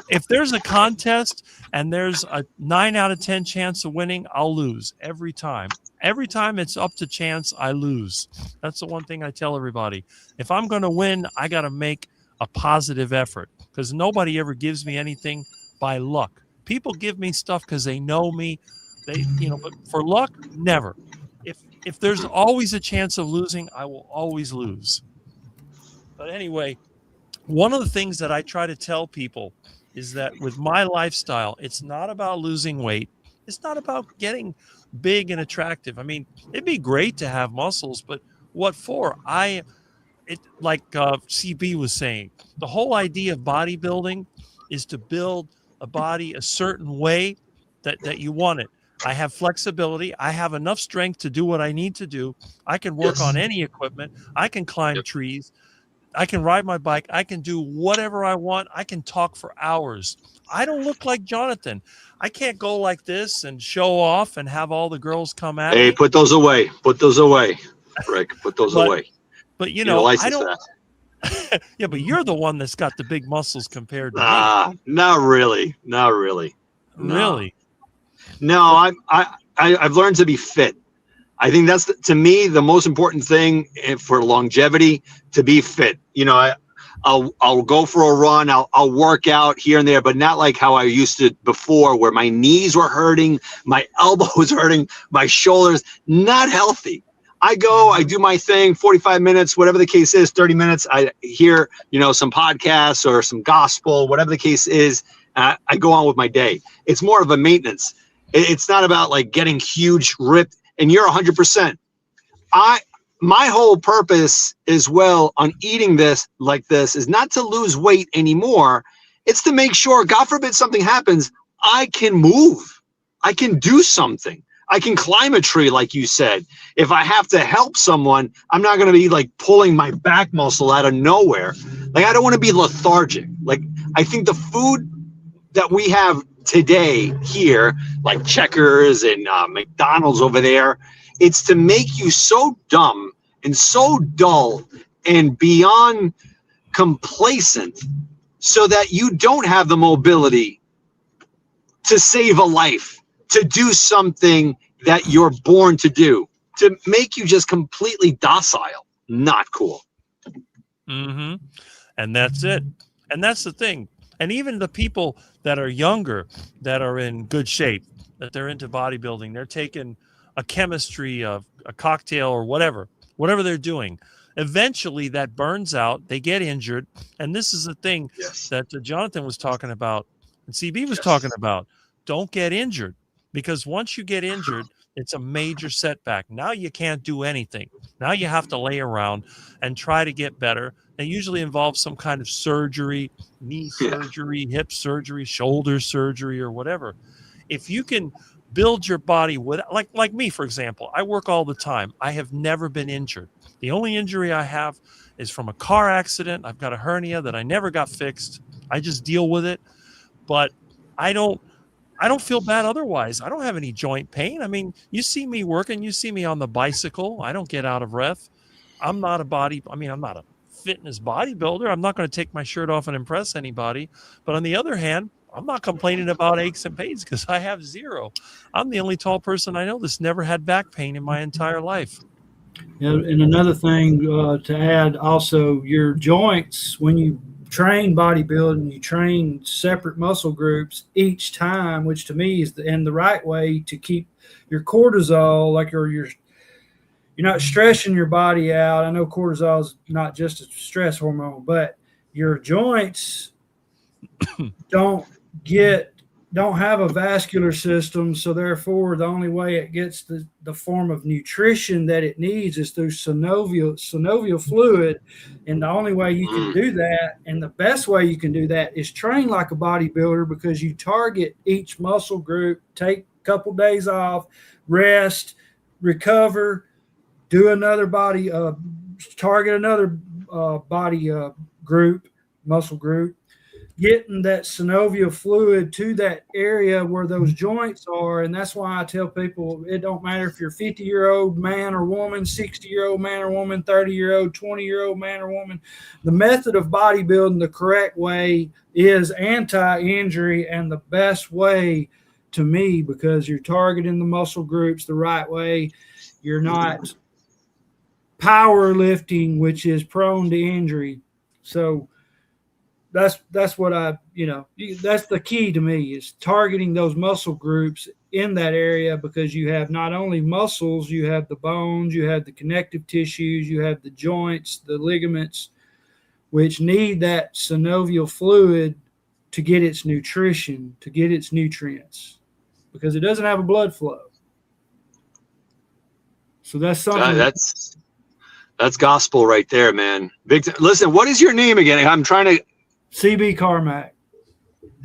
If there's a contest and there's a 9 out of 10 chance of winning, I'll lose every time. Every time it's up to chance, I lose. That's the one thing I tell everybody. If I'm going to win, I got to make a positive effort, because nobody ever gives me anything by luck. People give me stuff because they know me. But for luck, never. If there's always a chance of losing, I will always lose. But anyway, one of the things that I try to tell people is that with my lifestyle, it's not about losing weight. It's not about getting big and attractive. I mean, it'd be great to have muscles, but What for? Like CB was saying, the whole idea of bodybuilding is to build a body a certain way that you want it. I have flexibility. I have enough strength to do what I need to do. I can work on any equipment. I can climb trees. I can ride my bike. I can do whatever I want. I can talk for hours. I don't look like Jonathan. I can't go like this and show off and have all the girls come at Hey, me. put those away. Put those away, Rick. Put those away. But You know, I don't. that. Yeah, but you're the one that's got the big muscles compared to me. Not really. Not really. Really? No, I've learned to be fit. I think that's to me the most important thing for longevity, to be fit. You know, I'll go for a run. I'll work out here and there, but not like how I used to before, where my knees were hurting, my elbows hurting, my shoulders. Not healthy. I go, I do my thing, 45 minutes, whatever the case is, 30 minutes. I hear, some podcasts or some gospel, whatever the case is. I go on with my day. It's more of a maintenance. It's not about like getting huge, ripped, and you're 100%. My whole purpose as well on eating this like this is not to lose weight anymore. It's to make sure, God forbid something happens, I can move. I can do something. I can climb a tree, like you said. If I have to help someone, I'm not going to be like pulling my back muscle out of nowhere. Like, I don't want to be lethargic. Like, I think the food that we have today here, like Checkers and McDonald's over there, it's to make you so dumb and so dull and beyond complacent so that you don't have the mobility to save a life, to do something that you're born to do, to make you just completely docile. Not cool. Mm-hmm. And that's it. And that's the thing. And even the people that are younger, that are in good shape, that they're into bodybuilding, they're taking a chemistry of a cocktail or whatever they're doing. Eventually that burns out, they get injured. And this is the thing that Jonathan was talking about and CB was talking about. Don't get injured, because once you get injured, it's a major setback. Now you can't do anything. Now you have to lay around and try to get better. It usually involves some kind of surgery, knee surgery, hip surgery, shoulder surgery, or whatever. If you can build your body with, like me, for example, I work all the time. I have never been injured. The only injury I have is from a car accident. I've got a hernia that I never got fixed. I just deal with it. But I don't feel bad otherwise. I don't have any joint pain. I mean, you see me working, you see me on the bicycle. I don't get out of breath. I'm not a fitness bodybuilder. I'm not going to take my shirt off and impress anybody. But on the other hand, I'm not complaining about aches and pains because I have zero. I'm the only tall person I know that's never had back pain in my entire life. Yeah, and another thing to add also, your joints, when you train bodybuilding, you train separate muscle groups each time, which to me is the right way to keep your cortisol, you're not stressing your body out. I know cortisol is not just a stress hormone, but your joints don't have a vascular system, so therefore the only way it gets the form of nutrition that it needs is through synovial fluid. And the only way you can do that, and the best way you can do that, is train like a bodybuilder, because you target each muscle group, take a couple days off, rest, recover, do another body, target another body group, muscle group, getting that synovial fluid to that area where those joints are. And that's why I tell people, it don't matter if you're a 50-year-old man or woman, 60-year-old man or woman, 30-year-old, 20-year-old man or woman. The method of bodybuilding the correct way is anti-injury and the best way to me, because you're targeting the muscle groups the right way. You're not powerlifting, which is prone to injury. So that's what that's the key to me, is targeting those muscle groups in that area, because you have not only muscles, you have the bones, you have the connective tissues, you have the joints, the ligaments, which need that synovial fluid to get its nutrition, to get its nutrients, because it doesn't have a blood flow. So that's something That's gospel right there, man. Listen, what is your name again? I'm trying to. CB Carmack.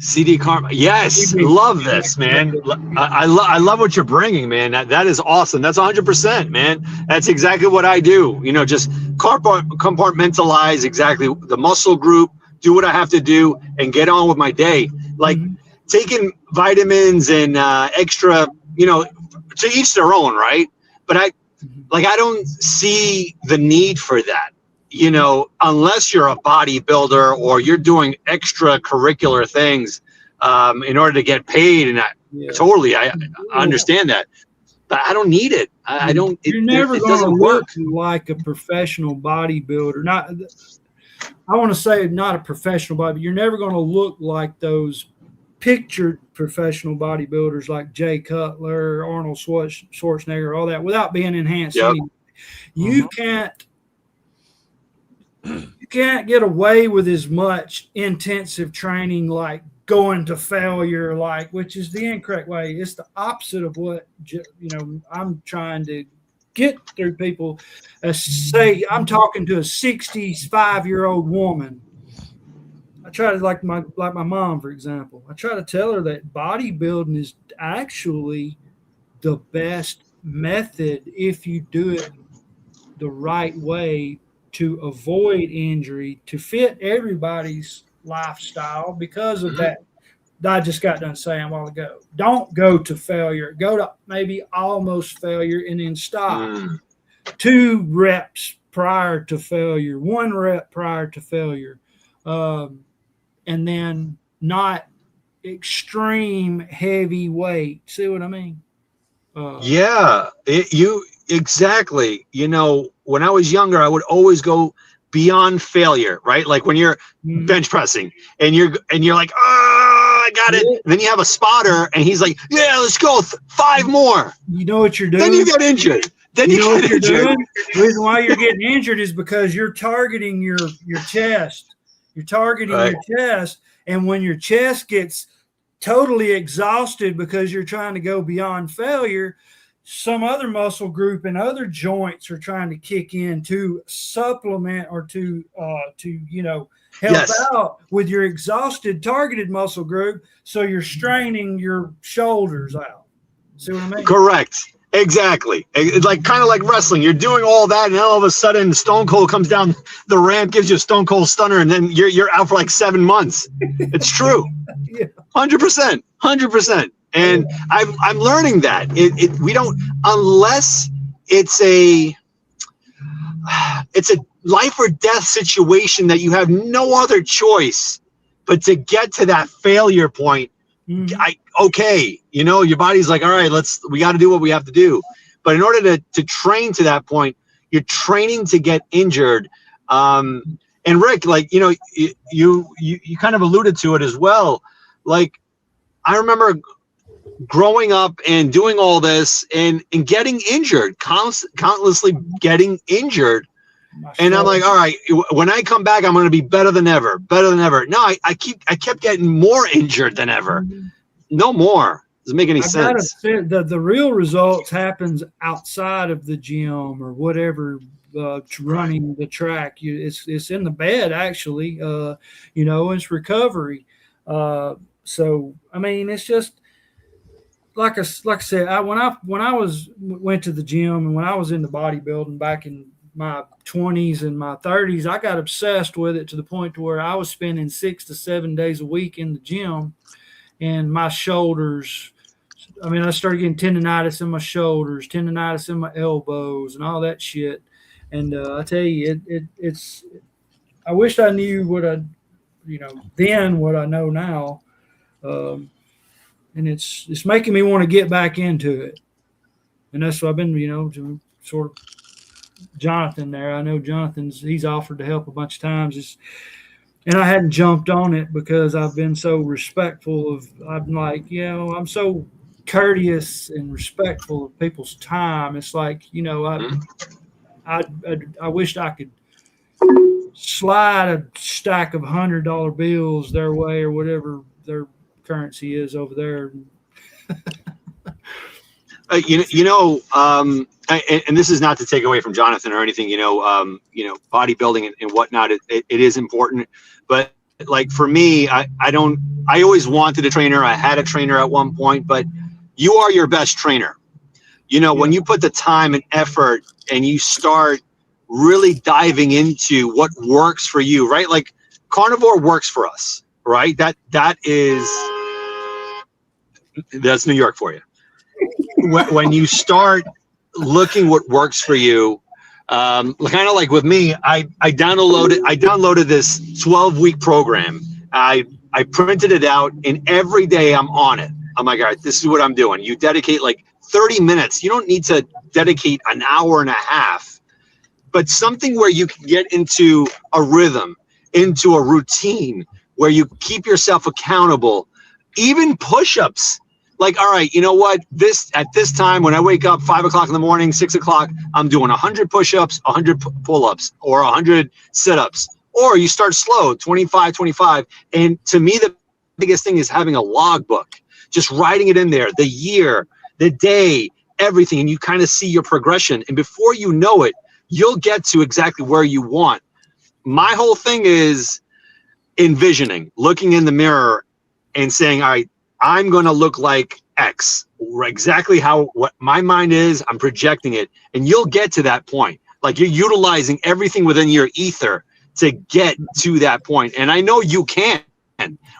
CD Karma. Yes, love this, man. I love what you're bringing, man. That is awesome. That's 100%, man. That's exactly what I do. You know, just compartmentalize exactly the muscle group, do what I have to do, and get on with my day. Like taking vitamins and extra, you know, to each their own, right? But I don't see the need for that. You know, unless you're a bodybuilder or you're doing extracurricular things in order to get paid, and I understand that, but I don't need it. I don't. You're never going to look like a professional bodybuilder. Not, I want to say not a professional body. You're never going to look like those pictured professional bodybuilders like Jay Cutler, Arnold Schwarzenegger, all that, without being enhanced. Yep. Anyway. You can't get away with as much intensive training like going to failure, which is the incorrect way. It's the opposite of what, you know, I'm trying to get through people. Say I'm talking to a 65-year-old woman. I try to, like my mom, for example, I try to tell her that bodybuilding is actually the best method if you do it the right way to avoid injury, to fit everybody's lifestyle. Because of that, I just got done saying a while ago, don't go to failure. Go to maybe almost failure and then stop. 2 reps prior to failure, 1 rep prior to failure, and then not extreme heavy weight. See what I mean? Exactly. You know, when I was younger, I would always go beyond failure, right? Like when you're bench pressing and you're like, oh, I got it. And then you have a spotter and he's like, yeah, let's go 5 more. You know what you're doing? Then you get injured. Then you know get injured. Doing? The reason why you're getting injured is because you're targeting your chest. You're targeting your chest. And when your chest gets totally exhausted because you're trying to go beyond failure, some other muscle group and other joints are trying to kick in to supplement or to you know, help out with your exhausted targeted muscle group. So you're straining your shoulders out. See what I mean? Correct. Exactly. It's like kind of like wrestling. You're doing all that, and then all of a sudden, Stone Cold comes down the ramp, gives you a Stone Cold Stunner, and then you're out for like 7 months. It's true. 100%. 100%. And I'm learning that we don't, unless it's a life or death situation that you have no other choice but to get to that failure point. You know, your body's like, all right, we got to do what we have to do. But in order to train to that point, you're training to get injured. And Rick, like, you know, you kind of alluded to it as well. Like, I remember growing up and doing all this and getting injured, countlessly getting injured. And I'm like, all right, when I come back, I'm going to be better than ever. No, I kept getting more injured than ever. No more. Doesn't make any sense. The real results happens outside of the gym or whatever, running the track. It's in the bed, actually. You know, it's recovery. So, I mean, it's just like I said, when I went to the gym and when I was into bodybuilding back in my 20s and my 30s, I got obsessed with it to the point to where I was spending 6 to 7 days a week in the gym, and my shoulders, I mean, I started getting tendonitis in my shoulders, tendonitis in my elbows, and all that shit. And I tell you, it's. I wish I knew what what I know now, and it's making me want to get back into it. And that's what I've been, sort of. Jonathan there. I know he's offered to help a bunch of times. And I hadn't jumped on it because I've been so respectful I'm like, I'm so courteous and respectful of people's time. It's like, I wished I could slide a stack of $100 bills their way or whatever their currency is over there. and this is not to take away from Jonathan or anything, bodybuilding and whatnot, it is important. But like for me, I always wanted a trainer. I had a trainer at one point, but you are your best trainer. When you put the time and effort and you start really diving into what works for you, right? Like Carnivore works for us, right? That's New York for you. When you start looking what works for you, kind of like with me, I downloaded this 12-week program. I printed it out, and every day I'm on it. I'm like, all right, this is what I'm doing. You dedicate like 30 minutes. You don't need to dedicate an hour and a half, but something where you can get into a rhythm, into a routine where you keep yourself accountable, even push-ups. Like, all right, you know what? At this time, when I wake up 5 o'clock in the morning, 6 o'clock, I'm doing 100 push-ups, 100 pull-ups, or 100 sit-ups. Or you start slow, 25. And to me, the biggest thing is having a logbook, just writing it in there, the year, the day, everything. And you kind of see your progression. And before you know it, you'll get to exactly where you want. My whole thing is envisioning, looking in the mirror and saying, all right, I'm going to look like X, exactly what my mind is. I'm projecting it, and you'll get to that point. Like you're utilizing everything within your ether to get to that point. And I know you can,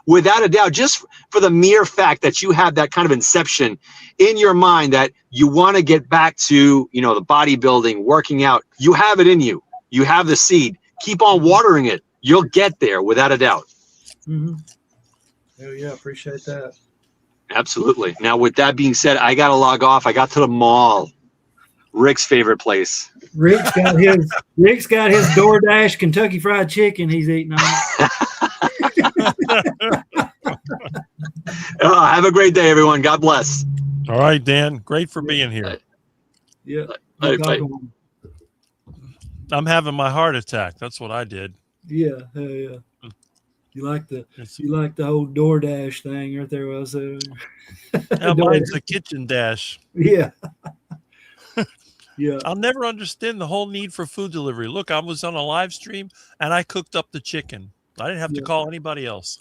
without a doubt, just for the mere fact that you have that kind of inception in your mind that you want to get back to, the bodybuilding, working out. You have it in you. You have the seed. Keep on watering it. You'll get there without a doubt. Mm-hmm. Oh, yeah, appreciate that. Absolutely. Now, with that being said, I got to log off. I got to the mall, Rick's favorite place. Rick's got his DoorDash Kentucky Fried Chicken he's eating on. Have a great day, everyone. God bless. All right, Dan. Great for being here. Yeah. Bye. I'm having my heart attack. That's what I did. Yeah. Yeah. You like the whole DoorDash thing right there. Was mine's a kitchen dash. Yeah. Yeah. I'll never understand the whole need for food delivery. Look, I was on a live stream and I cooked up the chicken. I didn't have to call anybody else.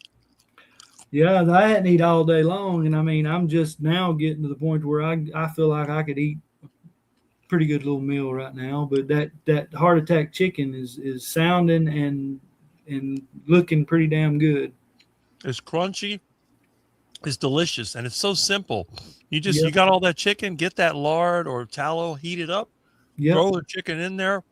Yeah, I hadn't eat all day long, and I mean, I'm just now getting to the point where I feel like I could eat a pretty good little meal right now. But that heart attack chicken is sounding and looking pretty damn good. It's crunchy. It's delicious, and it's so simple. You got all that chicken, get that lard or tallow, heat it up, throw the chicken in there.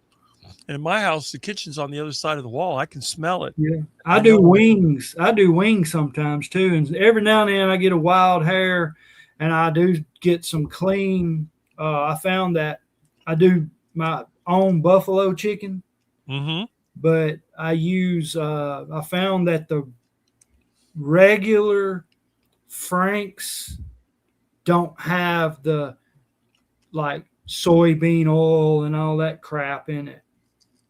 And in my house, the kitchen's on the other side of the wall. I can smell it. Yeah, I do wings. I do wings sometimes too, and every now and then I get a wild hair, and I do get some clean. I found that I do my own buffalo chicken. Mm-hmm. But I use, I found that the regular Franks don't have the like soybean oil and all that crap in it.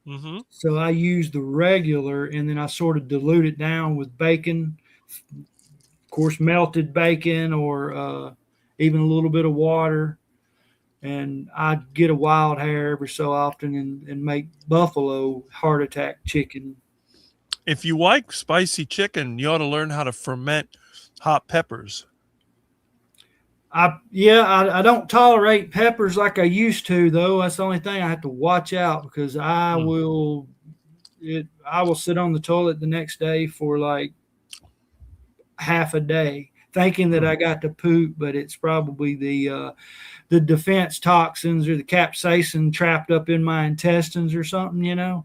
Mm-hmm. So I use the regular, and then I sort of dilute it down with bacon, of course, melted bacon or even a little bit of water. And I'd get a wild hair every so often and make buffalo heart attack chicken. If you like spicy chicken, you ought to learn how to ferment hot peppers. I don't tolerate peppers like I used to, though. That's the only thing I have to watch out, because I will sit on the toilet the next day for like half a day thinking that I got to poop, but it's probably the defense toxins or the capsaicin trapped up in my intestines or something,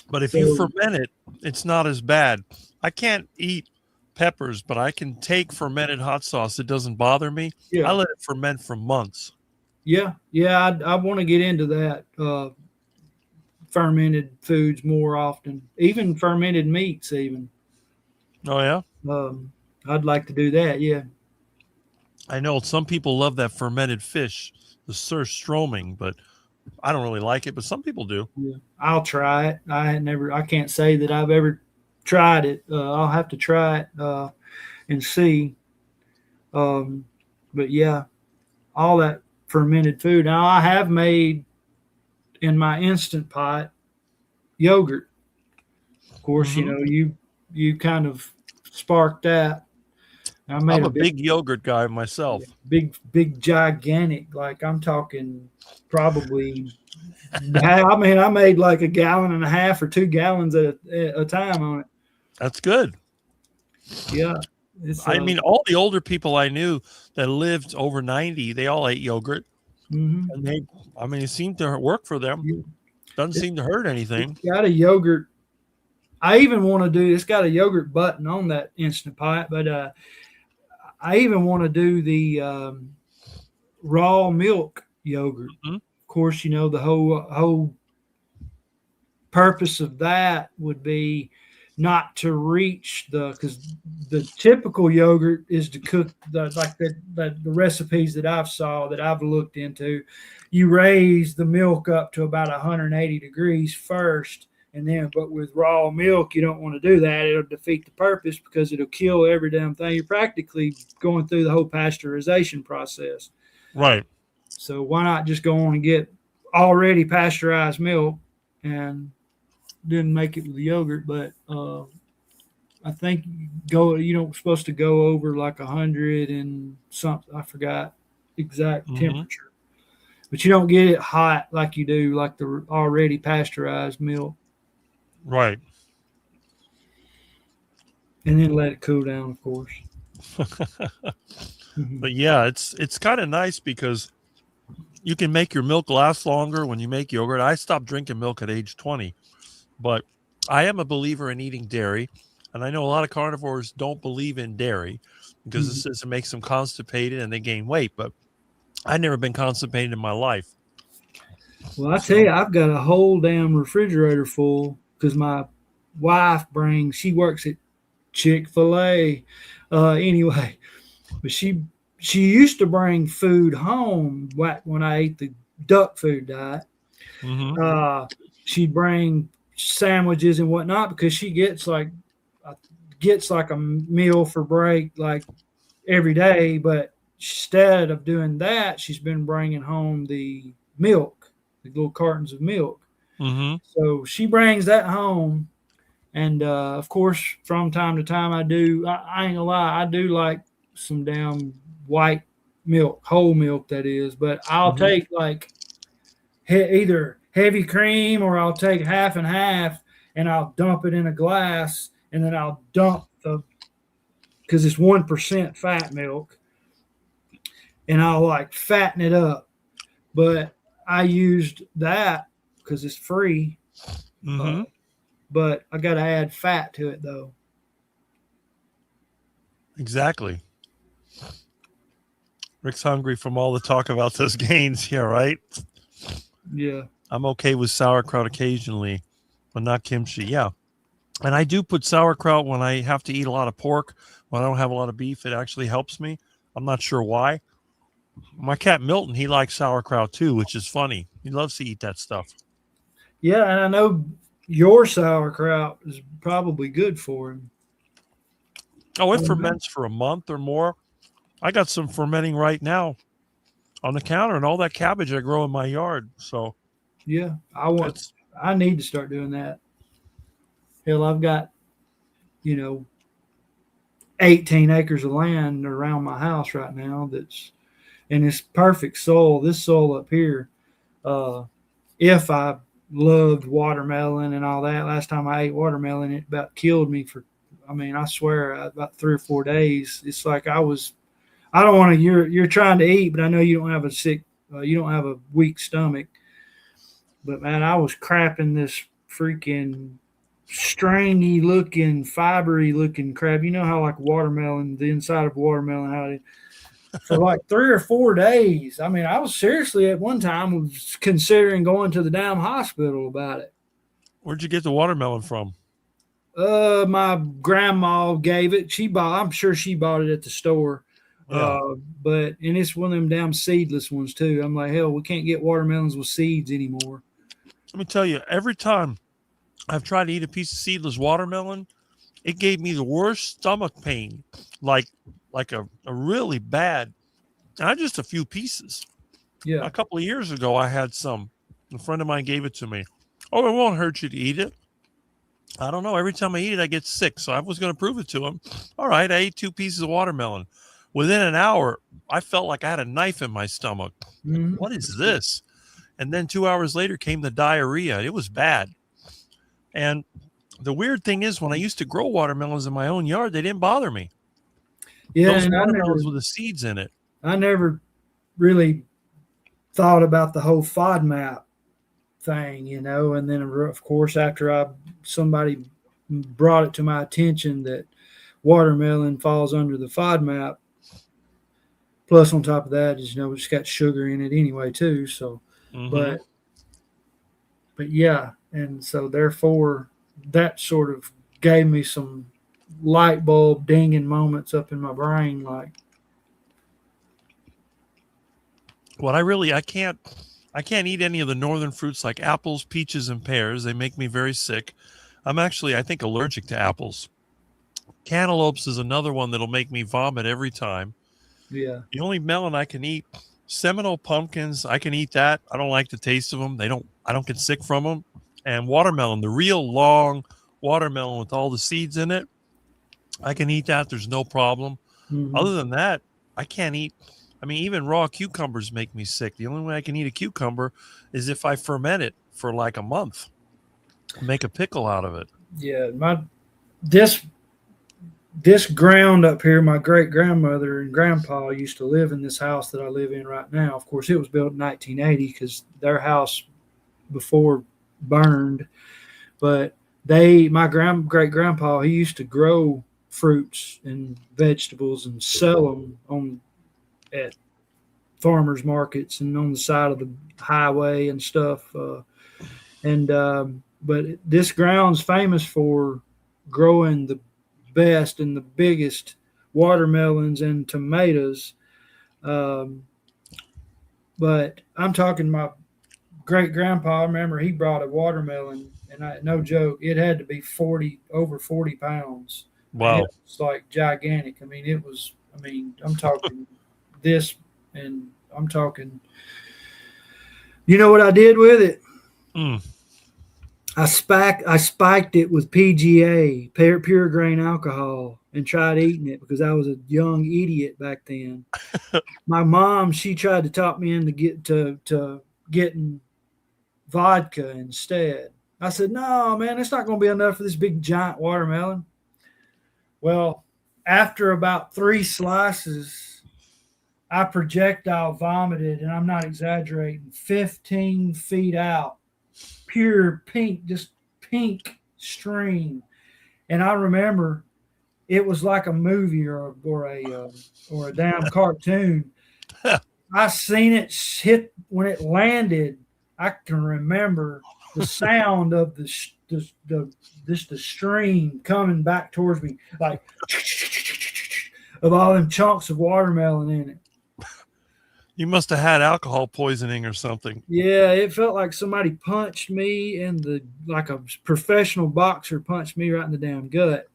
But if you ferment it, it's not as bad. I can't eat peppers, but I can take fermented hot sauce. It doesn't bother me. Yeah. I let it ferment for months. Yeah. I want to get into that fermented foods more often, even fermented meats even. Oh, yeah? I'd like to do that, yeah. I know some people love that fermented fish, the surströmming, but I don't really like it, but some people do. Yeah. I'll try it. I can't say that I've ever tried it. I'll have to try it and see. But yeah, all that fermented food. Now I have made in my Instant Pot yogurt. Of course, you know, you kind of sparked that. I made I'm a big yogurt guy myself. big, gigantic. Like I'm talking probably. I mean, I made like 1.5 gallons or 2 gallons at a time on it. That's good. Yeah. I mean, all the older people I knew that lived over 90, they all ate yogurt. And it seemed to work for them. Doesn't seem to hurt anything. It's got a yogurt. I even want to do, it's got a yogurt button on that Instant Pot, but I even want to do the raw milk yogurt. Of course, you know, the whole purpose of that would be not to reach because the typical yogurt is to cook the recipes that I've looked into. You raise the milk up to about 180 degrees first, and then, but with raw milk, you don't want to do that. It'll defeat the purpose because it'll kill every damn thing. You're practically going through the whole pasteurization process. Right. So why not just go on and get already pasteurized milk and didn't make it with the yogurt, but I think supposed to go over like 100 and something. I forgot exact temperature, but you don't get it hot like you do like the already pasteurized milk. Right. And then let it cool down, of course. But yeah, it's kind of nice because you can make your milk last longer when you make yogurt. I stopped drinking milk at age 20. But I am a believer in eating dairy, and I know a lot of carnivores don't believe in dairy because it says it makes them constipated and they gain weight. But I've never been constipated in my life. Well, I tell you, I've got a whole damn refrigerator full because my wife she works at Chick-fil-A anyway. But she used to bring food home when I ate the duck food diet. She'd bring sandwiches and whatnot because she gets like a meal for break like every day, but instead of doing that, she's been bringing home the milk, the little cartons of milk. So she brings that home, and of course from time to time I ain't gonna lie, I do like some damn white milk, whole milk that is, but I'll take like either heavy cream or I'll take half and half and I'll dump it in a glass, and then I'll dump because it's 1% fat milk, and I'll like fatten it up. But I used that because it's free, but I got to add fat to it though. Exactly. Rick's hungry from all the talk about those gains here, right? Yeah. I'm okay with sauerkraut occasionally, but not kimchi. Yeah. And I do put sauerkraut when I have to eat a lot of pork. When I don't have a lot of beef, it actually helps me. I'm not sure why. My cat Milton, he likes sauerkraut too, which is funny. He loves to eat that stuff. Yeah, and I know your sauerkraut is probably good for him. Oh, it ferments for a month or more. I got some fermenting right now on the counter, and all that cabbage I grow in my yard. So yeah, I need to start doing that. Hell, I've got 18 acres of land around my house right now and it's perfect soil. This soil up here, if I loved watermelon and all that, last time I ate watermelon, it about killed me I swear about 3 or 4 days. It's like I don't want to, you're trying to eat, but I know you don't have you don't have a weak stomach. But man, I was crapping this freaking stringy looking, fibery looking crap. You know how like watermelon, the inside of watermelon, how it for like 3 or 4 days. I mean, I was seriously at one time was considering going to the damn hospital about it. Where'd you get the watermelon from? My grandma gave it. I'm sure she bought it at the store. Yeah. But it's one of them damn seedless ones too. I'm like, hell, we can't get watermelons with seeds anymore. Let me tell you, every time I've tried to eat a piece of seedless watermelon, it gave me the worst stomach pain, like a really bad, not just a few pieces. Yeah. A couple of years ago, I had some. A friend of mine gave it to me. Oh, it won't hurt you to eat it. I don't know. Every time I eat it, I get sick. So I was going to prove it to him. All right, I ate 2 pieces of watermelon. Within an hour, I felt like I had a knife in my stomach. Mhm. What is this? And then 2 hours later came the diarrhea. It was bad. And the weird thing is, when I used to grow watermelons in my own yard, they didn't bother me. Yeah, Those and watermelons with the seeds in it. I never really thought about the whole FODMAP thing, you know, and then of course after somebody brought it to my attention that watermelon falls under the FODMAP. Plus, on top of that, is it's got sugar in it anyway too. So, but yeah, and so therefore that sort of gave me some light bulb dinging moments up in my brain, like. What I can't eat any of the northern fruits like apples, peaches, and pears. They make me very sick. I'm actually, I think, allergic to apples. Cantaloupes is another one that'll make me vomit every time. Yeah. The only melon I can eat, Seminole pumpkins, I can eat that. I don't like the taste of them. I don't get sick from them. And watermelon, the real long watermelon with all the seeds in it, I can eat that. There's no problem. Mhm. Other than that, I can't eat. I mean, even raw cucumbers make me sick. The only way I can eat a cucumber is if I ferment it for like a month, make a pickle out of it. Yeah, this ground up here, my great grandmother and grandpa used to live in this house that I live in right now. Of course, it was built in 1980 because their house before burned. But my great grandpa, he used to grow fruits and vegetables and sell them at farmers markets and on the side of the highway and stuff. But this ground's famous for growing the best and the biggest watermelons and tomatoes. But I'm talking my great grandpa. I remember he brought a watermelon, and no joke, it had to be over 40 pounds. Wow. It's like gigantic. I'm talking this, and I'm talking, you know what I did with it? I spiked it with PGA, pure grain alcohol, and tried eating it because I was a young idiot back then. My mom, she tried to talk me into getting vodka instead. I said, "No, man, it's not going to be enough for this big giant watermelon." Well, after about 3 slices, I projectile vomited, and I'm not exaggerating, 15 feet out. Pure pink, just pink stream. And I remember it was like a movie or a damn cartoon. I seen it hit when it landed. I can remember the sound of the stream coming back towards me, like of all them chunks of watermelon in it. You must have had alcohol poisoning or something. Yeah, it felt like somebody punched me like a professional boxer punched me right in the damn gut.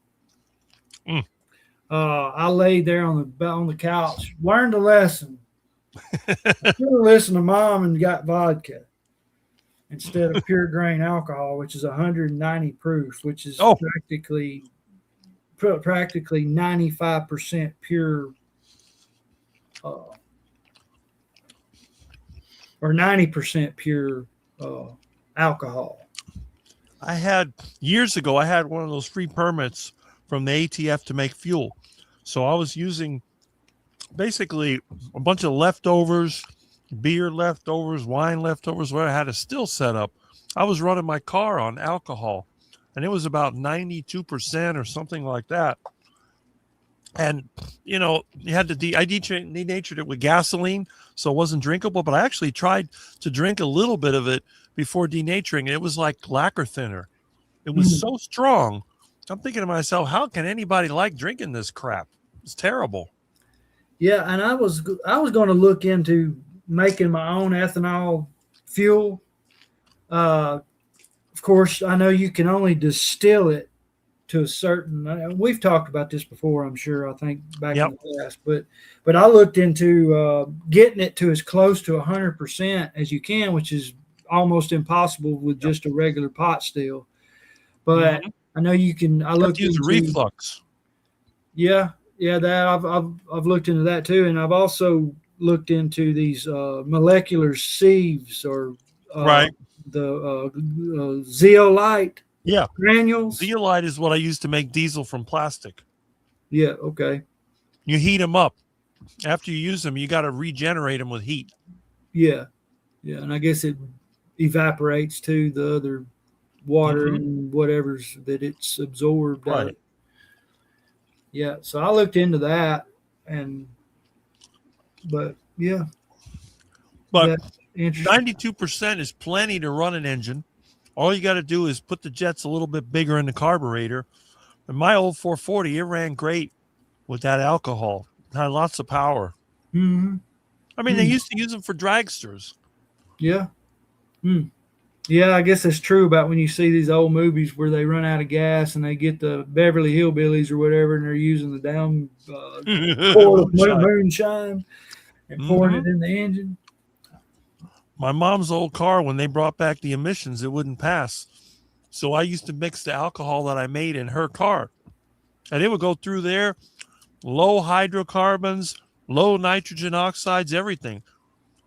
I laid there on the couch, learned a lesson. I should have listened to Mom and got vodka instead of pure grain alcohol, which is 190 proof, which is practically 95% pure. Or 90% pure alcohol. Years ago, I had one of those free permits from the ATF to make fuel. So I was using basically a bunch of leftovers, beer leftovers, wine leftovers, where I had a still set up. I was running my car on alcohol, and it was about 92% or something like that. And, you had to I denatured it with gasoline, so it wasn't drinkable, but I actually tried to drink a little bit of it before denaturing. It was like lacquer thinner. It was so strong. I'm thinking to myself, how can anybody like drinking this crap? It's terrible. Yeah, and I was going to look into making my own ethanol fuel. Of course, I know you can only distill it to a certain. We've talked about this before, I'm sure. I think back Yep. in the past, but I looked into getting it to as close to 100% as you can, which is almost impossible with just a regular pot still. But I know you can. I You have looked to use into reflux. Yeah, that I've looked into that too, and I've also looked into these molecular sieves or Right. the zeolite Yeah. granules. Zeolite is what I use to make diesel from plastic. Yeah. Okay. You heat them up. After you use them, you got to regenerate them with heat. Yeah. Yeah, and I guess it evaporates to the other water and whatever's that it's absorbed out. Right. Yeah. So I looked into that, but yeah, But that's interesting. 92% is plenty to run an engine. All you got to do is put the jets a little bit bigger in the carburetor. And my old 440, it ran great with that alcohol. It had lots of power. Mm-hmm. I mean, they used to use them for dragsters. Yeah. Yeah, I guess that's true about when you see these old movies where they run out of gas and they get the Beverly Hillbillies or whatever, and they're using the down quart of moonshine and pouring it in the engine. My mom's old car, when they brought back the emissions, it wouldn't pass. So I used to mix the alcohol that I made in her car. And it would go through there, low hydrocarbons, low nitrogen oxides, everything.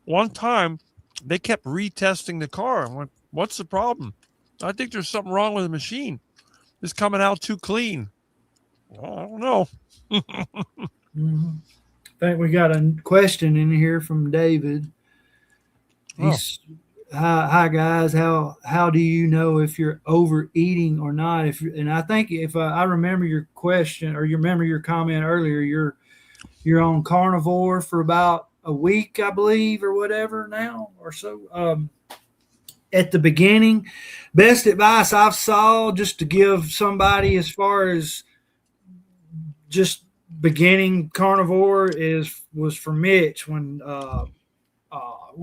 One time, they kept retesting the car. I went, what's the problem? I think there's something wrong with the machine. It's coming out too clean. Well, I don't know. I think we got a question in here from David. He's hi guys. How do you know if you're overeating or not? And I think if I remember your question or you remember your comment earlier, you're on Carnivore for about a week, I believe, or whatever now or so. At the beginning, best advice I've saw just to give somebody as far as just beginning Carnivore was for Mitch when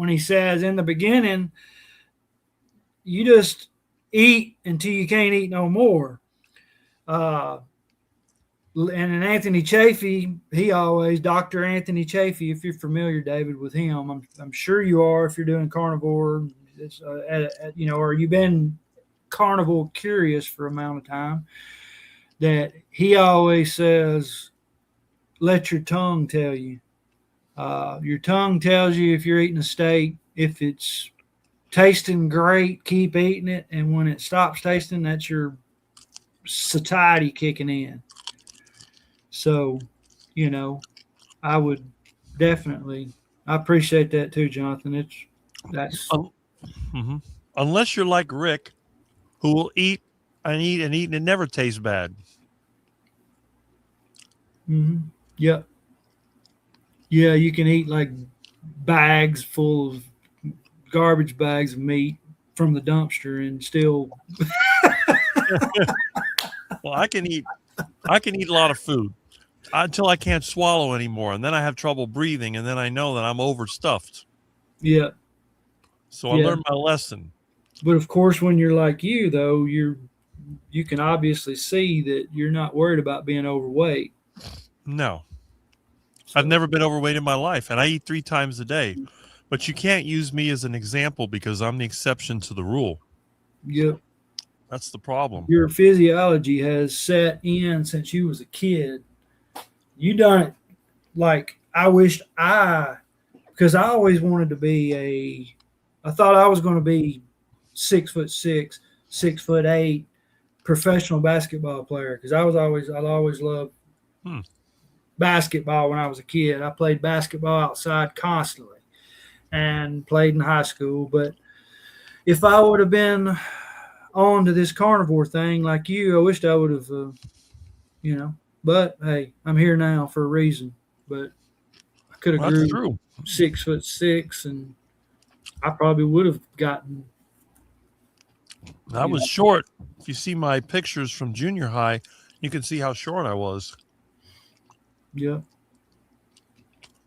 he says in the beginning, you just eat until you can't eat no more. And then Anthony Chafee, Dr. Anthony Chafee, if you're familiar, David, with him, I'm sure you are if you're doing Carnivore, or you've been Carnivore curious for amount of time, that he always says, let your tongue tell you. Your tongue tells you if you're eating a steak. If it's tasting great, keep eating it. And when it stops tasting, that's your satiety kicking in. So, I would definitely, I appreciate that too, Jonathan. That's unless you're like Rick, who will eat and eat and eat and it never tastes bad. Yep. Yeah, you can eat like bags full of garbage bags of meat from the dumpster and still. Well, I can eat a lot of food until I can't swallow anymore, and then I have trouble breathing, and then I know that I'm overstuffed. Yeah. So I learned my lesson. But of course, when you're like you, though, you can obviously see that you're not worried about being overweight. No. I've never been overweight in my life, and I eat 3 times a day. But you can't use me as an example because I'm the exception to the rule. Yep. That's the problem. Your physiology has set in since you was a kid. You done it like I wished because I always wanted to be I thought I was going to be 6'6", 6'8" professional basketball player because I'd always loved basketball when I was a kid. I played basketball outside constantly and played in high school. But if I would have been on to this Carnivore thing like you, I wished I would have, but hey, I'm here now for a reason. But I could have grew 6'6", and I probably would have gotten. I was short. If you see my pictures from junior high, you can see how short I was. Yeah.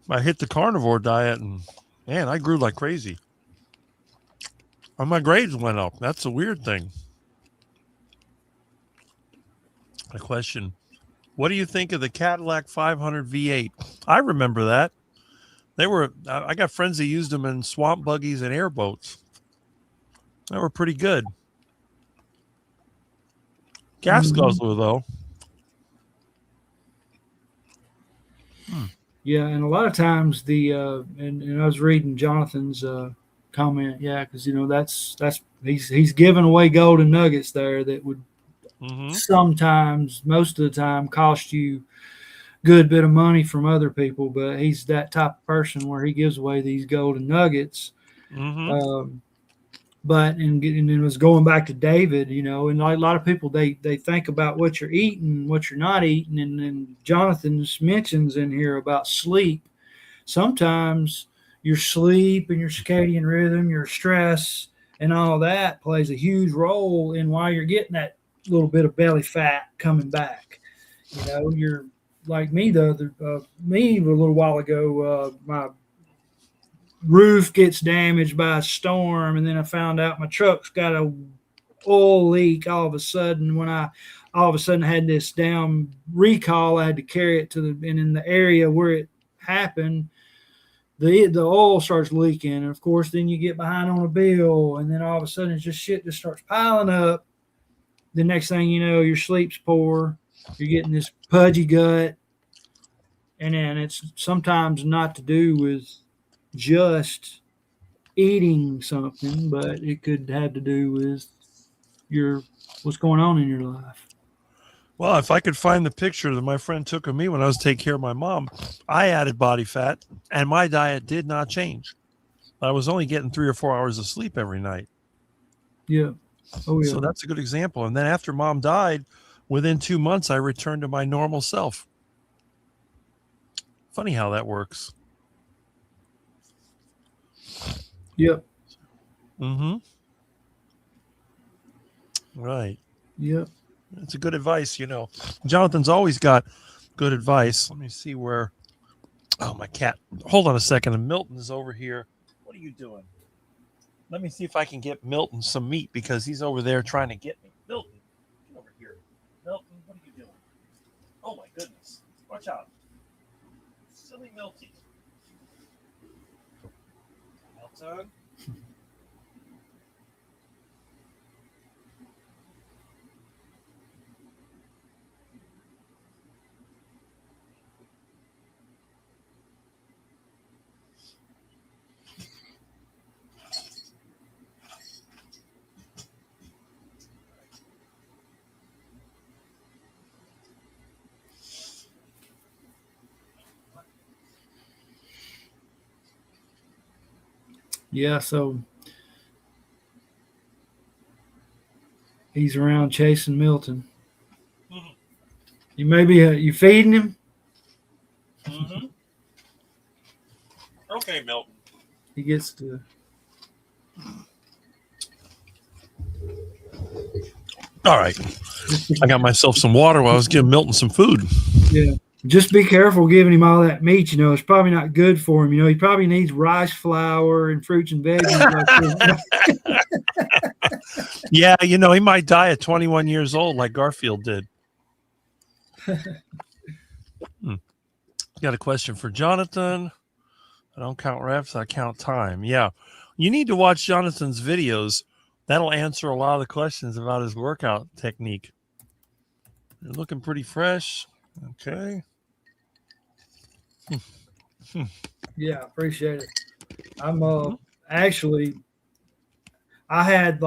I hit the Carnivore diet, and man, I grew like crazy. And my grades went up. That's a weird thing. A question. What do you think of the Cadillac 500 V8? I remember that. They were, I got friends that used them in swamp buggies and airboats. They were pretty good. Gas guzzler, though. Yeah, and a lot of times and I was reading Jonathan's comment, yeah, because that's he's giving away golden nuggets there that would sometimes, most of the time, cost you a good bit of money from other people, but he's that type of person where he gives away these golden nuggets. But and it was going back to David, and like a lot of people, they think about what you're eating, what you're not eating, and Jonathan's mentions in here about sleep. Sometimes your sleep and your circadian rhythm, your stress, and all that plays a huge role in why you're getting that little bit of belly fat coming back. You're like me a little while ago. My roof gets damaged by a storm, and then I found out my truck's got a oil leak all of a sudden. When I all of a sudden had this damn recall, I had to carry it and in the area where it happened, the oil starts leaking, and of course then you get behind on a bill, and then all of a sudden it's just shit just starts piling up. The next thing you know, your sleep's poor, you're getting this pudgy gut, and then it's sometimes not to do with just eating something, but it could have to do with what's going on in your life. Well, if I could find the picture that my friend took of me when I was taking care of my mom, I added body fat, and my diet did not change. I was only getting 3 or 4 hours of sleep every night. Yeah. Oh, yeah. So that's a good example. And then after mom died, within 2 months, I returned to my normal self. Funny how that works. Yep. Right. Yep. It's a good advice, Jonathan's always got good advice. Let me see where. Oh, my cat. Hold on a second. And Milton is over here. What are you doing? Let me see if I can get Milton some meat because he's over there trying to get me. Milton, get over here. Milton, what are you doing? Oh, my goodness. Watch out. Silly Milty. Milton. Yeah, so he's around chasing Milton. You maybe you feeding him? Okay, Milton. He gets to. All right. I got myself some water while I was giving Milton some food. Yeah. Just be careful giving him all that meat. It's probably not good for him. He probably needs rice flour and fruits and veggies. Yeah, he might die at 21 years old like Garfield did. Got a question for Jonathan. I don't count reps, I count time. Yeah. You need to watch Jonathan's videos. That'll answer a lot of the questions about his workout technique. You're looking pretty fresh. Okay. Yeah, appreciate it. I'm actually, I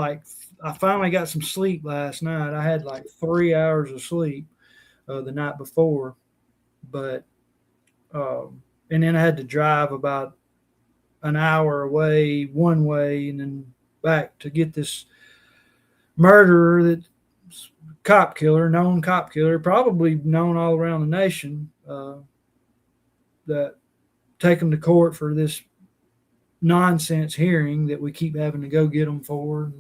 finally got some sleep last night. I had like 3 hours of sleep the night before, but and then I had to drive about an hour away one way and then back to get this murderer, that known cop killer, probably known all around the nation, that take him to court for this nonsense hearing that we keep having to go get him for.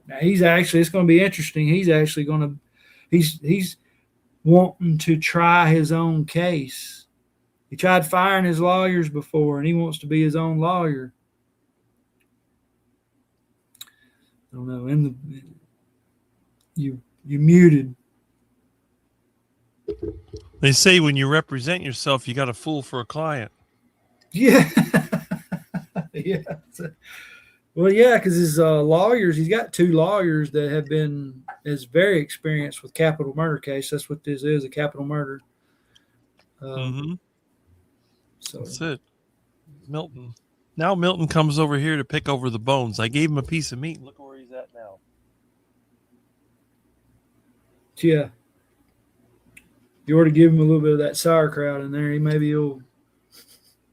Now it's going to be interesting. He's wanting to try his own case. He tried firing his lawyers before, and he wants to be his own lawyer. I don't know. You muted. They say when you represent yourself, you got a fool for a client. Yeah. Yeah. Well, yeah, because his lawyers, he's got 2 lawyers that have been is very experienced with capital murder case. That's what this is, a capital murder. So That's it. Milton. Now Milton comes over here to pick over the bones. I gave him a piece of meat. Look where he's at now. yeah, you ought to give him a little bit of that sauerkraut in there. Maybe he'll.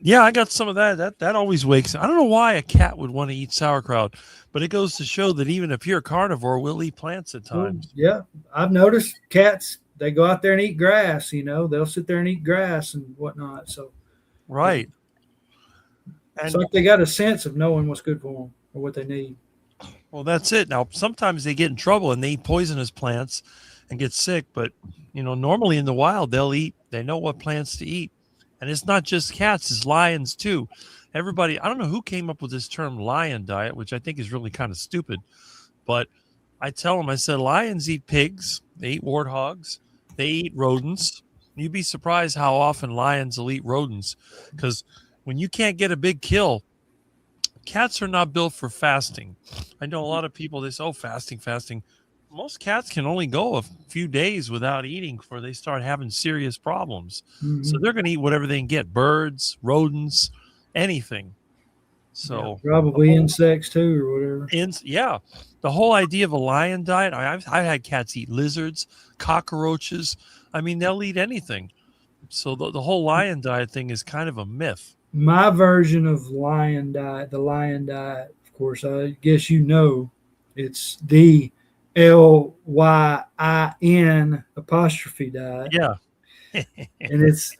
Yeah, I got some of that. That always wakes. I don't know why a cat would want to eat sauerkraut, but it goes to show that even if you're a carnivore, we'll eat plants at times. Yeah, I've noticed cats. They go out there and eat grass. They'll sit there and eat grass and whatnot. So right. It's like they got a sense of knowing what's good for them or what they need. Well, that's it. Now, sometimes they get in trouble and they eat poisonous plants and get sick. But, normally in the wild, they know what plants to eat. And it's not just cats, it's lions too. Everybody, I don't know who came up with this term lion diet, which I think is really kind of stupid. But I tell them, I said, lions eat pigs, they eat warthogs, they eat rodents. You'd be surprised how often lions will eat rodents, because when you can't get a big kill, cats are not built for fasting. I know a lot of people, they say, oh, fasting. Most cats can only go a few days without eating before they start having serious problems. Mm-hmm. So they're going to eat whatever they can get, birds, rodents, anything. So probably insects too or whatever. Yeah. The whole idea of a lion diet, I've had cats eat lizards, cockroaches. I mean, they'll eat anything. So the whole lion diet thing is kind of a myth. My version of the lion diet, of course, I guess it's the LYIN apostrophe diet. Yeah. And it's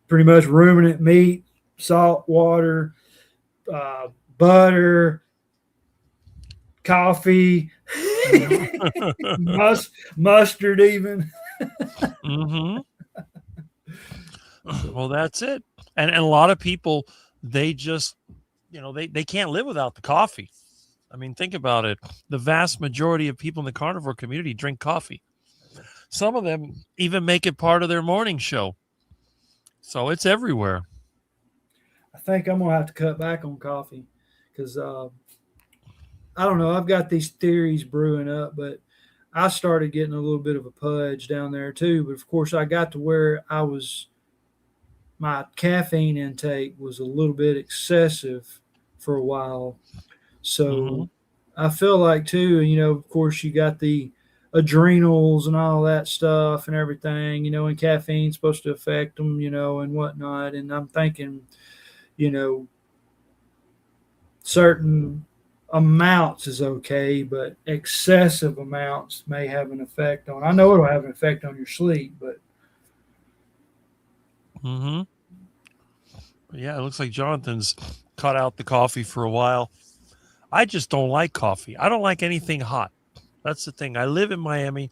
pretty much ruminant meat, salt water, butter, coffee, mustard even. Mm-hmm. Well, that's it. And a lot of people, they just, they can't live without the coffee. I mean, think about it. The vast majority of people in the carnivore community drink coffee. Some of them even make it part of their morning show. So it's everywhere. I think I'm going to have to cut back on coffee because I don't know. I've got these theories brewing up, but I started getting a little bit of a pudge down there too. But of course, I got to where my caffeine intake was a little bit excessive for a while. So I feel like too, of course you got the adrenals and all that stuff and everything, and caffeine's supposed to affect them, and whatnot. And I'm thinking, certain amounts is okay, but excessive amounts may have an effect I know it'll have an effect on your sleep, but. Yeah, it looks like Jonathan's cut out the coffee for a while. I just don't like coffee. I don't like anything hot. That's the thing. I live in Miami.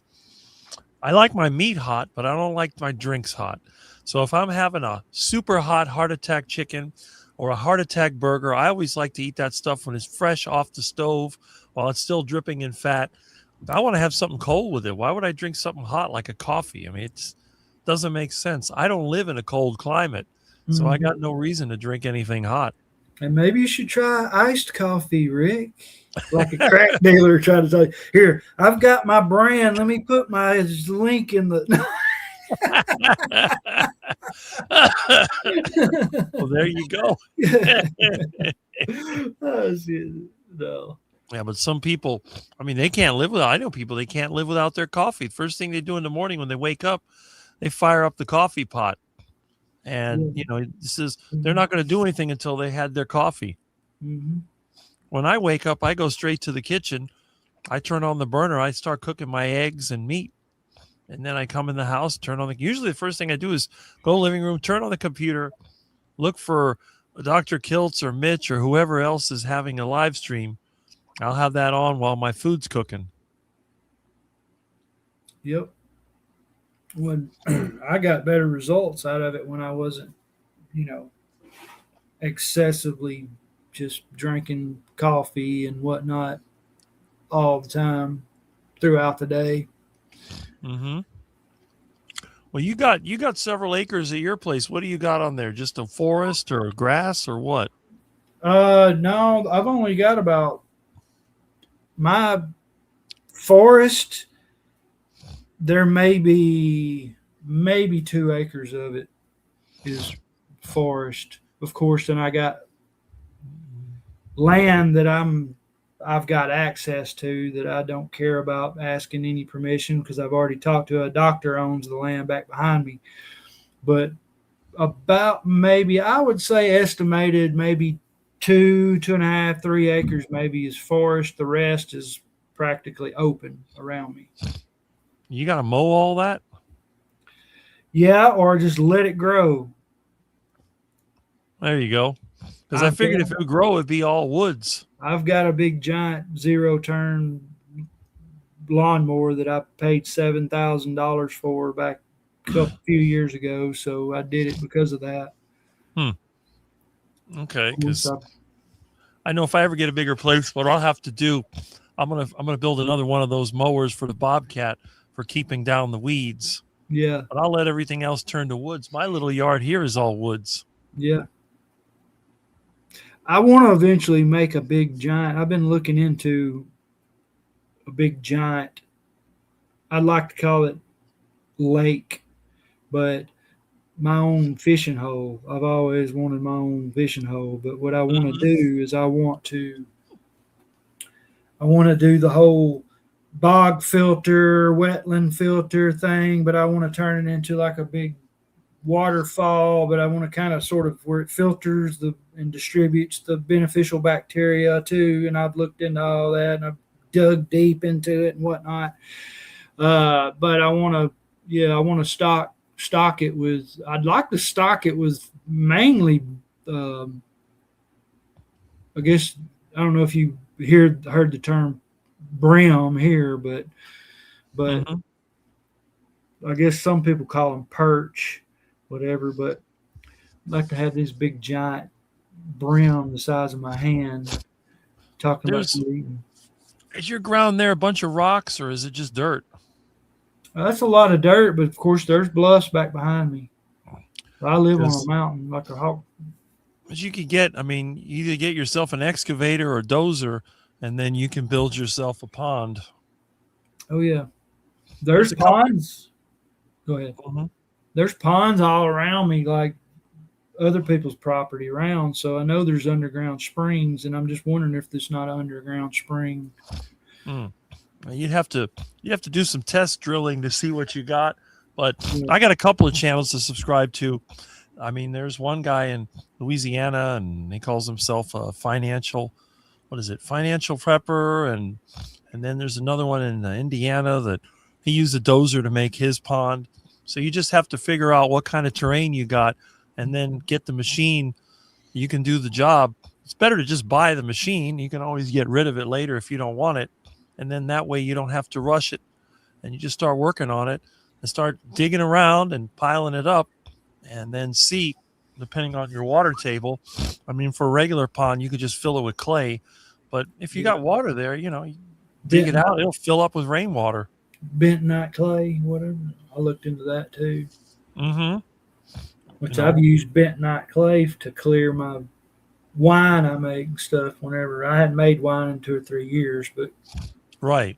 I like my meat hot, but I don't like my drinks hot. So if I'm having a super hot heart attack chicken or a heart attack burger, I always like to eat that stuff when it's fresh off the stove while it's still dripping in fat. I want to have something cold with it. Why would I drink something hot like a coffee? I mean, it doesn't make sense. I don't live in a cold climate, so I got no reason to drink anything hot. And maybe you should try iced coffee, Rick. Like a crack dealer trying to tell you, here, I've got my brand. Let me put my link in the. Well, there you go. No. Yeah, but some people, I mean, they can't live without. I know people, they can't live without their coffee. First thing they do in the morning when they wake up, they fire up the coffee pot. And, they're not going to do anything until they had their coffee. Mm-hmm. When I wake up, I go straight to the kitchen. I turn on the burner. I start cooking my eggs and meat. And then I come in the house, usually the first thing I do is go to the living room, turn on the computer, look for Dr. Kiltz or Mitch or whoever else is having a live stream. I'll have that on while my food's cooking. Yep. When I got better results out of it when I wasn't, excessively just drinking coffee and whatnot all the time throughout the day. Mm-hmm. Well, you got several acres at your place. What do you got on there? Just a forest or grass or what? No, I've only got about my forest. There may be maybe 2 acres of it is forest. Of course, then I got land that I've got access to that I don't care about asking any permission because I've already talked to a doctor owns the land back behind me. But about maybe I would say estimated maybe 2.5, 3 acres maybe is forest. The rest is practically open around me. You got to mow all that? Yeah, or just let it grow. There you go. Because I figured if it would grow, it'd be all woods. I've got a big giant 0-turn lawnmower that I paid $7,000 for back a few years ago. So I did it because of that. Okay, because I know if I ever get a bigger place, what I'll have to do, I'm gonna build another one of those mowers for the Bobcat for keeping down the weeds. Yeah. But I'll let everything else turn to woods. My little yard here is all woods. Yeah. I want to eventually make a big giant. I've been looking into a big giant. I'd like to call it lake, but my own fishing hole. I've always wanted my own fishing hole, but what I want to do is I want to do the whole bog filter, wetland filter thing, but I want to turn it into like a big waterfall, but I want to kind of sort of where it filters and distributes the beneficial bacteria too. And I've looked into all that and I've dug deep into it and whatnot. But I want to stock it with, I'd like to stock it with mainly, I guess, I don't know if you heard the term brim here, but I guess some people call them perch, whatever, but I'd like to have this big giant brim the size of my hand. Talking about eating. Is your ground there a bunch of rocks or is it just dirt? That's a lot of dirt, but of course there's bluffs back behind me. I live on a mountain like a hawk. But you could get, either get yourself an excavator or dozer, and then you can build yourself a pond. Oh yeah, there's ponds. Go ahead. There's ponds all around me, like other people's property around. So I know there's underground springs, and I'm just wondering if there's not an underground spring. You'd have to do some test drilling to see what you got. But I got a couple of channels to subscribe to. There's one guy in Louisiana, and he calls himself a financial prepper, and then there's another one in Indiana that he used a dozer to make his pond. So you just have to figure out what kind of terrain you got, and then get the machine. You can do the job. It's better to just buy the machine. You can always get rid of it later if you don't want it, and then that way you don't have to rush it, and you just start working on it and start digging around and piling it up. And then see, depending on your water table, for a regular pond, you could just fill it with clay. But if you got water there, you dig it out, it'll fill up with rainwater. Bentonite clay, whatever. I looked into that too. Which I've used bentonite clay to clear my wine I make and stuff whenever. I hadn't made wine in 2 or 3 years, but. Right.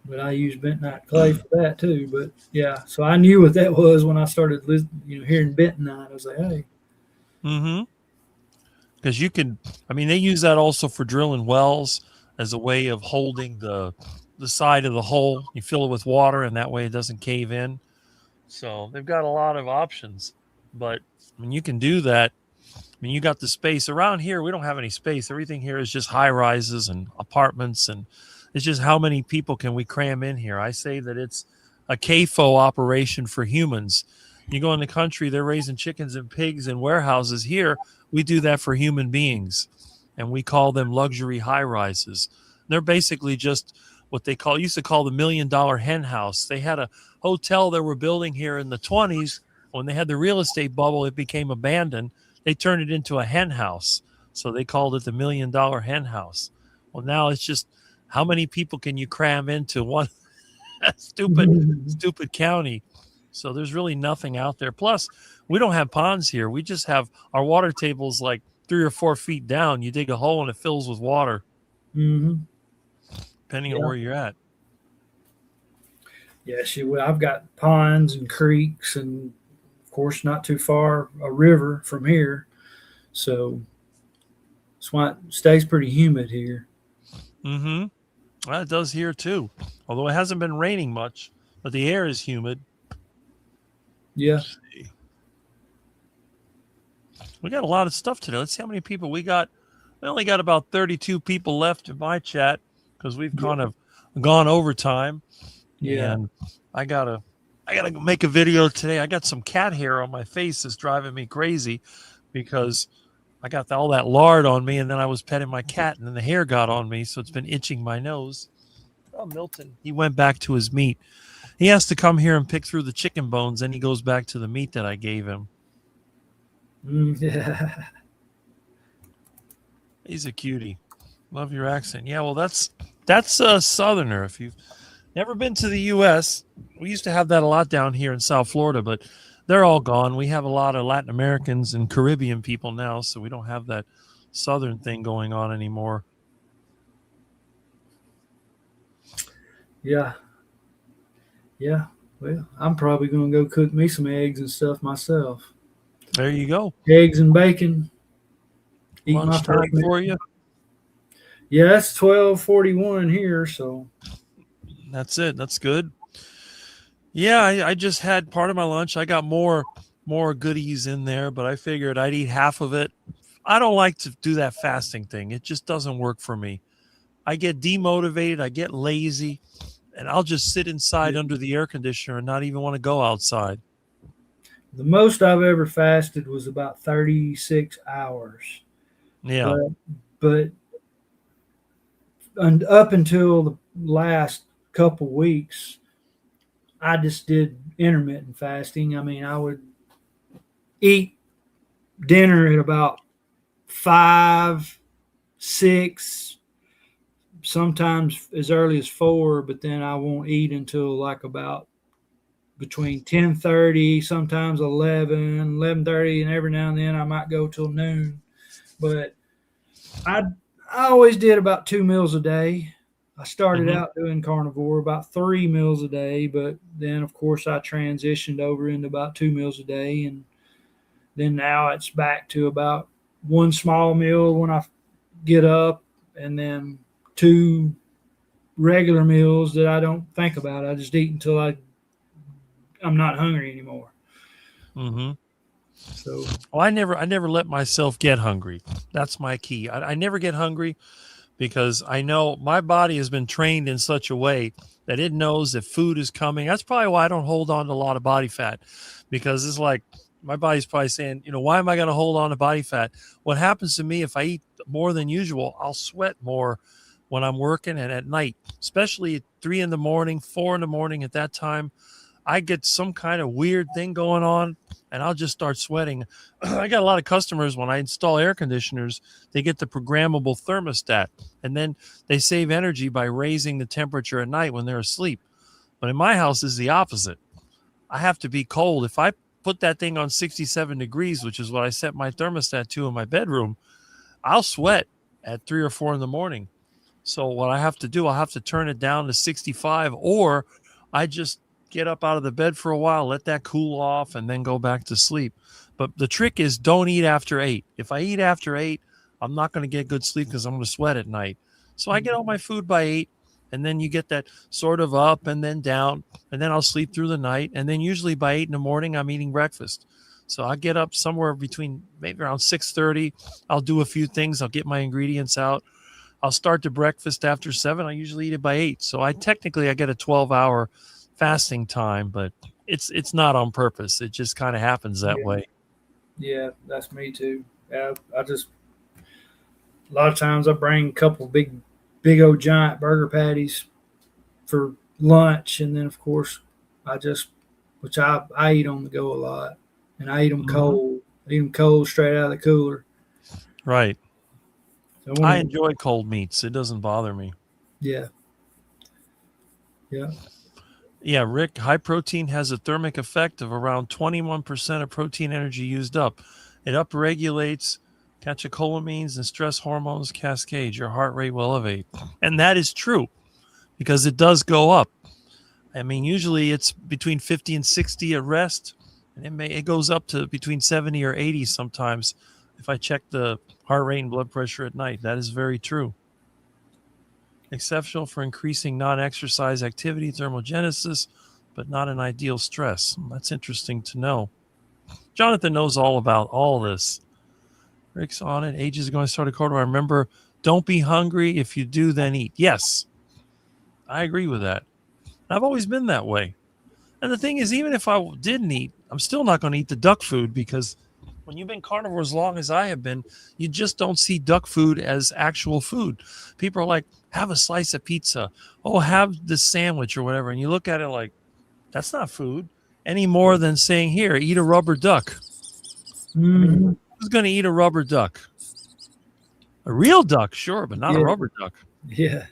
But I use bentonite clay for that too. But yeah, so I knew what that was when I started hearing bentonite. I was like, hey. Because you can, they use that also for drilling wells as a way of holding the side of the hole. You fill it with water, and that way it doesn't cave in. So they've got a lot of options. But you can do that. You got the space around here. We don't have any space. Everything here is just high rises and apartments, and it's just how many people can we cram in here? I say that it's a CAFO operation for humans. You go in the country, they're raising chickens and pigs in warehouses. Here, we do that for human beings, and we call them luxury high rises. They're basically just what they used to call the $1 million hen house. They had a hotel they were building here in the 20s. When they had the real estate bubble, it became abandoned. They turned it into a hen house. So they called it the $1 million hen house. Well, now it's just, how many people can you cram into one stupid county? So there's really nothing out there. Plus, we don't have ponds here. We just have our water tables like 3 or 4 feet down. You dig a hole and it fills with water, Mm-hmm. depending on where you're at. Yes, you will. I've got ponds and creeks, and of course, not too far a river from here. So that's why it stays pretty humid here. Mm-hmm. Well, it does here too. Although it hasn't been raining much, but the air is humid. Yeah. We got a lot of stuff today. Let's see how many people we got. We only got about 32 people left in my chat because we've kind of gone overtime. Yeah. And I gotta make a video today. I got some cat hair on my face that's driving me crazy because I got all that lard on me, and then I was petting my cat, and then the hair got on me, so it's been itching my nose. Oh, Milton, he went back to his meat. He has to come here and pick through the chicken bones, and he goes back to the meat that I gave him. Yeah. He's a cutie. Love your accent. Yeah, well, that's Southerner. If you've never been to the U.S., we used to have that a lot down here in South Florida, but they're all gone. We have a lot of Latin Americans and Caribbean people now, so we don't have that Southern thing going on anymore. Yeah. Yeah. Well, I'm probably going to go cook me some eggs and stuff myself. There you go. Eggs and bacon. Eat my Lunchtime first meal. for you. Yeah, it's 12:41 here, so That's it. That's good. Yeah, I just had part of my lunch. I got more goodies in there, but I figured I'd eat half of it. I don't like to do that fasting thing. It just doesn't work for me. I get demotivated. I get lazy, and I'll just sit inside under the air conditioner and not even want to go outside. the most I've ever fasted was about 36 hours. Yeah. But and up until the last couple weeks, I just did intermittent fasting. I mean, I would eat dinner at about 5, 6, sometimes as early as 4, but then I won't eat until like about between 10:30, sometimes 11:30, and every now and then I might go till noon. But I always did about 2 meals a day. I started out doing carnivore about 3 meals a day, but then of course I transitioned over into about 2 meals a day, and then now it's back to about 1 small meal when I get up, and then 2 regular meals that I don't think about. I just eat until I'm not hungry anymore. So, well, I never let myself get hungry. That's my key. I never get hungry because I know my body has been trained in such a way that it knows that food is coming. That's probably why I don't hold on to a lot of body fat, because it's like my body's probably saying, why am I going to hold on to body fat? What happens to me if I eat more than usual, I'll sweat more when I'm working and at night, especially at 3 in the morning, 4 in the morning. At that time, I get some kind of weird thing going on and I'll just start sweating. I got a lot of customers when I install air conditioners, they get the programmable thermostat, and then they save energy by raising the temperature at night when they're asleep. But in my house is the opposite. I have to be cold. If I put that thing on 67 degrees, which is what I set my thermostat to in my bedroom, I'll sweat at 3 or 4 in the morning. So what I have to do, I'll have to turn it down to 65, or I just get up out of the bed for a while, let that cool off, and then go back to sleep. But the trick is don't eat after 8. If I eat after 8, I'm not going to get good sleep because I'm going to sweat at night. So I get all my food by 8, and then you get that sort of up and then down, and then I'll sleep through the night. And then usually by 8 in the morning, I'm eating breakfast. So I get up somewhere between maybe around 6:30. I'll do a few things. I'll get my ingredients out. I'll start the breakfast after 7. I usually eat it by 8. So I get a 12-hour fasting time, but it's not on purpose. It just kind of happens that way. Yeah, that's me too. I just a lot of times I bring a couple big old giant burger patties for lunch, and then of course I eat on the go a lot, and I eat them cold. I eat them cold straight out of the cooler. Right. So I enjoy cold meats. It doesn't bother me. Yeah. Yeah. Yeah, Rick, high protein has a thermic effect of around 21% of protein energy used up. It upregulates catecholamines and stress hormones cascade. Your heart rate will elevate. And that is true because it does go up. I mean, usually it's between 50 and 60 at rest, and it goes up to between 70 or 80 sometimes if I check the heart rate and blood pressure at night. That is very true. Exceptional for increasing non-exercise activity thermogenesis, but not an ideal stress. That's interesting to know. Jonathan knows all about all this. Rick's on it. Ages ago, I started Carnivore. I remember, don't be hungry. If you do, then eat. Yes, I agree with that. I've always been that way. And the thing is, even if I didn't eat, I'm still not going to eat the duck food because when you've been carnivore as long as I have been, you just don't see duck food as actual food. People are like, have a slice of pizza. Oh, have this sandwich or whatever. And you look at it like, that's not food any more than saying, here, eat a rubber duck. I mean, who's going to eat a rubber duck? A real duck, sure, but not a rubber duck. Yeah.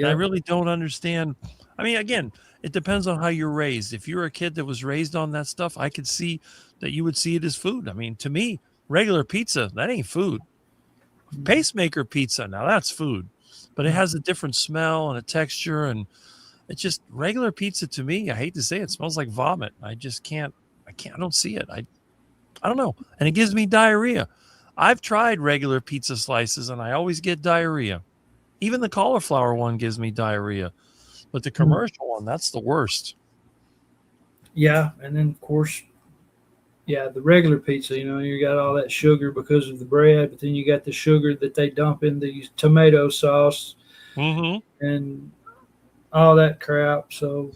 I really don't understand. I mean, again, it depends on how you're raised. If you're a kid that was raised on that stuff, I could see that you would see it as food. I mean, to me, regular pizza, that ain't food. Pacemaker pizza, now that's food. But it has a different smell and a texture, and it's just regular pizza to me. I hate to say it smells like vomit. I just can't, I don't see it. I don't know. And it gives me diarrhea. I've tried regular pizza slices and I always get diarrhea. Even the cauliflower one gives me diarrhea. But the commercial one, that's the worst. Yeah. And then, of course, the regular pizza, you got all that sugar because of the bread, but then you got the sugar that they dump in the tomato sauce and all that crap. So,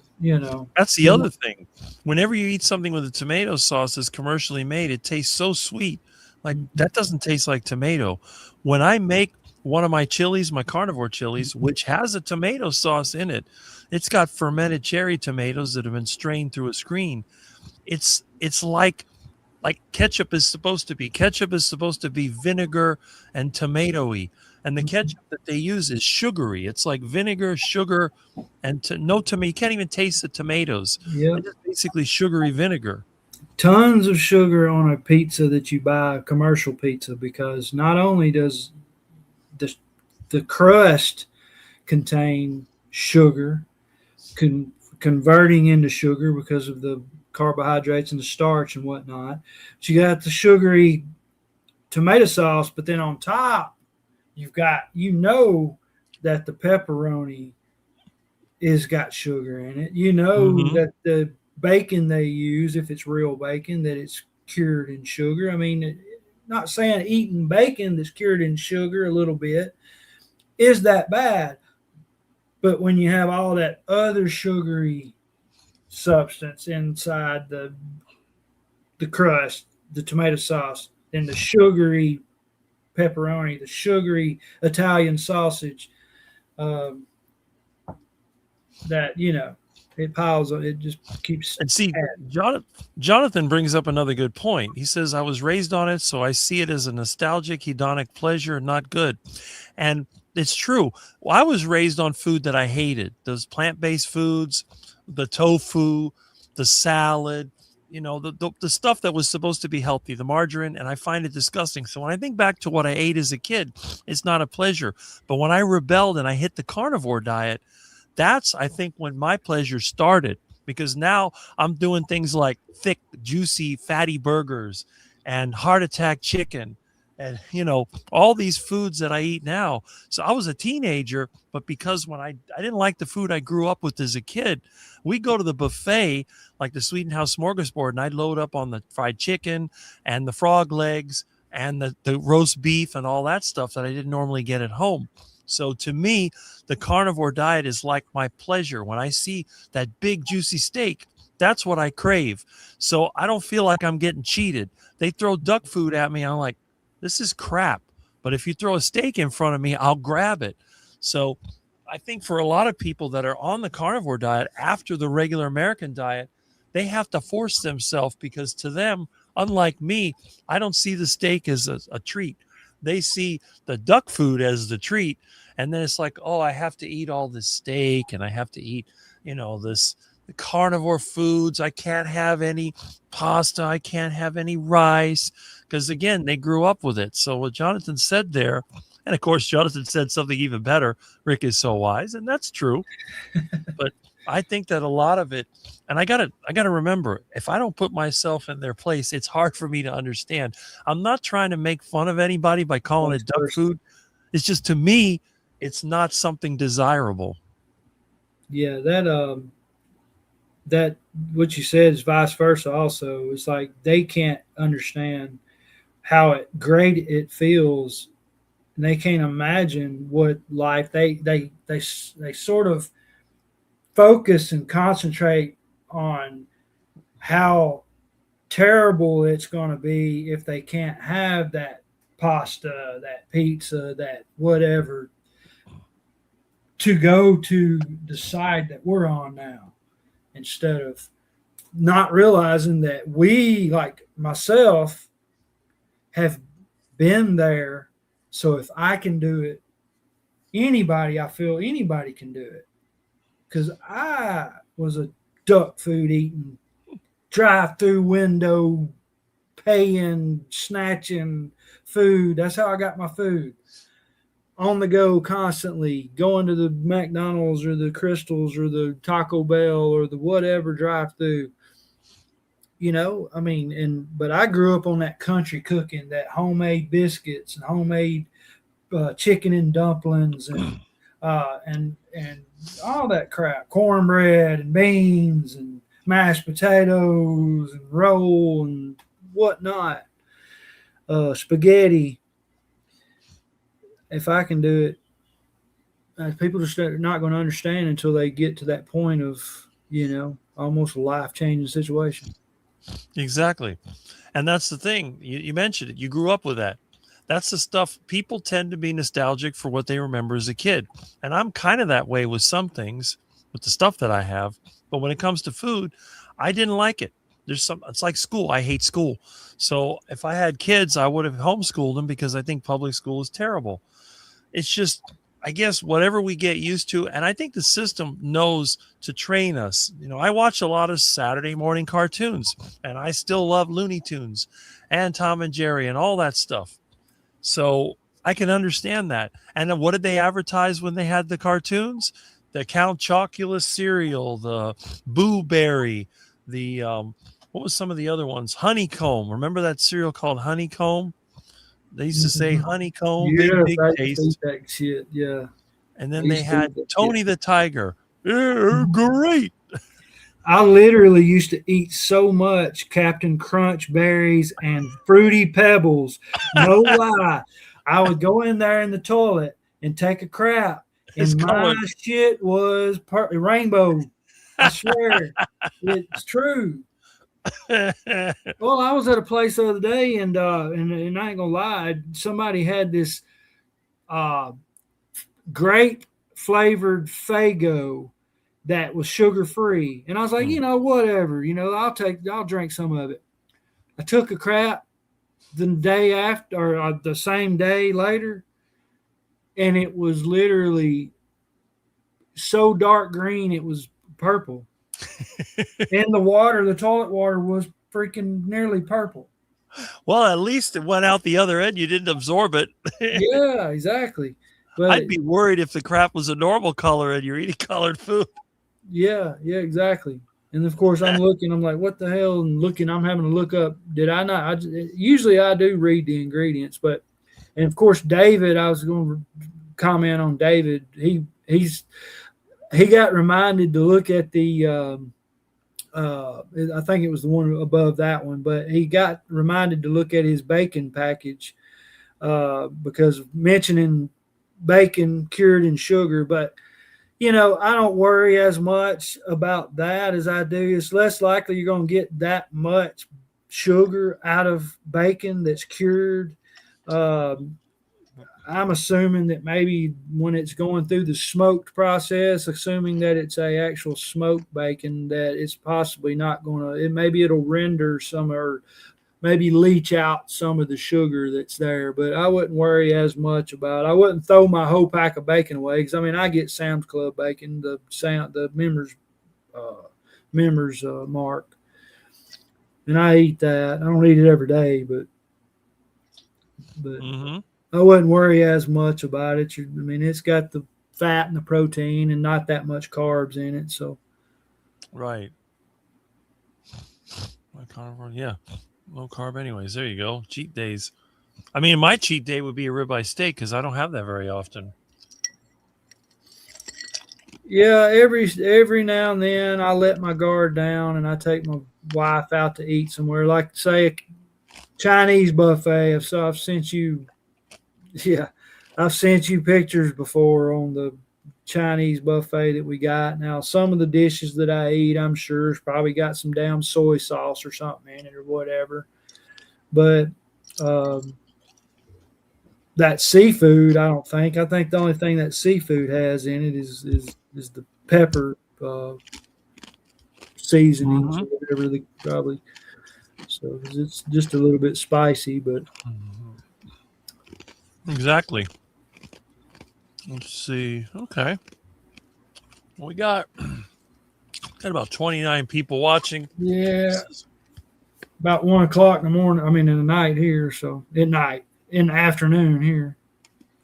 That's the other thing. Whenever you eat something with a tomato sauce that's commercially made, it tastes so sweet. Like, that doesn't taste like tomato. When I make one of my chilies, my carnivore chilies, which has a tomato sauce in it, it's got fermented cherry tomatoes that have been strained through a screen. It's like ketchup is supposed to be. Ketchup is supposed to be vinegar and tomato-y. And the ketchup that they use is sugary. It's like vinegar, sugar, and no tomato. You can't even taste the tomatoes. Yeah. It's just basically sugary vinegar. Tons of sugar on a pizza that you buy, a commercial pizza, because not only does the crust contain sugar, converting into sugar because of the carbohydrates and the starch and whatnot. But you got the sugary tomato sauce, but then on top, you've got, that the pepperoni is got sugar in it. That the bacon they use, if it's real bacon, that it's cured in sugar. I mean, not saying eating bacon that's cured in sugar a little bit is that bad. But when you have all that other sugary substance inside the crust, the tomato sauce, and the sugary pepperoni, the sugary Italian sausage, it piles up. It just keeps. And see, Jonathan brings up another good point. He says, I was raised on it, so I see it as a nostalgic, hedonic pleasure, not good. And it's true. Well, I was raised on food that I hated. Those plant-based foods, the tofu, the salad, the stuff that was supposed to be healthy, the margarine, and I find it disgusting. So when I think back to what I ate as a kid, it's not a pleasure. But when I rebelled and I hit the carnivore diet, that's, I think, when my pleasure started, because now I'm doing things like thick, juicy, fatty burgers and heart attack chicken and, all these foods that I eat now. So I was a teenager, but because when I didn't like the food I grew up with as a kid, we go to the buffet, like the Sweeten House smorgasbord, and I'd load up on the fried chicken and the frog legs and the roast beef and all that stuff that I didn't normally get at home. So to me, the carnivore diet is like my pleasure. When I see that big juicy steak, that's what I crave. So I don't feel like I'm getting cheated. They throw duck food at me. I'm like, this is crap. But if you throw a steak in front of me, I'll grab it. So I think for a lot of people that are on the carnivore diet after the regular American diet, they have to force themselves, because to them, unlike me, I don't see the steak as a treat. They see the duck food as the treat. And then it's like, oh, I have to eat all this steak and I have to eat, this the carnivore foods. I can't have any pasta. I can't have any rice because, again, they grew up with it. So what Jonathan said there, and of course, Jonathan said something even better. Rick is so wise, and that's true. But I think that a lot of it, and I gotta remember, if I don't put myself in their place, it's hard for me to understand. I'm not trying to make fun of anybody by calling it duck food. It's just, to me, it's not something desirable. Yeah, that what you said is vice versa. Also, it's like they can't understand how great it feels, and they can't imagine what life they sort of focus and concentrate on how terrible it's going to be if they can't have that pasta, that pizza, that whatever to go to the side that we're on now, instead of not realizing that we, like myself, have been there. So if I can do it, I feel anybody can do it. Because I was a duck food eating, drive-through window paying, snatching food. That's how I got my food. On the go constantly, going to the McDonald's or the Crystals or the Taco Bell or the whatever drive-through. But I grew up on that country cooking, that homemade biscuits and homemade chicken and dumplings and all that crap, cornbread and beans and mashed potatoes and roll and whatnot, spaghetti. If I can do it, people just are not going to understand until they get to that point of, almost a life-changing situation. Exactly. And that's the thing. You mentioned it. You grew up with that. That's the stuff. People tend to be nostalgic for what they remember as a kid. And I'm kind of that way with some things, with the stuff that I have. But when it comes to food, I didn't like it. It's like school. I hate school. So if I had kids, I would have homeschooled them because I think public school is terrible. It's just, I guess, whatever we get used to. And I think the system knows to train us. I watch a lot of Saturday morning cartoons, and I still love Looney Tunes and Tom and Jerry and all that stuff. So I can understand that. And then what did they advertise when they had the cartoons? The Count Chocula cereal, the Boo Berry, the what was some of the other ones? Honeycomb. Remember that cereal called Honeycomb? They used to say honeycomb, big taste. That shit, yeah. And then they had Tony the Tiger. Yeah, great. I literally used to eat so much Captain Crunch berries and Fruity Pebbles. No lie. I would go in there in the toilet and take a crap, and my shit was rainbow. I swear. It's true. Well, I was at a place the other day, and I ain't gonna lie, somebody had this grape flavored Faygo that was sugar free, and I was like, whatever, I'll drink some of it. I took a crap the day after, or the same day later, and it was literally so dark green it was purple. And the toilet water was freaking nearly purple. Well, at least it went out the other end. You didn't absorb it. Yeah, exactly. But I'd be worried if the crap was a normal color and you're eating colored food. Yeah, exactly. And of course, I'm looking. I'm like, what the hell? And looking, I'm having to look up. Did I not? Usually I do read the ingredients, and of course, David. I was going to comment on David. He got reminded to look at the. I think it was the one above that one, but he got reminded to look at his bacon package because mentioning bacon cured in sugar, but. I don't worry as much about that as I do. It's less likely you're going to get that much sugar out of bacon that's cured. I'm assuming that maybe when it's going through the smoked process, assuming that it's a actual smoked bacon, that it's possibly not going to, maybe it'll render some or maybe leach out some of the sugar that's there. But I wouldn't worry as much about it. I wouldn't throw my whole pack of bacon away, because I mean, I get Sam's Club bacon, the members mark, and I eat that. I don't eat it every day, but I wouldn't worry as much about it. I mean, it's got the fat and the protein and not that much carbs in it. So, right. Carnivore, yeah, low carb. Anyways, there you go. Cheat days. I mean, my cheat day would be a ribeye steak because I don't have that very often. Yeah, every now and then I let my guard down and I take my wife out to eat somewhere, like say a Chinese buffet. So I've sent you pictures before on the Chinese buffet that we got. Now, some of the dishes that I eat, I'm sure, has probably got some damn soy sauce or something in it or whatever. But that seafood, I think the only thing that seafood has in it is the pepper seasonings or whatever they probably. So it's just a little bit spicy, but exactly. Let's see. Okay. We got about 29 people watching. Yeah. About 1 o'clock in the morning. I mean, in the night here. So in the afternoon here.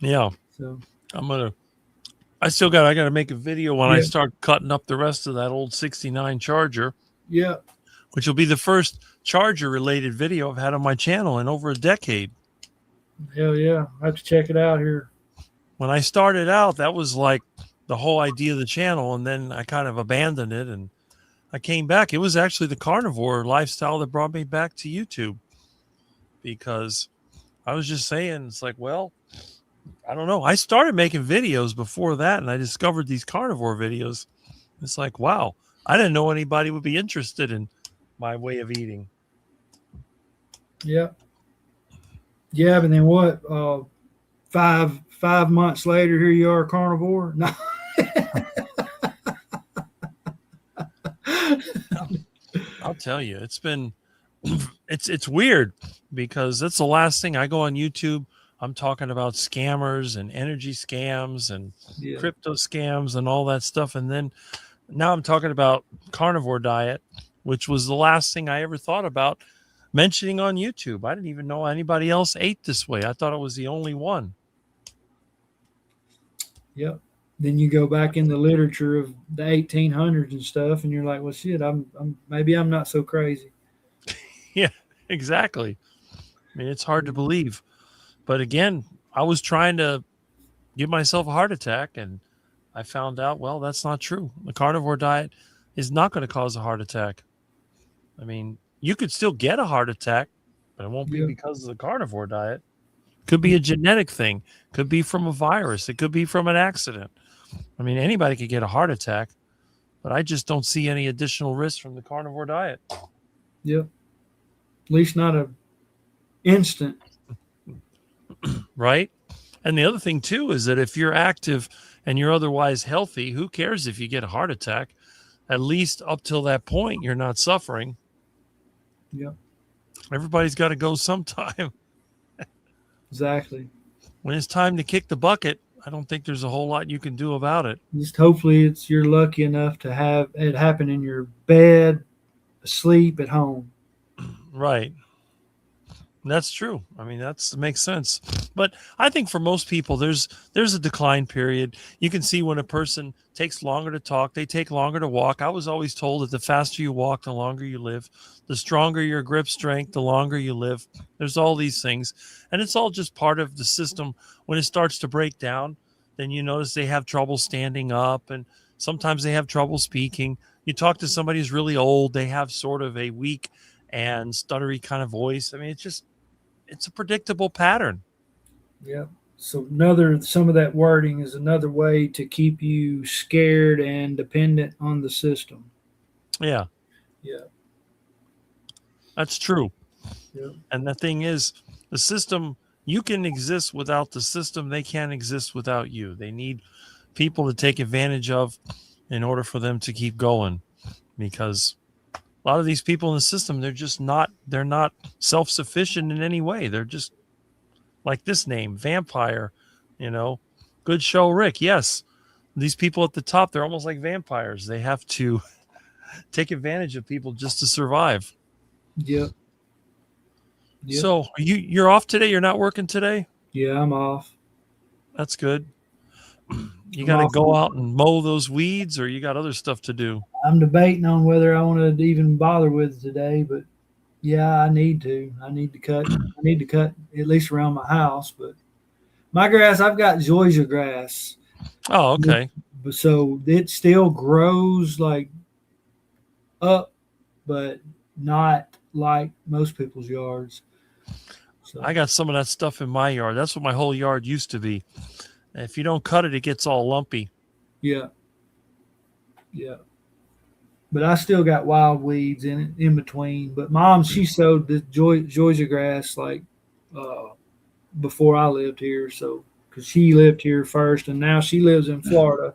Yeah. So I got to make a video when I start cutting up the rest of that old 69 Charger. Yeah. Which will be the first Charger related video I've had on my channel in over a decade. Hell yeah. I have to check it out here. When I started out, that was like the whole idea of the channel, and then I kind of abandoned it and I came back. It was actually the carnivore lifestyle that brought me back to YouTube, because I was just saying, it's like, well, I don't know. I started making videos before that, and I discovered these carnivore videos. It's like, wow, I didn't know anybody would be interested in my way of eating. Yeah. Yeah, but then what? 5 months later, here you are, carnivore. No. I'll tell you, it's weird, because that's the last thing I go on YouTube. I'm talking about scammers and energy scams and crypto scams and all that stuff. And then now I'm talking about carnivore diet, which was the last thing I ever thought about mentioning on YouTube. I didn't even know anybody else ate this way. I thought it was the only one. Yep. Then you go back in the literature of the 1800s and stuff, and you're like, well, shit, maybe I'm not so crazy. Yeah, exactly. I mean, it's hard to believe. But again, I was trying to give myself a heart attack, and I found out, well, that's not true. The carnivore diet is not going to cause a heart attack. I mean, you could still get a heart attack, but it won't be because of the carnivore diet. Could be a genetic thing. Could be from a virus. It could be from an accident. I mean, anybody could get a heart attack, but I just don't see any additional risk from the carnivore diet. Yep. At least not a instant. Right? And the other thing, too, is that if you're active and you're otherwise healthy, who cares if you get a heart attack? At least up till that point, you're not suffering. Yep. Everybody's got to go sometime. Exactly. When it's time to kick the bucket, I don't think there's a whole lot you can do about it. Just hopefully you're lucky enough to have it happen in your bed, asleep at home. Right. That's true. I mean, that makes sense. But I think for most people, there's a decline period. You can see when a person takes longer to talk, they take longer to walk. I was always told that the faster you walk, the longer you live. The stronger your grip strength, the longer you live. There's all these things. And it's all just part of the system. When it starts to break down, then you notice they have trouble standing up, and sometimes they have trouble speaking. You talk to somebody who's really old, they have sort of a weak and stuttery kind of voice. I mean, it's a predictable pattern. Yeah. So some of that wording is another way to keep you scared and dependent on the system. Yeah. Yeah. That's true. Yeah. And the thing is, the system, you can exist without the system. They can't exist without you. They need people to take advantage of in order for them to keep going, because A lot of these people in the system, they're not self-sufficient in any way. They're just like this name, vampire, good show, Rick. Yes. These people at the top, they're almost like vampires. They have to take advantage of people just to survive. Yep. So you're off today? You're not working today? Yeah, I'm off. That's good. You got to go out and mow those weeds, or you got other stuff to do? I'm debating on whether I want to even bother with it today, but yeah, I need to. I need to cut at least around my house. But my grass, I've got zoysia grass. Oh, okay. So it still grows like up, but not like most people's yards. So I got some of that stuff in my yard. That's what my whole yard used to be. And if you don't cut it, it gets all lumpy. Yeah. But I still got wild weeds in between. But Mom, she sowed the zoysia grass like before I lived here. So because she lived here first, and now she lives in Florida.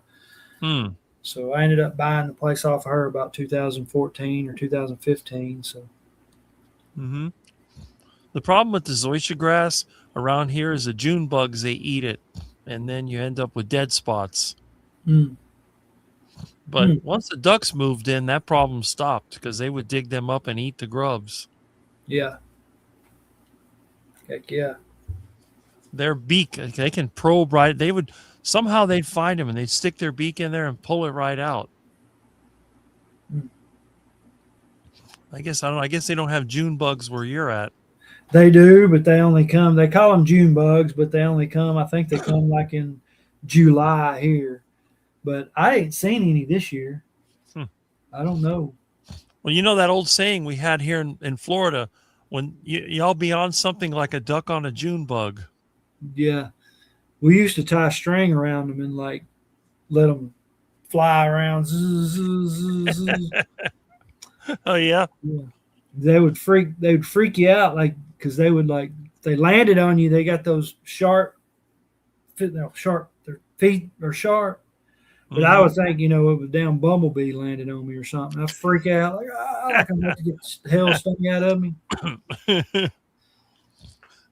So I ended up buying the place off of her about 2014 or 2015. So. The problem with the zoysia grass around here is the June bugs, they eat it, and then you end up with dead spots. But once the ducks moved in, that problem stopped because they would dig them up and eat the grubs. Yeah. Heck yeah. Their beak, they can probe right. They'd find them and they'd stick their beak in there and pull it right out. I guess they don't have June bugs where you're at. They do, but they only come. They call them June bugs, but they only come. I think they come like in July here. But I ain't seen any this year. I don't know. Well, you know that old saying we had here in Florida, when y'all be on something like a duck on a June bug. Yeah. We used to tie string around them and like let them fly around. Oh yeah. They would freak you out, like, because they would, like, if they landed on you, they got those their feet are sharp. But I would think, it was a damn bumblebee landed on me or something. I'd freak out, like I'm about to get the hell stung out of me.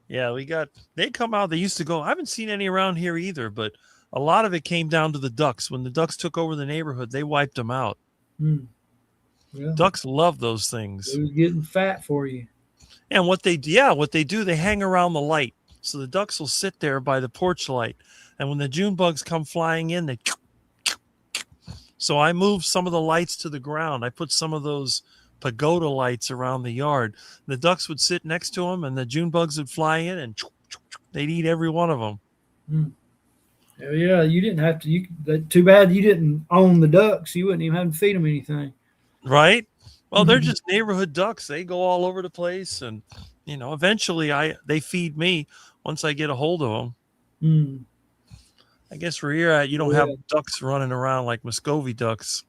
Yeah, they come out. They used to go. I haven't seen any around here either, but a lot of it came down to the ducks. When the ducks took over the neighborhood, they wiped them out. Yeah. Ducks love those things. It was getting fat for you. And what they do, they hang around the light. So the ducks will sit there by the porch light. And when the June bugs come flying in, so I moved some of the lights to the ground. I put some of those pagoda lights around the yard. The ducks would sit next to them, and the June bugs would fly in, and they'd eat every one of them. Hell yeah, you didn't have to. Too bad you didn't own the ducks. You wouldn't even have to feed them anything. Right? Well, they're just neighborhood ducks. They go all over the place, and eventually they feed me once I get a hold of them. I guess where you're at, you don't have ducks running around like Muscovy ducks.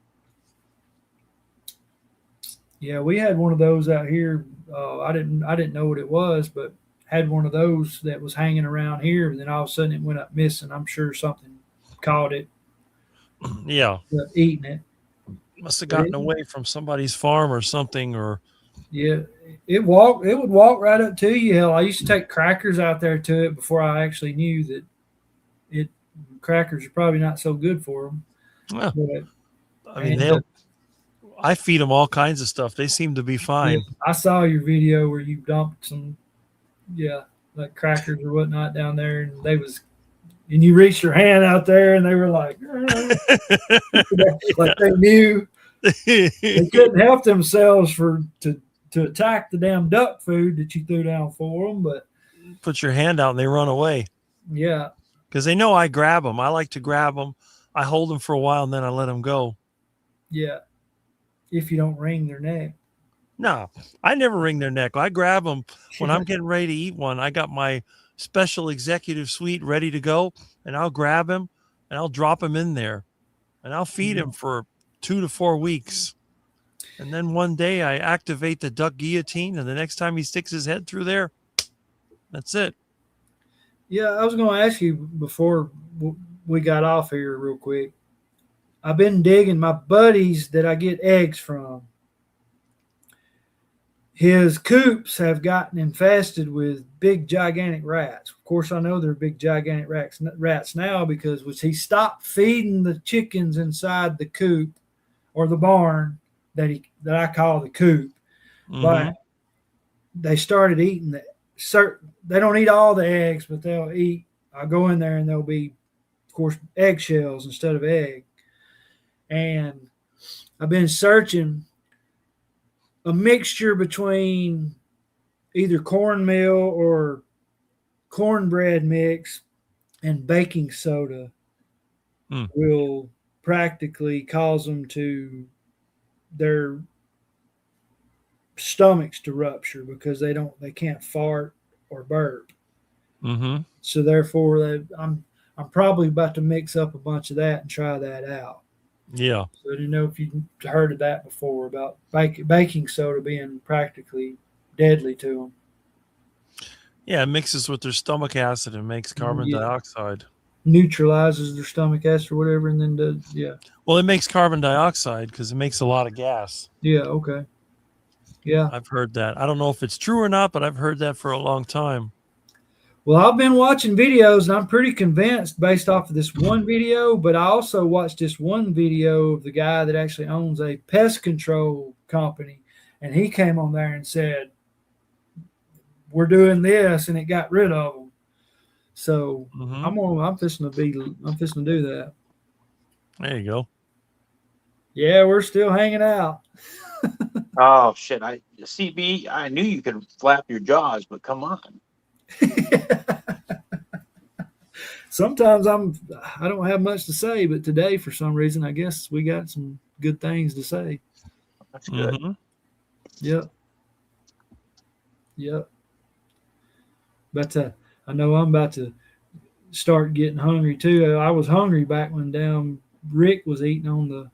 Yeah, we had one of those out here. I didn't know what it was, but had one of those that was hanging around here. And then all of a sudden it went up missing. I'm sure something caught it. Yeah, eating it. Must have gotten away from somebody's farm or something. Or yeah, it would walk right up to you. Hell, I used to take crackers out there to it before I actually knew that crackers are probably not so good for them. Well, I feed them all kinds of stuff. They seem to be fine. Yeah, I saw your video where you dumped some, like crackers or whatnot down there, and you reached your hand out there, and they were like, like they knew they couldn't help themselves to attack the damn duck food that you threw down for them. But put your hand out and they run away. Yeah, because they know I grab them. I like to grab them. I hold them for a while and then I let them go. Yeah, if you don't wring their neck. No, I never wring their neck. I grab them when I'm getting ready to eat one. I got my special executive suite ready to go, and I'll grab him and I'll drop him in there, and I'll feed him for 2 to 4 weeks. And then one day I activate the duck guillotine, and the next time he sticks his head through there, that's it. Yeah, I was going to ask you before we got off here real quick. I've been digging my buddies that I get eggs from. his coops have gotten infested with big gigantic rats. Of course, I know they're big gigantic rats now because he stopped feeding the chickens inside the coop or the barn that I call the coop. But they started eating they don't eat all the eggs, but they'll eat. I'll go in there and there'll be, of course, eggshells instead of egg. And I've been searching a mixture between either cornmeal or cornbread mix and baking soda will practically cause them their stomachs to rupture because they can't fart or burp. So therefore, I'm probably about to mix up a bunch of that and try that out. Yeah. So I didn't know if you heard of that before about baking soda being practically deadly to them. Yeah, it mixes with their stomach acid and makes carbon dioxide. Neutralizes their stomach acid or whatever, and then does, Well, it makes carbon dioxide because it makes a lot of gas. Yeah, okay. Yeah. I've heard that. I don't know if it's true or not, but I've heard that for a long time. Well, I've been watching videos, and I'm pretty convinced based off of this one video, but I also watched this one video of the guy that actually owns a pest control company, and he came on there and said, we're doing this, and it got rid of them. So I'm fixing to do that. There you go. Yeah, we're still hanging out. Oh shit! CB, I knew you could flap your jaws, but come on. Sometimes I don't have much to say, but today for some reason I guess we got some good things to say. That's good. Yep. But I know I'm about to start getting hungry too. I was hungry back when Rick was eating on the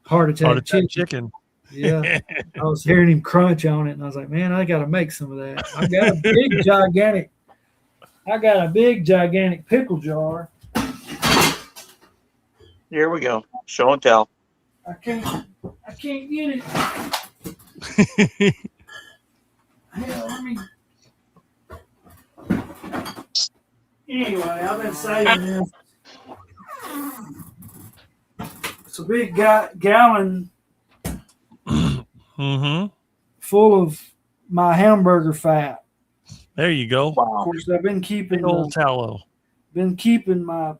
heart attack chicken. Yeah, I was hearing him crunch on it, and I was like, man, I got to make some of that. I got a big gigantic pickle jar. Here we go. Show and tell. I can't get it. Hell, let me. Anyway, I've been saving this. It's a big gallon full of my hamburger fat. There you go. Wow. Of course, I've been keeping old tallow. Been keeping my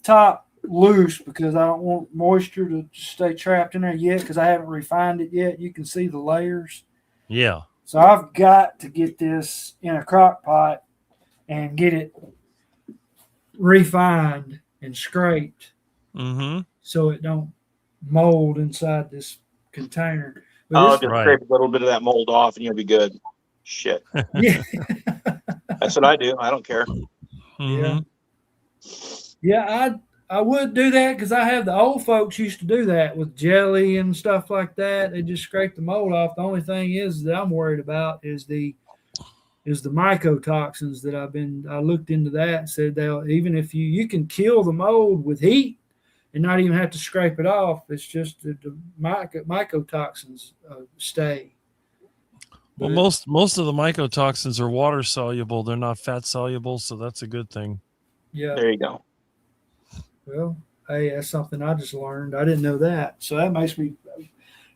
top loose because I don't want moisture to stay trapped in there yet because I haven't refined it yet. You can see the layers. Yeah. So I've got to get this in a crock pot and get it refined and scraped so it don't mold inside this container. But Just scrape a little bit of that mold off and you'll be good. Shit. Yeah. That's what I do. I don't care. Yeah, I would do that because I have the old folks used to do that with jelly and stuff like that. They just scrape the mold off. The only thing is that I'm worried about is the mycotoxins that I looked into that and said even if you can kill the mold with heat and not even have to scrape it off. It's just the mycotoxins stay. Well, most of the mycotoxins are water soluble. They're not fat soluble, so that's a good thing. Yeah. There you go. Well, hey, that's something I just learned. I didn't know that. So that makes me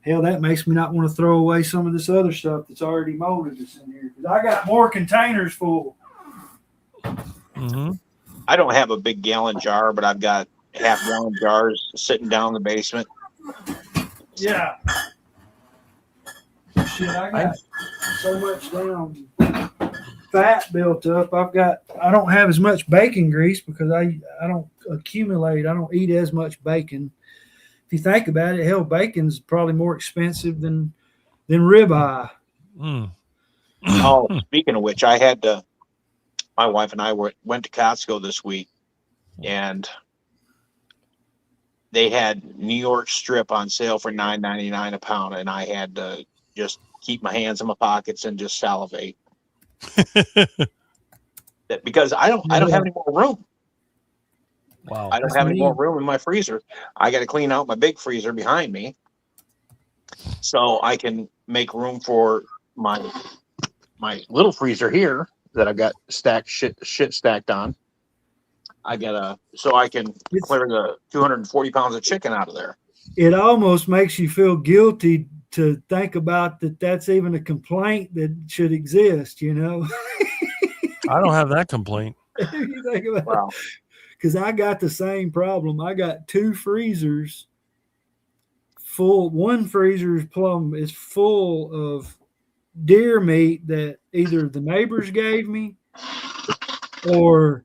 not want to throw away some of this other stuff that's already molded that's in here. Because I got more containers full. I don't have a big gallon jar, but I've got half-gallon jars sitting down in the basement. Yeah. Shit, I got so much down fat built up. I don't have as much bacon grease because I don't accumulate. I don't eat as much bacon. If you think about it, hell, bacon's probably more expensive than ribeye. Oh, speaking of which, my wife and I went to Costco this week, and they had New York strip on sale for $9.99 a pound, and I had to just keep my hands in my pockets and just salivate. Because I don't have any more room. Wow. I don't have any more room in my freezer. I got to clean out my big freezer behind me so I can make room for my little freezer here that I've got shit stacked on. I got so I can clear the 240 pounds of chicken out of there. It almost makes you feel guilty to think about that. That's even a complaint that should exist, you know. I don't have that complaint. You think about Wow. because I got the same problem. I got 2 freezers full. One freezer is full of deer meat that either the neighbors gave me or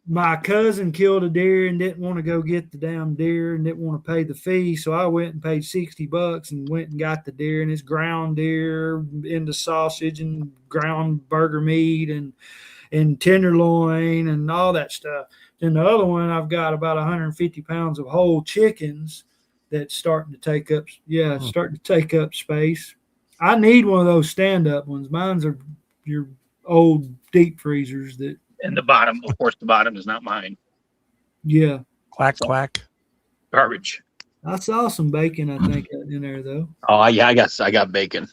my cousin killed a deer and didn't want to go get the damn deer and didn't want to pay the fee. So I went and paid $60 and went and got the deer, and it's ground deer into sausage and ground burger meat and tenderloin and all that stuff. Then the other one, I've got about 150 pounds of whole chickens that's starting to take up space. I need one of those stand-up ones. Mine's are your old deep freezers that. And the bottom, of course, the bottom is not mine. Yeah. Quack, quack. Garbage. I saw some bacon, I think, in there, though. Oh, yeah, I got bacon.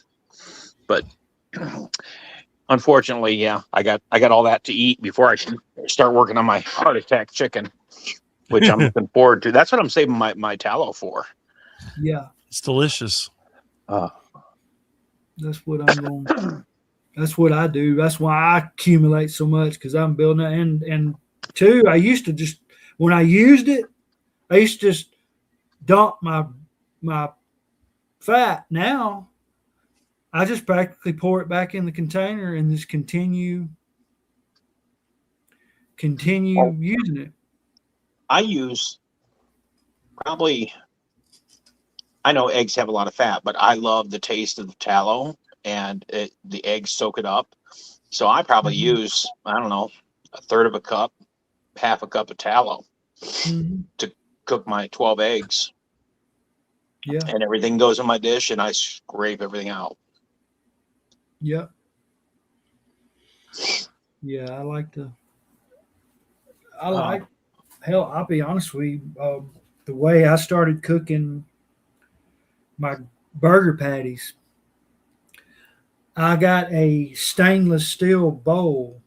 But unfortunately, yeah, I got all that to eat before I can start working on my heart attack chicken, which I'm looking forward to. That's what I'm saving my tallow for. Yeah. It's delicious. That's what I'm going. That's what I do. That's why I accumulate so much, because I'm building it. And 2, I used to just, when I used it, I used to just dump my fat. Now I just practically pour it back in the container and just continue using it. I use probably, I know eggs have a lot of fat, but I love the taste of the tallow, and the eggs soak it up. So I probably use, I don't know, a third of a cup, half a cup of tallow to cook my 12 eggs. Yeah. And everything goes in my dish, and I scrape everything out. Yeah. Yeah, hell, I'll be honest with you, the way I started cooking my burger patties, I got a stainless steel bowl,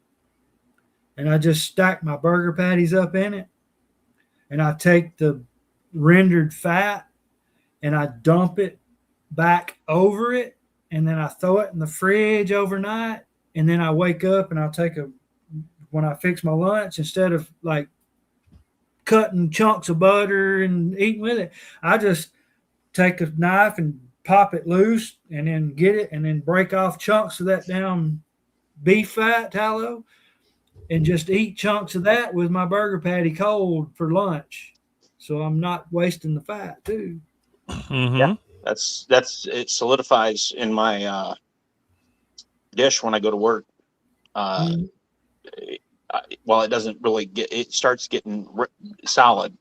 and I just stack my burger patties up in it, and I take the rendered fat and I dump it back over it, and then I throw it in the fridge overnight, and then I wake up and when I fix my lunch, instead of like cutting chunks of butter and eating with it, I just take a knife and pop it loose and then get it and then break off chunks of that damn beef fat tallow and just eat chunks of that with my burger patty cold for lunch. So I'm not wasting the fat too. Yeah, it solidifies in my dish when I go to work. Well, it doesn't really it starts getting solid,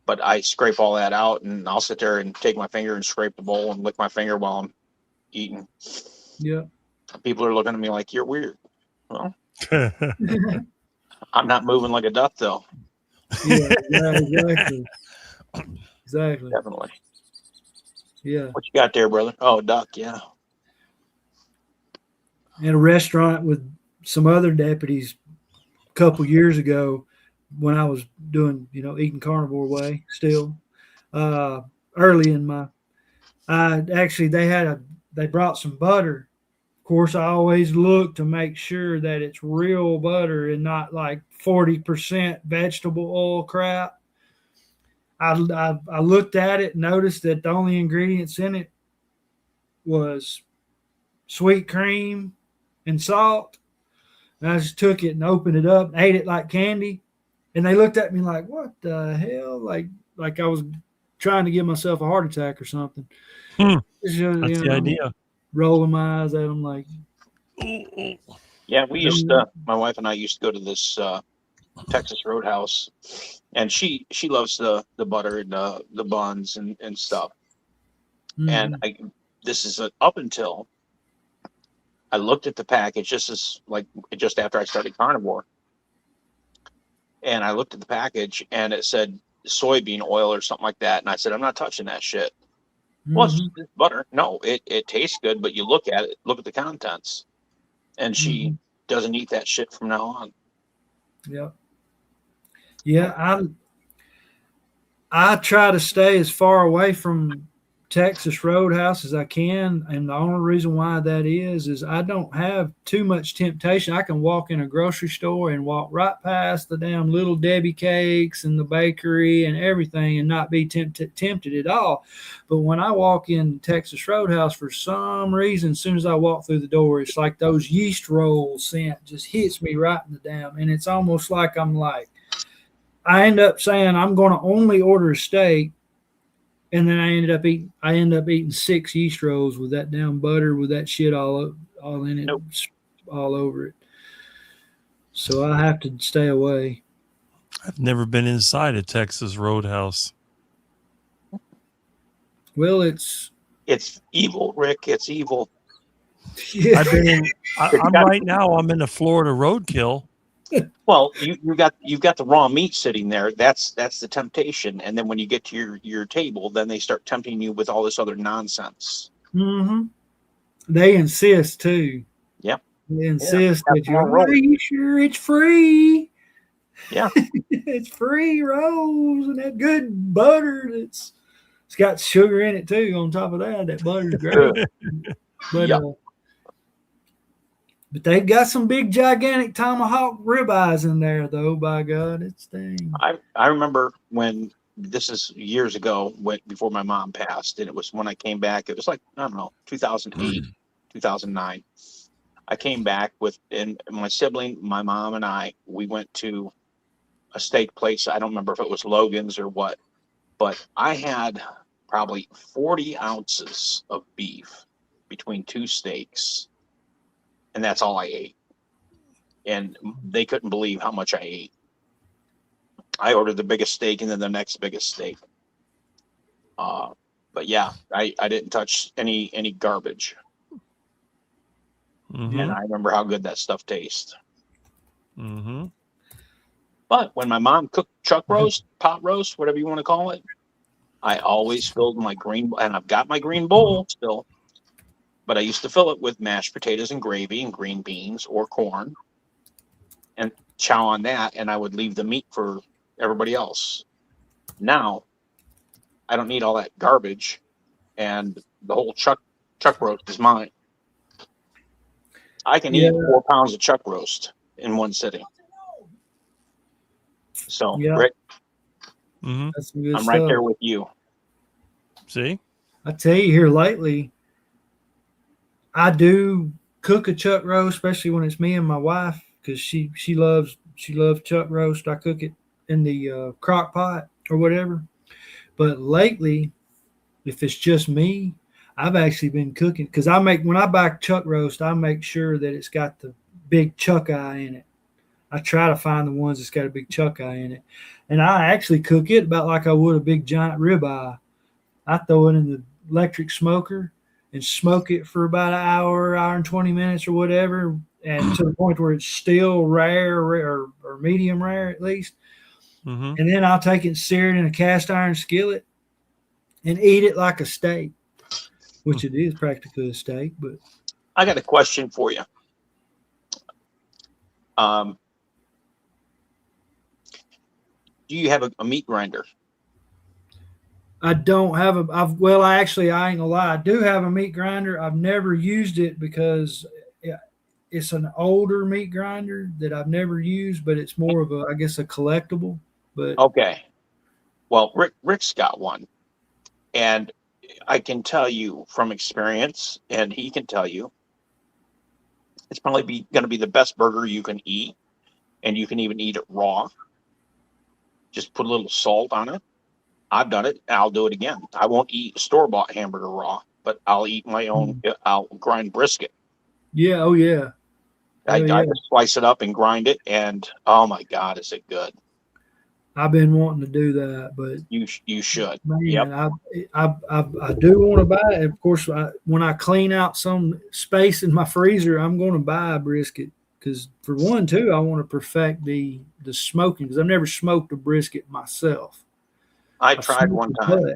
but I scrape all that out, and I'll sit there and take my finger and scrape the bowl and lick my finger while I'm eating. Yeah. People are looking at me like, you're weird. Well, I'm not moving like a duck, though. Yeah, exactly. Exactly. Definitely. Yeah. What you got there, brother? Oh, duck, yeah. In a restaurant with some other deputies a couple years ago, when I was doing, eating carnivore way still, early in my, they brought some butter. Of course, I always look to make sure that it's real butter and not like 40% vegetable oil crap. I looked at it and noticed that the only ingredients in it was sweet cream and salt. And I just took it and opened it up and ate it like candy. And they looked at me like, what the hell? Like I was trying to give myself a heart attack or something. That's the idea. Rolling my eyes at them like. Yeah, we used to, my wife and I used to go to this Texas Roadhouse, and she loves the butter and the buns and stuff. And this is up until I looked at the package just after I started carnivore. And I looked at the package and it said soybean oil or something like that. And I said, I'm not touching that shit. Well, it's just butter. No, it tastes good, but you look at it, look at the contents, and she doesn't eat that shit from now on. Yep. Yeah, I try to stay as far away from Texas Roadhouse as I can, and the only reason why that is I don't have too much temptation. I can walk in a grocery store and walk right past the damn Little Debbie cakes and the bakery and everything and not be tempted at all. But when I walk in Texas Roadhouse, for some reason, as soon as I walk through the door, it's like those yeast roll scent just hits me right in the damn, and it's almost like I end up saying I'm going to only order a steak, and then I end up eating 6 yeast rolls with that damn butter with that shit all in it, all over it. So I have to stay away. I've never been inside a Texas Roadhouse. Well, it's evil, Rick. It's evil. Yeah. I've been in. I'm right now. I'm in a Florida roadkill. Well, you've got the raw meat sitting there. That's the temptation. And then when you get to your table, then they start tempting you with all this other nonsense. Mm-hmm. They insist too. Yep. They insist that are you sure it's free? Yeah. It's free rolls and that good butter it's got sugar in it too. On top of that butter's great. But yep. But they've got some big, gigantic tomahawk ribeyes in there, though. By God, it's dang. I remember when this is years ago, before my mom passed, and it was when I came back. It was like, I don't know, 2008, 2009. I came back and my sibling, my mom, and I. We went to a steak place. I don't remember if it was Logan's or what, but I had probably 40 ounces of beef between 2 steaks. And that's all I ate. And they couldn't believe how much I ate. I ordered the biggest steak and then the next biggest steak. But yeah, I didn't touch any garbage. Mm-hmm. And I remember how good that stuff tastes. Mm-hmm. But when my mom cooked chuck roast, pot roast, whatever you want to call it, I always filled my green, and I've got my green bowl still. But I used to fill it with mashed potatoes and gravy and green beans or corn and chow on that, and I would leave the meat for everybody else. Now, I don't need all that garbage, and the whole chuck roast is mine. I can eat 4 pounds of chuck roast in one sitting. So, Rick, That's some good I'm stuff. right there with you. See? I tell you, here lately, I do cook a chuck roast, especially when it's me and my wife, because she loves chuck roast. I cook it in the crock pot or whatever. But lately, if it's just me, I've actually been cooking because when I buy chuck roast, I make sure that it's got the big chuck eye in it. I try to find the ones that's got a big chuck eye in it, and I actually cook it about like I would a big giant ribeye. I throw it in the electric smoker and smoke it for about an hour and 20 minutes or whatever, and to the point where it's still rare or medium rare at least. Mm-hmm. And then I'll take it and sear it in a cast iron skillet and eat it like a steak, which it is practically a steak. But I got a question for you. Do you have a meat grinder? I don't have I ain't gonna lie. I do have a meat grinder. I've never used it because it's an older meat grinder that I've never used, but it's more of a collectible. But okay. Well, Rick's got one, and I can tell you from experience, and he can tell you, it's probably going to be the best burger you can eat, and you can even eat it raw. Just put a little salt on it. I've done it. I'll do it again. I won't eat store-bought hamburger raw, but I'll eat my own. I'll grind brisket. Yeah. Oh yeah. I just slice it up and grind it, and oh my God, is it good? I've been wanting to do that, but you should. Man, yep. I do want to buy it. Of course, when I clean out some space in my freezer, I'm going to buy a brisket because, for one, too, I want to perfect the smoking because I've never smoked a brisket myself. I tried one time.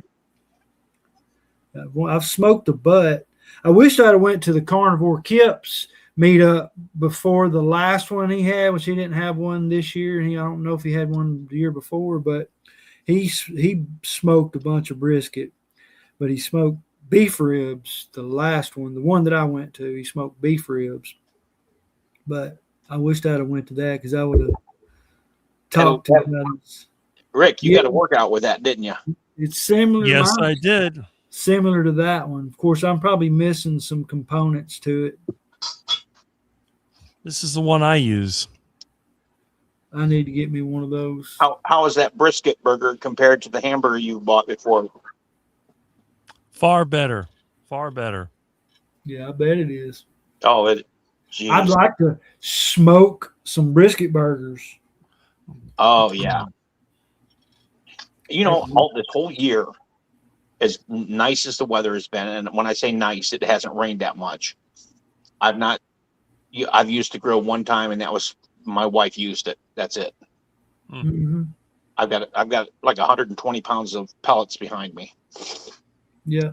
I've smoked a butt. I wish I'd have went to the Carnivore Kips meetup before the last one he had, which he didn't have one this year. I don't know if he had one the year before, but he smoked a bunch of brisket, but he smoked beef ribs. The last one, the one that I went to, he smoked beef ribs. But I wished I'd have went to that because I would have talked to him. Rick, you got a workout with that, didn't you? It's similar. Yes, I did. Similar to that one. Of course, I'm probably missing some components to it. This is the one I use. I need to get me one of those. How is that brisket burger compared to the hamburger you bought before? Far better. Far better. Yeah, I bet it is. Oh, geez. I'd like to smoke some brisket burgers. Oh, yeah. You know, this whole year, as nice as the weather has been, and when I say nice, it hasn't rained that much. I've used the grill one time, and that was my wife used it. That's it. Mm-hmm. I've got like 120 pounds of pellets behind me. Yeah.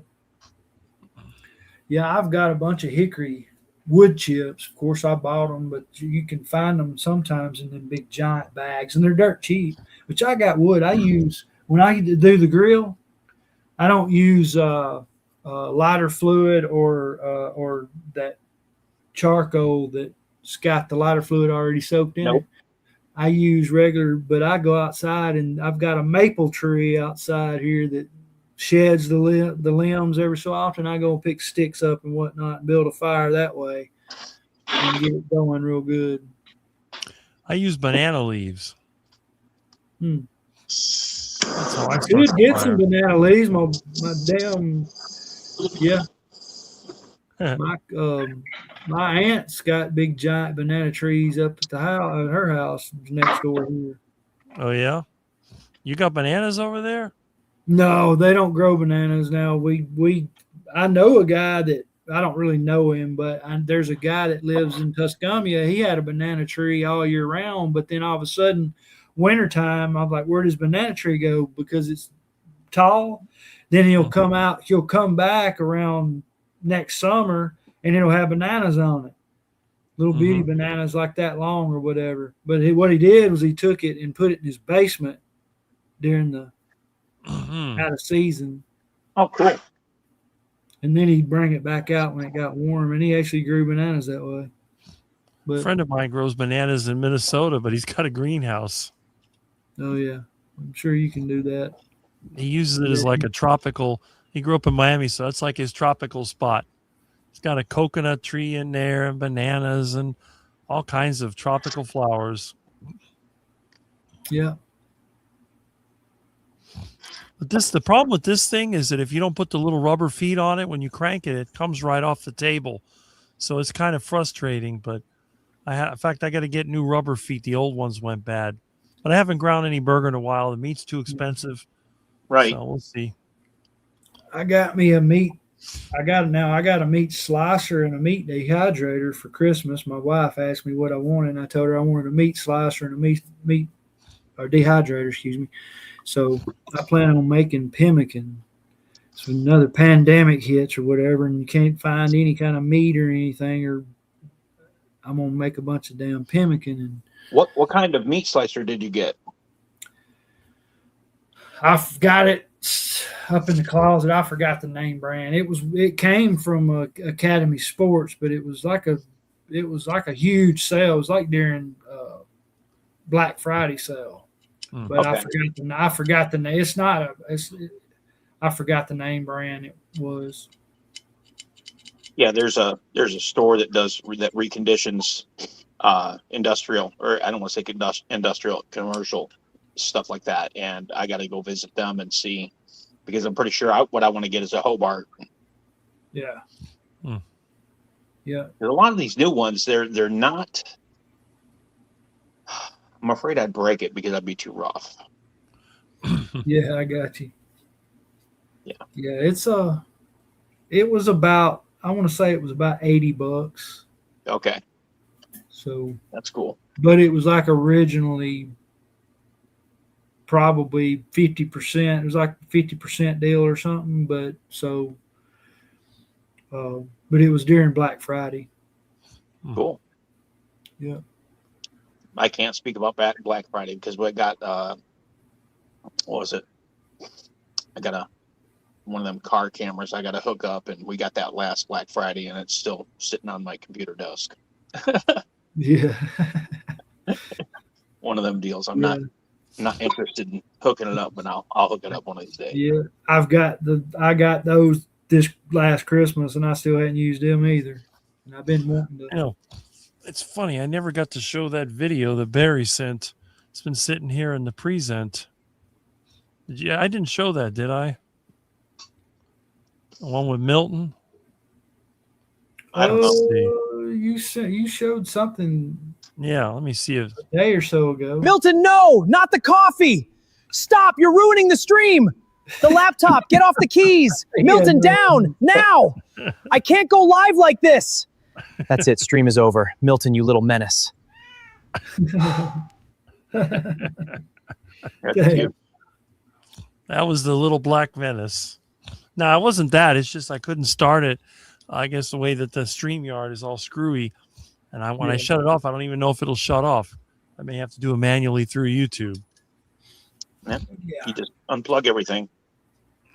Yeah, I've got a bunch of hickory wood chips. Of course, I bought them, but you can find them sometimes in them big giant bags, and they're dirt cheap. Which I got wood. I use when I do the grill. I don't use lighter fluid or that charcoal that's got the lighter fluid already soaked in it. I use regular, but I go outside and I've got a maple tree outside here that sheds the limbs every so often. I go pick sticks up and whatnot and build a fire that way and get it going real good. I use banana leaves. That's how I could get some banana leaves. My damn my aunt's got big giant banana trees up at the house, at her house next door here. Oh yeah, you got bananas over there? No, they don't grow bananas now. I know a guy that I don't really know him, but there's a guy that lives in Tuscaloosa. He had a banana tree all year round, but then all of a sudden, wintertime, I'm like, where does banana tree go? Because it's tall. Then he'll come back around next summer and it'll have bananas on it. Little bitty bananas like that long or whatever. But what he did was he took it and put it in his basement during the out of season. Oh, cool. And then he'd bring it back out when it got warm, and he actually grew bananas that way. But a friend of mine grows bananas in Minnesota, but he's got a greenhouse. Oh, yeah. I'm sure you can do that. He uses it as like a tropical. He grew up in Miami, so that's like his tropical spot. He's got a coconut tree in there and bananas and all kinds of tropical flowers. Yeah. But the problem with this thing is that if you don't put the little rubber feet on it, when you crank it, it comes right off the table. So it's kind of frustrating, but in fact, I got to get new rubber feet. The old ones went bad, but I haven't ground any burger in a while. The meat's too expensive. Right. So we'll see. I got me a meat. I got a meat slicer and a meat dehydrator for Christmas. My wife asked me what I wanted, and I told her I wanted a meat slicer and a meat or dehydrator, excuse me. So I plan on making pemmican. So another pandemic hits or whatever, and you can't find any kind of meat or anything, or I'm gonna make a bunch of damn pemmican. And what kind of meat slicer did you get? I've got it up in the closet. I forgot the name brand. It came from Academy Sports, but it was like a huge sale. It was like during Black Friday sale. But okay. I forgot the name. I forgot the name brand it was. Yeah, there's a store that reconditions industrial, or I don't want to say industrial, commercial stuff like that. And I got to go visit them and see, because I'm pretty sure what I want to get is a Hobart. Yeah. Yeah. There's a lot of these new ones. They're not. I'm afraid I'd break it because I'd be too rough. Yeah, I got you. Yeah. Yeah, it was about, I want to say it was about $80. Okay. So that's cool. But it was like originally probably 50%. It was like a 50% deal or something. But so but it was during Black Friday. Cool. Yeah. I can't speak about Black Friday because we got what was it? I got one of them car cameras I got to hook up, and we got that last Black Friday, and it's still sitting on my computer desk. Yeah. One of them deals. I'm not interested in hooking it up, but I'll hook it up one of these days. Yeah, I got those this last Christmas, and I still hadn't used them either. And I've been wanting to. You know, it's funny. I never got to show that video that Barry sent. It's been sitting here in the present. I didn't show that, did I? The one with Milton. I don't know. You showed something. Yeah, let me see if a day or so ago. Milton, no, not the coffee. Stop, you're ruining the stream. The laptop, get off the keys. Milton, down, now. I can't go live like this. That's it, stream is over. Milton, you little menace. That was the little black menace. No, it wasn't that. It's just I couldn't start it. I guess the way that the StreamYard is all screwy. And when I shut it off, I don't even know if it'll shut off. I may have to do it manually through YouTube. Yeah. You just unplug everything.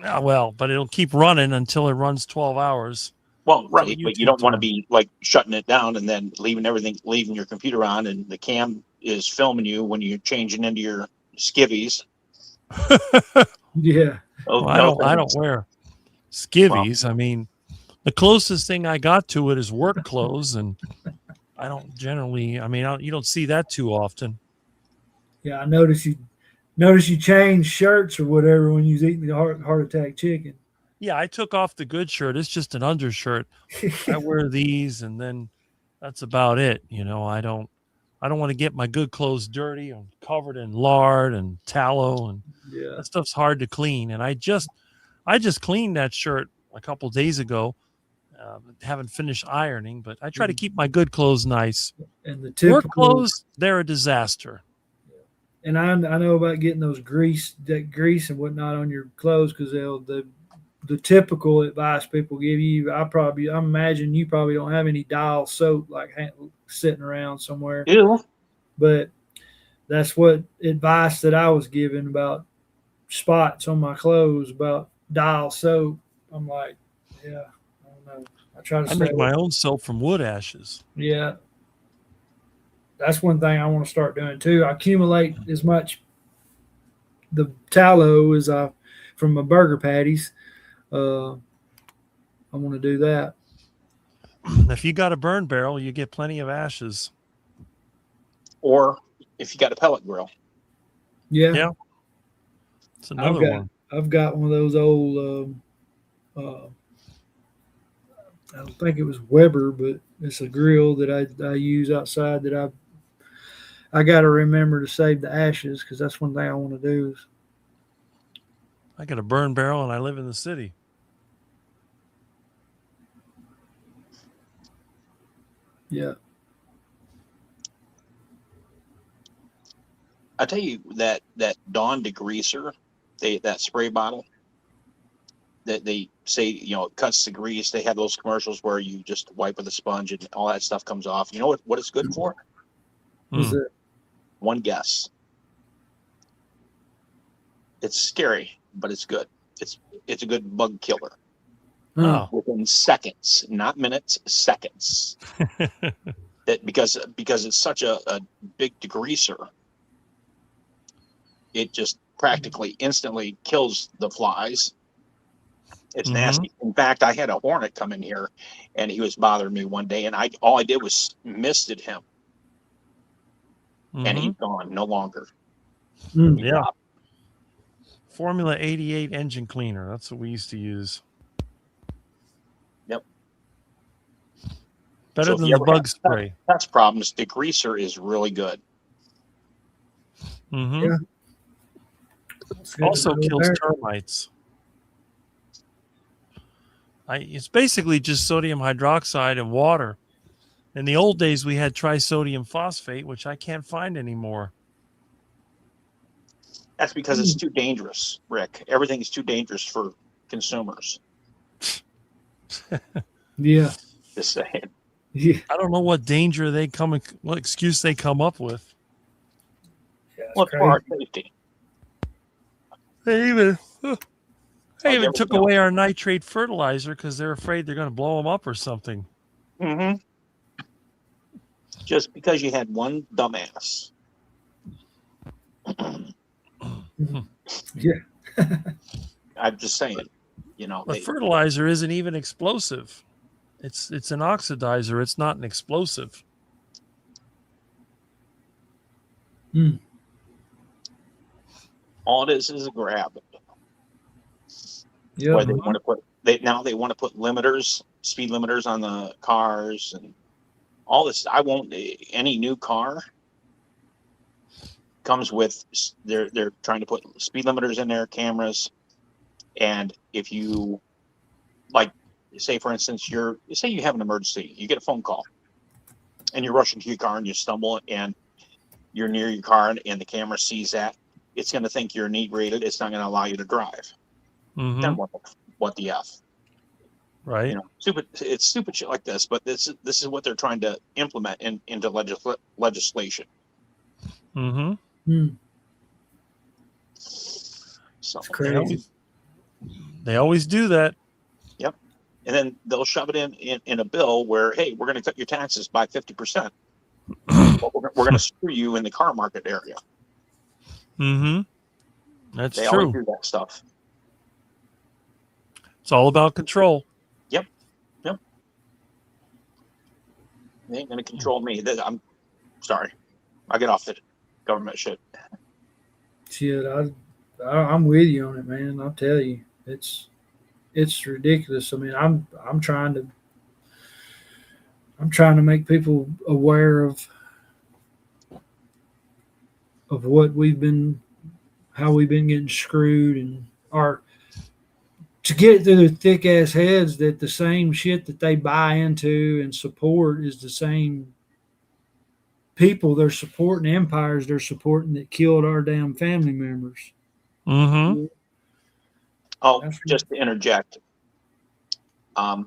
Well, but it'll keep running until it runs 12 hours. Well, right, but you don't want to be like shutting it down and then leaving your computer on, and the cam is filming you when you're changing into your skivvies. Yeah. Well, I don't wear skivvies. Well, I mean, the closest thing I got to it is work clothes, and I don't generally. I mean, you don't see that too often. Yeah, I noticed you change shirts or whatever when you was eating the heart attack chicken. Yeah, I took off the good shirt. It's just an undershirt. I wear these, and then that's about it. You know, I don't want to get my good clothes dirty. I'm covered in lard and tallow, and that stuff's hard to clean. And I just cleaned that shirt a couple days ago. Haven't finished ironing, but I try to keep my good clothes nice. And the work clothes, they're a disaster. And I know about getting those grease and whatnot on your clothes because the typical advice people give you. I imagine you probably don't have any dial soap like sitting around somewhere. Yeah. But that's what advice that I was given about spots on my clothes about dial soap. I'm like, yeah, I don't know. I make my own soap from wood ashes. Yeah. That's one thing I want to start doing too. I accumulate as much the tallow as from my burger patties. I want to do that. If you got a burn barrel, you get plenty of ashes. Or if you got a pellet grill. Yeah. Yeah. It's another one. I've got one of those old, I don't think it was Weber, but it's a grill that I use outside that I got to remember to save the ashes because that's one thing I want to do. I got a burn barrel and I live in the city. Yeah. I tell you that Dawn degreaser, that spray bottle that they say, it cuts the grease. They have those commercials where you just wipe with a sponge and all that stuff comes off. You know what it's good for? Is it? One guess. It's scary, but it's good. It's a good bug killer. Oh. Within seconds, not minutes, seconds. Because it's such a big degreaser, it just practically instantly kills the flies. It's nasty. In fact, I had a hornet come in here, and he was bothering me one day, and all I did was misted him, and he's gone, no longer. Yeah. Formula 88 engine cleaner. That's what we used to use. Yep. Better than the bug spray. Pest problems. Degreaser is really good. Yeah. Also kills termites. It's basically just sodium hydroxide and water. In the old days, we had trisodium phosphate, which I can't find anymore. That's because it's too dangerous, Rick. Everything is too dangerous for consumers. Yeah. Just saying. Yeah. I don't know what what excuse they come up with. Yeah, Well, it's it's for our crazy. safety. They even Like took everything else. away our nitrate fertilizer because they're afraid they're going to blow them up or something. Mm-hmm. Just because you had one dumbass. Yeah. I'm just saying, The fertilizer isn't even explosive. It's an oxidizer. It's not an explosive. all it is a grab. Yeah. Where they want to put they want to put limiters, speed limiters on the cars and all this. I won't any new car comes with they're trying to put speed limiters in there, cameras, and if you like say for instance say you have an emergency, you get a phone call and you're rushing to your car and you stumble and you're near your car and the camera sees that, it's going to think you're inebriated. It's not going to allow you to drive. Then what the F? Right. It's stupid shit like this, but this is what they're trying to implement into legislation. So It's crazy. They always do that. Yep. And then they'll shove it in a bill where, hey, we're going to cut your taxes by 50%. But we're going to screw you in the car market area. That's they true. always do that stuff. It's all about control. Yep. They ain't going to control me. I'm sorry. I get off the government shit. Shit, I'm with you on it, man. I'll tell you, it's ridiculous. I mean, I'm trying to make people aware of what how we've been getting screwed, and to get it through their thick ass heads that the same shit that they buy into and support is the same people they're supporting, empires they're supporting that killed our damn family members. Mm-hmm. Oh, just to interject. I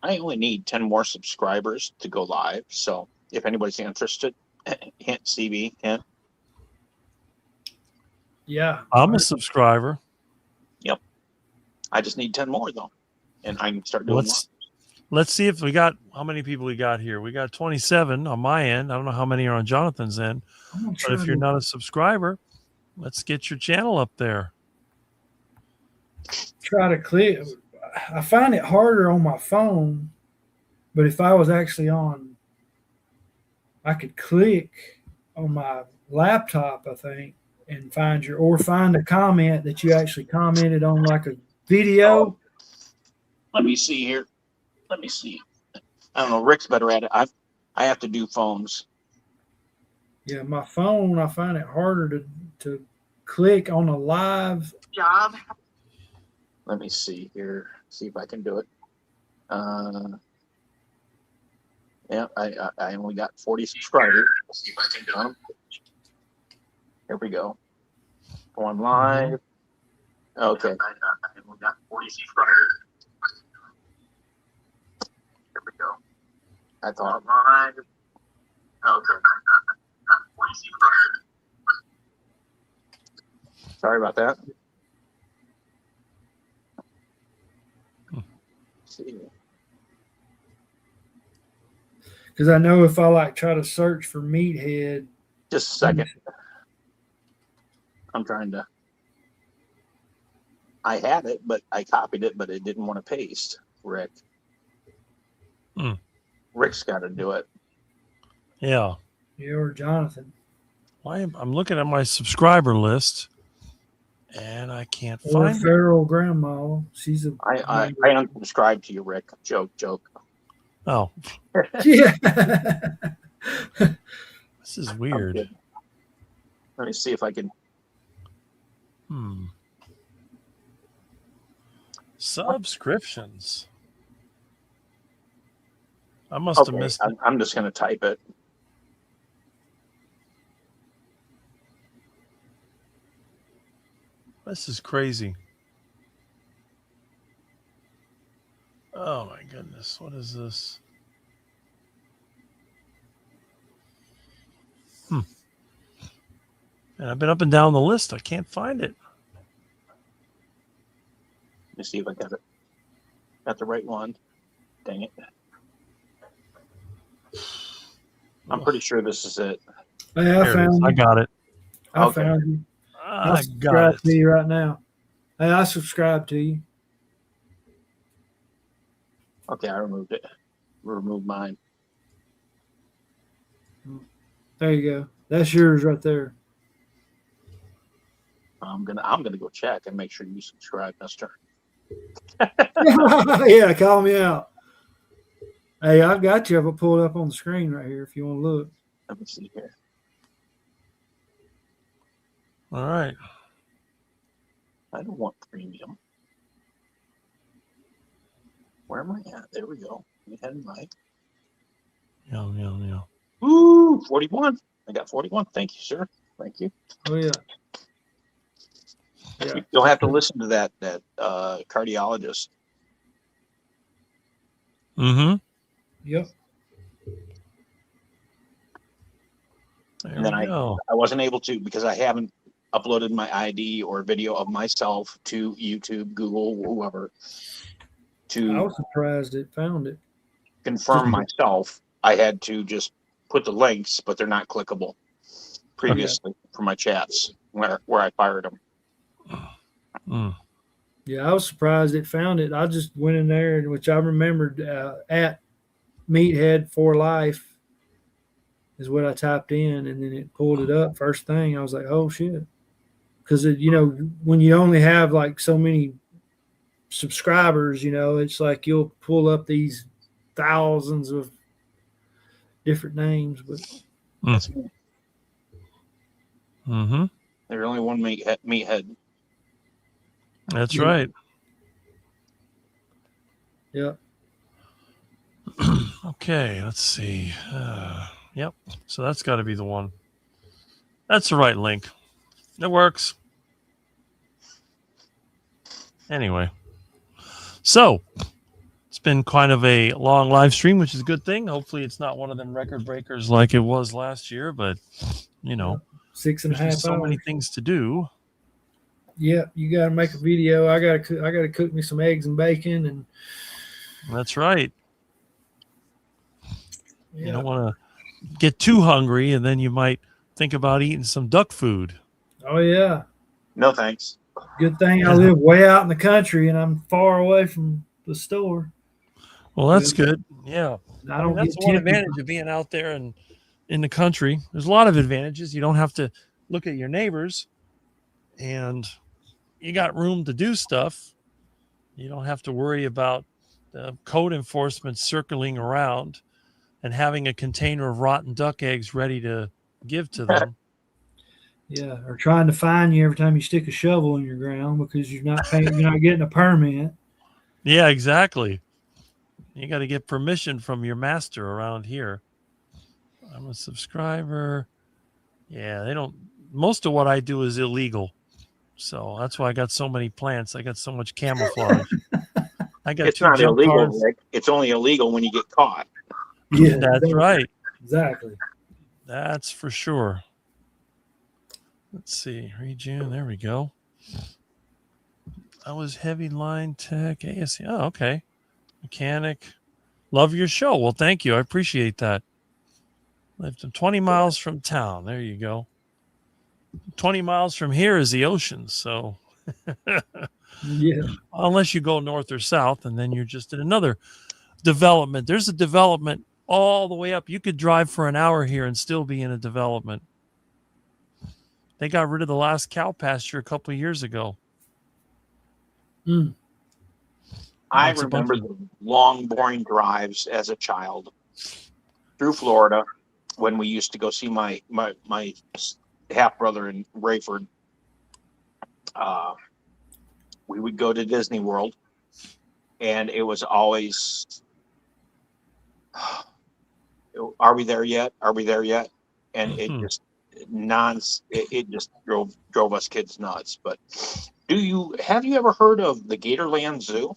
only need 10 more subscribers to go live. So if anybody's interested, hint CB, hint. Yeah. I'm a subscriber. Yep. I just need 10 more though. And I can start doing Let's see if we got how many people we got here. We got 27 on my end. I don't know how many are on Jonathan's end. But if you're not a subscriber, let's get your channel up there. Try to click. I find it harder on my phone, but if I was actually on, I could click on my laptop, I think, and find a comment that you actually commented on, like a video. Let me see here. Let me see. I don't know. Rick's better at it. I have to do phones. Yeah, my phone, I find it harder to click on a live job. Let me see here. See if I can do it. Yeah, I only got 40 subscribers. Let's see if I can do them. Here we go. Going live. Okay. I only got 40 subscribers. Here we go. I thought live. Okay. 40 subscribers. Sorry about that. See. Because I know if I try to search for meathead. Just a second. I'm trying to. I had it, but I copied it, but it didn't want to paste. Rick. Rick's got to do it. Yeah. You or Jonathan. I'm looking at my subscriber list, and I can't find it. Feral grandma. She's a. I unsubscribed to you, Rick. Joke. Oh. Yeah. This is weird. Let me see if I can. Subscriptions. I must have missed it. I'm just going to type it. This is crazy. Oh my goodness. What is this? And I've been up and down the list. I can't find it. Let me see if I got it. Got the right one. Dang it. I'm pretty sure this is it. Hey, I found I you. got it. I Okay. found you. I I'll got subscribe it. to you right now. Hey, I subscribe to you. Okay, I removed it. Removed mine. There you go. That's yours right there. I'm gonna go check and make sure you subscribe, Mister. Yeah, call me out. Hey, I've got you. I've pulled up on the screen right here if you want to look. Let me see here. All right. I don't want premium. Where am I at? There we go. We had right. Yeah. Ooh, 41. I got 41. Thank you, sir. Thank you. Oh yeah. Yeah. You'll have to listen to that cardiologist. Mm-hmm. Yep. There And then we go. I wasn't able to because I haven't uploaded my ID or video of myself to YouTube, Google, whoever I to was surprised it found it. confirm myself. I had to just put the links, but they're not clickable previously for my chats where I fired them. Yeah, I was surprised it found it. I just went in there, which I remembered at Meathead for Life is what I typed in, and then it pulled it up. First thing, I was like, oh shit. Because, when you only have like so many subscribers, it's like you'll pull up these thousands of different names. But Mm-hmm. There's only one meathead. That's right. Yeah. Okay, let's see. Yep. So that's got to be the one. That's the right link. It works. Anyway. So it's been kind of a long live stream, which is a good thing. Hopefully it's not one of them record breakers like it was last year, but 6.5 hours. So many things to do. Yeah, you got to make a video. I got to cook me some eggs and bacon, and that's right. Yeah. You don't want to get too hungry, and then you might think about eating some duck food. Oh yeah. No thanks. Good thing I live way out in the country and I'm far away from the store. Well, that's good. Yeah. That's one advantage of being out there and in the country. There's a lot of advantages. You don't have to look at your neighbors, and you got room to do stuff. You don't have to worry about the code enforcement circling around and having a container of rotten duck eggs ready to give to them. Yeah, or trying to fine you every time you stick a shovel in your ground because you're not getting a permit. Yeah, exactly. You got to get permission from your master around here. I'm a subscriber. Yeah, they don't. Most of what I do is illegal, so that's why I got so many plants. I got so much camouflage. I got It's two not jump illegal, cards. Rick. It's only illegal when you get caught. Yeah, that's right. Exactly. That's for sure. Let's see. Region. There we go. I was heavy line tech. ASC. Oh, okay. Mechanic. Love your show. Well, thank you. I appreciate that. Lived 20 miles from town. There you go. 20 miles from here is the ocean. So, yeah. Unless you go north or south, and then you're just in another development. There's a development all the way up. You could drive for an hour here and still be in a development. They got rid of the last cow pasture a couple of years ago. I remember the long, boring drives as a child through Florida when we used to go see my half brother in Rayford. We would go to Disney World, and it was always, "Are we there yet? Are we there yet?" And it just it just drove us kids nuts. But have you ever heard of the Gatorland Zoo?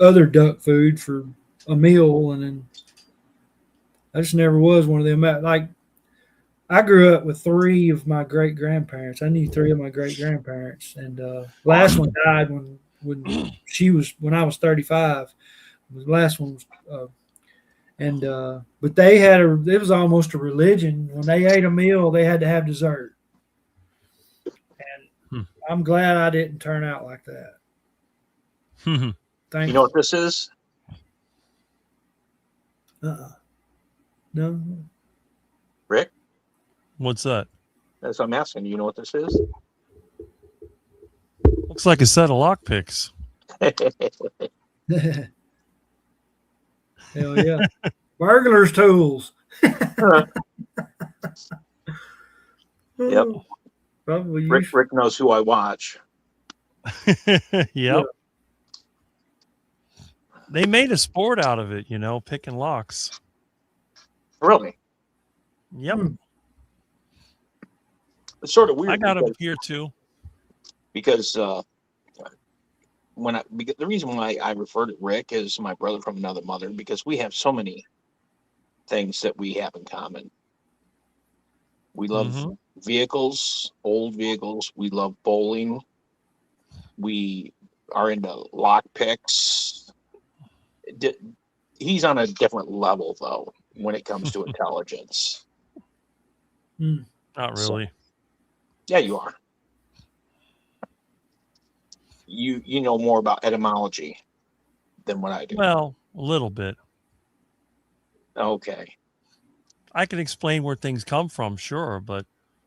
other duck food for a meal, and then I just never was one of them. Like I grew up with 3 of my great grandparents. I knew 3 of my great grandparents, and last one died when I was 35. The last one was, but they had it was almost a religion. When they ate a meal, they had to have dessert, and I'm glad I didn't turn out like that. You know what this is? No. Rick? What's that? That's what I'm asking. You know what this is? Looks like a set of lockpicks. Hell yeah. Burglar's tools. Yep. Probably Rick knows who I watch. Yep. They made a sport out of it, picking locks. Really? Yep. It's sort of weird. I got them here too. Because the reason why I refer to Rick as my brother from another mother, because we have so many things that we have in common. We love vehicles, old vehicles. We love bowling. We are into lock picks. He's on a different level, though, when it comes to intelligence. Not really. So, yeah, you are. You know more about etymology than what I do. Well, a little bit. Okay. I can explain where things come from, sure, but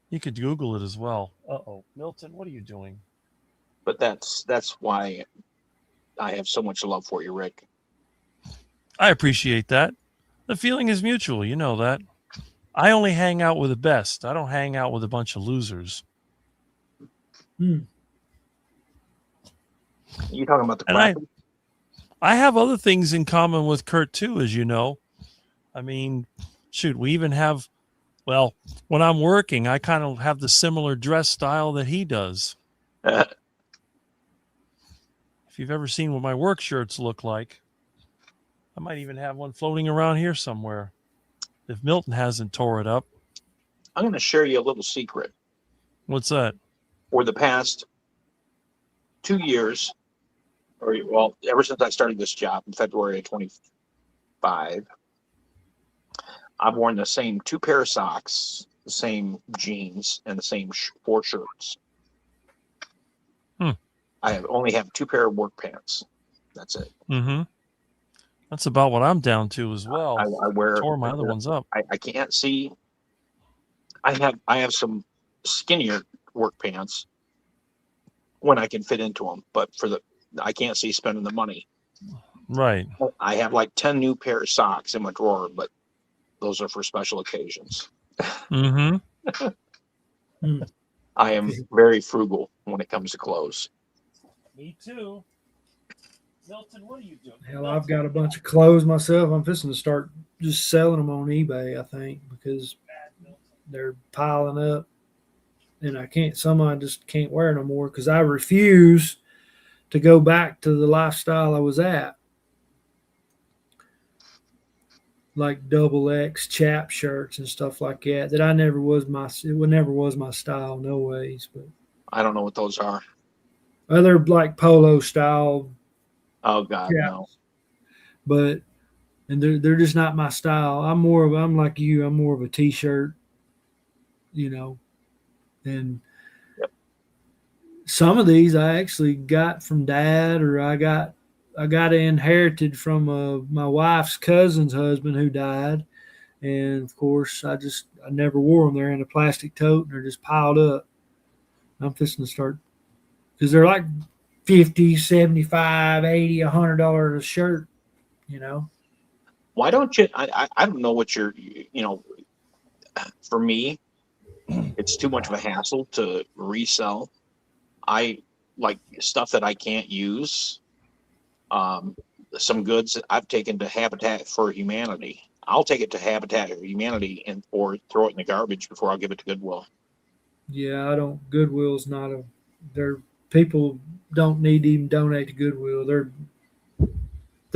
you could Google it as well. Uh-oh. Milton, what are you doing? But that's why I have so much love for you, Rick. I appreciate that. The feeling is mutual, you know that. I only hang out with the best. I don't hang out with a bunch of losers. You talking about the class? I have other things in common with Kurt too, as you know. I mean, shoot, we even have, well, when I'm working, I kind of have the similar dress style that he does. If you've ever seen what my work shirts look like, I might even have one floating around here somewhere, if Milton hasn't tore it up. I'm going to share you a little secret. What's that? For the past 2 years, ever since I started this job in February of 25, I've worn the same 2 pair of socks, the same jeans, and the same 4 shirts. I only have 2 pair of work pants. That's it. That's about what I'm down to as well. I tore my other ones up. I can't see. I have some skinnier work pants when I can fit into them, but I can't see spending the money. Right. I have like 10 new pair of socks in my drawer, but those are for special occasions. I am very frugal when it comes to clothes. Me too. Milton, what are you doing? Hell, I've got a bunch of clothes myself. I'm fixing to start just selling them on eBay, I think, because they're piling up, and some I just can't wear no more because I refuse to go back to the lifestyle I was at. Like double X chap shirts and stuff like that. It never was my style, no ways. But I don't know what those are. They're like polo style. Oh God, chaps. No. But they're just not my style. I'm like you. I'm more of a t-shirt, and some of these I actually got from Dad, or I got it inherited from my wife's cousin's husband who died, and of course I never wore them. They're in a plastic tote and they're just piled up. I'm fixing to start because they're like $50, $75, $80, $100 a shirt. Why don't you? I don't know what you're. For me, it's too much of a hassle to resell. I like stuff that I can't use. Some goods I've taken to Habitat for Humanity. I'll take it to Habitat for Humanity or throw it in the garbage before I'll give it to Goodwill. Yeah, I don't. Goodwill's not people don't need to even donate to Goodwill.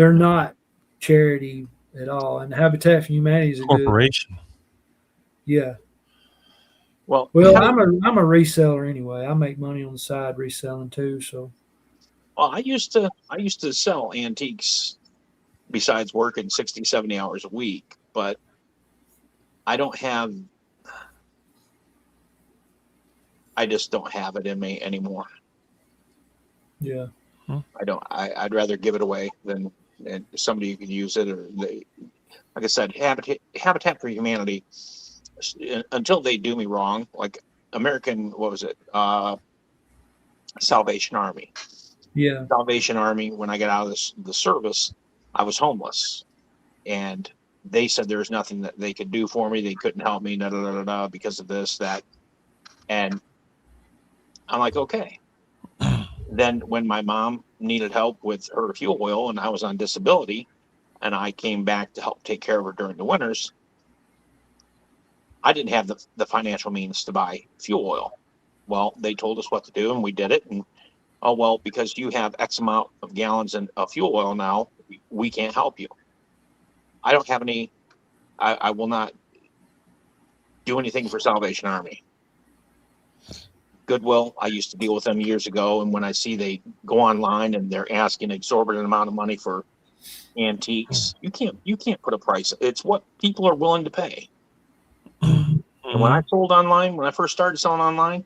they're not charity at all. And Habitat for Humanity is a good Corporation. Yeah. Well, I'm a reseller anyway. I make money on the side reselling too. So. Well, I used to sell antiques besides working 60, 70 hours a week, but I just don't have it in me anymore. Yeah. I'd rather give it away than somebody who can use it, or like I said, Habitat for Humanity, until they do me wrong, like what was it? Salvation Army. Yeah. Salvation Army, when I got out of the service, I was homeless. And they said there was nothing that they could do for me. They couldn't help me, because of this, that. And I'm like, okay. Then when my mom needed help with her fuel oil and I was on disability and I came back to help take care of her during the winters, I didn't have the financial means to buy fuel oil. Well, they told us what to do and we did it. And oh, well, because you have X amount of gallons of fuel oil now, we can't help you. I don't have any, I will not do anything for Salvation Army. Goodwill, I used to deal with them years ago, and when I see they go online and they're asking an exorbitant amount of money for antiques, you can't put a price. It's what people are willing to pay. And when I sold online, when I first started selling online,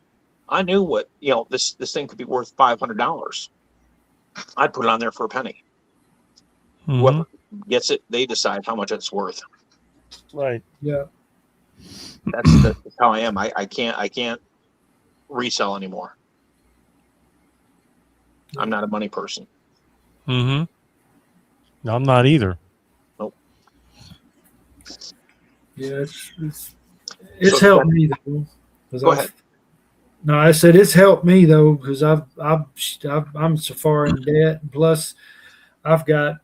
I knew what, this thing could be worth $500. I'd put it on there for a penny. Whoever gets it, they decide how much it's worth. Right. Yeah. That's how I am. I can't resell anymore. I'm not a money person. No, I'm not either. Nope. Yeah, it's helped me though. Go ahead. No, I said it's helped me though because I'm so far in debt. Plus, I've got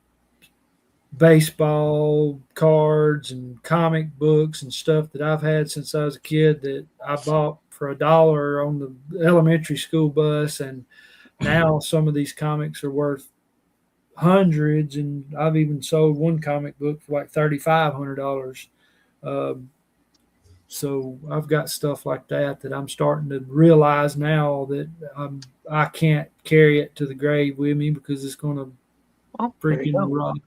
baseball cards and comic books and stuff that I've had since I was a kid that I bought for $1 on the elementary school bus, and now some of these comics are worth hundreds, and I've even sold one comic book for like $3,500. So I've got stuff like that I'm starting to realize now that I can't carry it to the grave with me because it's going to freaking rot.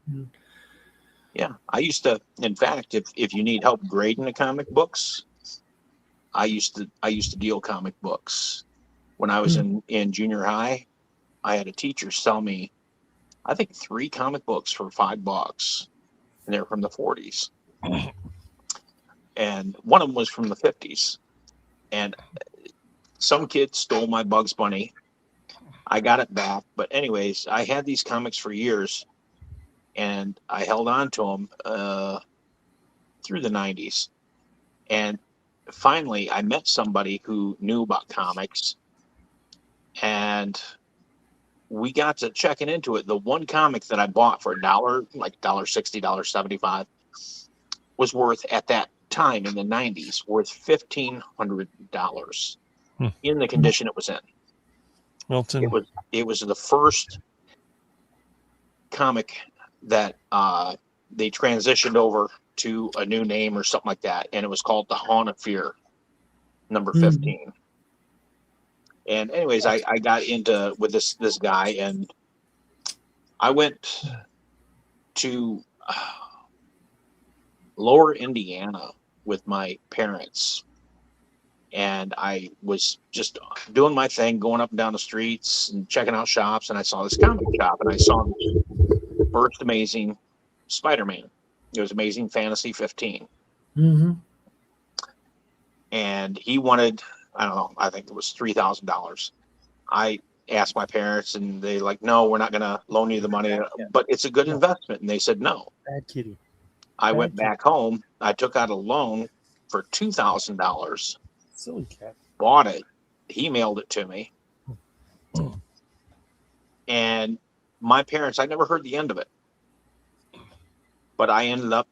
Yeah, I used to. In fact, if you need help grading the comic books, I used to deal comic books. When I was in junior high, I had a teacher sell me, I think, 3 comic books for $5, and they're from the 40s. And one of them was from the 50s. And some kid stole my Bugs Bunny. I got it back. But anyways, I had these comics for years, and I held on to them through the 90s. And finally, I met somebody who knew about comics, and we got to checking into it. The one comic that I bought for $1, like $1.60, $1.75, was worth, at that time in the 90s, worth $1,500 in the condition it was in. Milton. It was the first comic that they transitioned over to a new name or something like that, and it was called The Haunt of Fear, number 15. And anyways, I got into with this guy, and I went to Lower Indiana with my parents, and I was just doing my thing, going up and down the streets and checking out shops, and I saw this comic shop, and I saw the first Amazing Spider-Man. It was Amazing Fantasy 15. And he wanted, I don't know, I think it was $3,000. I asked my parents, and they like, no, we're not going to loan you the money, but it's a good investment. And they said no. Bad kitty. I went back home. I took out a loan for $2,000. Silly cat. Bought it. He mailed it to me. And my parents, I never heard the end of it. But I ended up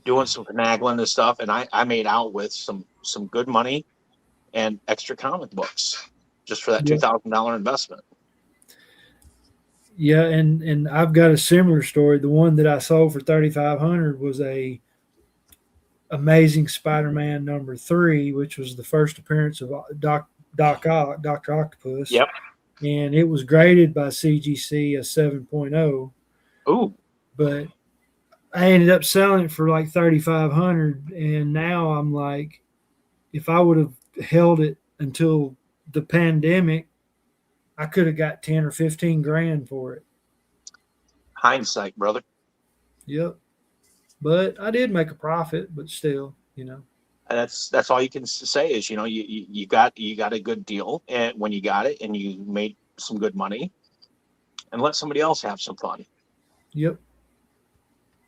doing some finagling and stuff, and I made out with some good money and extra comic books just for that $2,000 investment. Yeah, and I've got a similar story. The one that I sold for 3,500 was a Amazing Spider-Man #3, which was the first appearance of Doctor Octopus. Yep. And it was graded by CGC a 7.0. Ooh. But I ended up selling it for like 3,500, and now I'm like, if I would have held it until the pandemic, I could have got 10 or 15 grand for it. Hindsight, brother. Yep. But I did make a profit, but still, you know. And that's all you can say is, you know, you got a good deal, and when you got it and you made some good money, and let somebody else have some fun. Yep.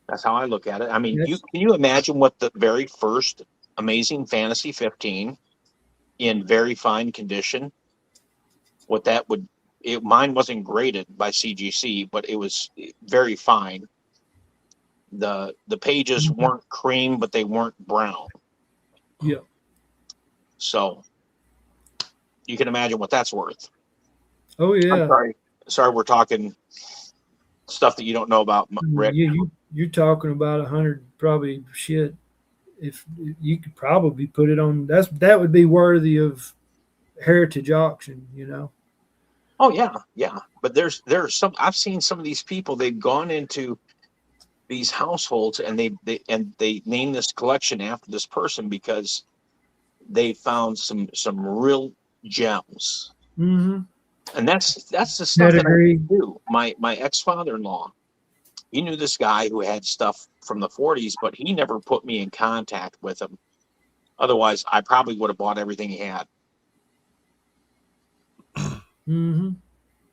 That's how I look at it. I mean, can you imagine what the very first Amazing Fantasy 15 in very fine condition, what that would, mine wasn't graded by CGC, but it was very fine. The pages weren't cream, but they weren't brown. Yeah. So you can imagine what that's worth. Oh yeah. I'm sorry, we're talking stuff that you don't know about, Rick. You're talking about 100, probably shit. If you could probably put it on, that would be worthy of heritage auction, you know. Oh yeah. But there's some, I've seen some of these people, they've gone into these households and they name this collection after this person because they found some real gems. Mm-hmm. And that's the stuff that I do. My ex-father-in-law, he knew this guy who had stuff from the 40s, but he never put me in contact with him. Otherwise, I probably would have bought everything he had. Mm-hmm.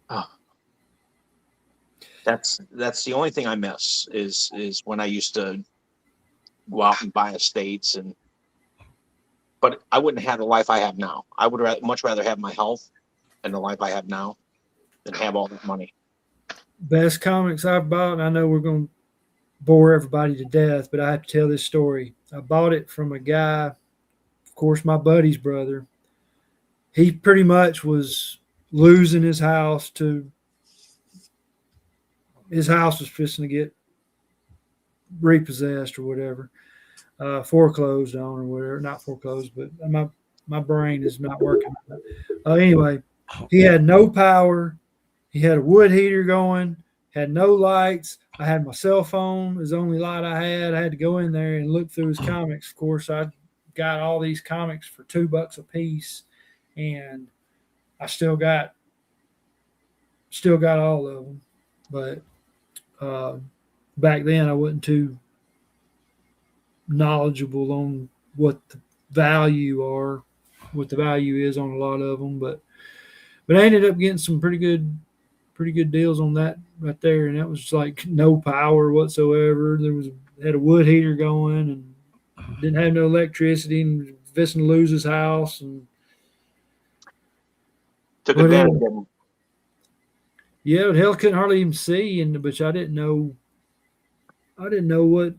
Oh. That's the only thing I miss is when I used to go out and buy estates, but I wouldn't have the life I have now. I would much rather have my health and the life I have now than have all that money. Best comics I've bought, and I know we're going to bore everybody to death, but I have to tell this story. I bought it from a guy, of course, my buddy's brother. He pretty much was losing his house to, his house was fixing to get repossessed or whatever, foreclosed on or whatever. Not foreclosed, but my brain is not working. Anyway, he had no power. He had a wood heater going, had no lights. I had my cell phone, it was the only light I had. I had to go in there and look through his comics. Of course, I got all these comics for $2 a piece, and I still got all of them. But back then, I wasn't too knowledgeable on what the value is on a lot of them. But I ended up getting some pretty good deals on that right there, and that was like no power whatsoever. Had a wood heater going and didn't have no electricity, and fixing to lose his house, and took advantage of him. Yeah, but hell, couldn't hardly even see, but I didn't know what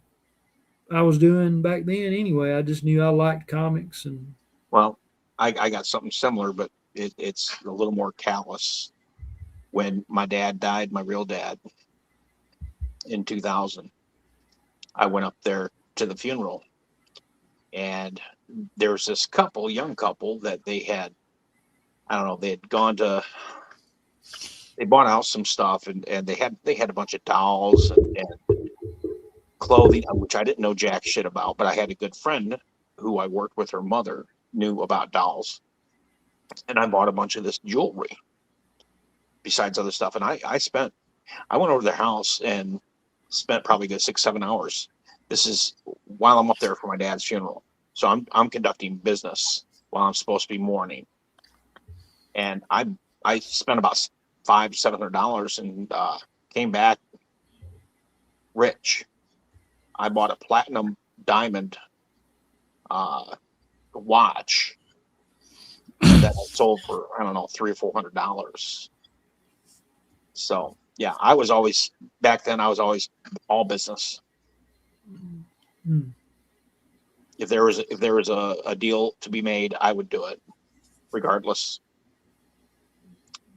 I was doing back then anyway. I just knew I liked comics. And well, I got something similar, but it's a little more callous. When my dad died, my real dad, in 2000, I went up there to the funeral, and there was this young couple that they had, I don't know, they bought out some stuff, and they had a bunch of dolls and clothing, which I didn't know jack shit about, but I had a good friend who I worked with, her mother knew about dolls, and I bought a bunch of this jewelry besides other stuff. And I went over to their house and spent probably good 6-7 hours. This is while I'm up there for my dad's funeral. So I'm conducting business while I'm supposed to be mourning. And I spent about $500-700 and came back rich. I bought a platinum diamond watch that I sold for, I don't know, $300 or $400. So yeah, back then I was always all business. If there was a deal to be made, I would do it regardless.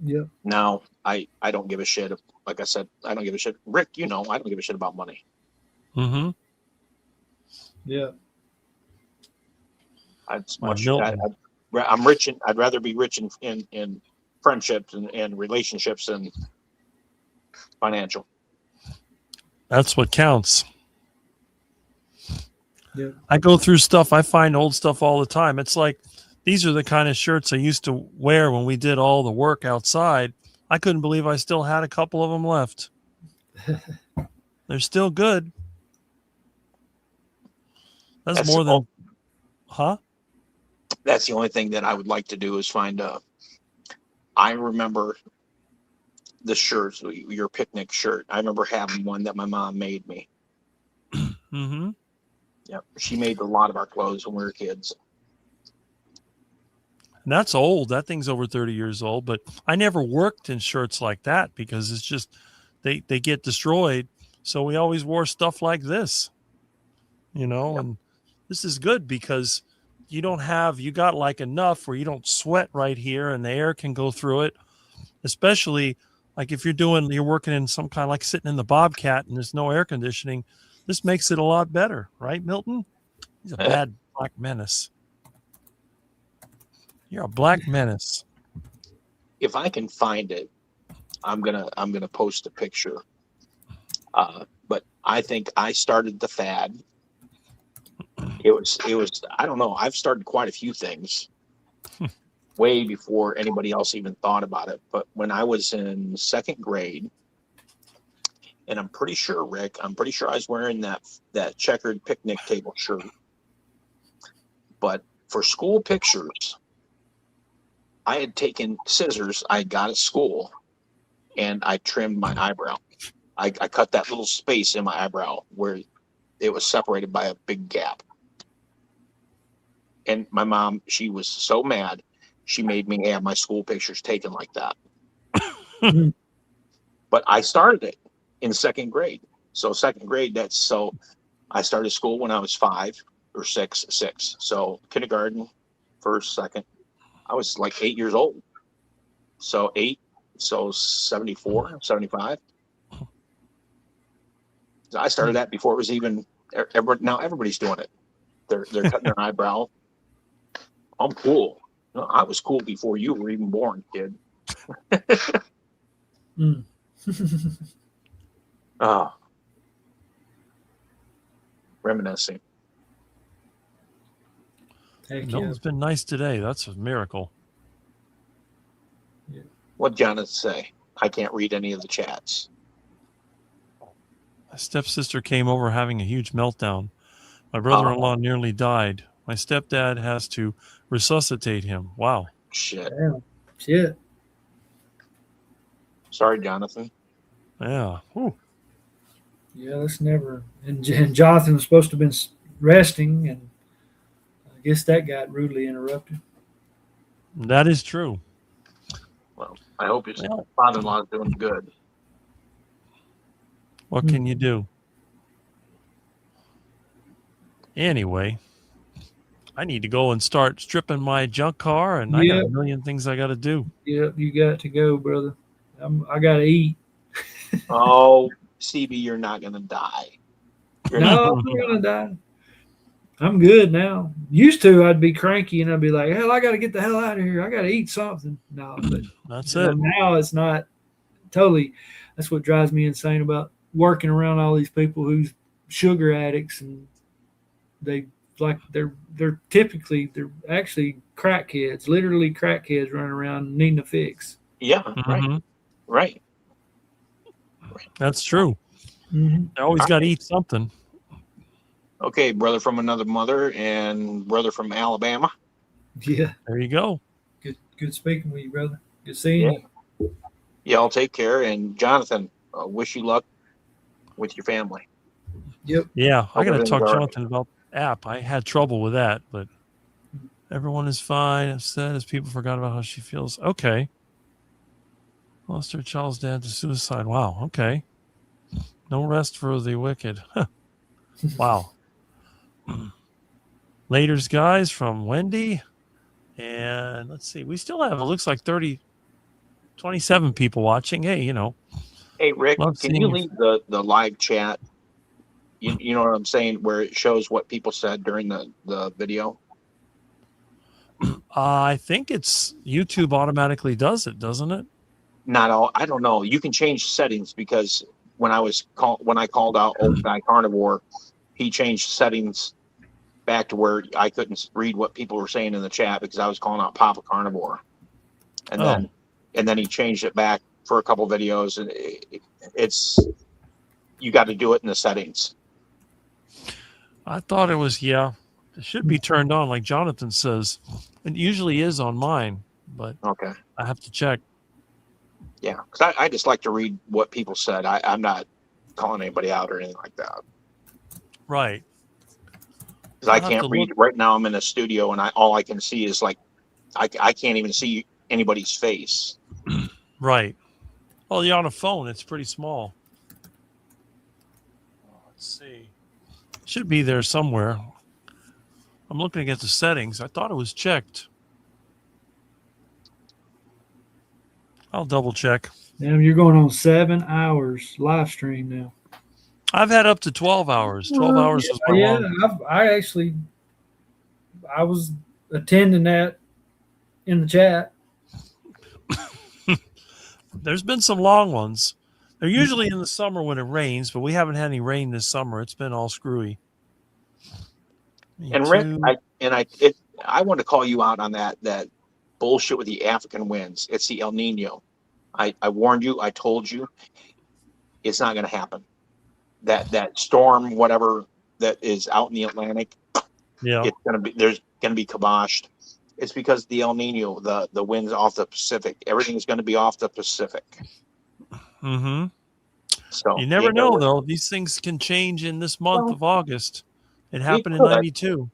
Yep. Now I don't give a shit. Like I said, I don't give a shit. Rick, I don't give a shit about money. Mm-hmm. Yeah. I'm rich, and I'd rather be rich in friendships and relationships and financial. That's what counts. Yeah. I go through stuff. I find old stuff all the time. It's like these are the kind of shirts I used to wear when we did all the work outside. I couldn't believe I still had a couple of them left. They're still good. That's more than, huh? That's the only thing that I would like to do is find I remember the shirts, your picnic shirt. I remember having one that my mom made me. Mm-hmm. Yep. She made a lot of our clothes when we were kids. And that's old. That thing's over 30 years old. But I never worked in shirts like that because it's just they get destroyed. So we always wore stuff like this, and this is good because you got like enough where you don't sweat right here and the air can go through it, especially like if you're working in some kind of like sitting in the Bobcat and there's no air conditioning. This makes it a lot better, right, Milton? He's a bad black menace. You're a black menace. If I can find it, I'm gonna post a picture. But I think I started the fad. It was I don't know. I've started quite a few things way before anybody else even thought about it. But when I was in second grade, and I'm pretty sure, Rick, I was wearing that checkered picnic table shirt. But for school pictures, I had taken scissors I got at school and I trimmed my eyebrow. I cut that little space in my eyebrow where it was separated by a big gap. And my mom, she was so mad, she made me have my school pictures taken like that. But I started it in second grade. So second grade, I started school when I was 5 or 6. So kindergarten, first, second. I was like 8 years old. So 74, 75. So I started that before it was even. Now everybody's doing it. They're cutting their eyebrow. I'm cool. No, I was cool before you were even born, kid. Reminiscing. It's been nice today. That's a miracle. Yeah. What'd Jonathan say? I can't read any of the chats. My stepsister came over having a huge meltdown. My brother-in-law nearly died. My stepdad has to resuscitate him. Wow. Shit. Damn. Shit. Sorry, Jonathan. Yeah. Whew. Yeah, that's never. And Jonathan was supposed to have been resting, and I guess that got rudely interrupted. That is true. Well, I hope his father-in-law is doing good. What can you do? Anyway, I need to go and start stripping my junk car, and I got a million things I got to do. Yep, you got to go, brother. I got to eat. Oh, CB, you're not going to die. I'm not going to die. I'm good now. Used to, I'd be cranky and I'd be like, hell, I got to get the hell out of here. I got to eat something. No, but that's it. Now it's not totally. That's what drives me insane about working around all these people who's sugar addicts, and they're actually crackheads, literally crackheads running around needing a fix. Yeah, right. That's true. Mm-hmm. They always got to eat something. Okay, brother from another mother and brother from Alabama. Yeah. There you go. Good speaking with you, brother. Good seeing you. Yeah, I'll take care. And Jonathan, wish you luck with your family. Yep. Yeah, I got to talk to Jonathan about the app. I had trouble with that, but everyone is fine. Upset as people forgot about how she feels. Okay. Lost her child's dad to suicide. Wow. Okay. No rest for the wicked. Wow. Laters, guys, from Wendy. And let's see. We still have, it looks like 30 27 people watching. Hey, Hey, Rick, love can you seeing leave the live chat? You know what I'm saying, where it shows what people said during the video? I think it's YouTube automatically does it, doesn't it? Not all. I don't know. You can change settings, because when I called out Old Guy Carnivore, he changed settings back to where I couldn't read what people were saying in the chat because I was calling out Papa Carnivore, and then he changed it back for a couple videos, and it's you got to do it in the settings. I thought it was, it should be turned on like Jonathan says. It usually is on mine, but Okay. I have to check. Yeah, because I just like to read what people said. I'm not calling anybody out or anything like that. Right. Because I can't read. Right now I'm in a studio, and all I can see is like, I can't even see anybody's face. Right. Well, you're on a phone. It's pretty small. Let's see. It should be there somewhere. I'm looking at the settings. I thought it was checked. I'll double check. Damn, you're going on 7 hours live stream now. I've had up to 12 hours. 12 hours is my long. I was attending that in the chat. There's been some long ones. They're usually in the summer when it rains, but we haven't had any rain this summer. It's been all screwy. And Rick, I want to call you out on that bullshit with the African winds. It's the El Nino. I warned you. I told you, it's not going to happen. That storm, whatever that is out in the Atlantic, it's going to be, there's going to be kiboshed. It's because the El Nino, the winds off the Pacific. Everything's going to be off the Pacific. Mm-hmm. So you never know, though. These things can change in this month of August. It happened in 92.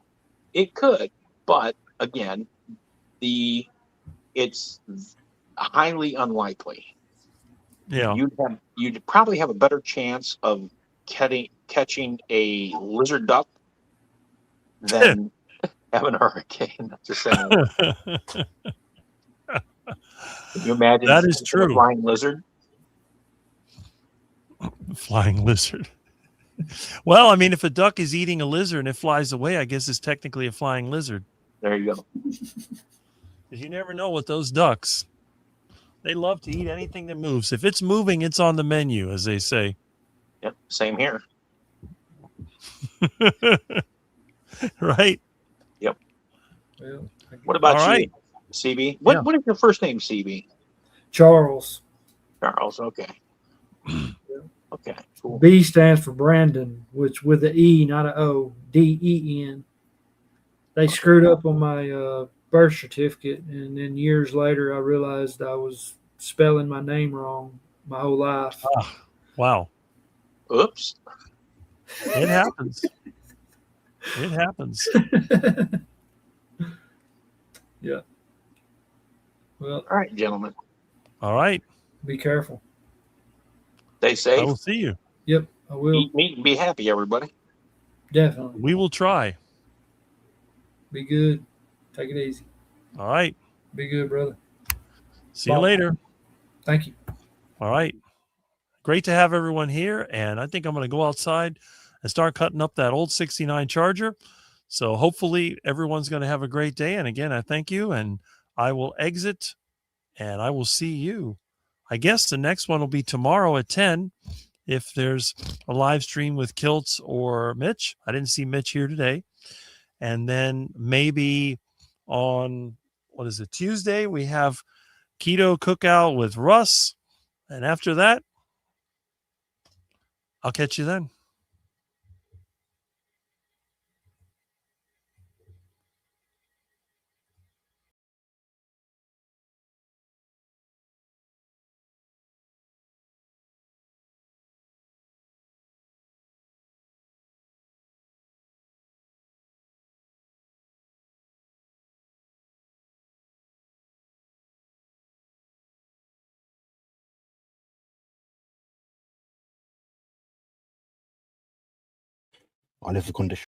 It could, but again, it's highly unlikely. Yeah, you'd probably have a better chance of catching a lizard duck than having a hurricane. Just saying. Can you imagine that is true. A flying lizard? Flying lizard. Well, I mean, if a duck is eating a lizard and it flies away, I guess it's technically a flying lizard. There you go. You never know with those ducks. They love to eat anything that moves. If it's moving, it's on the menu, as they say. Yep, same here. Right? Yep. Well, what about you, CB? What is your first name, CB? Charles. Charles, okay. Okay, cool. B stands for Brandon, which with the E, not an O. DEN. They screwed up on my birth certificate, and then years later, I realized I was spelling my name wrong my whole life. Oh, wow. Oops. It happens. It happens. Yeah. Well. All right, gentlemen. All right. Be careful. Stay safe. I will see you. Yep, I will. Eat meat and be happy, everybody. Definitely. We will try. Be good. Take it easy. All right. Be good, brother. See you later. Thank you. All right. Great to have everyone here. And I think I'm going to go outside and start cutting up that old 69 Charger. So hopefully everyone's going to have a great day. And again, I thank you. And I will exit and I will see you. I guess the next one will be tomorrow at 10 if there's a live stream with Kiltz or Mitch. I didn't see Mitch here today. And then maybe on, Tuesday, we have Keto Cookout with Russ. And after that, I'll catch you then. I live the condition.